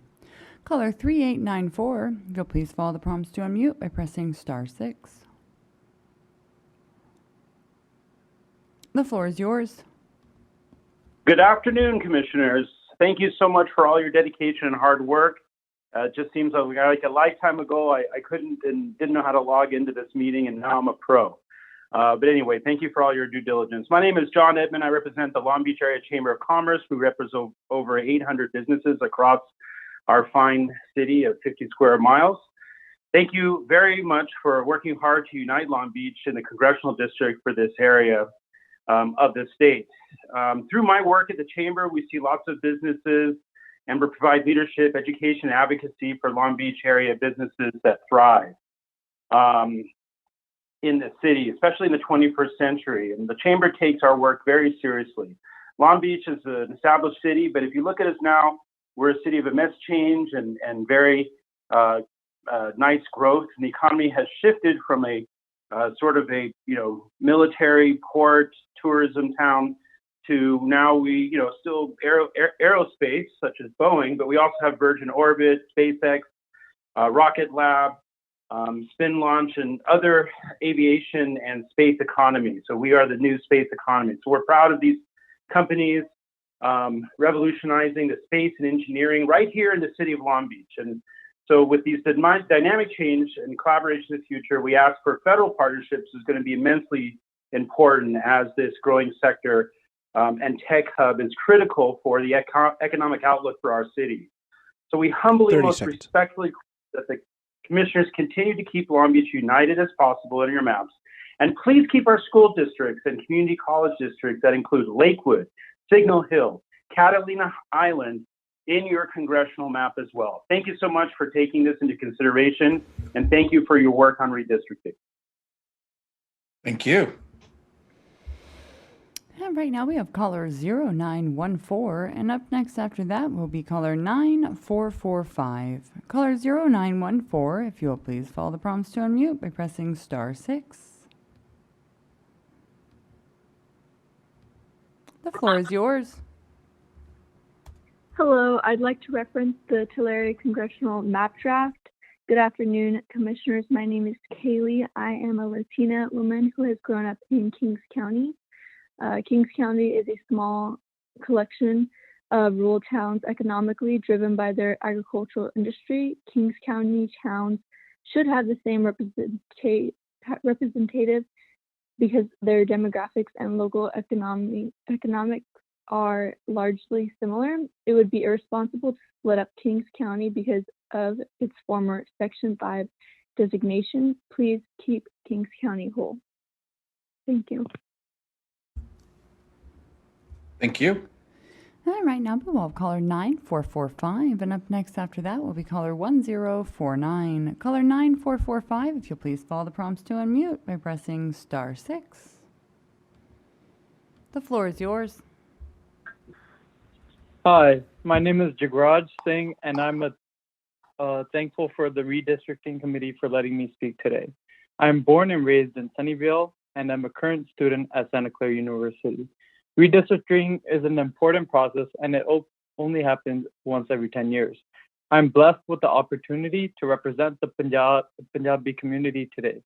Caller 3894, if you'll please follow the prompts to unmute by pressing *6. The floor is yours. Good afternoon, commissioners. Thank you so much for all your dedication and hard work. It just seems like a lifetime ago I couldn't and didn't know how to log into this meeting, and now I'm a pro. But anyway, thank you for all your due diligence. My name is John Edmond. I represent the Long Beach Area Chamber of Commerce. We represent over 800 businesses across our fine city of 50 square miles. Thank you very much for working hard to unite Long Beach in the congressional district for this area of the state. Through my work at the Chamber, we see lots of businesses and we provide leadership, education, and advocacy for Long Beach area businesses that thrive in the city, especially in the 21st century. And the Chamber takes our work very seriously. Long Beach is an established city, but if you look at us now, we're a city of immense change and very nice growth. And the economy has shifted from a sort of a, military port tourism town, to now we, still aerospace such as Boeing, but we also have Virgin Orbit, SpaceX, Rocket Lab, Spin Launch, and other aviation and space economy. So we are the new space economy. So we're proud of these companies revolutionizing the space and engineering right here in the city of Long Beach. And so with these dynamic change and collaboration in the future, we ask for federal partnerships is going to be immensely important, as this growing sector and tech hub is critical for the economic outlook for our city. So we humbly, most respectfully, that the commissioners continue to keep Long Beach united as possible in your maps. And please keep our school districts and community college districts that include Lakewood, Signal Hill, Catalina Island in your congressional map as well. Thank you so much for taking this into consideration, and thank you for your work on redistricting. Thank you. And right now we have caller 0914, and up next after that will be caller 9445. Caller 0914, if you'll please follow the prompts to unmute by pressing *6. The floor is yours. Hello, I'd like to reference the Tulare Congressional Map Draft. Good afternoon, Commissioners. My name is Kaylee. I am a Latina woman who has grown up in Kings County. Kings County is a small collection of rural towns economically driven by their agricultural industry. Kings County towns should have the same representative because their demographics and local economics are largely similar. It would be irresponsible to split up Kings County because of its former Section 5 designation. Please keep Kings County whole. Thank you. Thank you. And right now we will have caller 9445, and up next after that will be caller 1049. Caller 9445, if you'll please follow the prompts to unmute by pressing *6. The floor is yours. Hi, my name is Jagraj Singh, and I'm thankful for the Redistricting Committee for letting me speak today. I'm born and raised in Sunnyvale, and I'm a current student at Santa Clara University. Redistricting is an important process, and it only happens once every 10 years. I'm blessed with the opportunity to represent the Punjabi community today.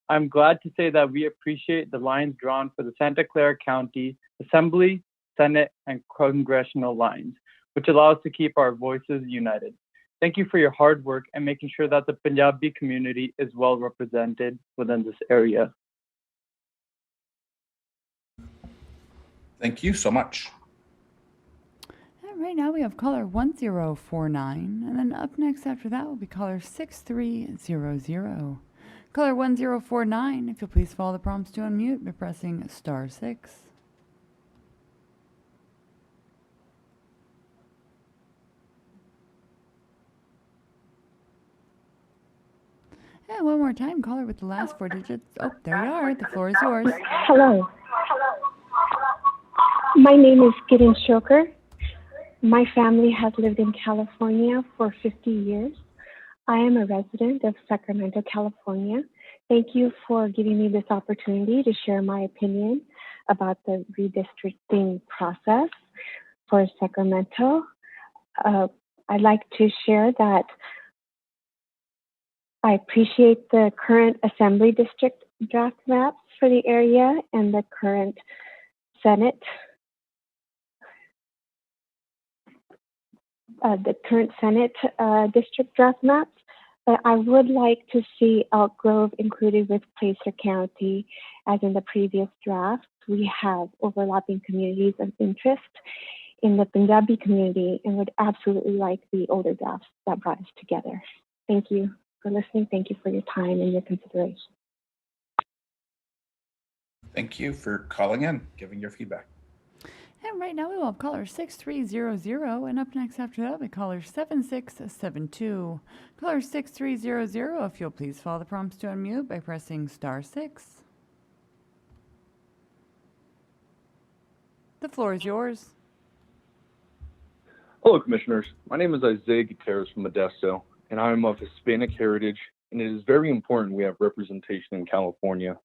I'm glad to say that we appreciate the lines drawn for the Santa Clara County Assembly, Senate, and congressional lines, which allow us to keep our voices united. Thank you for your hard work and making sure that the Punjabi community is well represented within this area. Thank you so much. And right now we have caller 1049, and then up next after that will be caller 6300. Caller 1049, if you'll please follow the prompts to unmute by pressing *6. And one more time, caller with the last 4 digits. Oh, there you are. The floor is yours. Hello. My name is Kiran Shoker. My family has lived in California for 50 years. I am a resident of Sacramento, California. Thank you for giving me this opportunity to share my opinion about the redistricting process for Sacramento. I'd like to share that I appreciate the current Assembly District draft maps for the area and the current Senate district draft maps, but I would like to see Elk Grove included with Placer County. As in the previous draft, we have overlapping communities of interest in the Punjabi community and would absolutely like the older drafts that brought us together. Thank you for listening. Thank you for your time and your consideration. Thank you for calling in, giving your feedback. And right now we will have caller 6300, and up next after that will be caller 7672. Caller 6300, if you'll please follow the prompts to unmute by pressing *6. The floor is yours. Hello, Commissioners. My name is Isaiah Gutierrez from Modesto, and I am of Hispanic heritage and it is very important we have representation in California.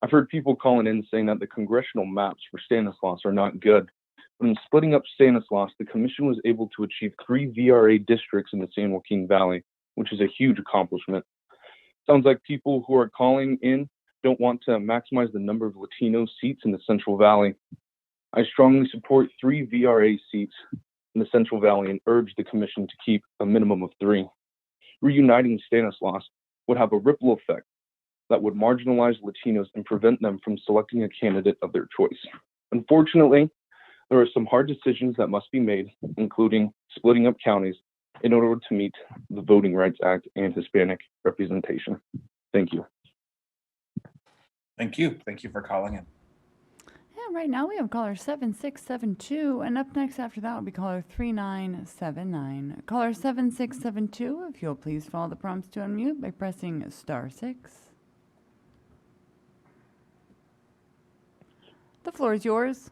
I've heard people calling in saying that the congressional maps for Stanislaus are not good, but in splitting up Stanislaus, the commission was able to achieve 3 VRA districts in the San Joaquin Valley, which is a huge accomplishment. Sounds like people who are calling in don't want to maximize the number of Latino seats in the Central Valley. I strongly support 3 VRA seats in the Central Valley and urge the commission to keep a minimum of 3. Reuniting Stanislaus would have a ripple effect that would marginalize Latinos and prevent them from selecting a candidate of their choice. Unfortunately, there are some hard decisions that must be made, including splitting up counties in order to meet the Voting Rights Act and Hispanic representation. Thank you. Thank you. Thank you for calling in. Yeah, right now we have caller 7672, and up next after that will be caller 3979. Caller 7672, if you'll please follow the prompts to unmute by pressing *6. The floor is yours.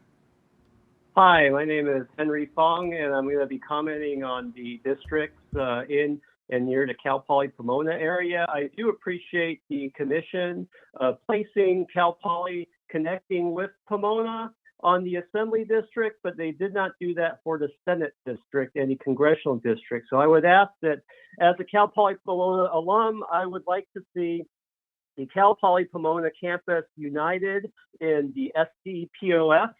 Hi, my name is Henry Fong, and I'm going to be commenting on the districts in and near the Cal Poly Pomona area. I do appreciate the commission placing Cal Poly connecting with Pomona on the Assembly District, but they did not do that for the Senate District and the Congressional District. So I would ask that as a Cal Poly Pomona alum, I would like to see the Cal Poly Pomona campus united in the SDPOF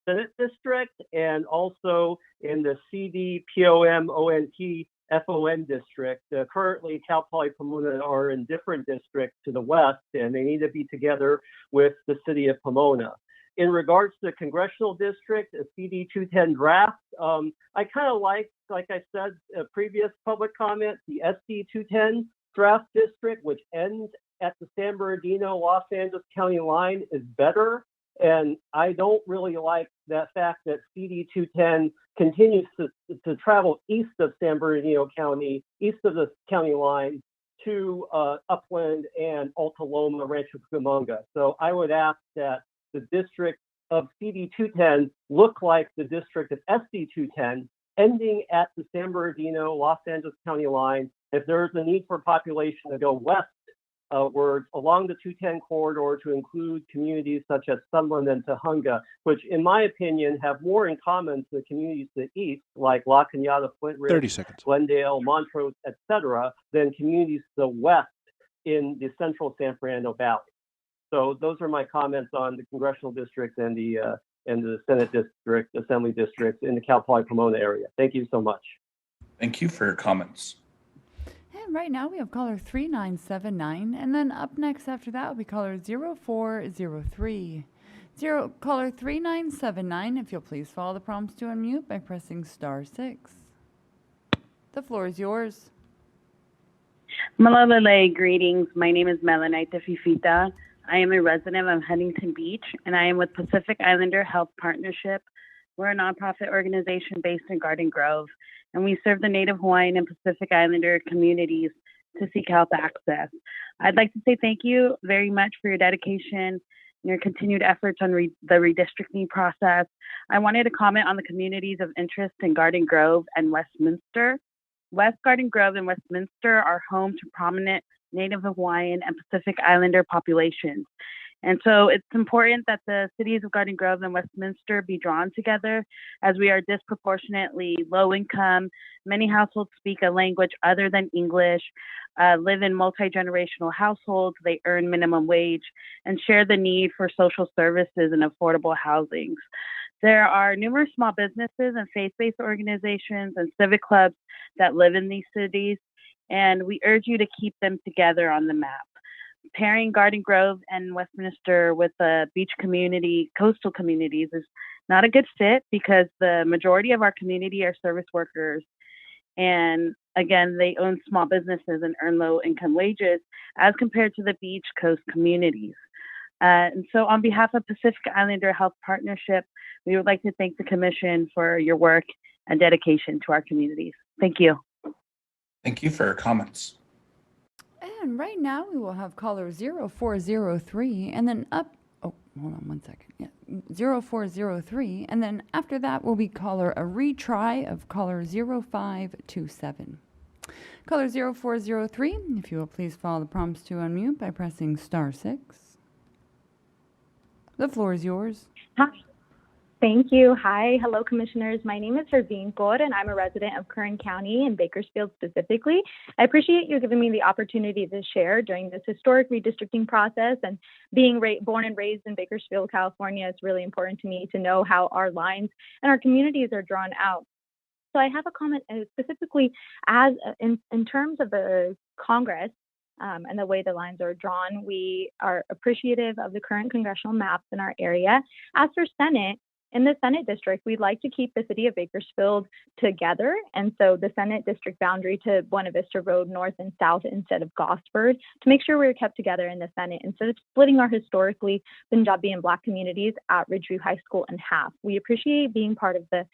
Senate District and also in the CDPOM-ONT-FON District. Currently, Cal Poly Pomona are in different districts to the west, and they need to be together with the city of Pomona. In regards to the congressional district, a CD 210 draft, I kind of like I said, a previous public comment, the SD 210 draft district, which ends at the San Bernardino, Los Angeles County line, is better. And I don't really like that fact that CD 210 continues to travel east of San Bernardino County, east of the county line to Upland and Alta Loma, Rancho Cucamonga. So I would ask that the district of CD 210 look like the district of SD 210, ending at the San Bernardino, Los Angeles County line. If there's a need for population to go west, words along the 210 corridor to include communities such as Sunland and Tujunga, which in my opinion have more in common to the communities to the east, like La Cañada, Flint Ridge, 30 seconds. Glendale, Montrose, etc., than communities to the west in the central San Fernando Valley. So those are my comments on the congressional districts and the Senate district, Assembly districts in the Cal Poly Pomona area. Thank you so much. Thank you for your comments. And right now we have caller 3979, and then up next after that will be caller 0403. Caller 3979, if you'll please follow the prompts to unmute by pressing *6. The floor is yours. Malolele, greetings. My name is Melanita Fifita. I am a resident of Huntington Beach, and I am with Pacific Islander Health Partnership. We're a nonprofit organization based in Garden Grove, and we serve the Native Hawaiian and Pacific Islander communities to seek health access. I'd like to say thank you very much for your dedication and your continued efforts on the redistricting process. I wanted to comment on the communities of interest in Garden Grove and Westminster. West Garden Grove and Westminster are home to prominent Native Hawaiian and Pacific Islander populations. And so it's important that the cities of Garden Grove and Westminster be drawn together, as we are disproportionately low income. Many households speak a language other than English, live in multi-generational households, they earn minimum wage, and share the need for social services and affordable housings. There are numerous small businesses and faith-based organizations and civic clubs that live in these cities, and we urge you to keep them together on the map. Pairing Garden Grove and Westminster with the beach community, coastal communities is not a good fit because the majority of our community are service workers. And again, they own small businesses and earn low income wages as compared to the beach coast communities. And so on behalf of Pacific Islander Health Partnership, we would like to thank the Commission for your work and dedication to our communities. Thank you. Thank you for your comments. And right now we will have caller 0403, and then up, oh, hold on one second. Yeah, 0403, and then after that will be a retry of caller 0527. Caller 0403, if you will please follow the prompts to unmute by pressing *6. The floor is yours. Hi. Thank you. Hi. Hello, commissioners. My name is Hervine Kaur, and I'm a resident of Kern County and Bakersfield specifically. I appreciate you giving me the opportunity to share during this historic redistricting process. And being born and raised in Bakersfield, California, it's really important to me to know how our lines and our communities are drawn out. So I have a comment specifically as in terms of the Congress and the way the lines are drawn. We are appreciative of the current congressional maps in our area. As for Senate, in the Senate district, we'd like to keep the city of Bakersfield together. And so the Senate district boundary to Buena Vista Road north and south instead of Gosford to make sure we're kept together in the Senate instead of splitting our historically Punjabi and Black communities at Ridgeview High School in half. We appreciate being part of the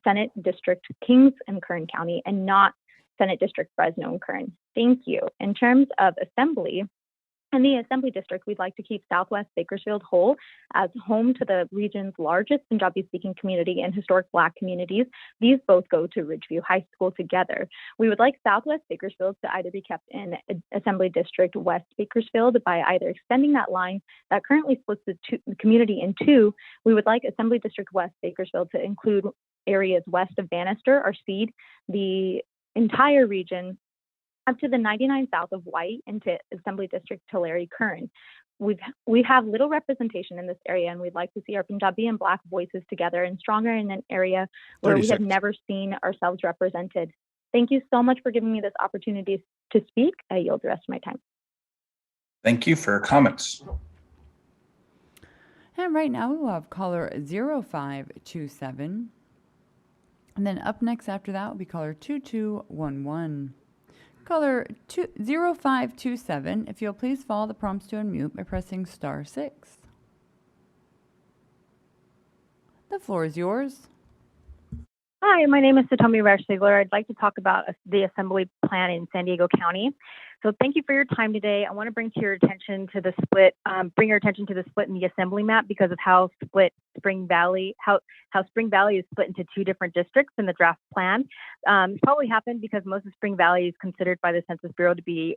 Senate district Kings and Kern County and not Senate district Fresno and Kern. Thank you. In terms of assembly, in the Assembly District, we'd like to keep Southwest Bakersfield whole as home to the region's largest Punjabi-speaking community and historic Black communities. These both go to Ridgeview High School together. We would like Southwest Bakersfield to either be kept in Assembly District West Bakersfield by either extending that line that currently splits the community in two. We would like Assembly District West Bakersfield to include areas west of Bannister or Seed, the entire region up to the 99 south of White into Assembly District Tulare Kern. We have little representation in this area, and we'd like to see our Punjabi and Black voices together and stronger in an area where we have never seen ourselves represented. Thank you so much for giving me this opportunity to speak. I yield the rest of my time. Thank you for your comments. And right now we will have caller 0527. And then up next after that will be caller 2211. Caller 0527, if you'll please follow the prompts to unmute by pressing *6. The floor is yours. Hi, my name is Satomi Rashigler. I'd like to talk about the assembly plan in San Diego County. So thank you for your time today. I want to bring your attention to the split in the assembly map because of how Spring Valley is split into two different districts in the draft plan. It's probably happened because most of Spring Valley is considered by the Census Bureau to be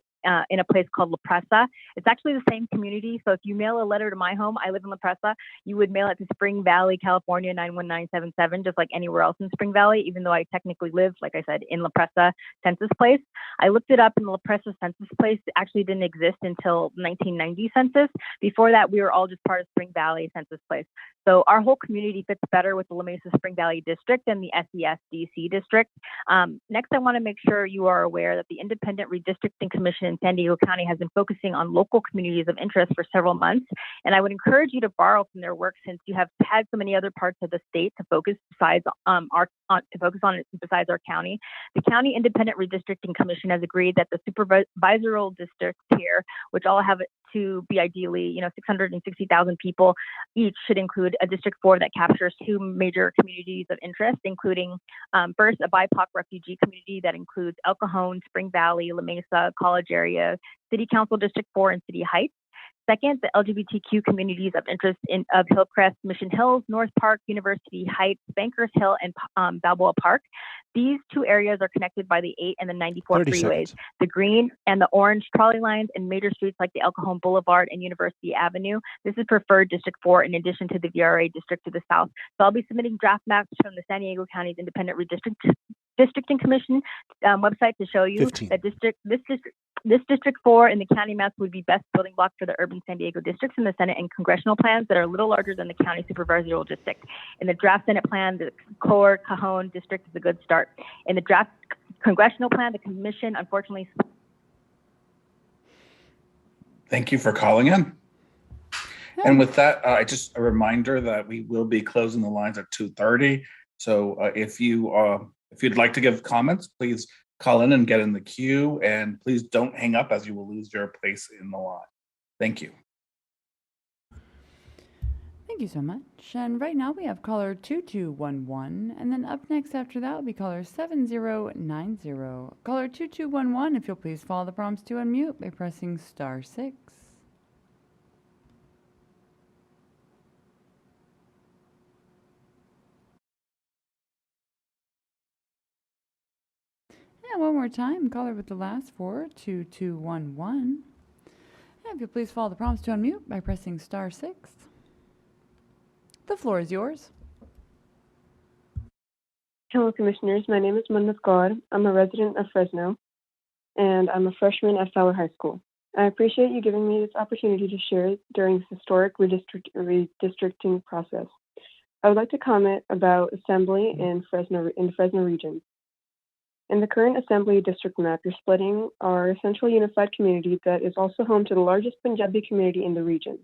in a place called La Presa. It's actually the same community. So if you mail a letter to my home, I live in La Presa, you would mail it to Spring Valley, California, 91977, just like anywhere else in Spring Valley, even though I technically live, like I said, in La Presa Census Place. I looked it up, and the La Presa Census Place actually didn't exist until 1990 census. Before that, we were all just part of Spring Valley Census Place. So our whole community fits better with the La Mesa Spring Valley District and the SES-DC District. Next, I want to make sure you are aware that the Independent Redistricting Commission in San Diego County has been focusing on local communities of interest for several months, and I would encourage you to borrow from their work since you have had so many other parts of the state to focus besides our county. The County Independent Redistricting Commission has agreed that the supervisory districts here, which all have to be ideally, 660,000 people each, should include a District 4 that captures two major communities of interest, including first, a BIPOC refugee community that includes El Cajon, Spring Valley, La Mesa, College Area, City Council District 4, and City Heights. Second, the LGBTQ communities of interest of Hillcrest, Mission Hills, North Park, University Heights, Bankers Hill, and Balboa Park. These two areas are connected by the 8 and the 94 freeways, seconds. the green and the orange trolley lines, and major streets like the El Cajon Boulevard and University Avenue. This is preferred District 4 in addition to the VRA district to the south. So I'll be submitting draft maps from the San Diego County's Independent Redistricting Commission website to show you that this District 4 in the county maps would be best building block for the urban San Diego districts in the Senate and congressional plans that are a little larger than the county supervisorial district. In the draft Senate plan, the core Cajon district is a good start. In the draft congressional plan, the commission unfortunately. Thank you for calling in. And with that, just a reminder that we will be closing the lines at 2:30. So if you'd like to give comments, please call in and get in the queue, and please don't hang up as you will lose your place in the line. Thank you. Thank you so much. And right now we have caller 2211, and then up next after that will be caller 7090. Caller 2211, if you'll please follow the prompts to unmute by pressing *6. And one more time, caller with the last four, 2211. And if you'll please follow the prompts to unmute by pressing *6. The floor is yours. Hello, Commissioners. My name is Mannath Kaur. I'm a resident of Fresno, and I'm a freshman at Fowler High School. I appreciate you giving me this opportunity to share during this historic redistricting process. I would like to comment about assembly in the Fresno region. In the current assembly district map, you're splitting our central unified community that is also home to the largest Punjabi community in the region.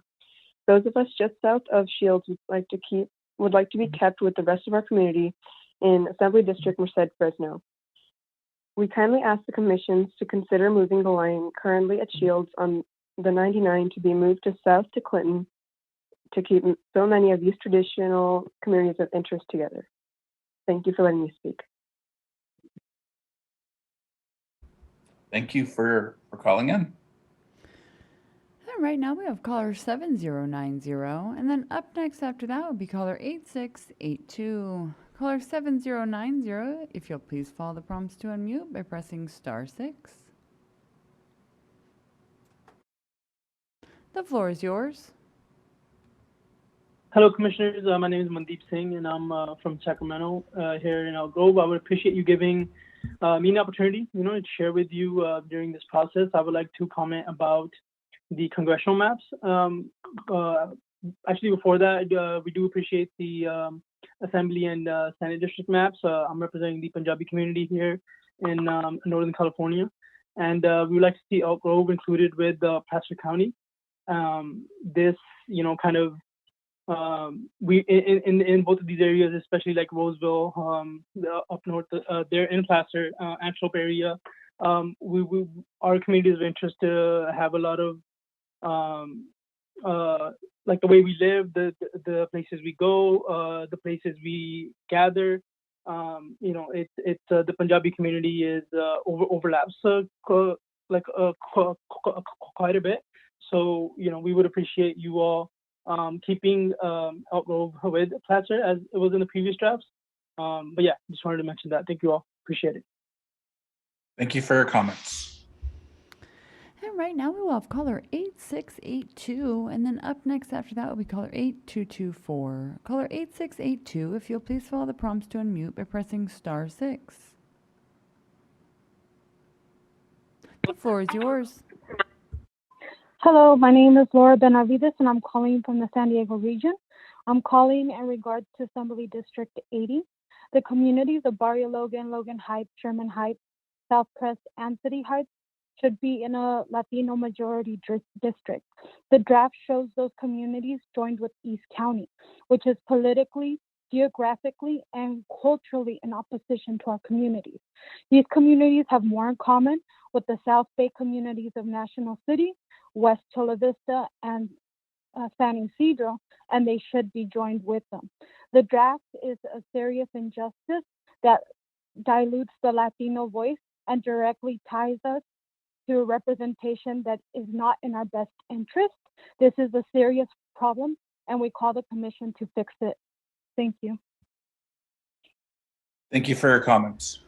Those of us just south of Shields would like to be kept with the rest of our community in Assembly District Merced Fresno. We kindly ask the commissions to consider moving the line currently at Shields on the 99 to be moved to south to Clinton to keep so many of these traditional communities of interest together. Thank you for letting me speak. Thank you for calling in. And right now we have caller 7090, and then up next after that will be caller 8682. Caller 7090, if you'll please follow the prompts to unmute by pressing *6. The floor is yours. Hello, Commissioners. My name is Mandeep Singh, and I'm from Sacramento here in Elk Grove. I would appreciate you giving me an opportunity, to share with you during this process. I would like to comment about the congressional maps. Actually, before that, we do appreciate the Assembly and Senate district maps. I'm representing the Punjabi community here in Northern California, and we would like to see Elk Grove included with Placer County. This, we in both of these areas, especially like Roseville, up north, there in Placer, Antelope area, our community is of interest to have a lot of like the way we live, the places we go, the places we gather. The Punjabi community is overlaps quite a bit. So we would appreciate you all keeping Elk Grove with Placer as it was in the previous drafts. But yeah, just wanted to mention that. Thank you all. Appreciate it. Thank you for your comments. And right now we will have caller 8682, and then up next after that will be caller 8224. Caller 8682, if you'll please follow the prompts to unmute by pressing *6. The floor is yours. Hello, my name is Laura Benavides, and I'm calling from the San Diego region. I'm calling in regards to Assembly District 80. The communities of Barrio Logan, Logan Heights, Sherman Heights, South Crest, and City Heights should be in a Latino majority district. The draft shows those communities joined with East County, which is politically, geographically, and culturally in opposition to our communities. These communities have more in common with the South Bay communities of National City, West Chula Vista, and San Isidro, and they should be joined with them. The draft is a serious injustice that dilutes the Latino voice and directly ties us to a representation that is not in our best interest. This is a serious problem, and we call the commission to fix it. Thank you. Thank you for your comments.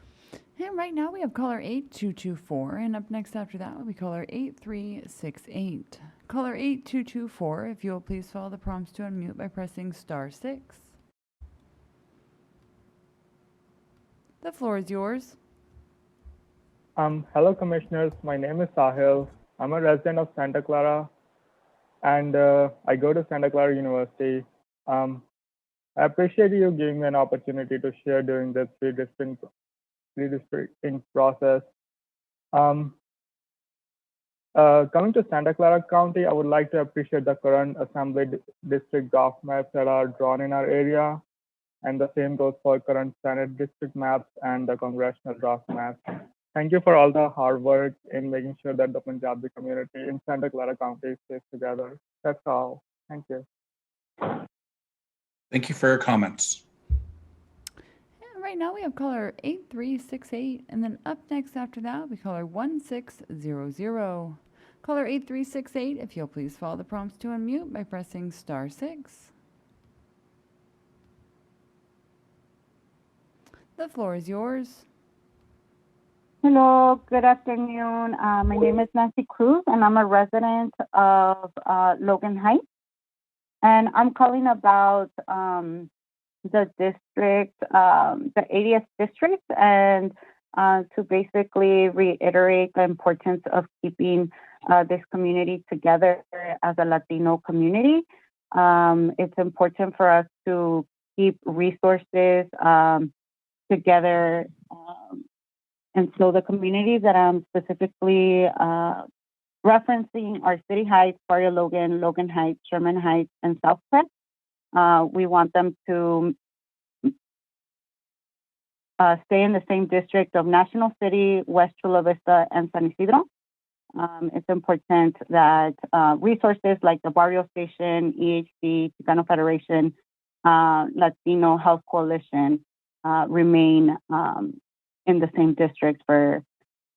And right now we have caller 8224, and up next after that will be caller 8368. Caller 8224, if you'll please follow the prompts to unmute by pressing *6. The floor is yours. Hello, Commissioners. My name is Sahil. I'm a resident of Santa Clara, and I go to Santa Clara University. I appreciate you giving me an opportunity to share during this redistricting process. Coming to Santa Clara County, I would like to appreciate the current Assembly District draft maps that are drawn in our area, and the same goes for current Senate District maps and the Congressional draft maps. Thank you for all the hard work in making sure that the Punjabi community in Santa Clara County stays together. That's all. Thank you. Thank you for your comments. And right now we have caller 8368, and then up next after that will be caller 1600. Caller 8368, if you'll please follow the prompts to unmute by pressing *6. The floor is yours. Hello, good afternoon. My name is Nancy Cruz, and I'm a resident of Logan Heights. And I'm calling about the district, the 80th district, and to basically reiterate the importance of keeping this community together as a Latino community. It's important for us to keep resources together. And so the communities that I'm specifically referencing are City Heights, Barrio Logan, Logan Heights, Sherman Heights, and South Crest. We want them to stay in the same district of National City, West Chula Vista, and San Isidro. It's important that resources like the Barrio Station, EHC, Chicano Federation, Latino Health Coalition remain in the same district for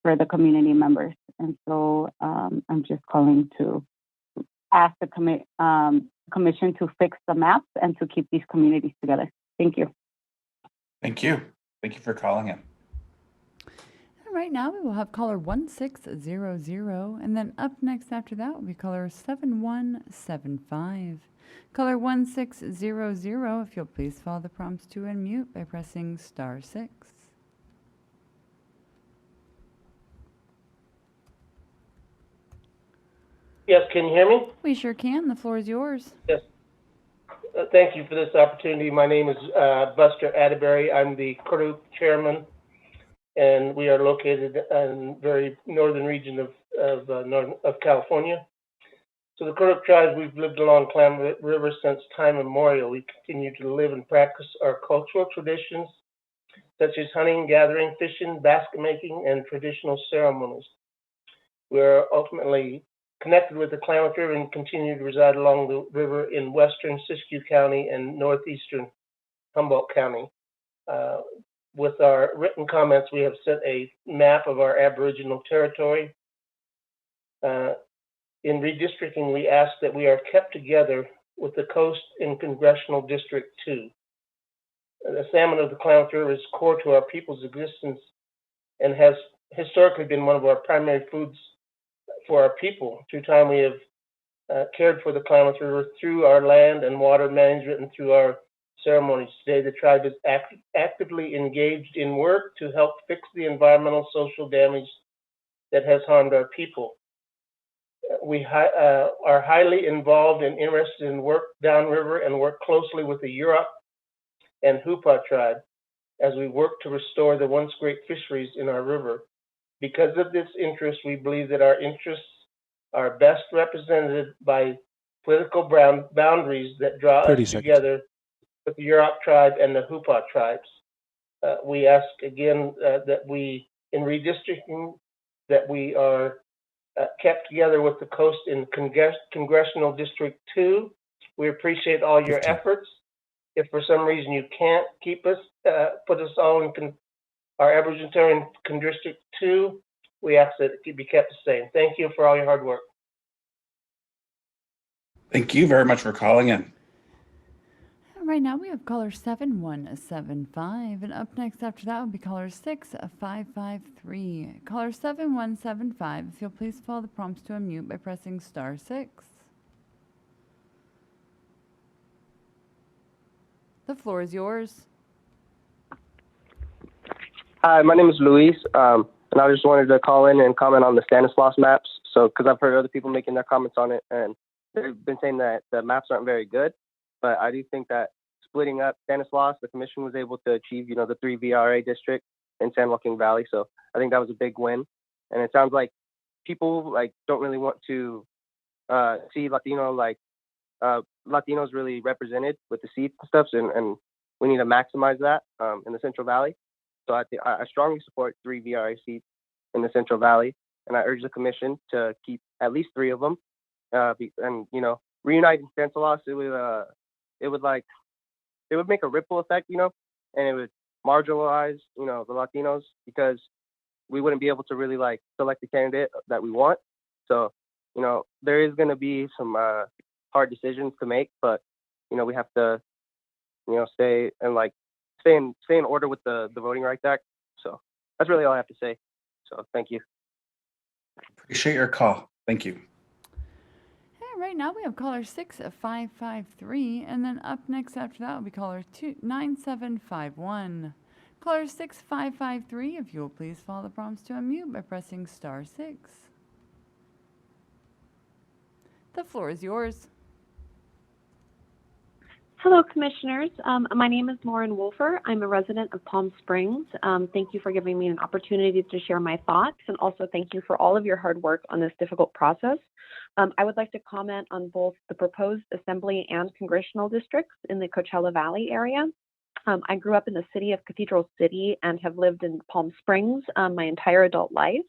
the community members. And so I'm just calling to ask the commission to fix the maps and to keep these communities together. Thank you. Thank you. Thank you for calling in. Right now we will have caller 1600, and then up next after that will be caller 7175. Caller 1600, if you'll please follow the prompts to unmute by pressing *6. Yes, can you hear me? We sure can. The floor is yours. Yes. Thank you for this opportunity. My name is Buster Atterbury. I'm the Kurup chairman, and we are located in very northern region of California. So the Kurup tribe, we've lived along Klamath River since time immemorial. We continue to live and practice our cultural traditions, such as hunting, gathering, fishing, basket making, and traditional ceremonies. We are ultimately connected with the Klamath River and continue to reside along the river in western Siskiyou County and northeastern Humboldt County. With our written comments, we have sent a map of our Aboriginal territory. In redistricting, we ask that we are kept together with the coast in Congressional District 2. The salmon of the Klamath River is core to our people's existence and has historically been one of our primary foods for our people. Through time, we have cared for the Klamath River through our land and water management and through our ceremonies. Today, the tribe is actively engaged in work to help fix the environmental social damage that has harmed our people. We are highly involved and interested in work downriver and work closely with the Yurok and Hupa tribe as we work to restore the once great fisheries in our river. Because of this interest, we believe that our interests are best represented by political boundaries that draw us together with the Yurok tribe and the Hupa tribes. We ask again that we, in redistricting, that we are kept together with the coast in Congressional District 2. We appreciate all your efforts. If for some reason you can't keep us, put us all in our Aboriginal territory in District 2, we ask that it be kept the same. Thank you for all your hard work. Thank you very much for calling in. Right now we have caller 7175, and up next after that will be caller 6553. Caller 7175, if you'll please follow the prompts to unmute by pressing *6. The floor is yours. Hi, my name is Luis, and I just wanted to call in and comment on the Stanislaus maps. So, because I've heard other people making their comments on it, and they've been saying that the maps aren't very good. But I do think that splitting up Stanislaus, the commission was able to achieve, the 3 VRA district in San Joaquin Valley. So I think that was a big win. And it sounds like people don't really want to see Latinos really represented with the seats and stuff. And we need to maximize that in the Central Valley. So I strongly support 3 VRA seats in the Central Valley. And I urge the commission to keep at least 3 of them. Reuniting Stanislaus, it would make a ripple effect, and it would marginalize, the Latinos, because we wouldn't be able to really select the candidate that we want. So, there is going to be some hard decisions to make, but, we have to, stay in order with the Voting Rights Act. So that's really all I have to say. So thank you. Appreciate your call. Thank you. Hey, right now we have caller 6553, and then up next after that will be caller 9751. Caller 6553, if you will please follow the prompts to unmute by pressing *6. The floor is yours. Hello, Commissioners. My name is Lauren Wolfer. I'm a resident of Palm Springs. Thank you for giving me an opportunity to share my thoughts, and also thank you for all of your hard work on this difficult process. I would like to comment on both the proposed assembly and congressional districts in the Coachella Valley area. I grew up in the city of Cathedral City and have lived in Palm Springs my entire adult life.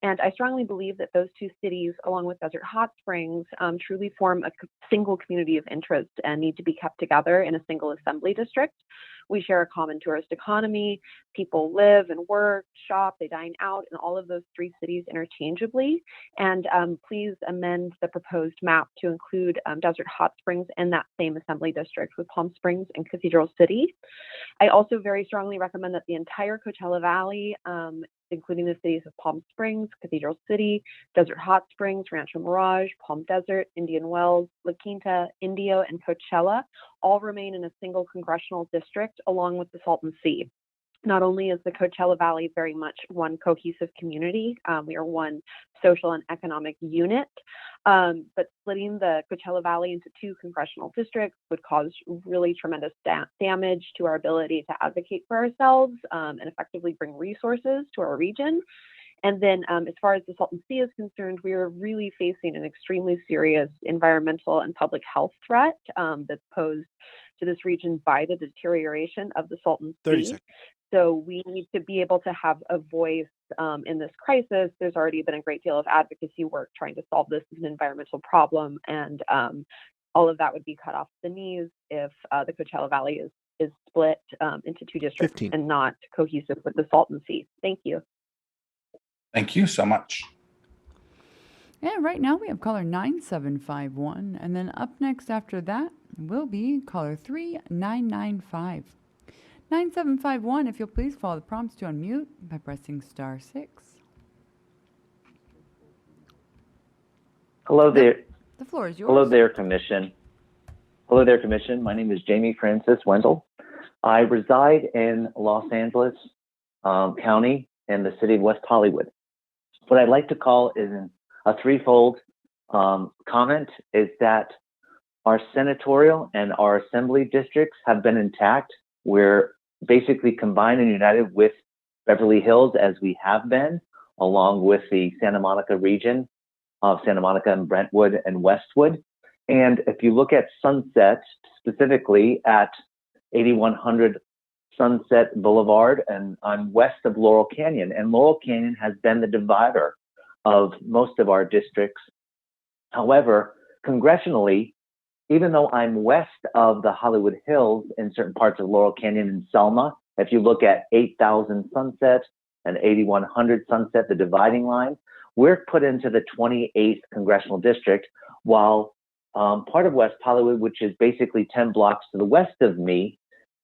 And I strongly believe that those two cities, along with Desert Hot Springs, truly form a single community of interest and need to be kept together in a single assembly district. We share a common tourist economy. People live and work, shop, they dine out in all of those three cities interchangeably. And please amend the proposed map to include Desert Hot Springs in that same assembly district with Palm Springs and Cathedral City. I also very strongly recommend that the entire Coachella Valley, including the cities of Palm Springs, Cathedral City, Desert Hot Springs, Rancho Mirage, Palm Desert, Indian Wells, La Quinta, Indio, and Coachella, all remain in a single congressional district along with the Salton Sea. Not only is the Coachella Valley very much one cohesive community, we are one social and economic unit, but splitting the Coachella Valley into two congressional districts would cause really tremendous damage to our ability to advocate for ourselves and effectively bring resources to our region. And then as far as the Salton Sea is concerned, we are really facing an extremely serious environmental and public health threat that's posed to this region by the deterioration of the Salton Sea. 30 seconds. So we need to be able to have a voice in this crisis. There's already been a great deal of advocacy work trying to solve this as an environmental problem, and all of that would be cut off the knees if the Coachella Valley is split into two districts 15. and not cohesive with the Salton Sea. Thank you. Thank you so much. And right now we have caller 9751, and then up next after that will be caller 3995. 9751, if you'll please follow the prompts to unmute by pressing *6. Hello there. The floor is yours. Hello there, Commission. Hello there, Commission. My name is Jamie Francis Wendell. I reside in Los Angeles County in the city of West Hollywood. What I'd like to call is a threefold comment is that our senatorial and our assembly districts have been intact. We're basically combined and united with Beverly Hills as we have been, along with the Santa Monica region of Santa Monica and Brentwood and Westwood. And if you look at Sunset, specifically at 8100 Sunset Boulevard, and I'm west of Laurel Canyon, and Laurel Canyon has been the divider of most of our districts. However, congressionally, even though I'm west of the Hollywood Hills in certain parts of Laurel Canyon and Selma, if you look at 8000 Sunset and 8100 Sunset, the dividing line, we're put into the 28th congressional district, while part of West Hollywood, which is basically 10 blocks to the west of me,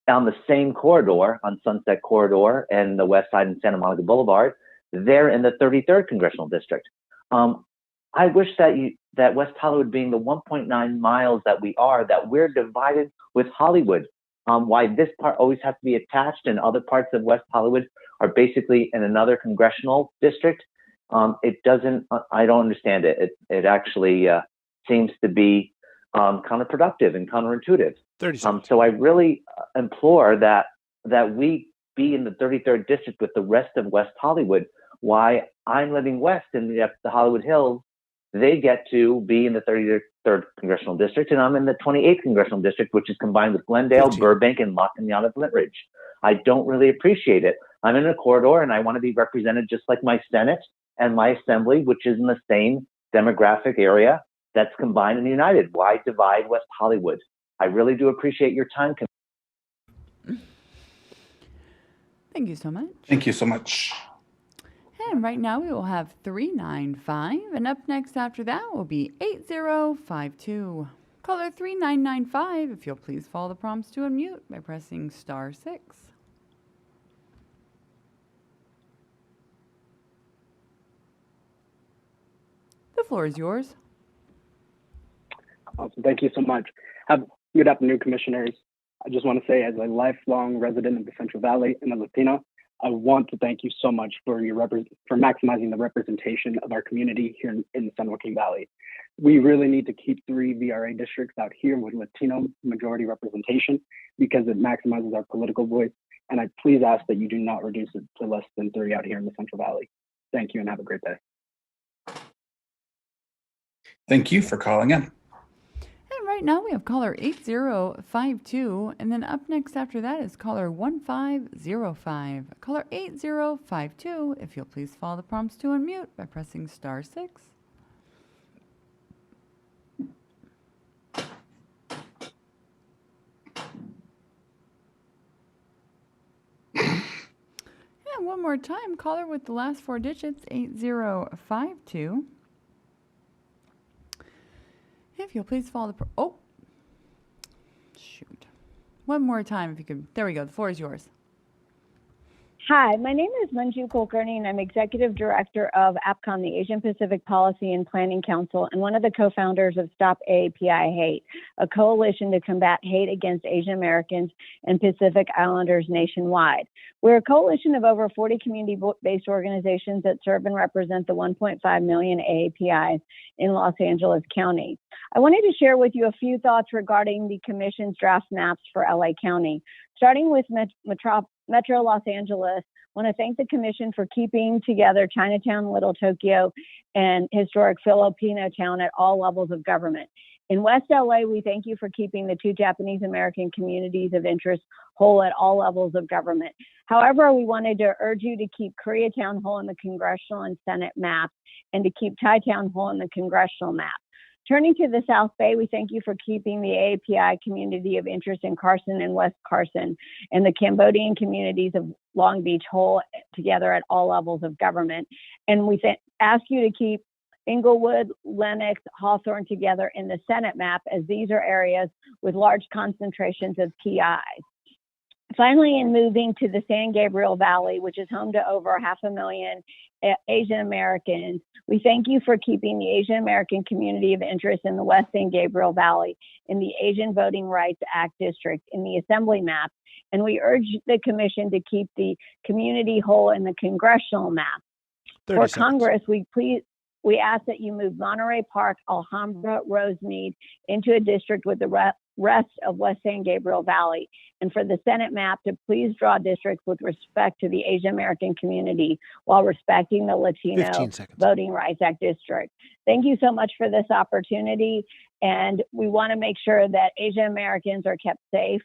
on the same corridor, on Sunset Corridor and the west side in Santa Monica Boulevard, they're in the 33rd congressional district. I wish that West Hollywood, being the 1.9 miles that we are, that we're divided with Hollywood. Why this part always has to be attached and other parts of West Hollywood are basically in another congressional district. It doesn't, I don't understand it. It actually seems to be counterproductive and counterintuitive. 30 seconds. So I really implore that we be in the 33rd district with the rest of West Hollywood. Why I'm living west in the Hollywood Hills, they get to be in the 33rd congressional district, and I'm in the 28th congressional district, which is combined with Glendale, 15. Burbank, and La Cañada Flint Ridge. I don't really appreciate it. I'm in a corridor, and I want to be represented just like my Senate and my Assembly, which is in the same demographic area that's combined and united. Why divide West Hollywood? I really do appreciate your time. Thank you so much. Thank you so much. And right now we will have 395, and up next after that will be 8052. Caller 3995, if you'll please follow the prompts to unmute by pressing *6. floor is yours. Awesome. Thank you so much. Good afternoon, commissioners. I just want to say, as a lifelong resident of the Central Valley and a Latina, I want to thank you so much for for maximizing the representation of our community here in the San Joaquin Valley. We really need to keep 3 VRA districts out here with Latino majority representation because it maximizes our political voice. And I please ask that you do not reduce it to less than 3 out here in the Central Valley. Thank you and have a great day. Thank you for calling in. And right now we have caller 8052, and then up next after that is caller 1505. Caller 8052, if you'll please follow the prompts to unmute by pressing star 6. And one more time, caller with the last 4 digits, 8052. If you'll please follow the shoot. One more time if you could. There we go. The floor is yours. Hi, my name is Manju Kulkarni, and I'm Executive Director of APCON, the Asian Pacific Policy and Planning Council, and one of the co-founders of Stop AAPI Hate, a coalition to combat hate against Asian Americans and Pacific Islanders nationwide. We're a coalition of over 40 community-based organizations that serve and represent the 1.5 million AAPIs in Los Angeles County. I wanted to share with you a few thoughts regarding the Commission's draft maps for LA County. Starting with Metro Los Angeles, I want to thank the Commission for keeping together Chinatown, Little Tokyo, and historic Filipino town at all levels of government. In West LA, we thank you for keeping the 2 Japanese American communities of interest whole at all levels of government. However, we wanted to urge you to keep Koreatown whole in the congressional and Senate maps, and to keep Chi-Town whole in the congressional map. Turning to the South Bay, we thank you for keeping the AAPI community of interest in Carson and West Carson and the Cambodian communities of Long Beach whole together at all levels of government. And we ask you to keep Inglewood, Lenox, Hawthorne together in the Senate map, as these are areas with large concentrations of TIs. Finally, in moving to the San Gabriel Valley, which is home to over 500,000 Asian Americans, we thank you for keeping the Asian American community of interest in the West San Gabriel Valley in the Asian Voting Rights Act district in the Assembly map. And we urge the Commission to keep the community whole in the congressional map. For Congress, we ask that you move Monterey Park, Alhambra, Rosemead into a district with the rest of West San Gabriel Valley. And for the Senate map, to please draw districts with respect to the Asian American community while respecting the Latino Voting Rights Act district. Thank you so much for this opportunity. And we want to make sure that Asian Americans are kept safe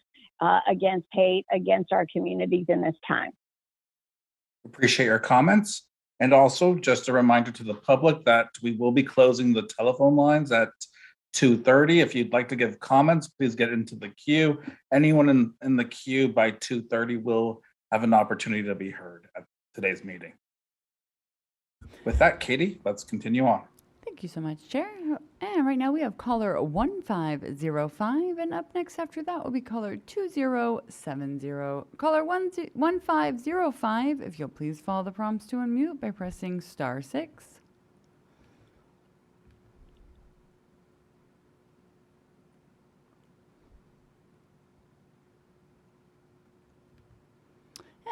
against hate against our communities in this time. Appreciate your comments. And also just a reminder to the public that we will be closing the telephone lines at 2:30. If you'd like to give comments, please get into the queue. Anyone in the queue by 2:30 will have an opportunity to be heard at today's meeting. With that, Katie, let's continue on. Thank you so much, Chair. And right now we have caller 1505, and up next after that will be caller 2070. Caller 1505, if you'll please follow the prompts to unmute by pressing star 6.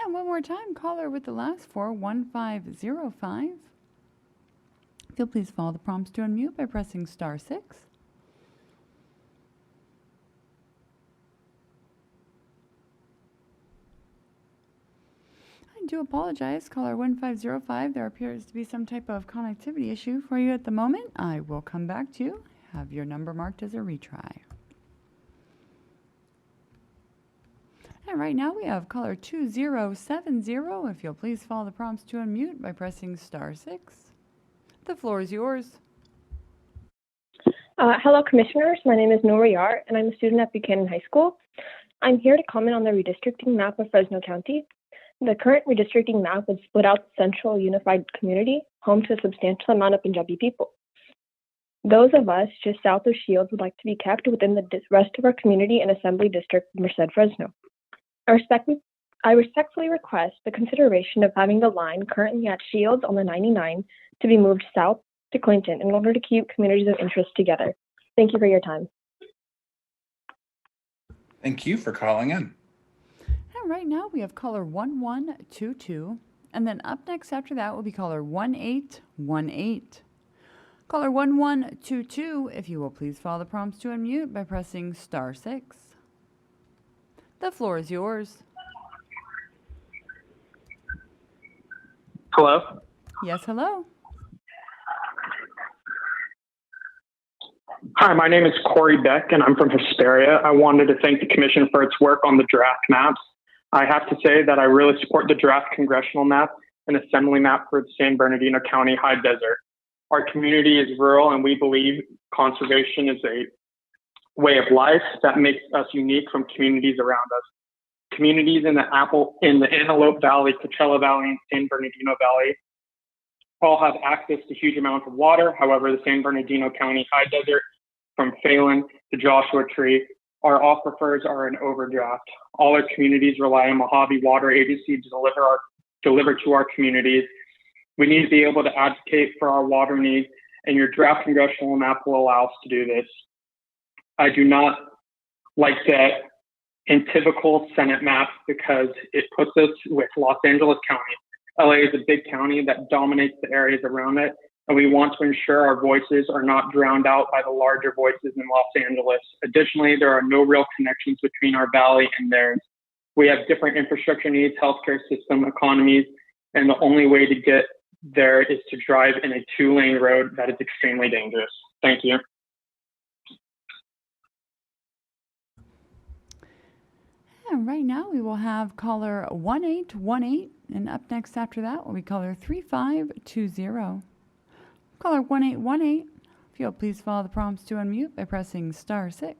And one more time, caller with the last 4, 1505. If you'll please follow the prompts to unmute by pressing star 6. I do apologize, caller 1505. There appears to be some type of connectivity issue for you at the moment. I will come back to you. Have your number marked as a retry. And right now we have caller 2070. If you'll please follow the prompts to unmute by pressing star 6. The floor is yours. Hello, Commissioners. My name is Noor Yar, and I'm a student at Buchanan High School. I'm here to comment on the redistricting map of Fresno County. The current redistricting map would split out the central unified community, home to a substantial amount of Punjabi people. Those of us just south of Shields would like to be kept within the rest of our community and Assembly District Merced Fresno. I respectfully request the consideration of having the line currently at Shields on the 99 to be moved south to Clinton in order to keep communities of interest together. Thank you for your time. Thank you for calling in. And right now we have caller 1122. And then up next after that will be caller 1818. Caller 1122, if you will please follow the prompts to unmute by pressing *6. The floor is yours. Hello? Yes, hello. Hi, my name is Corey Beck, and I'm from Hesperia. I wanted to thank the Commission for its work on the draft maps. I have to say that I really support the draft congressional map and assembly map for the San Bernardino County High Desert. Our community is rural, and we believe conservation is a way of life that makes us unique from communities around us. Communities in the Antelope Valley, Coachella Valley, and San Bernardino Valley all have access to huge amounts of water. However, the San Bernardino County High Desert, from Phelan to Joshua Tree, our aquifers are in overdraft. All our communities rely on Mojave Water Agency to deliver to our communities. We need to be able to advocate for our water needs, and your draft congressional map will allow us to do this. I do not like that in typical Senate map because it puts us with Los Angeles County. LA is a big county that dominates the areas around it, and we want to ensure our voices are not drowned out by the larger voices in Los Angeles. Additionally, there are no real connections between our valley and theirs. We have different infrastructure needs, healthcare system, economies, and the only way to get there is to drive in a 2-lane road that is extremely dangerous. Thank you. And right now we will have caller 1818, and up next after that will be caller 3520. Caller 1818, if you'll please follow the prompts to unmute by pressing *6.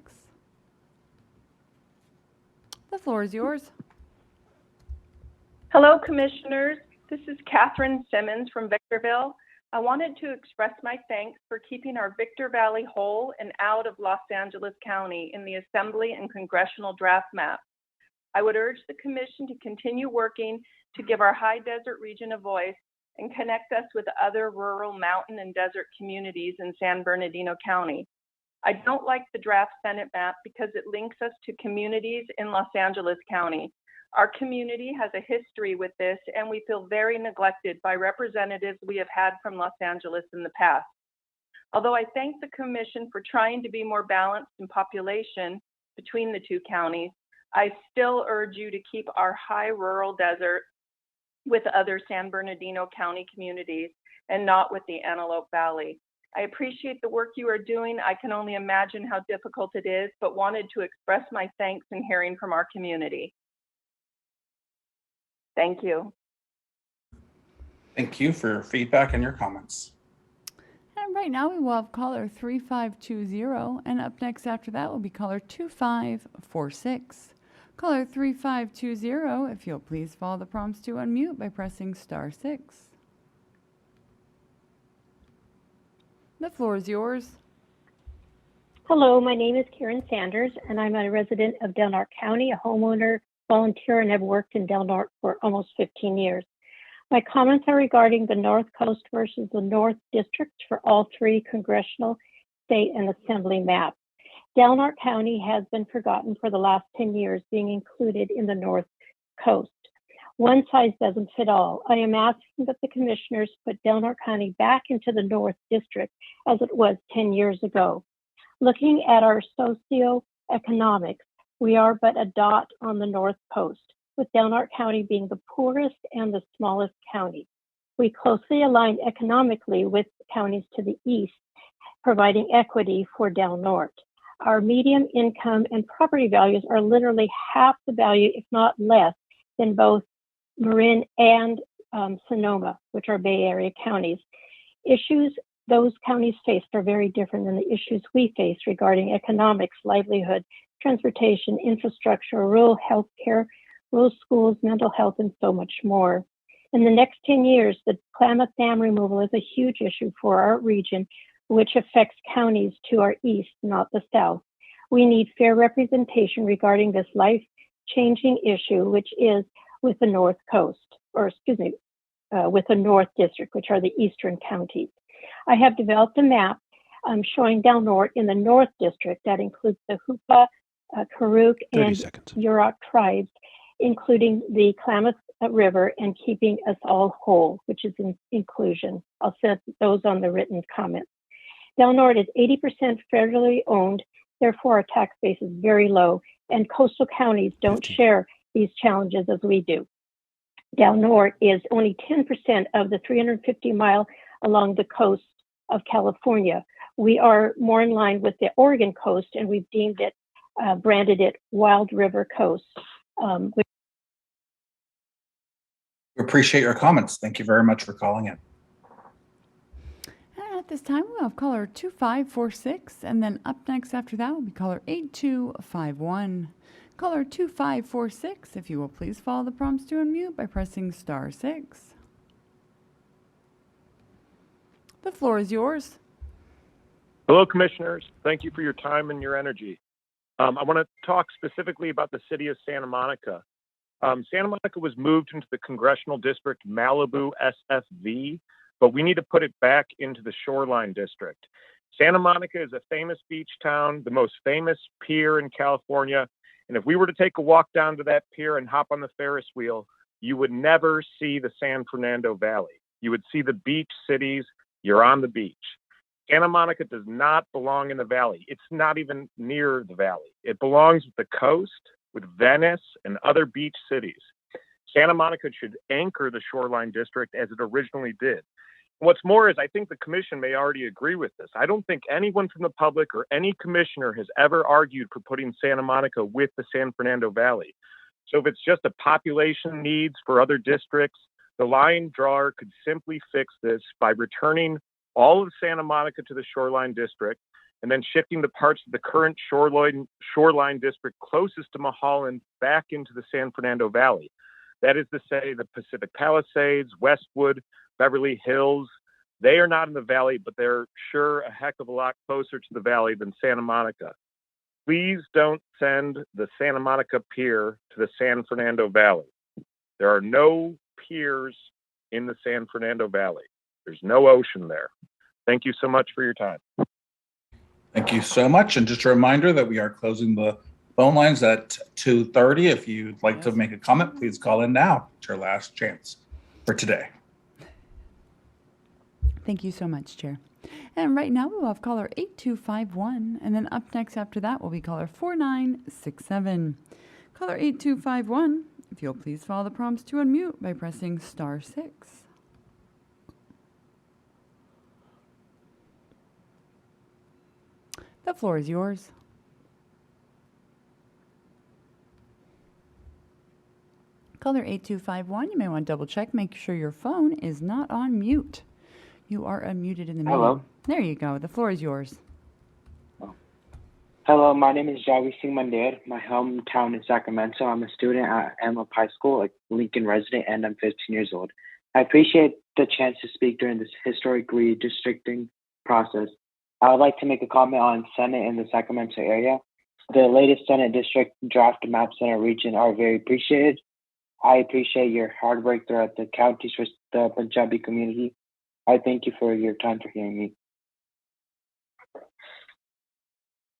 The floor is yours. Hello, Commissioners. This is Catherine Simmons from Victorville. I wanted to express my thanks for keeping our Victor Valley whole and out of Los Angeles County in the Assembly and Congressional draft map. I would urge the Commission to continue working to give our high desert region a voice and connect us with other rural mountain and desert communities in San Bernardino County. I don't like the draft Senate map because it links us to communities in Los Angeles County. Our community has a history with this, and we feel very neglected by representatives we have had from Los Angeles in the past. Although I thank the Commission for trying to be more balanced in population between the two counties, I still urge you to keep our high rural desert with other San Bernardino County communities and not with the Antelope Valley. I appreciate the work you are doing. I can only imagine how difficult it is, but wanted to express my thanks in hearing from our community. Thank you. Thank you for your feedback and your comments. And right now we will have caller 3520, and up next after that will be caller 2546. Caller 3520, if you'll please follow the prompts to unmute by pressing *6. The floor is yours. Hello, my name is Karen Sanders, and I'm a resident of Del Norte County, a homeowner, volunteer, and have worked in Del Norte for almost 15 years. My comments are regarding the North Coast versus the North District for all three congressional, state, and assembly maps. Del Norte County has been forgotten for the last 10 years, being included in the North Coast. One size doesn't fit all. I am asking that the commissioners put Del Norte County back into the North District as it was 10 years ago. Looking at our socioeconomics, we are but a dot on the North Coast, with Del Norte County being the poorest and the smallest county. We closely align economically with counties to the east, providing equity for Del Norte. Our median income and property values are literally half the value, if not less, than both Marin and Sonoma, which are Bay Area counties. Issues those counties faced are very different than the issues we face regarding economics, livelihood, transportation, infrastructure, rural health care, rural schools, mental health, and so much more. In the next 10 years, the Klamath Dam removal is a huge issue for our region, which affects counties to our east, not the south. We need fair representation regarding this life-changing issue, which is with the North Coast, or with the North District, which are the eastern counties. I have developed a map showing Del Norte in the North District that includes the Hupa, Karuk, and Yurok tribes, including the Klamath River, and keeping us all whole, which is inclusion. I'll send those on the written comments. Del Norte is 80% federally owned, therefore our tax base is very low, and coastal counties don't share these challenges as we do. Del Norte is only 10% of the 350-mile along the coast of California. We are more in line with the Oregon coast, and we've deemed it, branded it Wild River Coast. We appreciate your comments. Thank you very much for calling in. At this time, we'll have caller 2546, and then up next after that will be caller 8251. Caller 2546, if you will please follow the prompts to unmute by pressing *6. The floor is yours. Hello, commissioners. Thank you for your time and your energy. I want to talk specifically about the city of Santa Monica. Santa Monica was moved into the congressional district Malibu SFV, but we need to put it back into the shoreline district. Santa Monica is a famous beach town, the most famous pier in California. And if we were to take a walk down to that pier and hop on the Ferris wheel, you would never see the San Fernando Valley. You would see the beach cities. You're on the beach. Santa Monica does not belong in the valley. It's not even near the valley. It belongs with the coast, with Venice and other beach cities. Santa Monica should anchor the shoreline district as it originally did. What's more is I think the commission may already agree with this. I don't think anyone from the public or any commissioner has ever argued for putting Santa Monica with the San Fernando Valley. So if it's just a population needs for other districts, the line drawer could simply fix this by returning all of Santa Monica to the shoreline district and then shifting the parts of the current shoreline district closest to Mulholland back into the San Fernando Valley. That is to say, the Pacific Palisades, Westwood, Beverly Hills, they are not in the valley, but they're sure a heck of a lot closer to the valley than Santa Monica. Please don't send the Santa Monica Pier to the San Fernando Valley. There are no piers in the San Fernando Valley. There's no ocean there. Thank you so much for your time. Thank you so much. And just a reminder that we are closing the phone lines at 2:30. If you'd like to make a comment, please call in now. It's your last chance for today. Thank you so much, Chair. And right now we'll have caller 8251, and then up next after that will be caller 4967. Caller 8251, if you'll please follow the prompts to unmute by pressing *6. The floor is yours. Caller 8251, you may want to double check, make sure your phone is not on mute. You are unmuted in the meeting. Hello. There you go. The floor is yours. Hello, my name is Javi Singh Mandir. My hometown is Sacramento. I'm a student at Antelope High School, a Lincoln resident, and I'm 15 years old. I appreciate the chance to speak during this historic redistricting process. I would like to make a comment on Senate in the Sacramento area. The latest Senate district draft maps in our region are very appreciated. I appreciate your hard work throughout the counties for the Punjabi community. I thank you for your time for hearing me.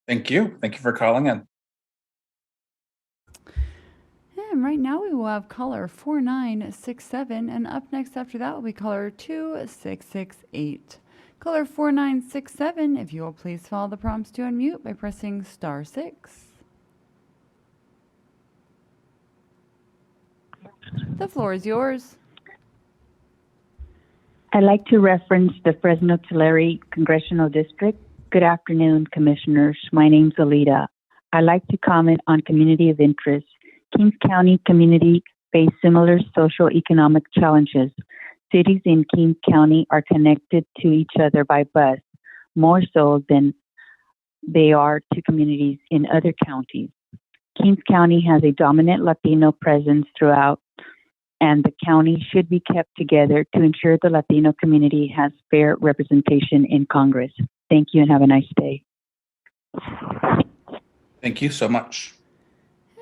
Thank you. Thank you for calling in. And right now we will have caller 4967, and up next after that will be caller 2668. Caller 4967, if you will please follow the prompts to unmute by pressing *6. The floor is yours. I'd like to reference the Fresno-Tulare Congressional District. Good afternoon, Commissioners. My name's Alita. I'd like to comment on community of interest. Kings County community face similar social-economic challenges. Cities in Kings County are connected to each other by bus, more so than they are to communities in other counties. Kings County has a dominant Latino presence throughout, and the county should be kept together to ensure the Latino community has fair representation in Congress. Thank you and have a nice day. Thank you so much.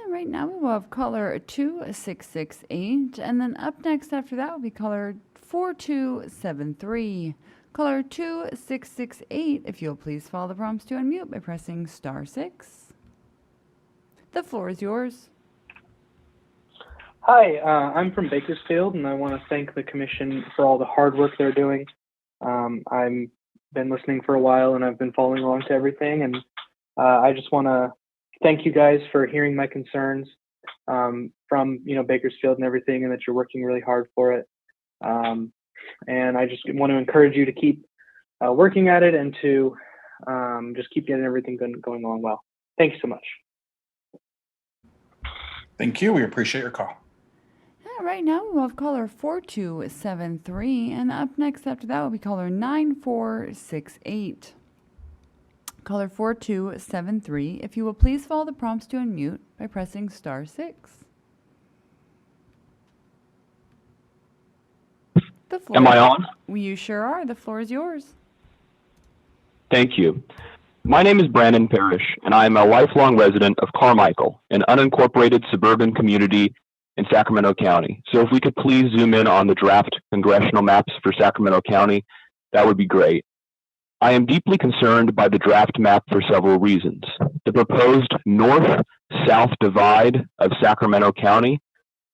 And right now we will have caller 2668, and then up next after that will be caller 4273. Caller 2668, if you'll please follow the prompts to unmute by pressing *6. The floor is yours. Hi, I'm from Bakersfield, and I want to thank the commission for all the hard work they're doing. I've been listening for a while, and I've been following along to everything, and I just want to thank you guys for hearing my concerns from Bakersfield and everything, and that you're working really hard for it. And I just want to encourage you to keep working at it and to just keep getting everything going along well. Thank you so much. Thank you. We appreciate your call. Right now we will have caller 4273, and up next after that will be caller 9468. Caller 4273, if you will please follow the prompts to unmute by pressing *6. The floor. Am I on? You sure are. The floor is yours. Thank you. My name is Brandon Parrish, and I am a lifelong resident of Carmichael, an unincorporated suburban community in Sacramento County. So if we could please zoom in on the draft congressional maps for Sacramento County, that would be great. I am deeply concerned by the draft map for several reasons. The proposed north-south divide of Sacramento County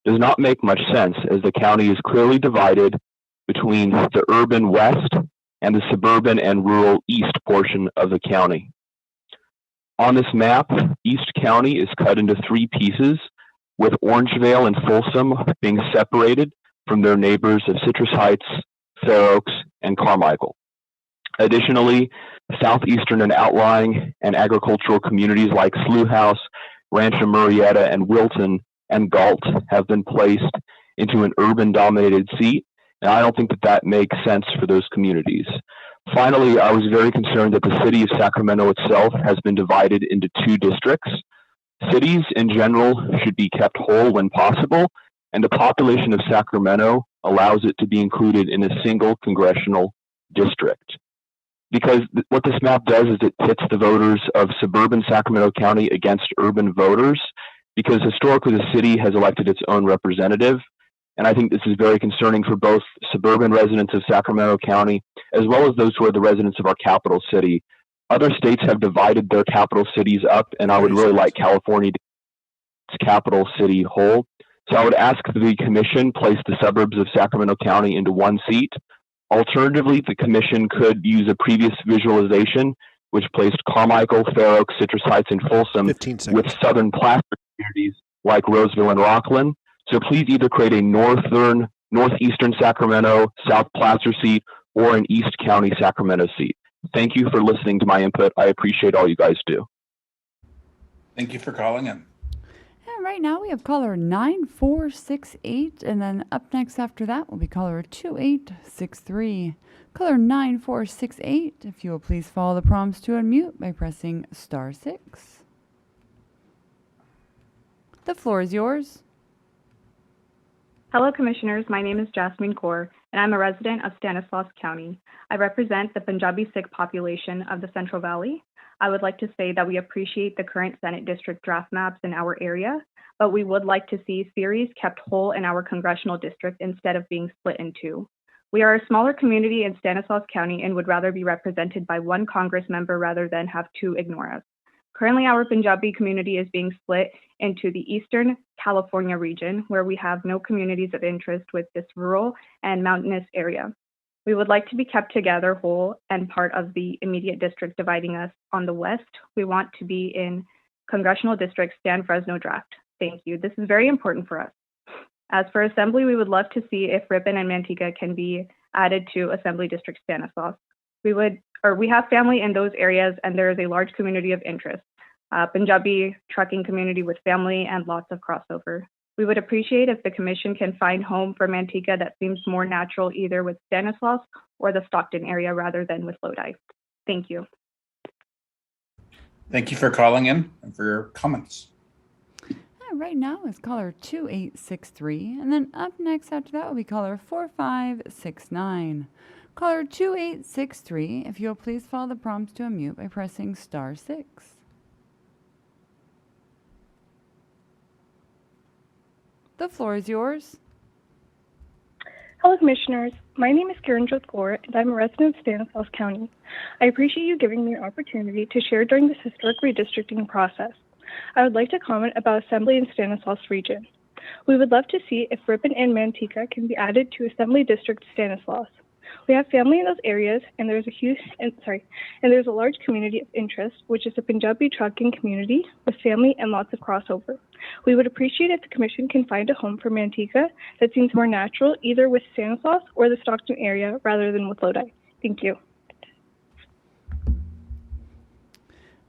does not make much sense, as the county is clearly divided between the urban west and the suburban and rural east portion of the county. On this map, East County is cut into 3 pieces, with Orangevale and Folsom being separated from their neighbors of Citrus Heights, Fair Oaks, and Carmichael. Additionally, southeastern and outlying and agricultural communities like Slough House, Rancho Murrieta, and Wilton and Galt have been placed into an urban-dominated seat, and I don't think that makes sense for those communities. Finally, I was very concerned that the city of Sacramento itself has been divided into 2 districts. Cities in general should be kept whole when possible, and the population of Sacramento allows it to be included in a single congressional district. Because what this map does is it pits the voters of suburban Sacramento County against urban voters, because historically the city has elected its own representative. And I think this is very concerning for both suburban residents of Sacramento County, as well as those who are the residents of our capital city. Other states have divided their capital cities up, and I would really like California to its capital city whole. So I would ask the commission place the suburbs of Sacramento County into 1 seat. Alternatively, the commission could use a previous visualization, which placed Carmichael, Fair Oaks, Citrus Heights, and Folsom with southern placer communities like Roseville and Rockland. So please either create a northeastern Sacramento, South Placer seat, or an East County Sacramento seat. Thank you for listening to my input. I appreciate all you guys do. Thank you for calling in. And right now we have caller 9468, and then up next after that will be caller 2863. Caller 9468, if you will please follow the prompts to unmute by pressing *6. The floor is yours. Hello, Commissioners. My name is Jasmine Kaur, and I'm a resident of Stanislaus County. I represent the Punjabi Sikh population of the Central Valley. I would like to say that we appreciate the current Senate district draft maps in our area, but we would like to see series kept whole in our congressional district instead of being split in 2. We are a smaller community in Stanislaus County and would rather be represented by 1 Congress member rather than have 2 ignore us. Currently, our Punjabi community is being split into the Eastern California region, where we have no communities of interest with this rural and mountainous area. We would like to be kept together whole and part of the immediate district dividing us. On the west, we want to be in Congressional District San Fresno draft. Thank you. This is very important for us. As for Assembly, we would love to see if Ripon and Manteca can be added to Assembly District Stanislaus. We have family in those areas, and there is a large community of interest. Punjabi trucking community with family and lots of crossover. We would appreciate if the commission can find home for Manteca that seems more natural either with Stanislaus or the Stockton area rather than with Lodi. Thank you. Thank you for calling in and for your comments. Right now is caller 2863, and then up next after that will be caller 4569. Caller 2863, if you'll please follow the prompts to unmute by pressing *6. The floor is yours. Hello, Commissioners. My name is Karen Jotkor, and I'm a resident of Stanislaus County. I appreciate you giving me an opportunity to share during this historic redistricting process. I would like to comment about Assembly in Stanislaus Region. We would love to see if Ripon and Manteca can be added to Assembly District Stanislaus. We have family in those areas, and there's a large community of interest, which is the Punjabi trucking community with family and lots of crossover. We would appreciate if the Commission can find a home for Manteca that seems more natural, either with Stanislaus or the Stockton area, rather than with Lodi. Thank you.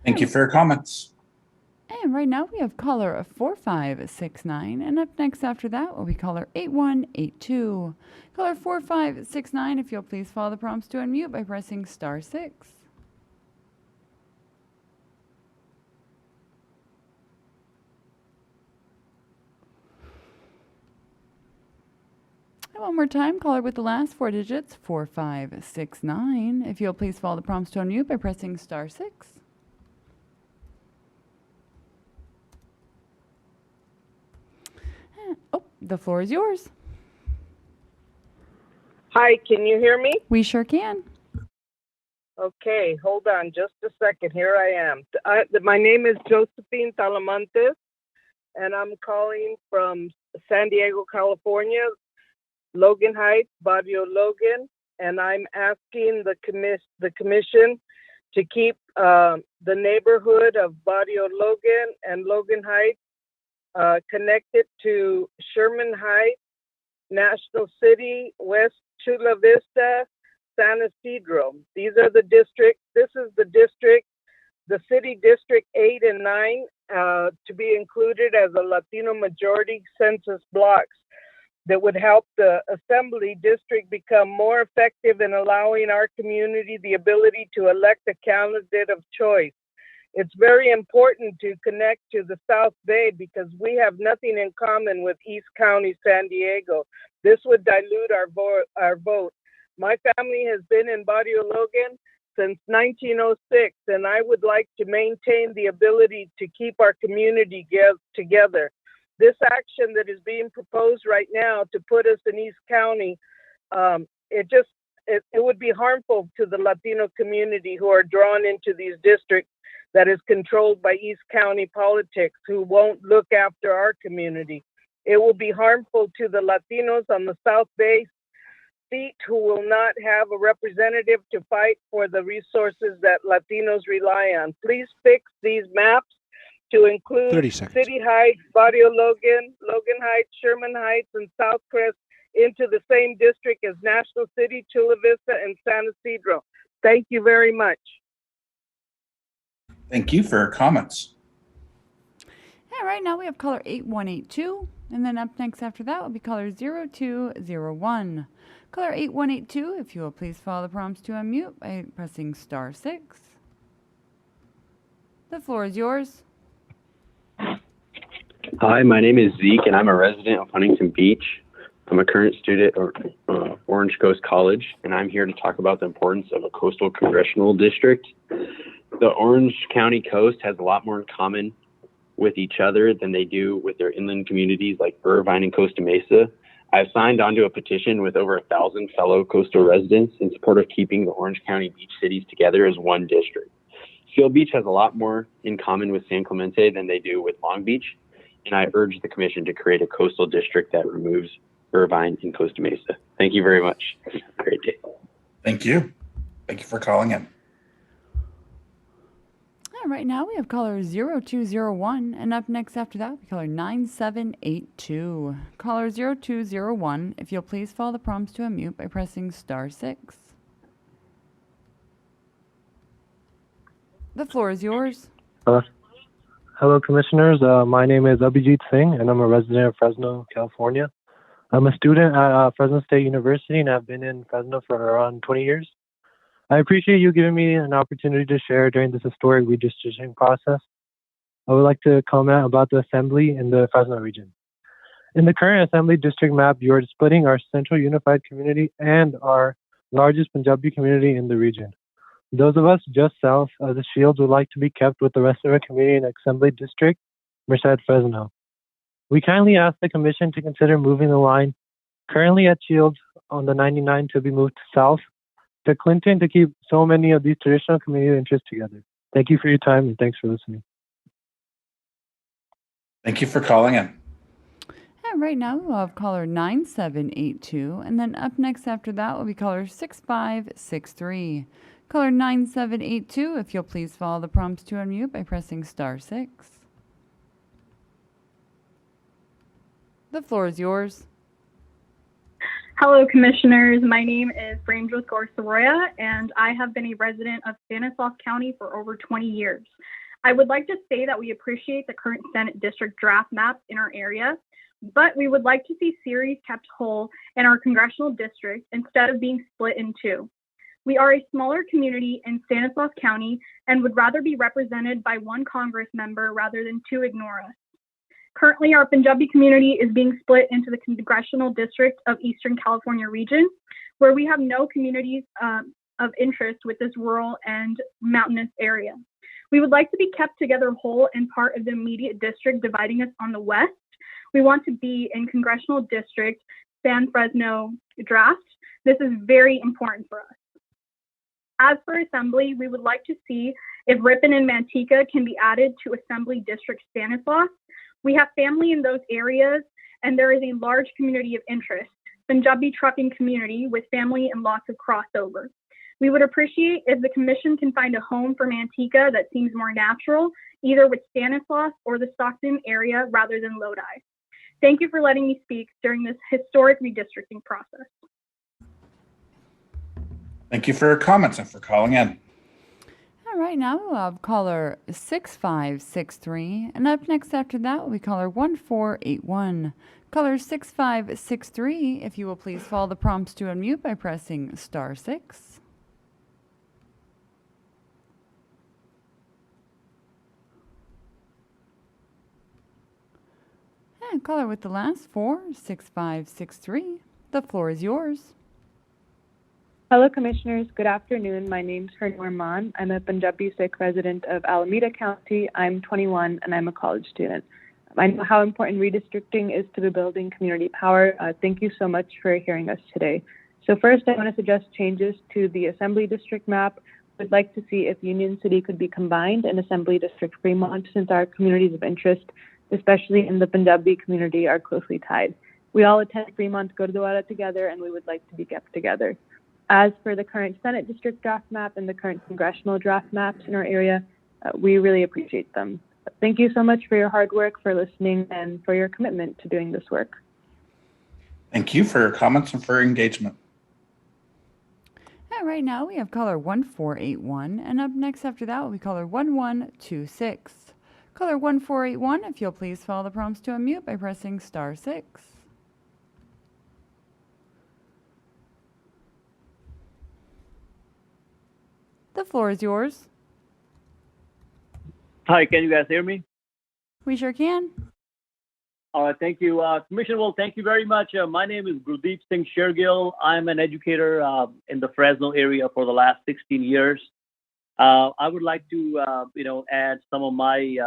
Thank you for your comments. And right now we have caller 4569, and up next after that will be caller 8182. Caller 4569, if you'll please follow the prompts to unmute by pressing *6. And one more time, caller with the last 4 digits, 4569. If you'll please follow the prompts to unmute by pressing *6. Oh, the floor is yours. Hi, can you hear me? We sure can. Okay, hold on just a second. Here I am. My name is Josephine Talamantes, and I'm calling from San Diego, California, Logan Heights, Barrio Logan, and I'm asking the commission to keep the neighborhood of Barrio Logan and Logan Heights connected to Sherman Heights, National City, West Chula Vista, San Isidro. These are the districts. This is the district, the city district 8 and 9, to be included as a Latino majority census blocks that would help the assembly district become more effective in allowing our community the ability to elect a candidate of choice. It's very important to connect to the South Bay because we have nothing in common with East County, San Diego. This would dilute our vote. My family has been in Barrio Logan since 1906, and I would like to maintain the ability to keep our community together. This action that is being proposed right now to put us in East County, it would be harmful to the Latino community who are drawn into these districts that is controlled by East County politics, who won't look after our community. It will be harmful to the Latinos on the South Bay seat who will not have a representative to fight for the resources that Latinos rely on. Please fix these maps to include 30 seconds. City Heights, Barrio Logan, Logan Heights, Sherman Heights, and South Crest into the same district as National City, Chula Vista, and San Isidro. Thank you very much. Thank you for your comments. And right now we have caller 8182, and then up next after that will be caller 0201. Caller 8182, if you will please follow the prompts to unmute by pressing *6. The floor is yours. Hi, my name is Zeke, and I'm a resident of Huntington Beach. I'm a current student at Orange Coast College, and I'm here to talk about the importance of a coastal congressional district. The Orange County coast has a lot more in common with each other than they do with their inland communities like Irvine and Costa Mesa. I've signed onto a petition with over 1,000 fellow coastal residents in support of keeping the Orange County beach cities together as one district. Seal Beach has a lot more in common with San Clemente than they do with Long Beach, and I urge the commission to create a coastal district that removes Irvine and Costa Mesa. Thank you very much. Have a great day. Thank you. Thank you for calling in. Right now we have caller 0201, and up next after that we caller 9782. Caller 0201, if you'll please follow the prompts to unmute by pressing *6. The floor is yours. Hello, Commissioners. My name is Abhijit Singh, and I'm a resident of Fresno, California. I'm a student at Fresno State University, and I've been in Fresno for around 20 years. I appreciate you giving me an opportunity to share during this historic redistricting process. I would like to comment about the assembly in the Fresno region. In the current assembly district map, you are splitting our central unified community and our largest Punjabi community in the region. Those of us just south of the Shields would like to be kept with the rest of our community in Assembly District, Merced Fresno. We kindly ask the Commission to consider moving the line currently at Shields on the 99 to be moved south to Clinton to keep so many of these traditional community interests together. Thank you for your time and thanks for listening. Thank you for calling in. And right now we'll have caller 9782, and then up next after that will be caller 6563. Caller 9782, if you'll please follow the prompts to unmute by pressing *6. The floor is yours. Hello, Commissioners. My name is Brandreth Gaur-Soroya, and I have been a resident of Stanislaus County for over 20 years. I would like to say that we appreciate the current Senate District draft maps in our area, but we would like to see series kept whole in our congressional district instead of being split in two. We are a smaller community in Stanislaus County and would rather be represented by one Congress member rather than two ignore us. Currently, our Punjabi community is being split into the congressional district of Eastern California region, where we have no communities of interest with this rural and mountainous area. We would like to be kept together whole and part of the immediate district dividing us on the west. We want to be in congressional district San Fresno draft. This is very important for us. As for Assembly, we would like to see if Ripon and Manteca can be added to Assembly District Stanislaus. We have family in those areas, and there is a large community of interest, Punjabi trucking community with family and lots of crossover. We would appreciate if the Commission can find a home for Manteca that seems more natural, either with Stanislaus or the Stockton area rather than Lodi. Thank you for letting me speak during this historic redistricting process. Thank you for your comments and for calling in. All right, now we'll have caller 6563, and up next after that will be caller 1481. Caller 6563, if you will please follow the prompts to unmute by pressing *6. And caller with the last four, 6563. The floor is yours. Hello, Commissioners. Good afternoon. My name is Harnoor Maan. I'm a Punjabi Sikh resident of Alameda County. I'm 21 and I'm a college student. I know how important redistricting is to the building community power. Thank you so much for hearing us today. So first, I want to suggest changes to the Assembly District map. We'd like to see if Union City could be combined in Assembly District Fremont, since our communities of interest, especially in the Punjabi community, are closely tied. We all attend Fremont Gurdwara together, and we would like to be kept together. As for the current Senate District draft map and the current congressional draft maps in our area, we really appreciate them. Thank you so much for your hard work, for listening, and for your commitment to doing this work. Thank you for your comments and for your engagement. And right now we have caller 1481, and up next after that will be caller 1126. Caller 1481, if you'll please follow the prompts to unmute by pressing *6. The floor is yours. Hi, can you guys hear me? We sure can. All right, thank you. Commissioner, well, thank you very much. My name is Gurdeep Singh Shergill. I'm an educator in the Fresno area for the last 16 years. I would like to, add some of my,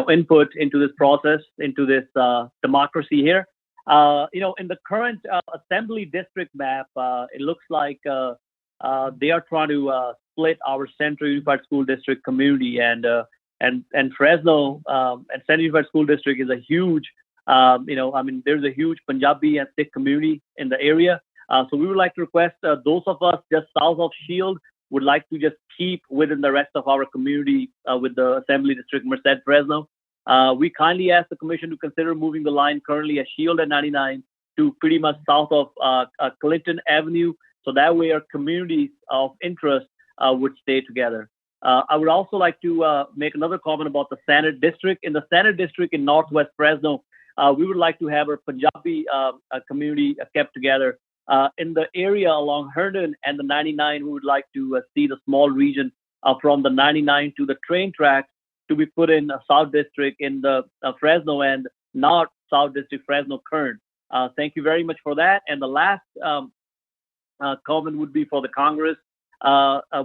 input into this process, into this democracy here. In the current Assembly District map, it looks like they are trying to split our Central Unified School District community, and Fresno and Central Unified School District is a huge, there's a huge Punjabi and Sikh community in the area. So we would like to request those of us just south of Shield would like to just keep within the rest of our community with the Assembly District Merced Fresno. We kindly ask the Commission to consider moving the line currently at Shield and 99 to pretty much south of Clinton Avenue, so that way our communities of interest would stay together. I would also like to make another comment about the Senate District. In the Senate District in Northwest Fresno, we would like to have our Punjabi community kept together. In the area along Herndon and the 99, we would like to see the small region from the 99 to the train tracks to be put in South District in the Fresno and not South District Fresno current. Thank you very much for that. And the last comment would be for the Congress.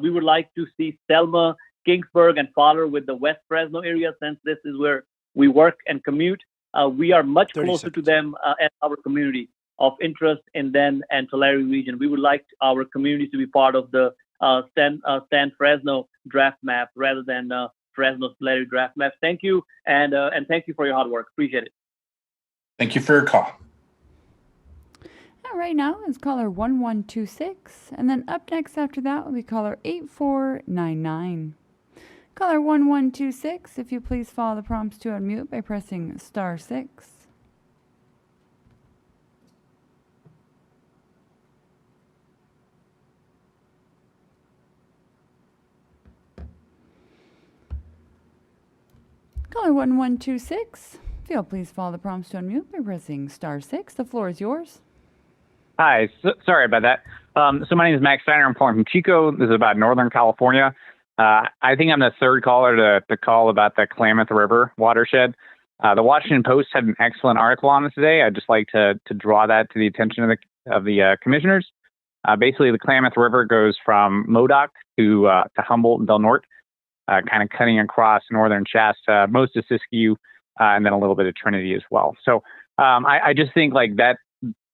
We would like to see Selma, Kingsburg, and Fowler with the West Fresno area, since this is where we work and commute, we are much 30 closer to seconds. them as our community of interest in Den and Tulare region. We would like our communities to be part of the San Fresno draft map rather than Fresno Tulare draft map. Thank you, and thank you for your hard work. Appreciate it. Thank you for your call. Right now is caller 1126, and then up next after that will be caller 8499. Caller 1126, if you please follow the prompts to unmute by pressing *6. Caller 1126, if you'll please follow the prompts to unmute by pressing *6. The floor is yours. Hi, sorry about that. So my name is Max Steiner. I'm calling from Chico. This is about Northern California. I think I'm the third caller to call about the Klamath River watershed. The Washington Post had an excellent article on this today. I'd just like to draw that to the attention of the commissioners. Basically, the Klamath River goes from Modoc to Humboldt and Del Norte, kind of cutting across northern Shasta, most of Siskiyou, and then a little bit of Trinity as well. So I just think like that.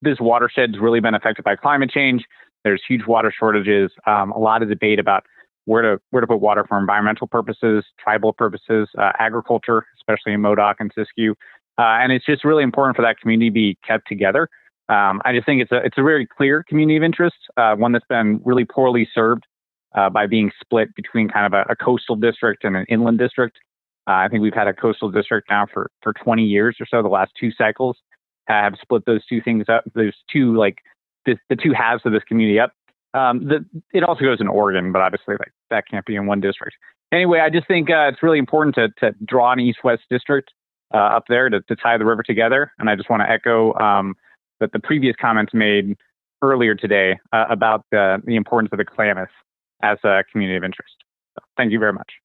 This watershed's really been affected by climate change. There's huge water shortages, a lot of debate about where to put water for environmental purposes, tribal purposes, agriculture, especially in Modoc and Siskiyou. And it's just really important for that community to be kept together. I just think it's a very clear community of interest, one that's been really poorly served by being split between kind of a coastal district and an inland district. I think we've had a coastal district now for 20 years or so. The last two cycles have split those two things up. There's two, like the two halves of this community up. It also goes in Oregon, but obviously like that can't be in one district. Anyway, I just think it's really important to draw an east-west district up there to tie the river together. And I just want to echo that the previous comments made earlier today about the importance of the Klamath as a community of interest. So, thank you very much.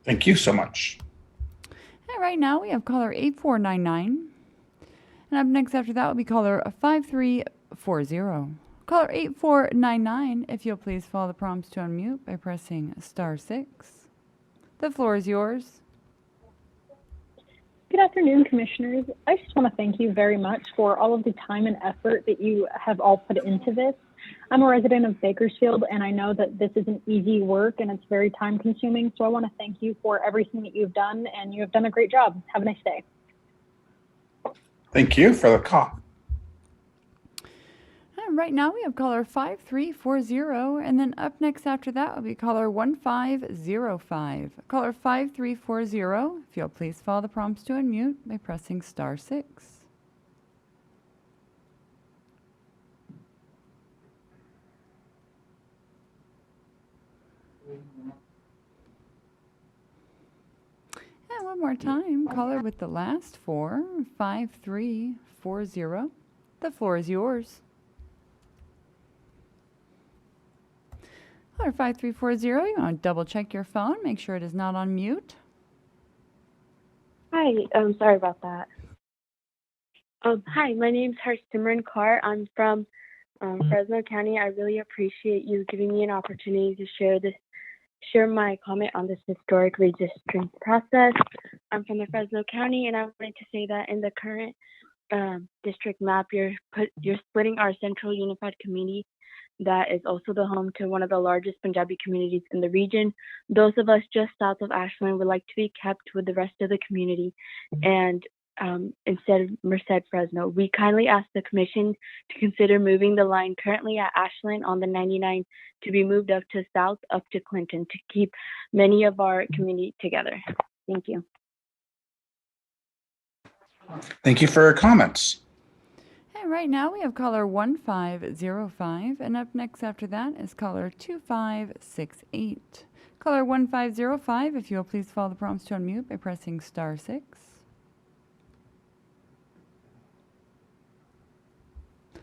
Thank you so much. And right now we have caller 8499. And up next after that will be caller 5340. Caller 8499, if you'll please follow the prompts to unmute by pressing *6. The floor is yours. Good afternoon, Commissioners. I just want to thank you very much for all of the time and effort that you have all put into this. I'm a resident of Bakersfield, and I know that this isn't easy work and it's very time consuming. So I want to thank you for everything that you've done, and you have done a great job. Have a nice day. Thank you for the call. And right now we have caller 5340, and then up next after that will be caller 1505. Caller 5340, if you'll please follow the prompts to unmute by pressing *6. And one more time, caller with the last four, 5340. The floor is yours. Caller 5340, you want to double check your phone, make sure it is not on mute. Hi, sorry about that. Hi, my name's Simran Kaur. I'm from Fresno County. I really appreciate you giving me an opportunity to share my comment on this historic redistricting process. I'm from the Fresno County, and I wanted to say that in the current district map, you're splitting our central unified community that is also the home to one of the largest Punjabi communities in the region. Those of us just south of Ashland would like to be kept with the rest of the community, and instead of Merced Fresno. We kindly ask the Commission to consider moving the line currently at Ashland on the 99 to be moved up to south, up to Clinton, to keep many of our community together. Thank you. Thank you for your comments. And right now we have caller 1505, and up next after that is caller 2568. Caller 1505, if you will please follow the prompts to unmute by pressing *6.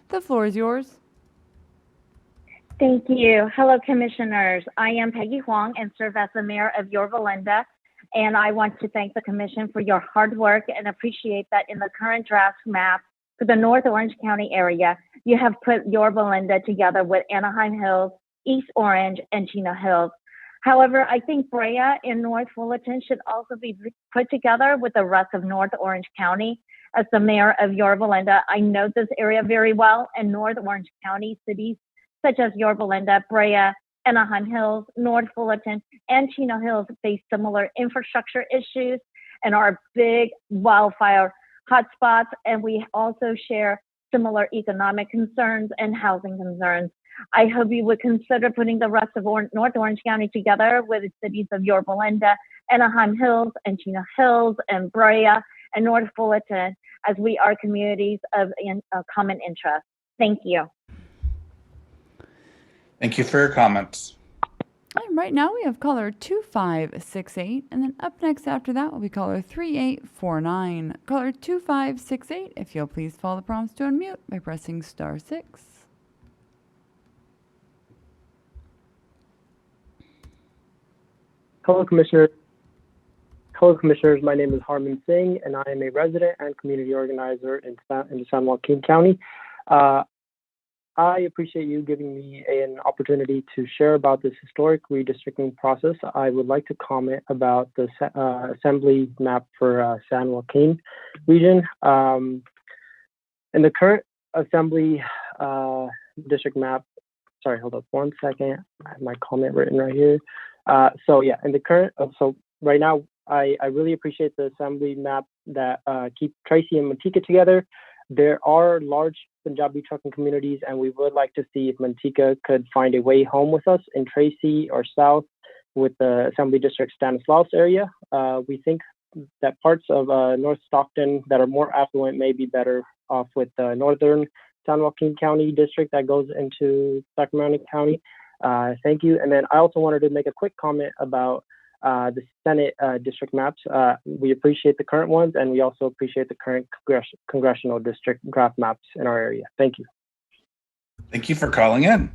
The floor is yours. Thank you. Hello, Commissioners. I am Peggy Huang and serve as the mayor of Yorba Linda. And I want to thank the Commission for your hard work and appreciate that in the current draft map for the North Orange County area, you have put Yorba Linda together with Anaheim Hills, East Orange, and Chino Hills. However, I think Brea and North Fullerton should also be put together with the rest of North Orange County. As the mayor of Yorba Linda, I know this area very well, and North Orange County cities such as Yorba Linda, Brea, Anaheim Hills, North Fullerton, and Chino Hills face similar infrastructure issues and are big wildfire hotspots, and we also share similar economic concerns and housing concerns. I hope you would consider putting the rest of North Orange County together with the cities of Yorba Linda, Anaheim Hills, and Chino Hills, and Brea, and North Fullerton, as we are communities of common interest. Thank you. Thank you for your comments. And right now we have caller 2568, and then up next after that will be caller 3849. Caller 2568, if you'll please follow the prompts to unmute by pressing *6. Hello, Commissioner. Hello, Commissioners. My name is Harman Singh, and I am a resident and community organizer in the San Joaquin County. I appreciate you giving me an opportunity to share about this historic redistricting process. I would like to comment about the assembly map for San Joaquin region. In the current assembly district map, sorry, hold up 1 second. I have my comment written right here. In the current, right now, I really appreciate the assembly map that keep Tracy and Manteca together. There are large Punjabi trucking communities, and we would like to see if Manteca could find a way home with us in Tracy or south with the Assembly District Stanislaus area. We think that parts of North Stockton that are more affluent may be better off with the northern San Joaquin County district that goes into Sacramento County. Thank you. And then I also wanted to make a quick comment about the Senate district maps. We appreciate the current ones, and we also appreciate the current congressional district draft maps in our area. Thank you. Thank you for calling in.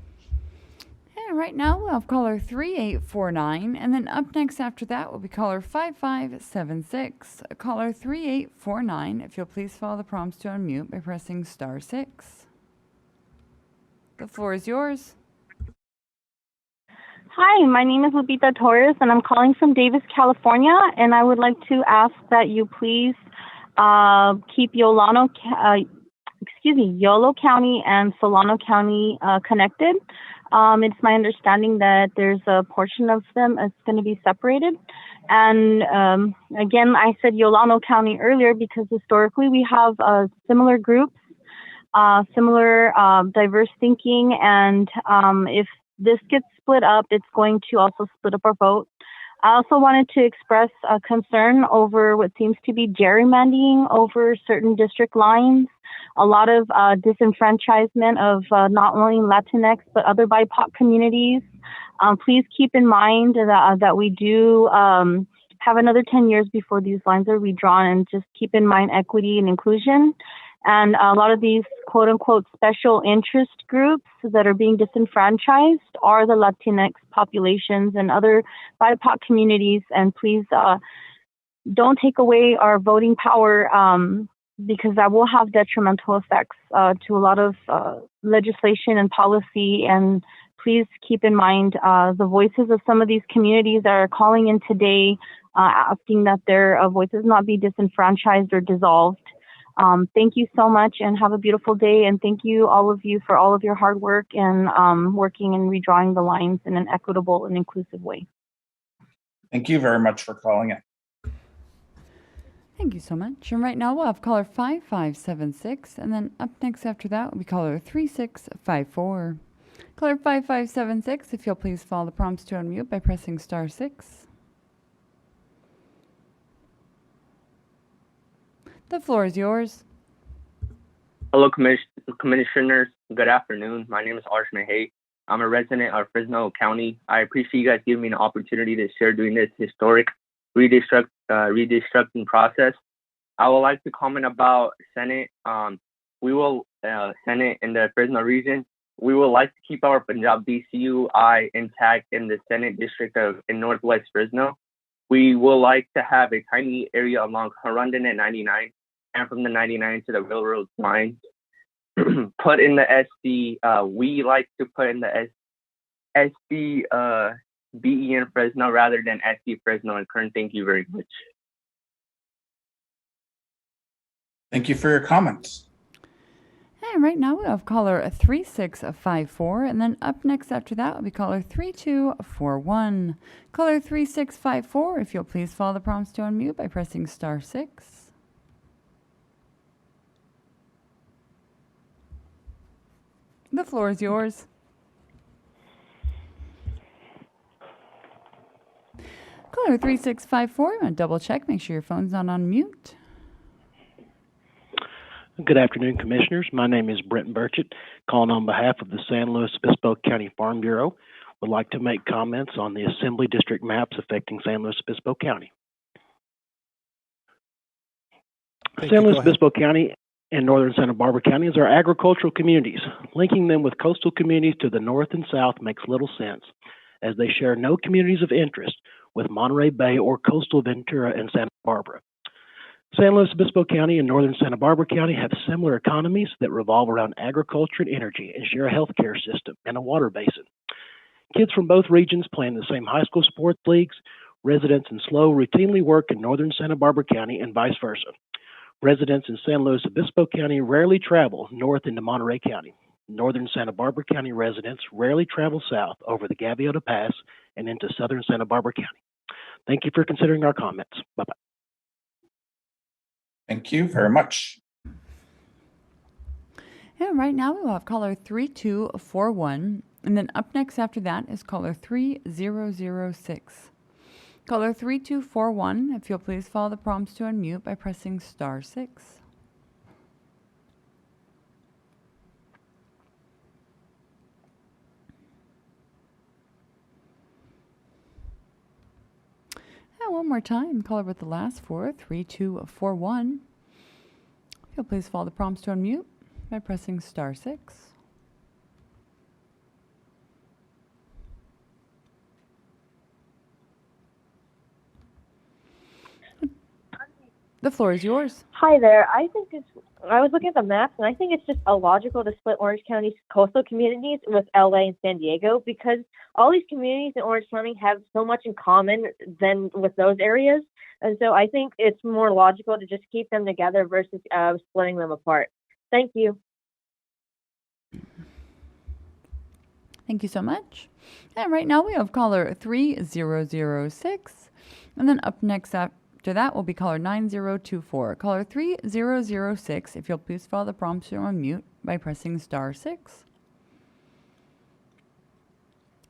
And right now we'll have caller 3849, and then up next after that will be caller 5576. Caller 3849, if you'll please follow the prompts to unmute by pressing *6. The floor is yours. Hi, my name is Lupita Torres, and I'm calling from Davis, California, and I would like to ask that you please keep Yolo County and Solano County connected. It's my understanding that there's a portion of them that's going to be separated. And again, I said Yolo County earlier because historically we have similar groups, similar diverse thinking, and if this gets split up, it's going to also split up our vote. I also wanted to express a concern over what seems to be gerrymandering over certain district lines, a lot of disenfranchisement of not only Latinx, but other BIPOC communities. Please keep in mind that we do have another 10 years before these lines are redrawn, and just keep in mind equity and inclusion. And a lot of these quote unquote special interest groups that are being disenfranchised are the Latinx populations and other BIPOC communities. And please don't take away our voting power because that will have detrimental effects to a lot of legislation and policy. And please keep in mind the voices of some of these communities that are calling in today asking that their voices not be disenfranchised or dissolved. Thank you so much and have a beautiful day. And thank you, all of you, for all of your hard work and working and redrawing the lines in an equitable and inclusive way. Thank you very much for calling in. Thank you so much. And right now we'll have caller 5576, and then up next after that will be caller 3654. Caller 5576, if you'll please follow the prompts to unmute by pressing *6. The floor is yours. Hello, Commissioners. Good afternoon. My name is Arsh Mehay. I'm a resident of Fresno County. I appreciate you guys giving me an opportunity to share during this historic redistricting process. I would like to comment about Senate. Senate in the Fresno region. We would like to keep our Punjab DCUI intact in the Senate district in Northwest Fresno. We would like to have a tiny area along Herndon and 99, and from the 99 to the railroad line. Put in the SD. We like to put in the SD BEN Fresno rather than SC Fresno and Kern. Thank you very much. Thank you for your comments. And right now we have caller 3654, and then up next after that will be caller 3241. Caller 3654, if you'll please follow the prompts to unmute by pressing *6. The floor is yours. Caller 3654, you want to double check, make sure your phone's not on mute. Good afternoon, Commissioners. My name is Brent Burchett, calling on behalf of the San Luis Obispo County Farm Bureau. Would like to make comments on the Assembly District maps affecting San Luis Obispo County. San Luis Obispo County and northern Santa Barbara counties are agricultural communities. Linking them with coastal communities to the north and south makes little sense, as they share no communities of interest with Monterey Bay or coastal Ventura and Santa Barbara. San Luis Obispo County and northern Santa Barbara County have similar economies that revolve around agriculture and energy and share a healthcare system and a water basin. Kids from both regions play in the same high school sports leagues. Residents in SLO routinely work in northern Santa Barbara County and vice versa. Residents in San Luis Obispo County rarely travel north into Monterey County. Northern Santa Barbara County residents rarely travel south over the Gaviota Pass and into southern Santa Barbara County. Thank you for considering our comments. Bye-bye. Thank you very much. And right now we will have caller 3241, and then up next after that is caller 3006. Caller 3241, if you'll please follow the prompts to unmute by pressing *6. And one more time, caller with the last four, 3241. If you'll please follow the prompts to unmute by pressing *6. The floor is yours. Hi there. I was looking at the maps, and I think it's just illogical to split Orange County's coastal communities with LA and San Diego, because all these communities in Orange County have so much in common than with those areas. And so I think it's more logical to just keep them together versus splitting them apart. Thank you. Thank you so much. And right now we have caller 3006, and then up next after that will be caller 9024. Caller 3006, if you'll please follow the prompts to unmute by pressing *6.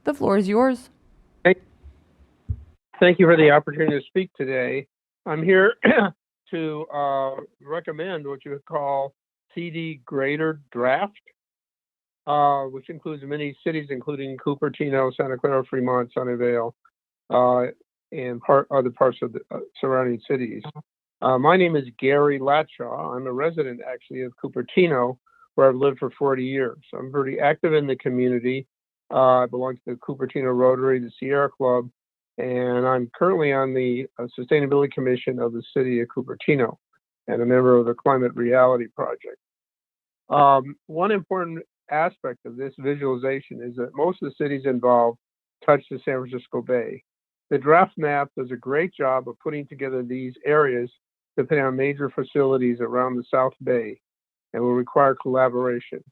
The floor is yours. Thank you for the opportunity to speak today. I'm here to recommend what you would call CD Greater Draft, which includes many cities, including Cupertino, Santa Clara, Fremont, Sunnyvale, and other parts of the surrounding cities. My name is Gary Latshaw. I'm a resident, actually, of Cupertino, where I've lived for 40 years. I'm pretty active in the community. I belong to the Cupertino Rotary, the Sierra Club, and I'm currently on the Sustainability Commission of the City of Cupertino and a member of the Climate Reality Project. One important aspect of this visualization is that most of the cities involved touch the San Francisco Bay. The draft map does a great job of putting together these areas depending on major facilities around the South Bay and will require collaboration.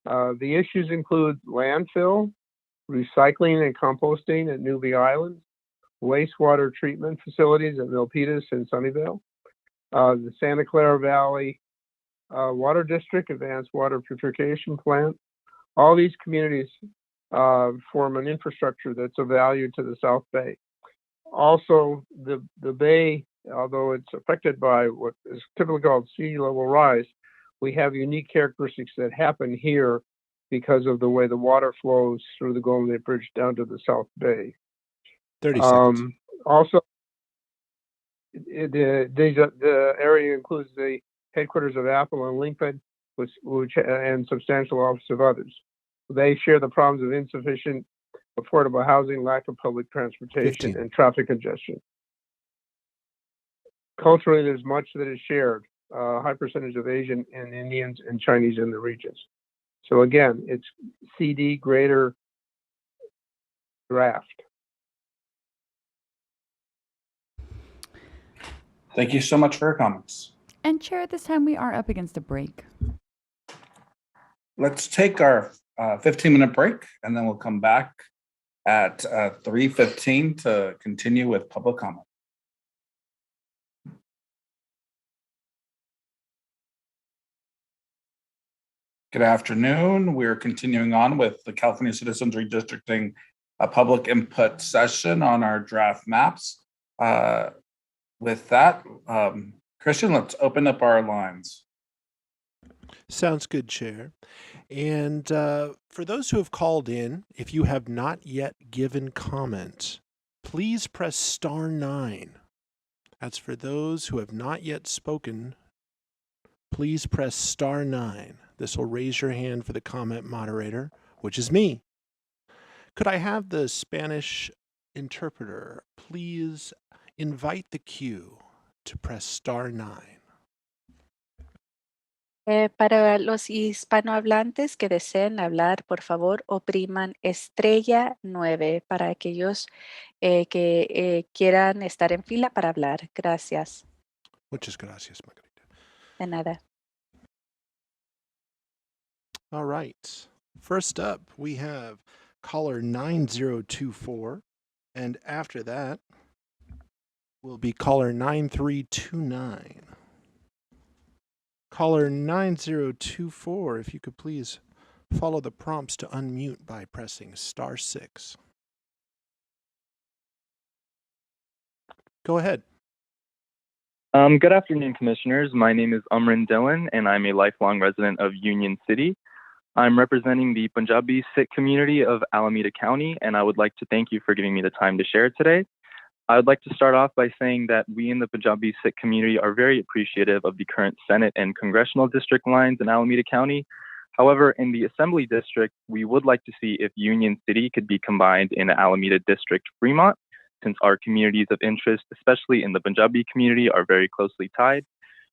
The issues include landfill, recycling and composting at Newbie Island, wastewater treatment facilities at Milpitas and Sunnyvale, the Santa Clara Valley Water District Advanced Water Purification Plant. All these communities form an infrastructure that's of value to the South Bay. Also, the bay, although it's affected by what is typically called sea level rise, we have unique characteristics that happen here because of the way the water flows through the Golden Gate Bridge down to the South Bay. 30 seconds. Also, the area includes the headquarters of Apple and Lincoln, which and substantial office of others. They share the problems of insufficient affordable housing, lack of public transportation, 15. and traffic congestion. Culturally, there's much that is shared. High percentage of Asian and Indians and Chinese in the regions. So again, it's CD Greater Draft. Thank you so much for your comments. And Chair, at this time we are up against a break. Let's take our 15-minute break, and then we'll come back at 3:15 to continue with public comment. Good afternoon. We're continuing on with the California Citizens Redistricting public input session on our draft maps. With that, Christian, let's open up our lines. Sounds good, Chair. And for those who have called in, if you have not yet given comment, please press *9. That's for those who have not yet spoken. Please press *9. This will raise your hand for the comment moderator, which is me. Could I have the Spanish interpreter please invite the queue to press *9? Para los hispanohablantes que deseen hablar, por favor, opriman *9 para aquellos que quieran estar en fila para hablar. Gracias. Muchas gracias, Margarita. De nada. All right. First up, we have caller 9024, and after that will be caller 9329. Caller 9024, if you could please follow the prompts to unmute by pressing *6. Go ahead. Good afternoon, Commissioners. My name is Umran Dillon, and I'm a lifelong resident of Union City. I'm representing the Punjabi Sikh community of Alameda County, and I would like to thank you for giving me the time to share today. I would like to start off by saying that we in the Punjabi Sikh community are very appreciative of the current Senate and congressional district lines in Alameda County. However, in the Assembly District, we would like to see if Union City could be combined in Alameda District Fremont, since our communities of interest, especially in the Punjabi community, are very closely tied.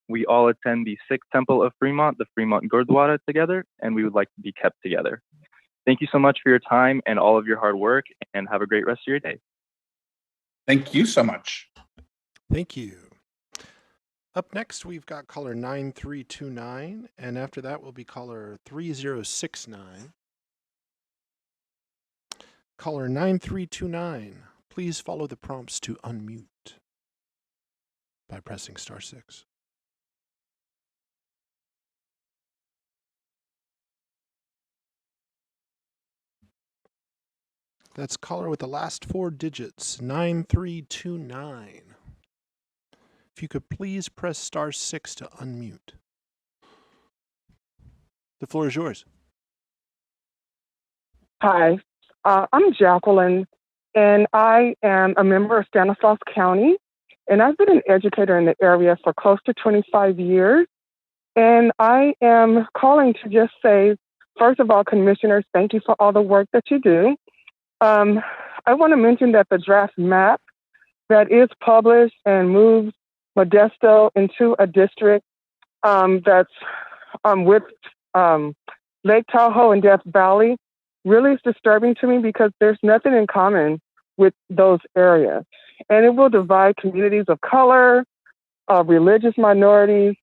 We all attend the Sikh Temple of Fremont, the Fremont Gurdwara, together, and we would like to be kept together. Thank you so much for your time and all of your hard work, and have a great rest of your day. Thank you so much. Thank you. Up next, we've got caller 9329, and after that will be caller 3069. Caller 9329, please follow the prompts to unmute by pressing *6. That's caller with the last 4 digits, 9329. If you could please press *6 to unmute. The floor is yours. Hi, I'm Jacqueline, and I am a member of Stanislaus County, and I've been an educator in the area for close to 25 years. And I am calling to just say, first of all, Commissioners, thank you for all the work that you do. I want to mention that the draft map that is published and moves Modesto into a district that's with Lake Tahoe and Death Valley really is disturbing to me because there's nothing in common with those areas. And it will divide communities of color, religious minorities,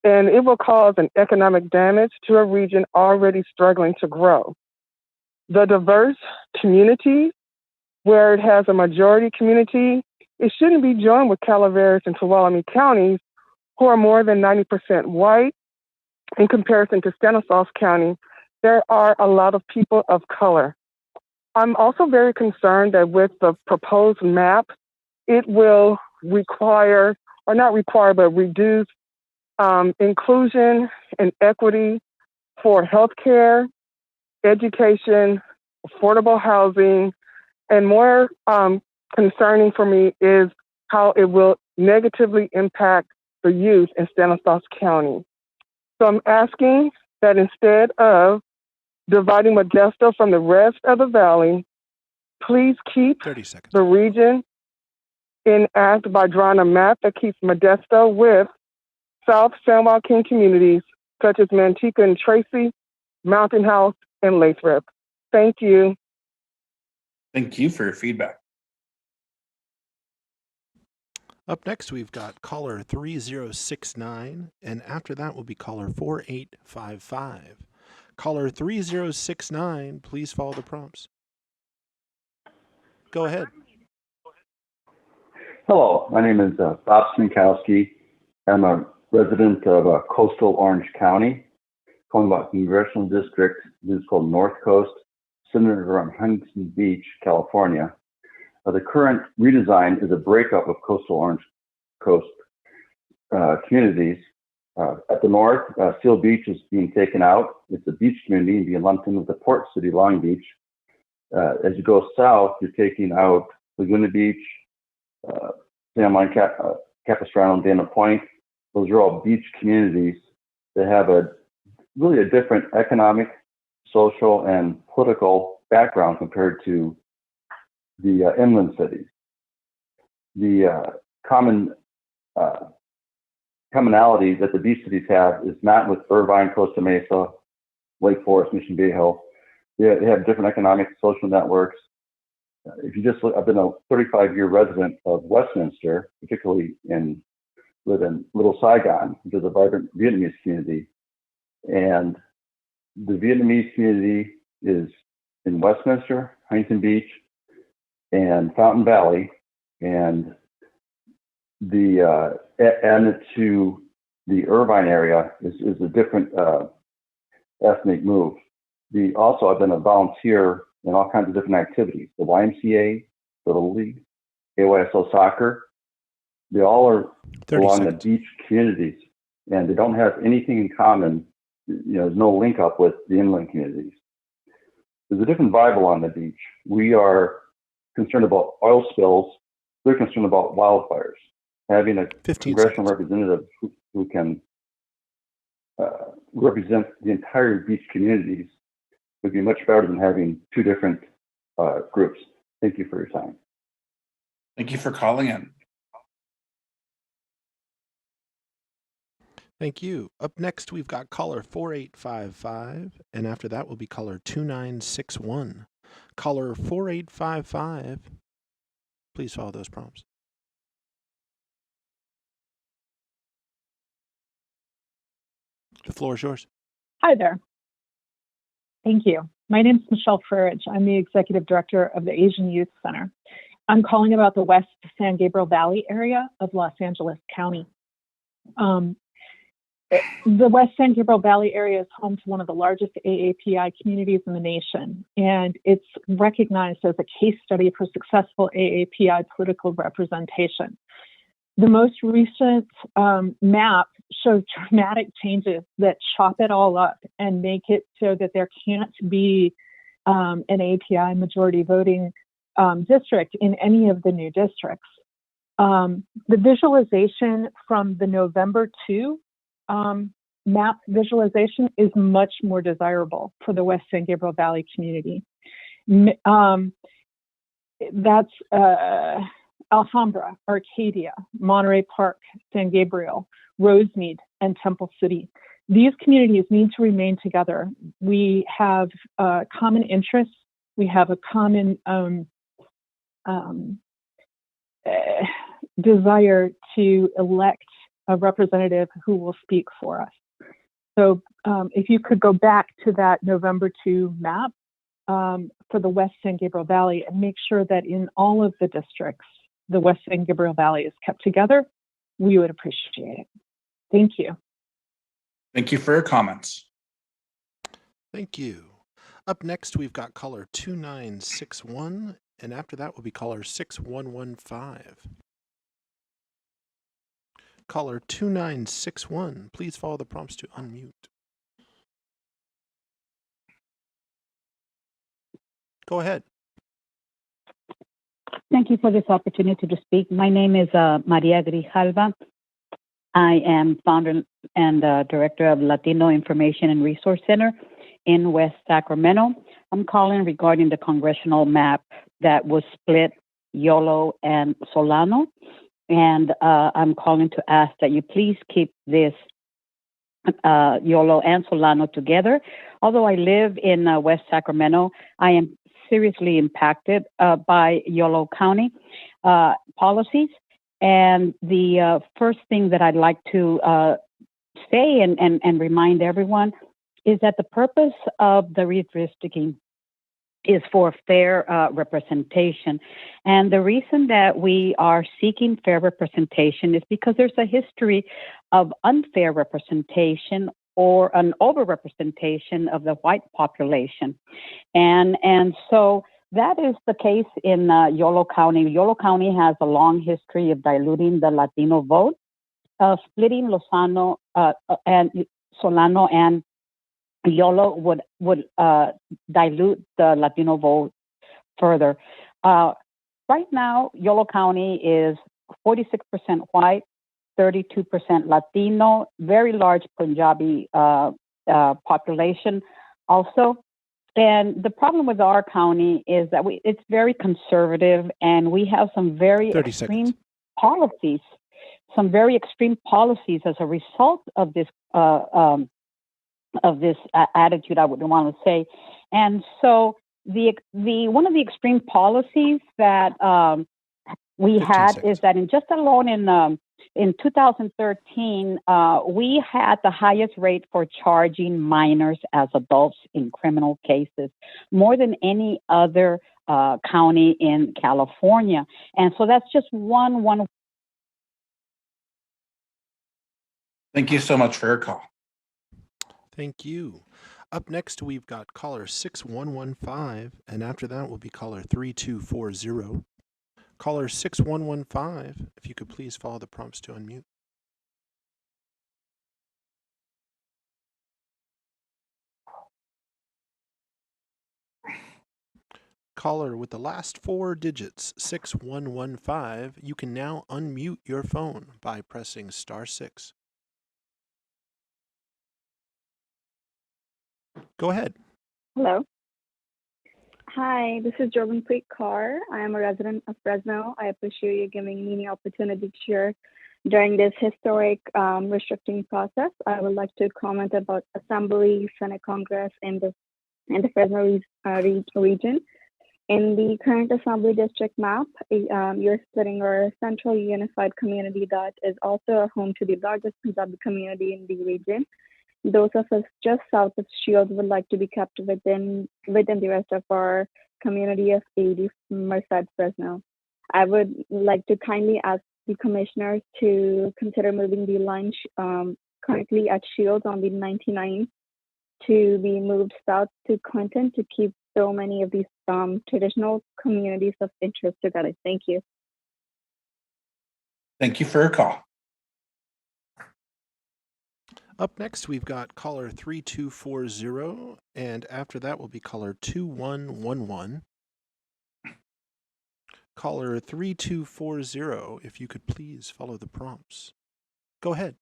and it will cause an economic damage to a region already struggling to grow. The diverse community, where it has a majority community, it shouldn't be joined with Calaveras and Tuolumne counties, who are more than 90% white. In comparison to Stanislaus County, there are a lot of people of color. I'm also very concerned that with the proposed map, it will require, or not require, but reduce inclusion and equity for healthcare, education, affordable housing, and more concerning for me is how it will negatively impact the youth in Stanislaus County. So I'm asking that instead of dividing Modesto from the rest of the valley, please keep the region intact by drawing a map that keeps Modesto with South San Joaquin communities such as Manteca and Tracy, Mountain House, and Lathrop. Thank you. Thank you for your feedback. Up next, we've got caller 3069, and after that will be caller 4855. Caller 3069, please follow the prompts. Go ahead. Hello, my name is Bob Sminkowski. I'm a resident of coastal Orange County, calling about congressional district. This is called North Coast, centered around Huntington Beach, California. The current redesign is a breakup of coastal Orange Coast communities. At the north, Seal Beach is being taken out. It's a beach community and being lumped in with the port city, Long Beach. As you go south, you're taking out Laguna Beach, San Juan Capistrano, Dana Point. Those are all beach communities that have really a different economic, social, and political background compared to the inland cities. The commonality that the beach cities have is not with Irvine, Costa Mesa, Lake Forest, Mission Viejo. They have different economic, social networks. If you just look, I've been a 35-year resident of Westminster, particularly live in Little Saigon, which is a vibrant Vietnamese community. And the Vietnamese community is in Westminster, Huntington Beach, and Fountain Valley. And added to the Irvine area is a different ethnic move. Also, I've been a volunteer in all kinds of different activities. The YMCA, the Little League, AYSO Soccer, they all are along the beach communities, and they don't have anything in common. There's no link up with the inland communities. There's a different vibe along the beach. We are concerned about oil spills. They're concerned about wildfires. Having a congressional representative who can represent the entire beach communities would be much better than having two different groups. Thank you for your time. Thank you for calling in. Thank you. Up next, we've got caller 4855, and after that will be caller 2961. Caller 4855, please follow those prompts. The floor is yours. Hi there. Thank you. My name is Michelle Furridge. I'm the Executive Director of the Asian Youth Center. I'm calling about the West San Gabriel Valley area of Los Angeles County. The West San Gabriel Valley area is home to one of the largest AAPI communities in the nation, and it's recognized as a case study for successful AAPI political representation. The most recent map shows dramatic changes that chop it all up and make it so that there can't be an API majority voting district in any of the new districts. The visualization from the November 2 map visualization is much more desirable for the West San Gabriel Valley community. That's Alhambra, Arcadia, Monterey Park, San Gabriel, Rosemead, and Temple City. These communities need to remain together. We have common interests. We have a common desire to elect a representative who will speak for us. So if you could go back to that November 2 map for the West San Gabriel Valley and make sure that in all of the districts, the West San Gabriel Valley is kept together, we would appreciate it. Thank you. Thank you for your comments. Thank you. Up next, we've got caller 2961, and after that will be caller 6115. Caller 2961, please follow the prompts to unmute. Go ahead. Thank you for this opportunity to speak. My name is Maria Grijalva. I am founder and director of Latino Information and Resource Center in West Sacramento. I'm calling regarding the congressional map that was split Yolo and Solano. And I'm calling to ask that you please keep this Yolo and Solano together. Although I live in West Sacramento, I am seriously impacted by Yolo County policies. And the first thing that I'd like to say and remind everyone is that the purpose of the redistricting is for fair representation. And the reason that we are seeking fair representation is because there's a history of unfair representation or an overrepresentation of the white population. And so that is the case in Yolo County. Yolo County has a long history of diluting the Latino vote, splitting Lozano and Solano and Yolo would dilute the Latino vote further. Right now, Yolo County is 46% white, 32% Latino, very large Punjabi population also. And the problem with our county is that it's very conservative, and we have some very extreme policies, as a result of this attitude, I would want to say. And so the one of the extreme policies that we had is that in 2013, we had the highest rate for charging minors as adults in criminal cases, more than any other county in California. And so that's just one. Thank you so much for your call. Thank you. Up next, we've got caller 6115, and after that will be caller 3240. Caller 6115, if you could please follow the prompts to unmute. Caller with the last 4 digits, 6115, you can now unmute your phone by pressing *6. Go ahead. Hello. Hi, this is Jordan-Preet Kaur. I am a resident of Fresno. I appreciate you giving me the opportunity to share during this historic restricting process. I would like to comment about Assembly, Senate, Congress in the Fresno region. In the current Assembly District map, you're splitting our central unified community that is also a home to the largest Punjabi community in the region. Those of us just south of Shield would like to be kept within the rest of our community of 80 Merced, Fresno. I would like to kindly ask the commissioners to consider moving the line currently at Shield on the 99 to be moved south to Clinton to keep so many of these traditional communities of interest together. Thank you. Thank you for your call. Up next, we've got caller 3240, and after that will be caller 2111. Caller 3240, if you could please follow the prompts. Go ahead.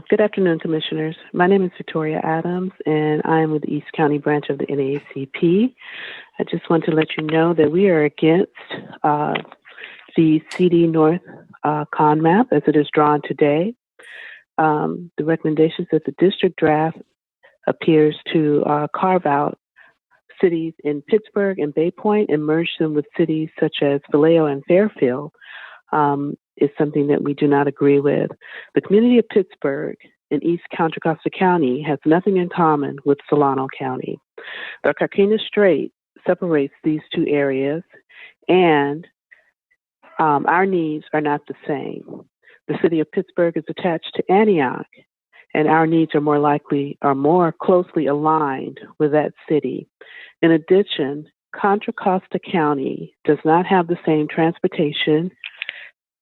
Good afternoon, Commissioners. My name is Victoria Adams, and I am with the East County branch of the NAACP. I just want to let you know that we are against the CD North con map as it is drawn today. The recommendations that the district draft appears to carve out cities in Pittsburgh and Bay Point and merge them with cities such as Vallejo and Fairfield is something that we do not agree with. The community of Pittsburgh in East Contra Costa County has nothing in common with Solano County. The Carquinez Strait separates these two areas, and our needs are not the same. The city of Pittsburgh is attached to Antioch, and our needs are more closely aligned with that city. In addition, Contra Costa County does not have the same transportation,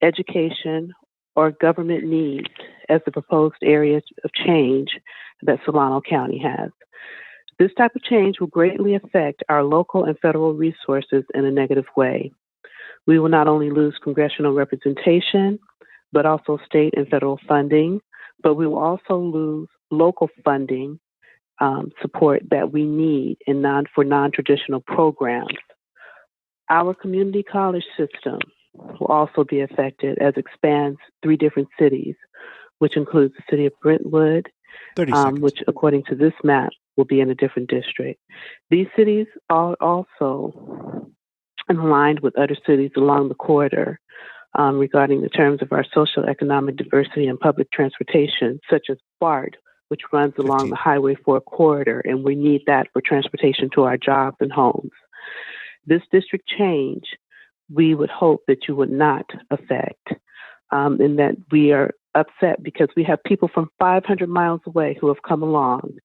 education, or government needs as the proposed areas of change that Solano County has. This type of change will greatly affect our local and federal resources in a negative way. We will not only lose congressional representation, but also state and federal funding, but we will also lose local funding support that we need for non-traditional programs. Our community college system will also be affected as it expands 3 different cities, which includes the city of Brentwood, which according to this map will be in a different district. These cities are also aligned with other cities along the corridor regarding the terms of our social economic diversity and public transportation, such as BART, which runs along the Highway 4 corridor, and we need that for transportation to our jobs and homes. This district change, we would hope that you would not affect, and that we are upset because we have people from 500 miles away who have come along.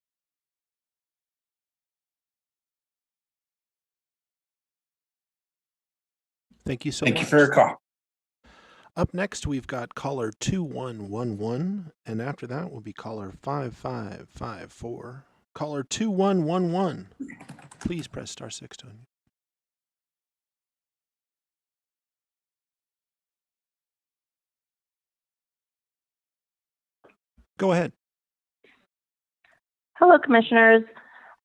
Thank you so much. Thank you for your call. Up next, we've got caller 2111, and after that will be caller 5554. Caller 2111, please press star 6 to unmute. Go ahead. Hello, Commissioners.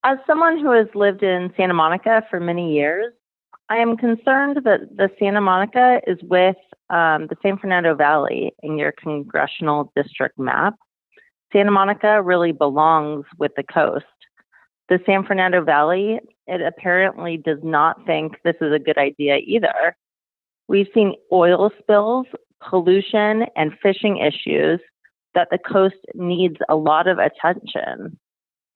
As someone who has lived in Santa Monica for many years, I am concerned that the Santa Monica is with the San Fernando Valley in your congressional district map. Santa Monica really belongs with the coast. The San Fernando Valley, it apparently does not think this is a good idea either. We've seen oil spills, pollution, and fishing issues that the coast needs a lot of attention.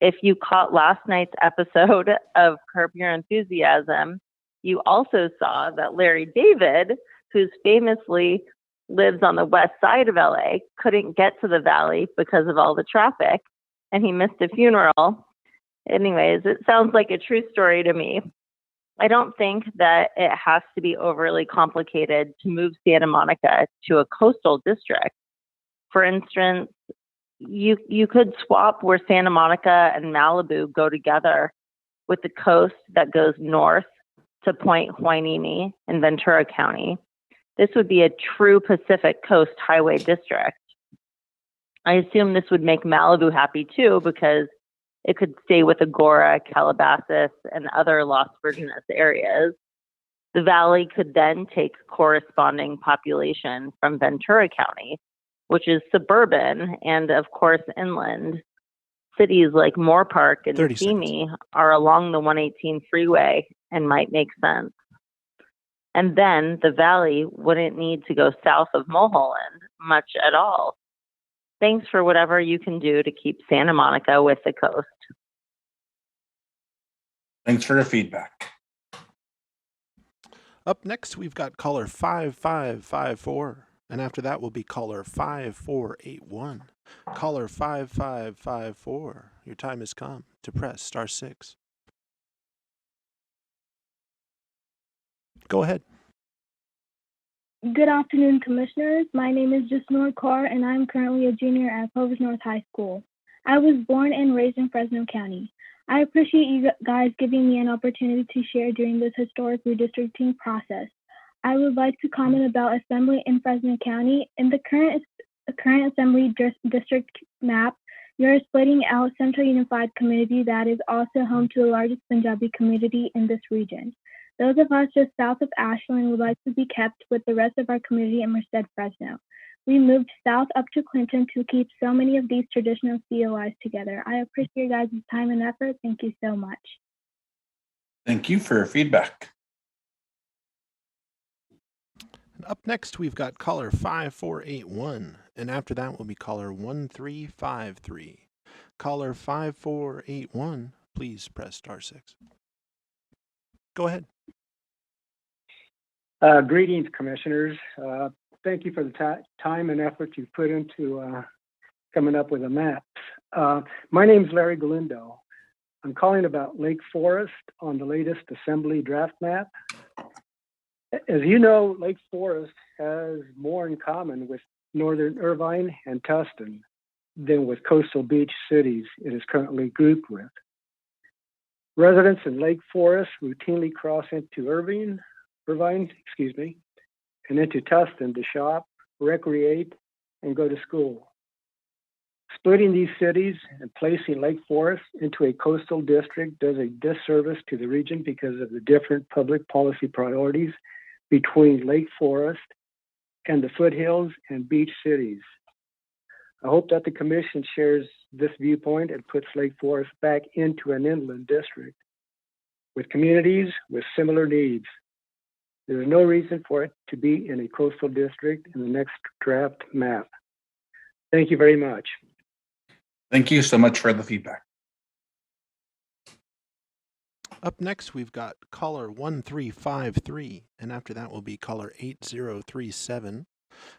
If you caught last night's episode of Curb Your Enthusiasm, you also saw that Larry David, who famously lives on the west side of LA, couldn't get to the valley because of all the traffic, and he missed a funeral. Anyways, it sounds like a true story to me. I don't think that it has to be overly complicated to move Santa Monica to a coastal district. For instance, you could swap where Santa Monica and Malibu go together with the coast that goes north to Point Hueneme in Ventura County. This would be a true Pacific Coast Highway district. I assume this would make Malibu happy too, because it could stay with Agora, Calabasas, and other Las Virgenes areas. The valley could then take corresponding population from Ventura County, which is suburban and, of course, inland. Cities like Moore Park and Simi are along the 118 freeway and might make sense. And then the valley wouldn't need to go south of Mulholland much at all. Thanks for whatever you can do to keep Santa Monica with the coast. Thanks for your feedback. Up next, we've got caller 5554, and after that will be caller 5481. Caller 5554, your time has come to press star 6. Go ahead. Good afternoon, Commissioners. My name is Jasnoor Kaur, and I'm currently a junior at Clovis North High School. I was born and raised in Fresno County. I appreciate you guys giving me an opportunity to share during this historic redistricting process. I would like to comment about assembly in Fresno County. In the current assembly district map, you're splitting out Central Unified Community that is also home to the largest Punjabi community in this region. Those of us just south of Ashland would like to be kept with the rest of our community in Merced, Fresno. We moved south up to Clinton to keep so many of these traditional COIs together. I appreciate your guys' time and effort. Thank you so much. Thank you for your feedback. And up next, we've got caller 5481, and after that will be caller 1353. Caller 5481, please press star 6. Go ahead. Greetings, Commissioners. Thank you for the time and effort you put into coming up with a map. My name is Larry Galindo. I'm calling about Lake Forest on the latest Assembly draft map. As you know, Lake Forest has more in common with northern Irvine and Tustin than with coastal beach cities it is currently grouped with. Residents in Lake Forest routinely cross into Irvine, and into Tustin to shop, recreate, and go to school. Splitting these cities and placing Lake Forest into a coastal district does a disservice to the region because of the different public policy priorities between Lake Forest and the foothills and beach cities. I hope that the Commission shares this viewpoint and puts Lake Forest back into an inland district with communities with similar needs. There's no reason for it to be in a coastal district in the next draft map. Thank you very much. Thank you so much for the feedback. Up next, we've got caller 1353, and after that will be caller 8037.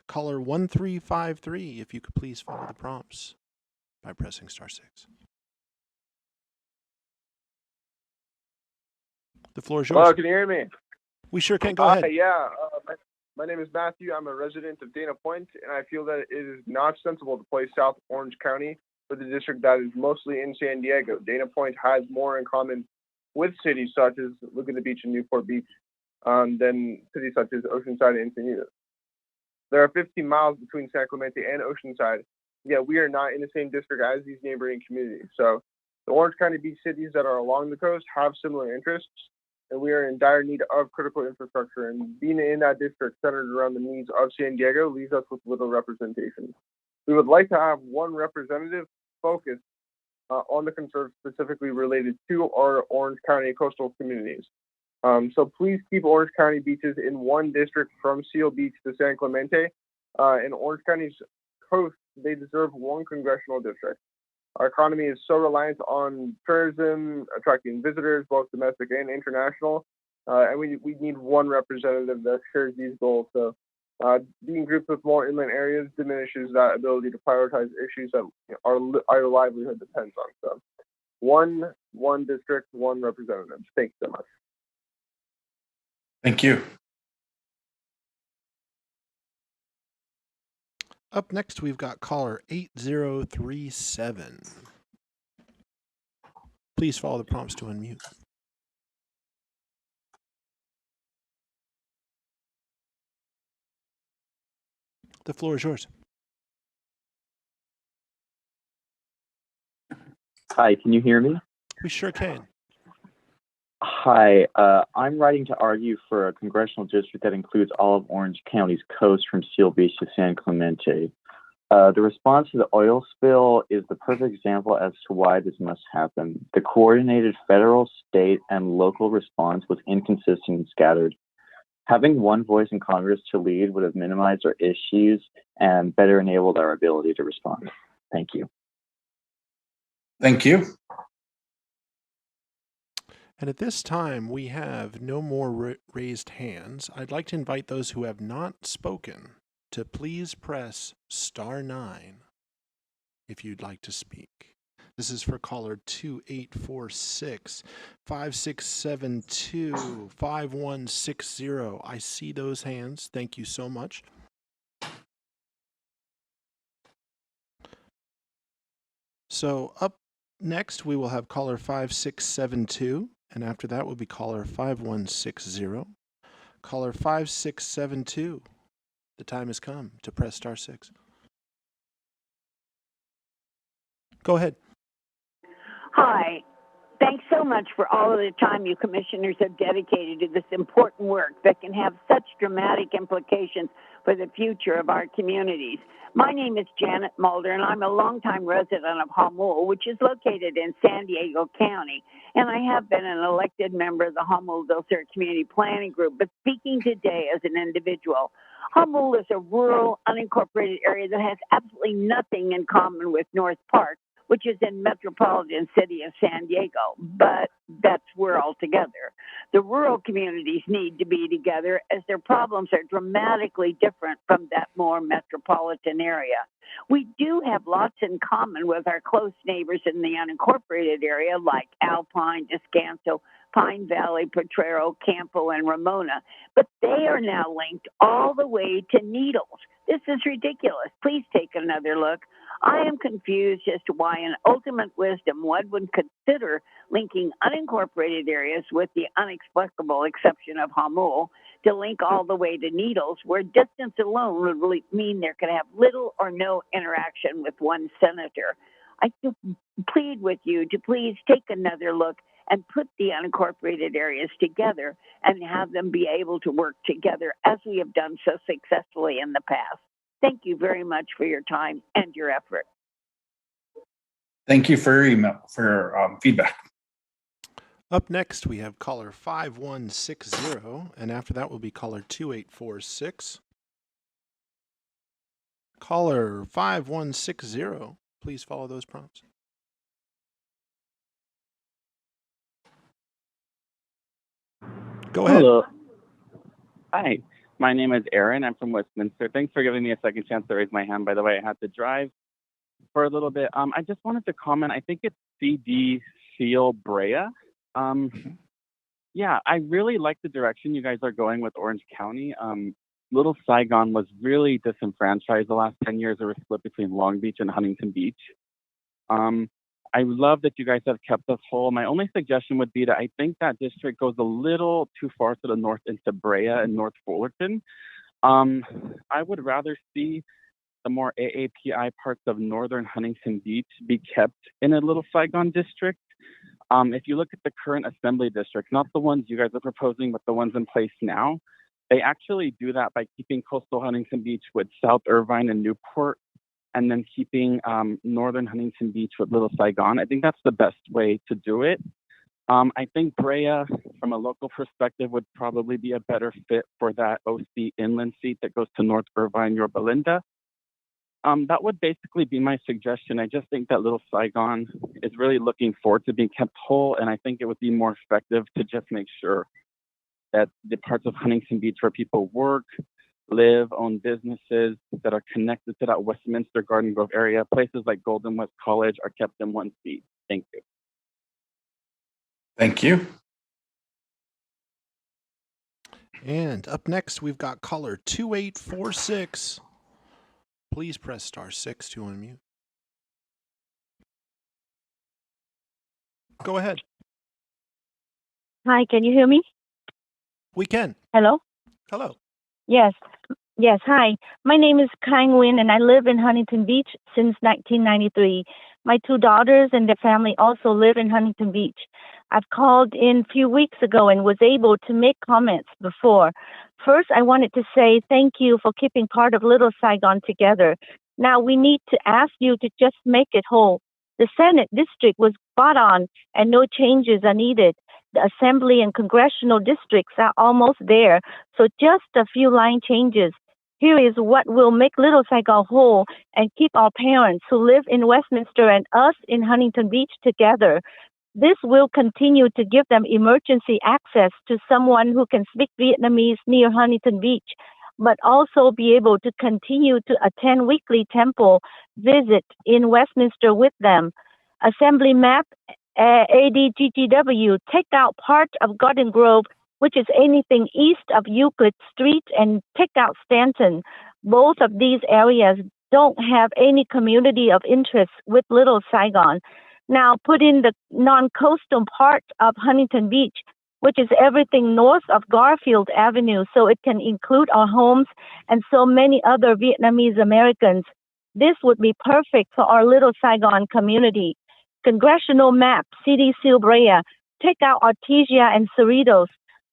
Caller 1353, if you could please follow the prompts by pressing *6. The floor is yours. Hello, can you hear me? We sure can. Go ahead. Yeah, my name is Matthew. I'm a resident of Dana Point, and I feel that it is not sensible to place South Orange County for the district that is mostly in San Diego. Dana Point has more in common with cities such as Laguna Beach and Newport Beach than cities such as Oceanside and Encinitas. There are 15 miles between San Clemente and Oceanside, yet we are not in the same district as these neighboring communities. So the Orange County beach cities that are along the coast have similar interests, and we are in dire need of critical infrastructure. And being in that district centered around the needs of San Diego leaves us with little representation. We would like to have one representative focused on the concerns specifically related to our Orange County coastal communities. So please keep Orange County beaches in one district from Seal Beach to San Clemente. And Orange County's coast, they deserve one congressional district. Our economy is so reliant on tourism, attracting visitors, both domestic and international. And we need one representative that shares these goals. So being grouped with more inland areas diminishes that ability to prioritize issues that our livelihood depends on. So one district, one representative. Thank you so much. Thank you. Up next, we've got caller 8037. Please follow the prompts to unmute. The floor is yours. Hi, can you hear me? We sure can. Hi, I'm writing to argue for a congressional district that includes all of Orange County's coast from Seal Beach to San Clemente. The response to the oil spill is the perfect example as to why this must happen. The coordinated federal, state, and local response was inconsistent and scattered. Having one voice in Congress to lead would have minimized our issues and better enabled our ability to respond. Thank you. Thank you. And at this time, we have no more raised hands. I'd like to invite those who have not spoken to please press *9 if you'd like to speak. This is for caller 2846 5672 5160. I see those hands. Thank you so much. So up next, we will have caller 5672, and after that will be caller 5160. Caller 5672, the time has come to press *6. Go ahead. Hi. Thanks so much for all of the time you commissioners have dedicated to this important work that can have such dramatic implications for the future of our communities. My name is Janet Mulder, and I'm a longtime resident of Jamul, which is located in San Diego County. And I have been an elected member of the Jamul-Del Sur Community Planning Group, but speaking today as an individual. Jamul is a rural, unincorporated area that has absolutely nothing in common with North Park, which is in metropolitan city of San Diego, but we're all together. The rural communities need to be together as their problems are dramatically different from that more metropolitan area. We do have lots in common with our close neighbors in the unincorporated area like Alpine, Descanso, Pine Valley, Potrero, Campo, and Ramona, but they are now linked all the way to Needles. This is ridiculous. Please take another look. I am confused as to why in ultimate wisdom one would consider linking unincorporated areas with the inexplicable exception of Jamul to link all the way to Needles, where distance alone would really mean there could have little or no interaction with one senator. I plead with you to please take another look and put the unincorporated areas together and have them be able to work together as we have done so successfully in the past. Thank you very much for your time and your effort. Thank you for your email, for your feedback. Up next, we have caller 5160, and after that will be caller 2846. Caller 5160, please follow those prompts. Go ahead. Hello. Hi, my name is Aaron. I'm from Westminster. Thanks for giving me a second chance to raise my hand. By the way, I had to drive for a little bit. I just wanted to comment. I think it's CD Seal Brea. Yeah, I really like the direction you guys are going with Orange County. Little Saigon was really disenfranchised the last 10 years. There was split between Long Beach and Huntington Beach. I love that you guys have kept us whole. My only suggestion would be that I think that district goes a little too far to the north into Brea and North Fullerton. I would rather see the more AAPI parts of northern Huntington Beach be kept in a Little Saigon district. If you look at the current assembly districts, not the ones you guys are proposing, but the ones in place now, they actually do that by keeping coastal Huntington Beach with South Irvine and Newport, and then keeping northern Huntington Beach with Little Saigon. I think that's the best way to do it. I think Brea, from a local perspective, would probably be a better fit for that OC inland seat that goes to North Irvine, Yorba Linda. That would basically be my suggestion. I just think that Little Saigon is really looking forward to being kept whole, and I think it would be more effective to just make sure that the parts of Huntington Beach where people work, live, own businesses that are connected to that Westminster Garden Grove area, places like Golden West College, are kept in one seat. Thank you. Thank you. And up next, we've got caller 2846. Please press *6 to unmute. Go ahead. Hi, can you hear me? We can. Hello? Hello. Yes. Yes, hi. My name is Chang, and I live in Huntington Beach since 1993. My two daughters and their family also live in Huntington Beach. I've called in a few weeks ago and was able to make comments before. First, I wanted to say thank you for keeping part of Little Saigon together. Now we need to ask you to just make it whole. The Senate district was spot on and no changes are needed. The assembly and congressional districts are almost there, so just a few line changes. Here is what will make Little Saigon whole and keep our parents who live in Westminster and us in Huntington Beach together. This will continue to give them emergency access to someone who can speak Vietnamese near Huntington Beach, but also be able to continue to attend weekly temple visit in Westminster with them. Assembly map, ADGGW, take out part of Garden Grove, which is anything east of Euclid Street, and take out Stanton. Both of these areas don't have any community of interest with Little Saigon. Now put in the non-coastal part of Huntington Beach, which is everything north of Garfield Avenue, so it can include our homes and so many other Vietnamese Americans. This would be perfect for our Little Saigon community. Congressional map, CD Seal Brea, take out Artesia and Cerritos,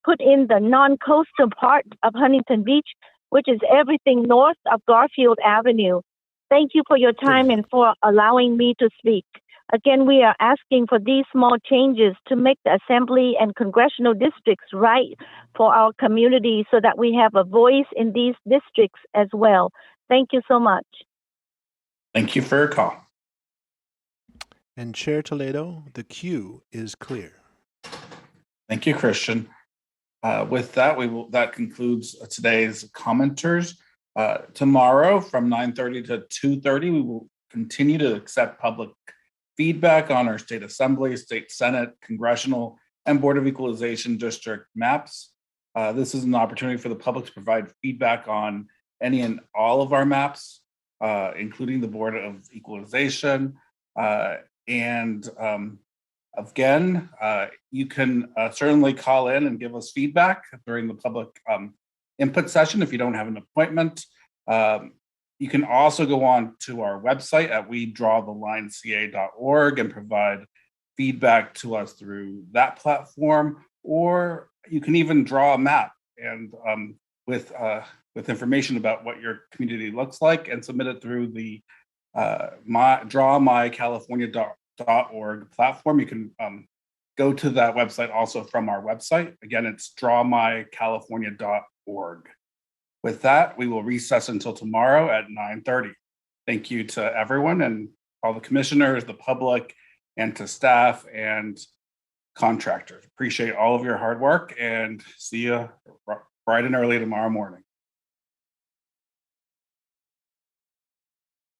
put in the non-coastal part of Huntington Beach, which is everything north of Garfield Avenue. Thank you for your time and for allowing me to speak. Again, we are asking for these small changes to make the assembly and congressional districts right for our community so that we have a voice in these districts as well. Thank you so much. Thank you for your call. And Chair Toledo, the queue is clear. Thank you, Christian. With that, that concludes today's commenters. Tomorrow from 9:30 to 2:30, we will continue to accept public feedback on our state assembly, state senate, congressional, and Board of Equalization district maps. This is an opportunity for the public to provide feedback on any and all of our maps, including the Board of Equalization. Again, you can certainly call in and give us feedback during the public input session if you don't have an appointment. You can also go on to our website at wedrawthelineca.org and provide feedback to us through that platform, or you can even draw a map and with information about what your community looks like and submit it through the drawmycalifornia.org platform. You can go to that website also from our website. Again, it's drawmycalifornia.org. With that, we will recess until tomorrow at 9:30. Thank you to everyone and all the commissioners, the public, and to staff and contractors. Appreciate all of your hard work and see you bright and early tomorrow morning.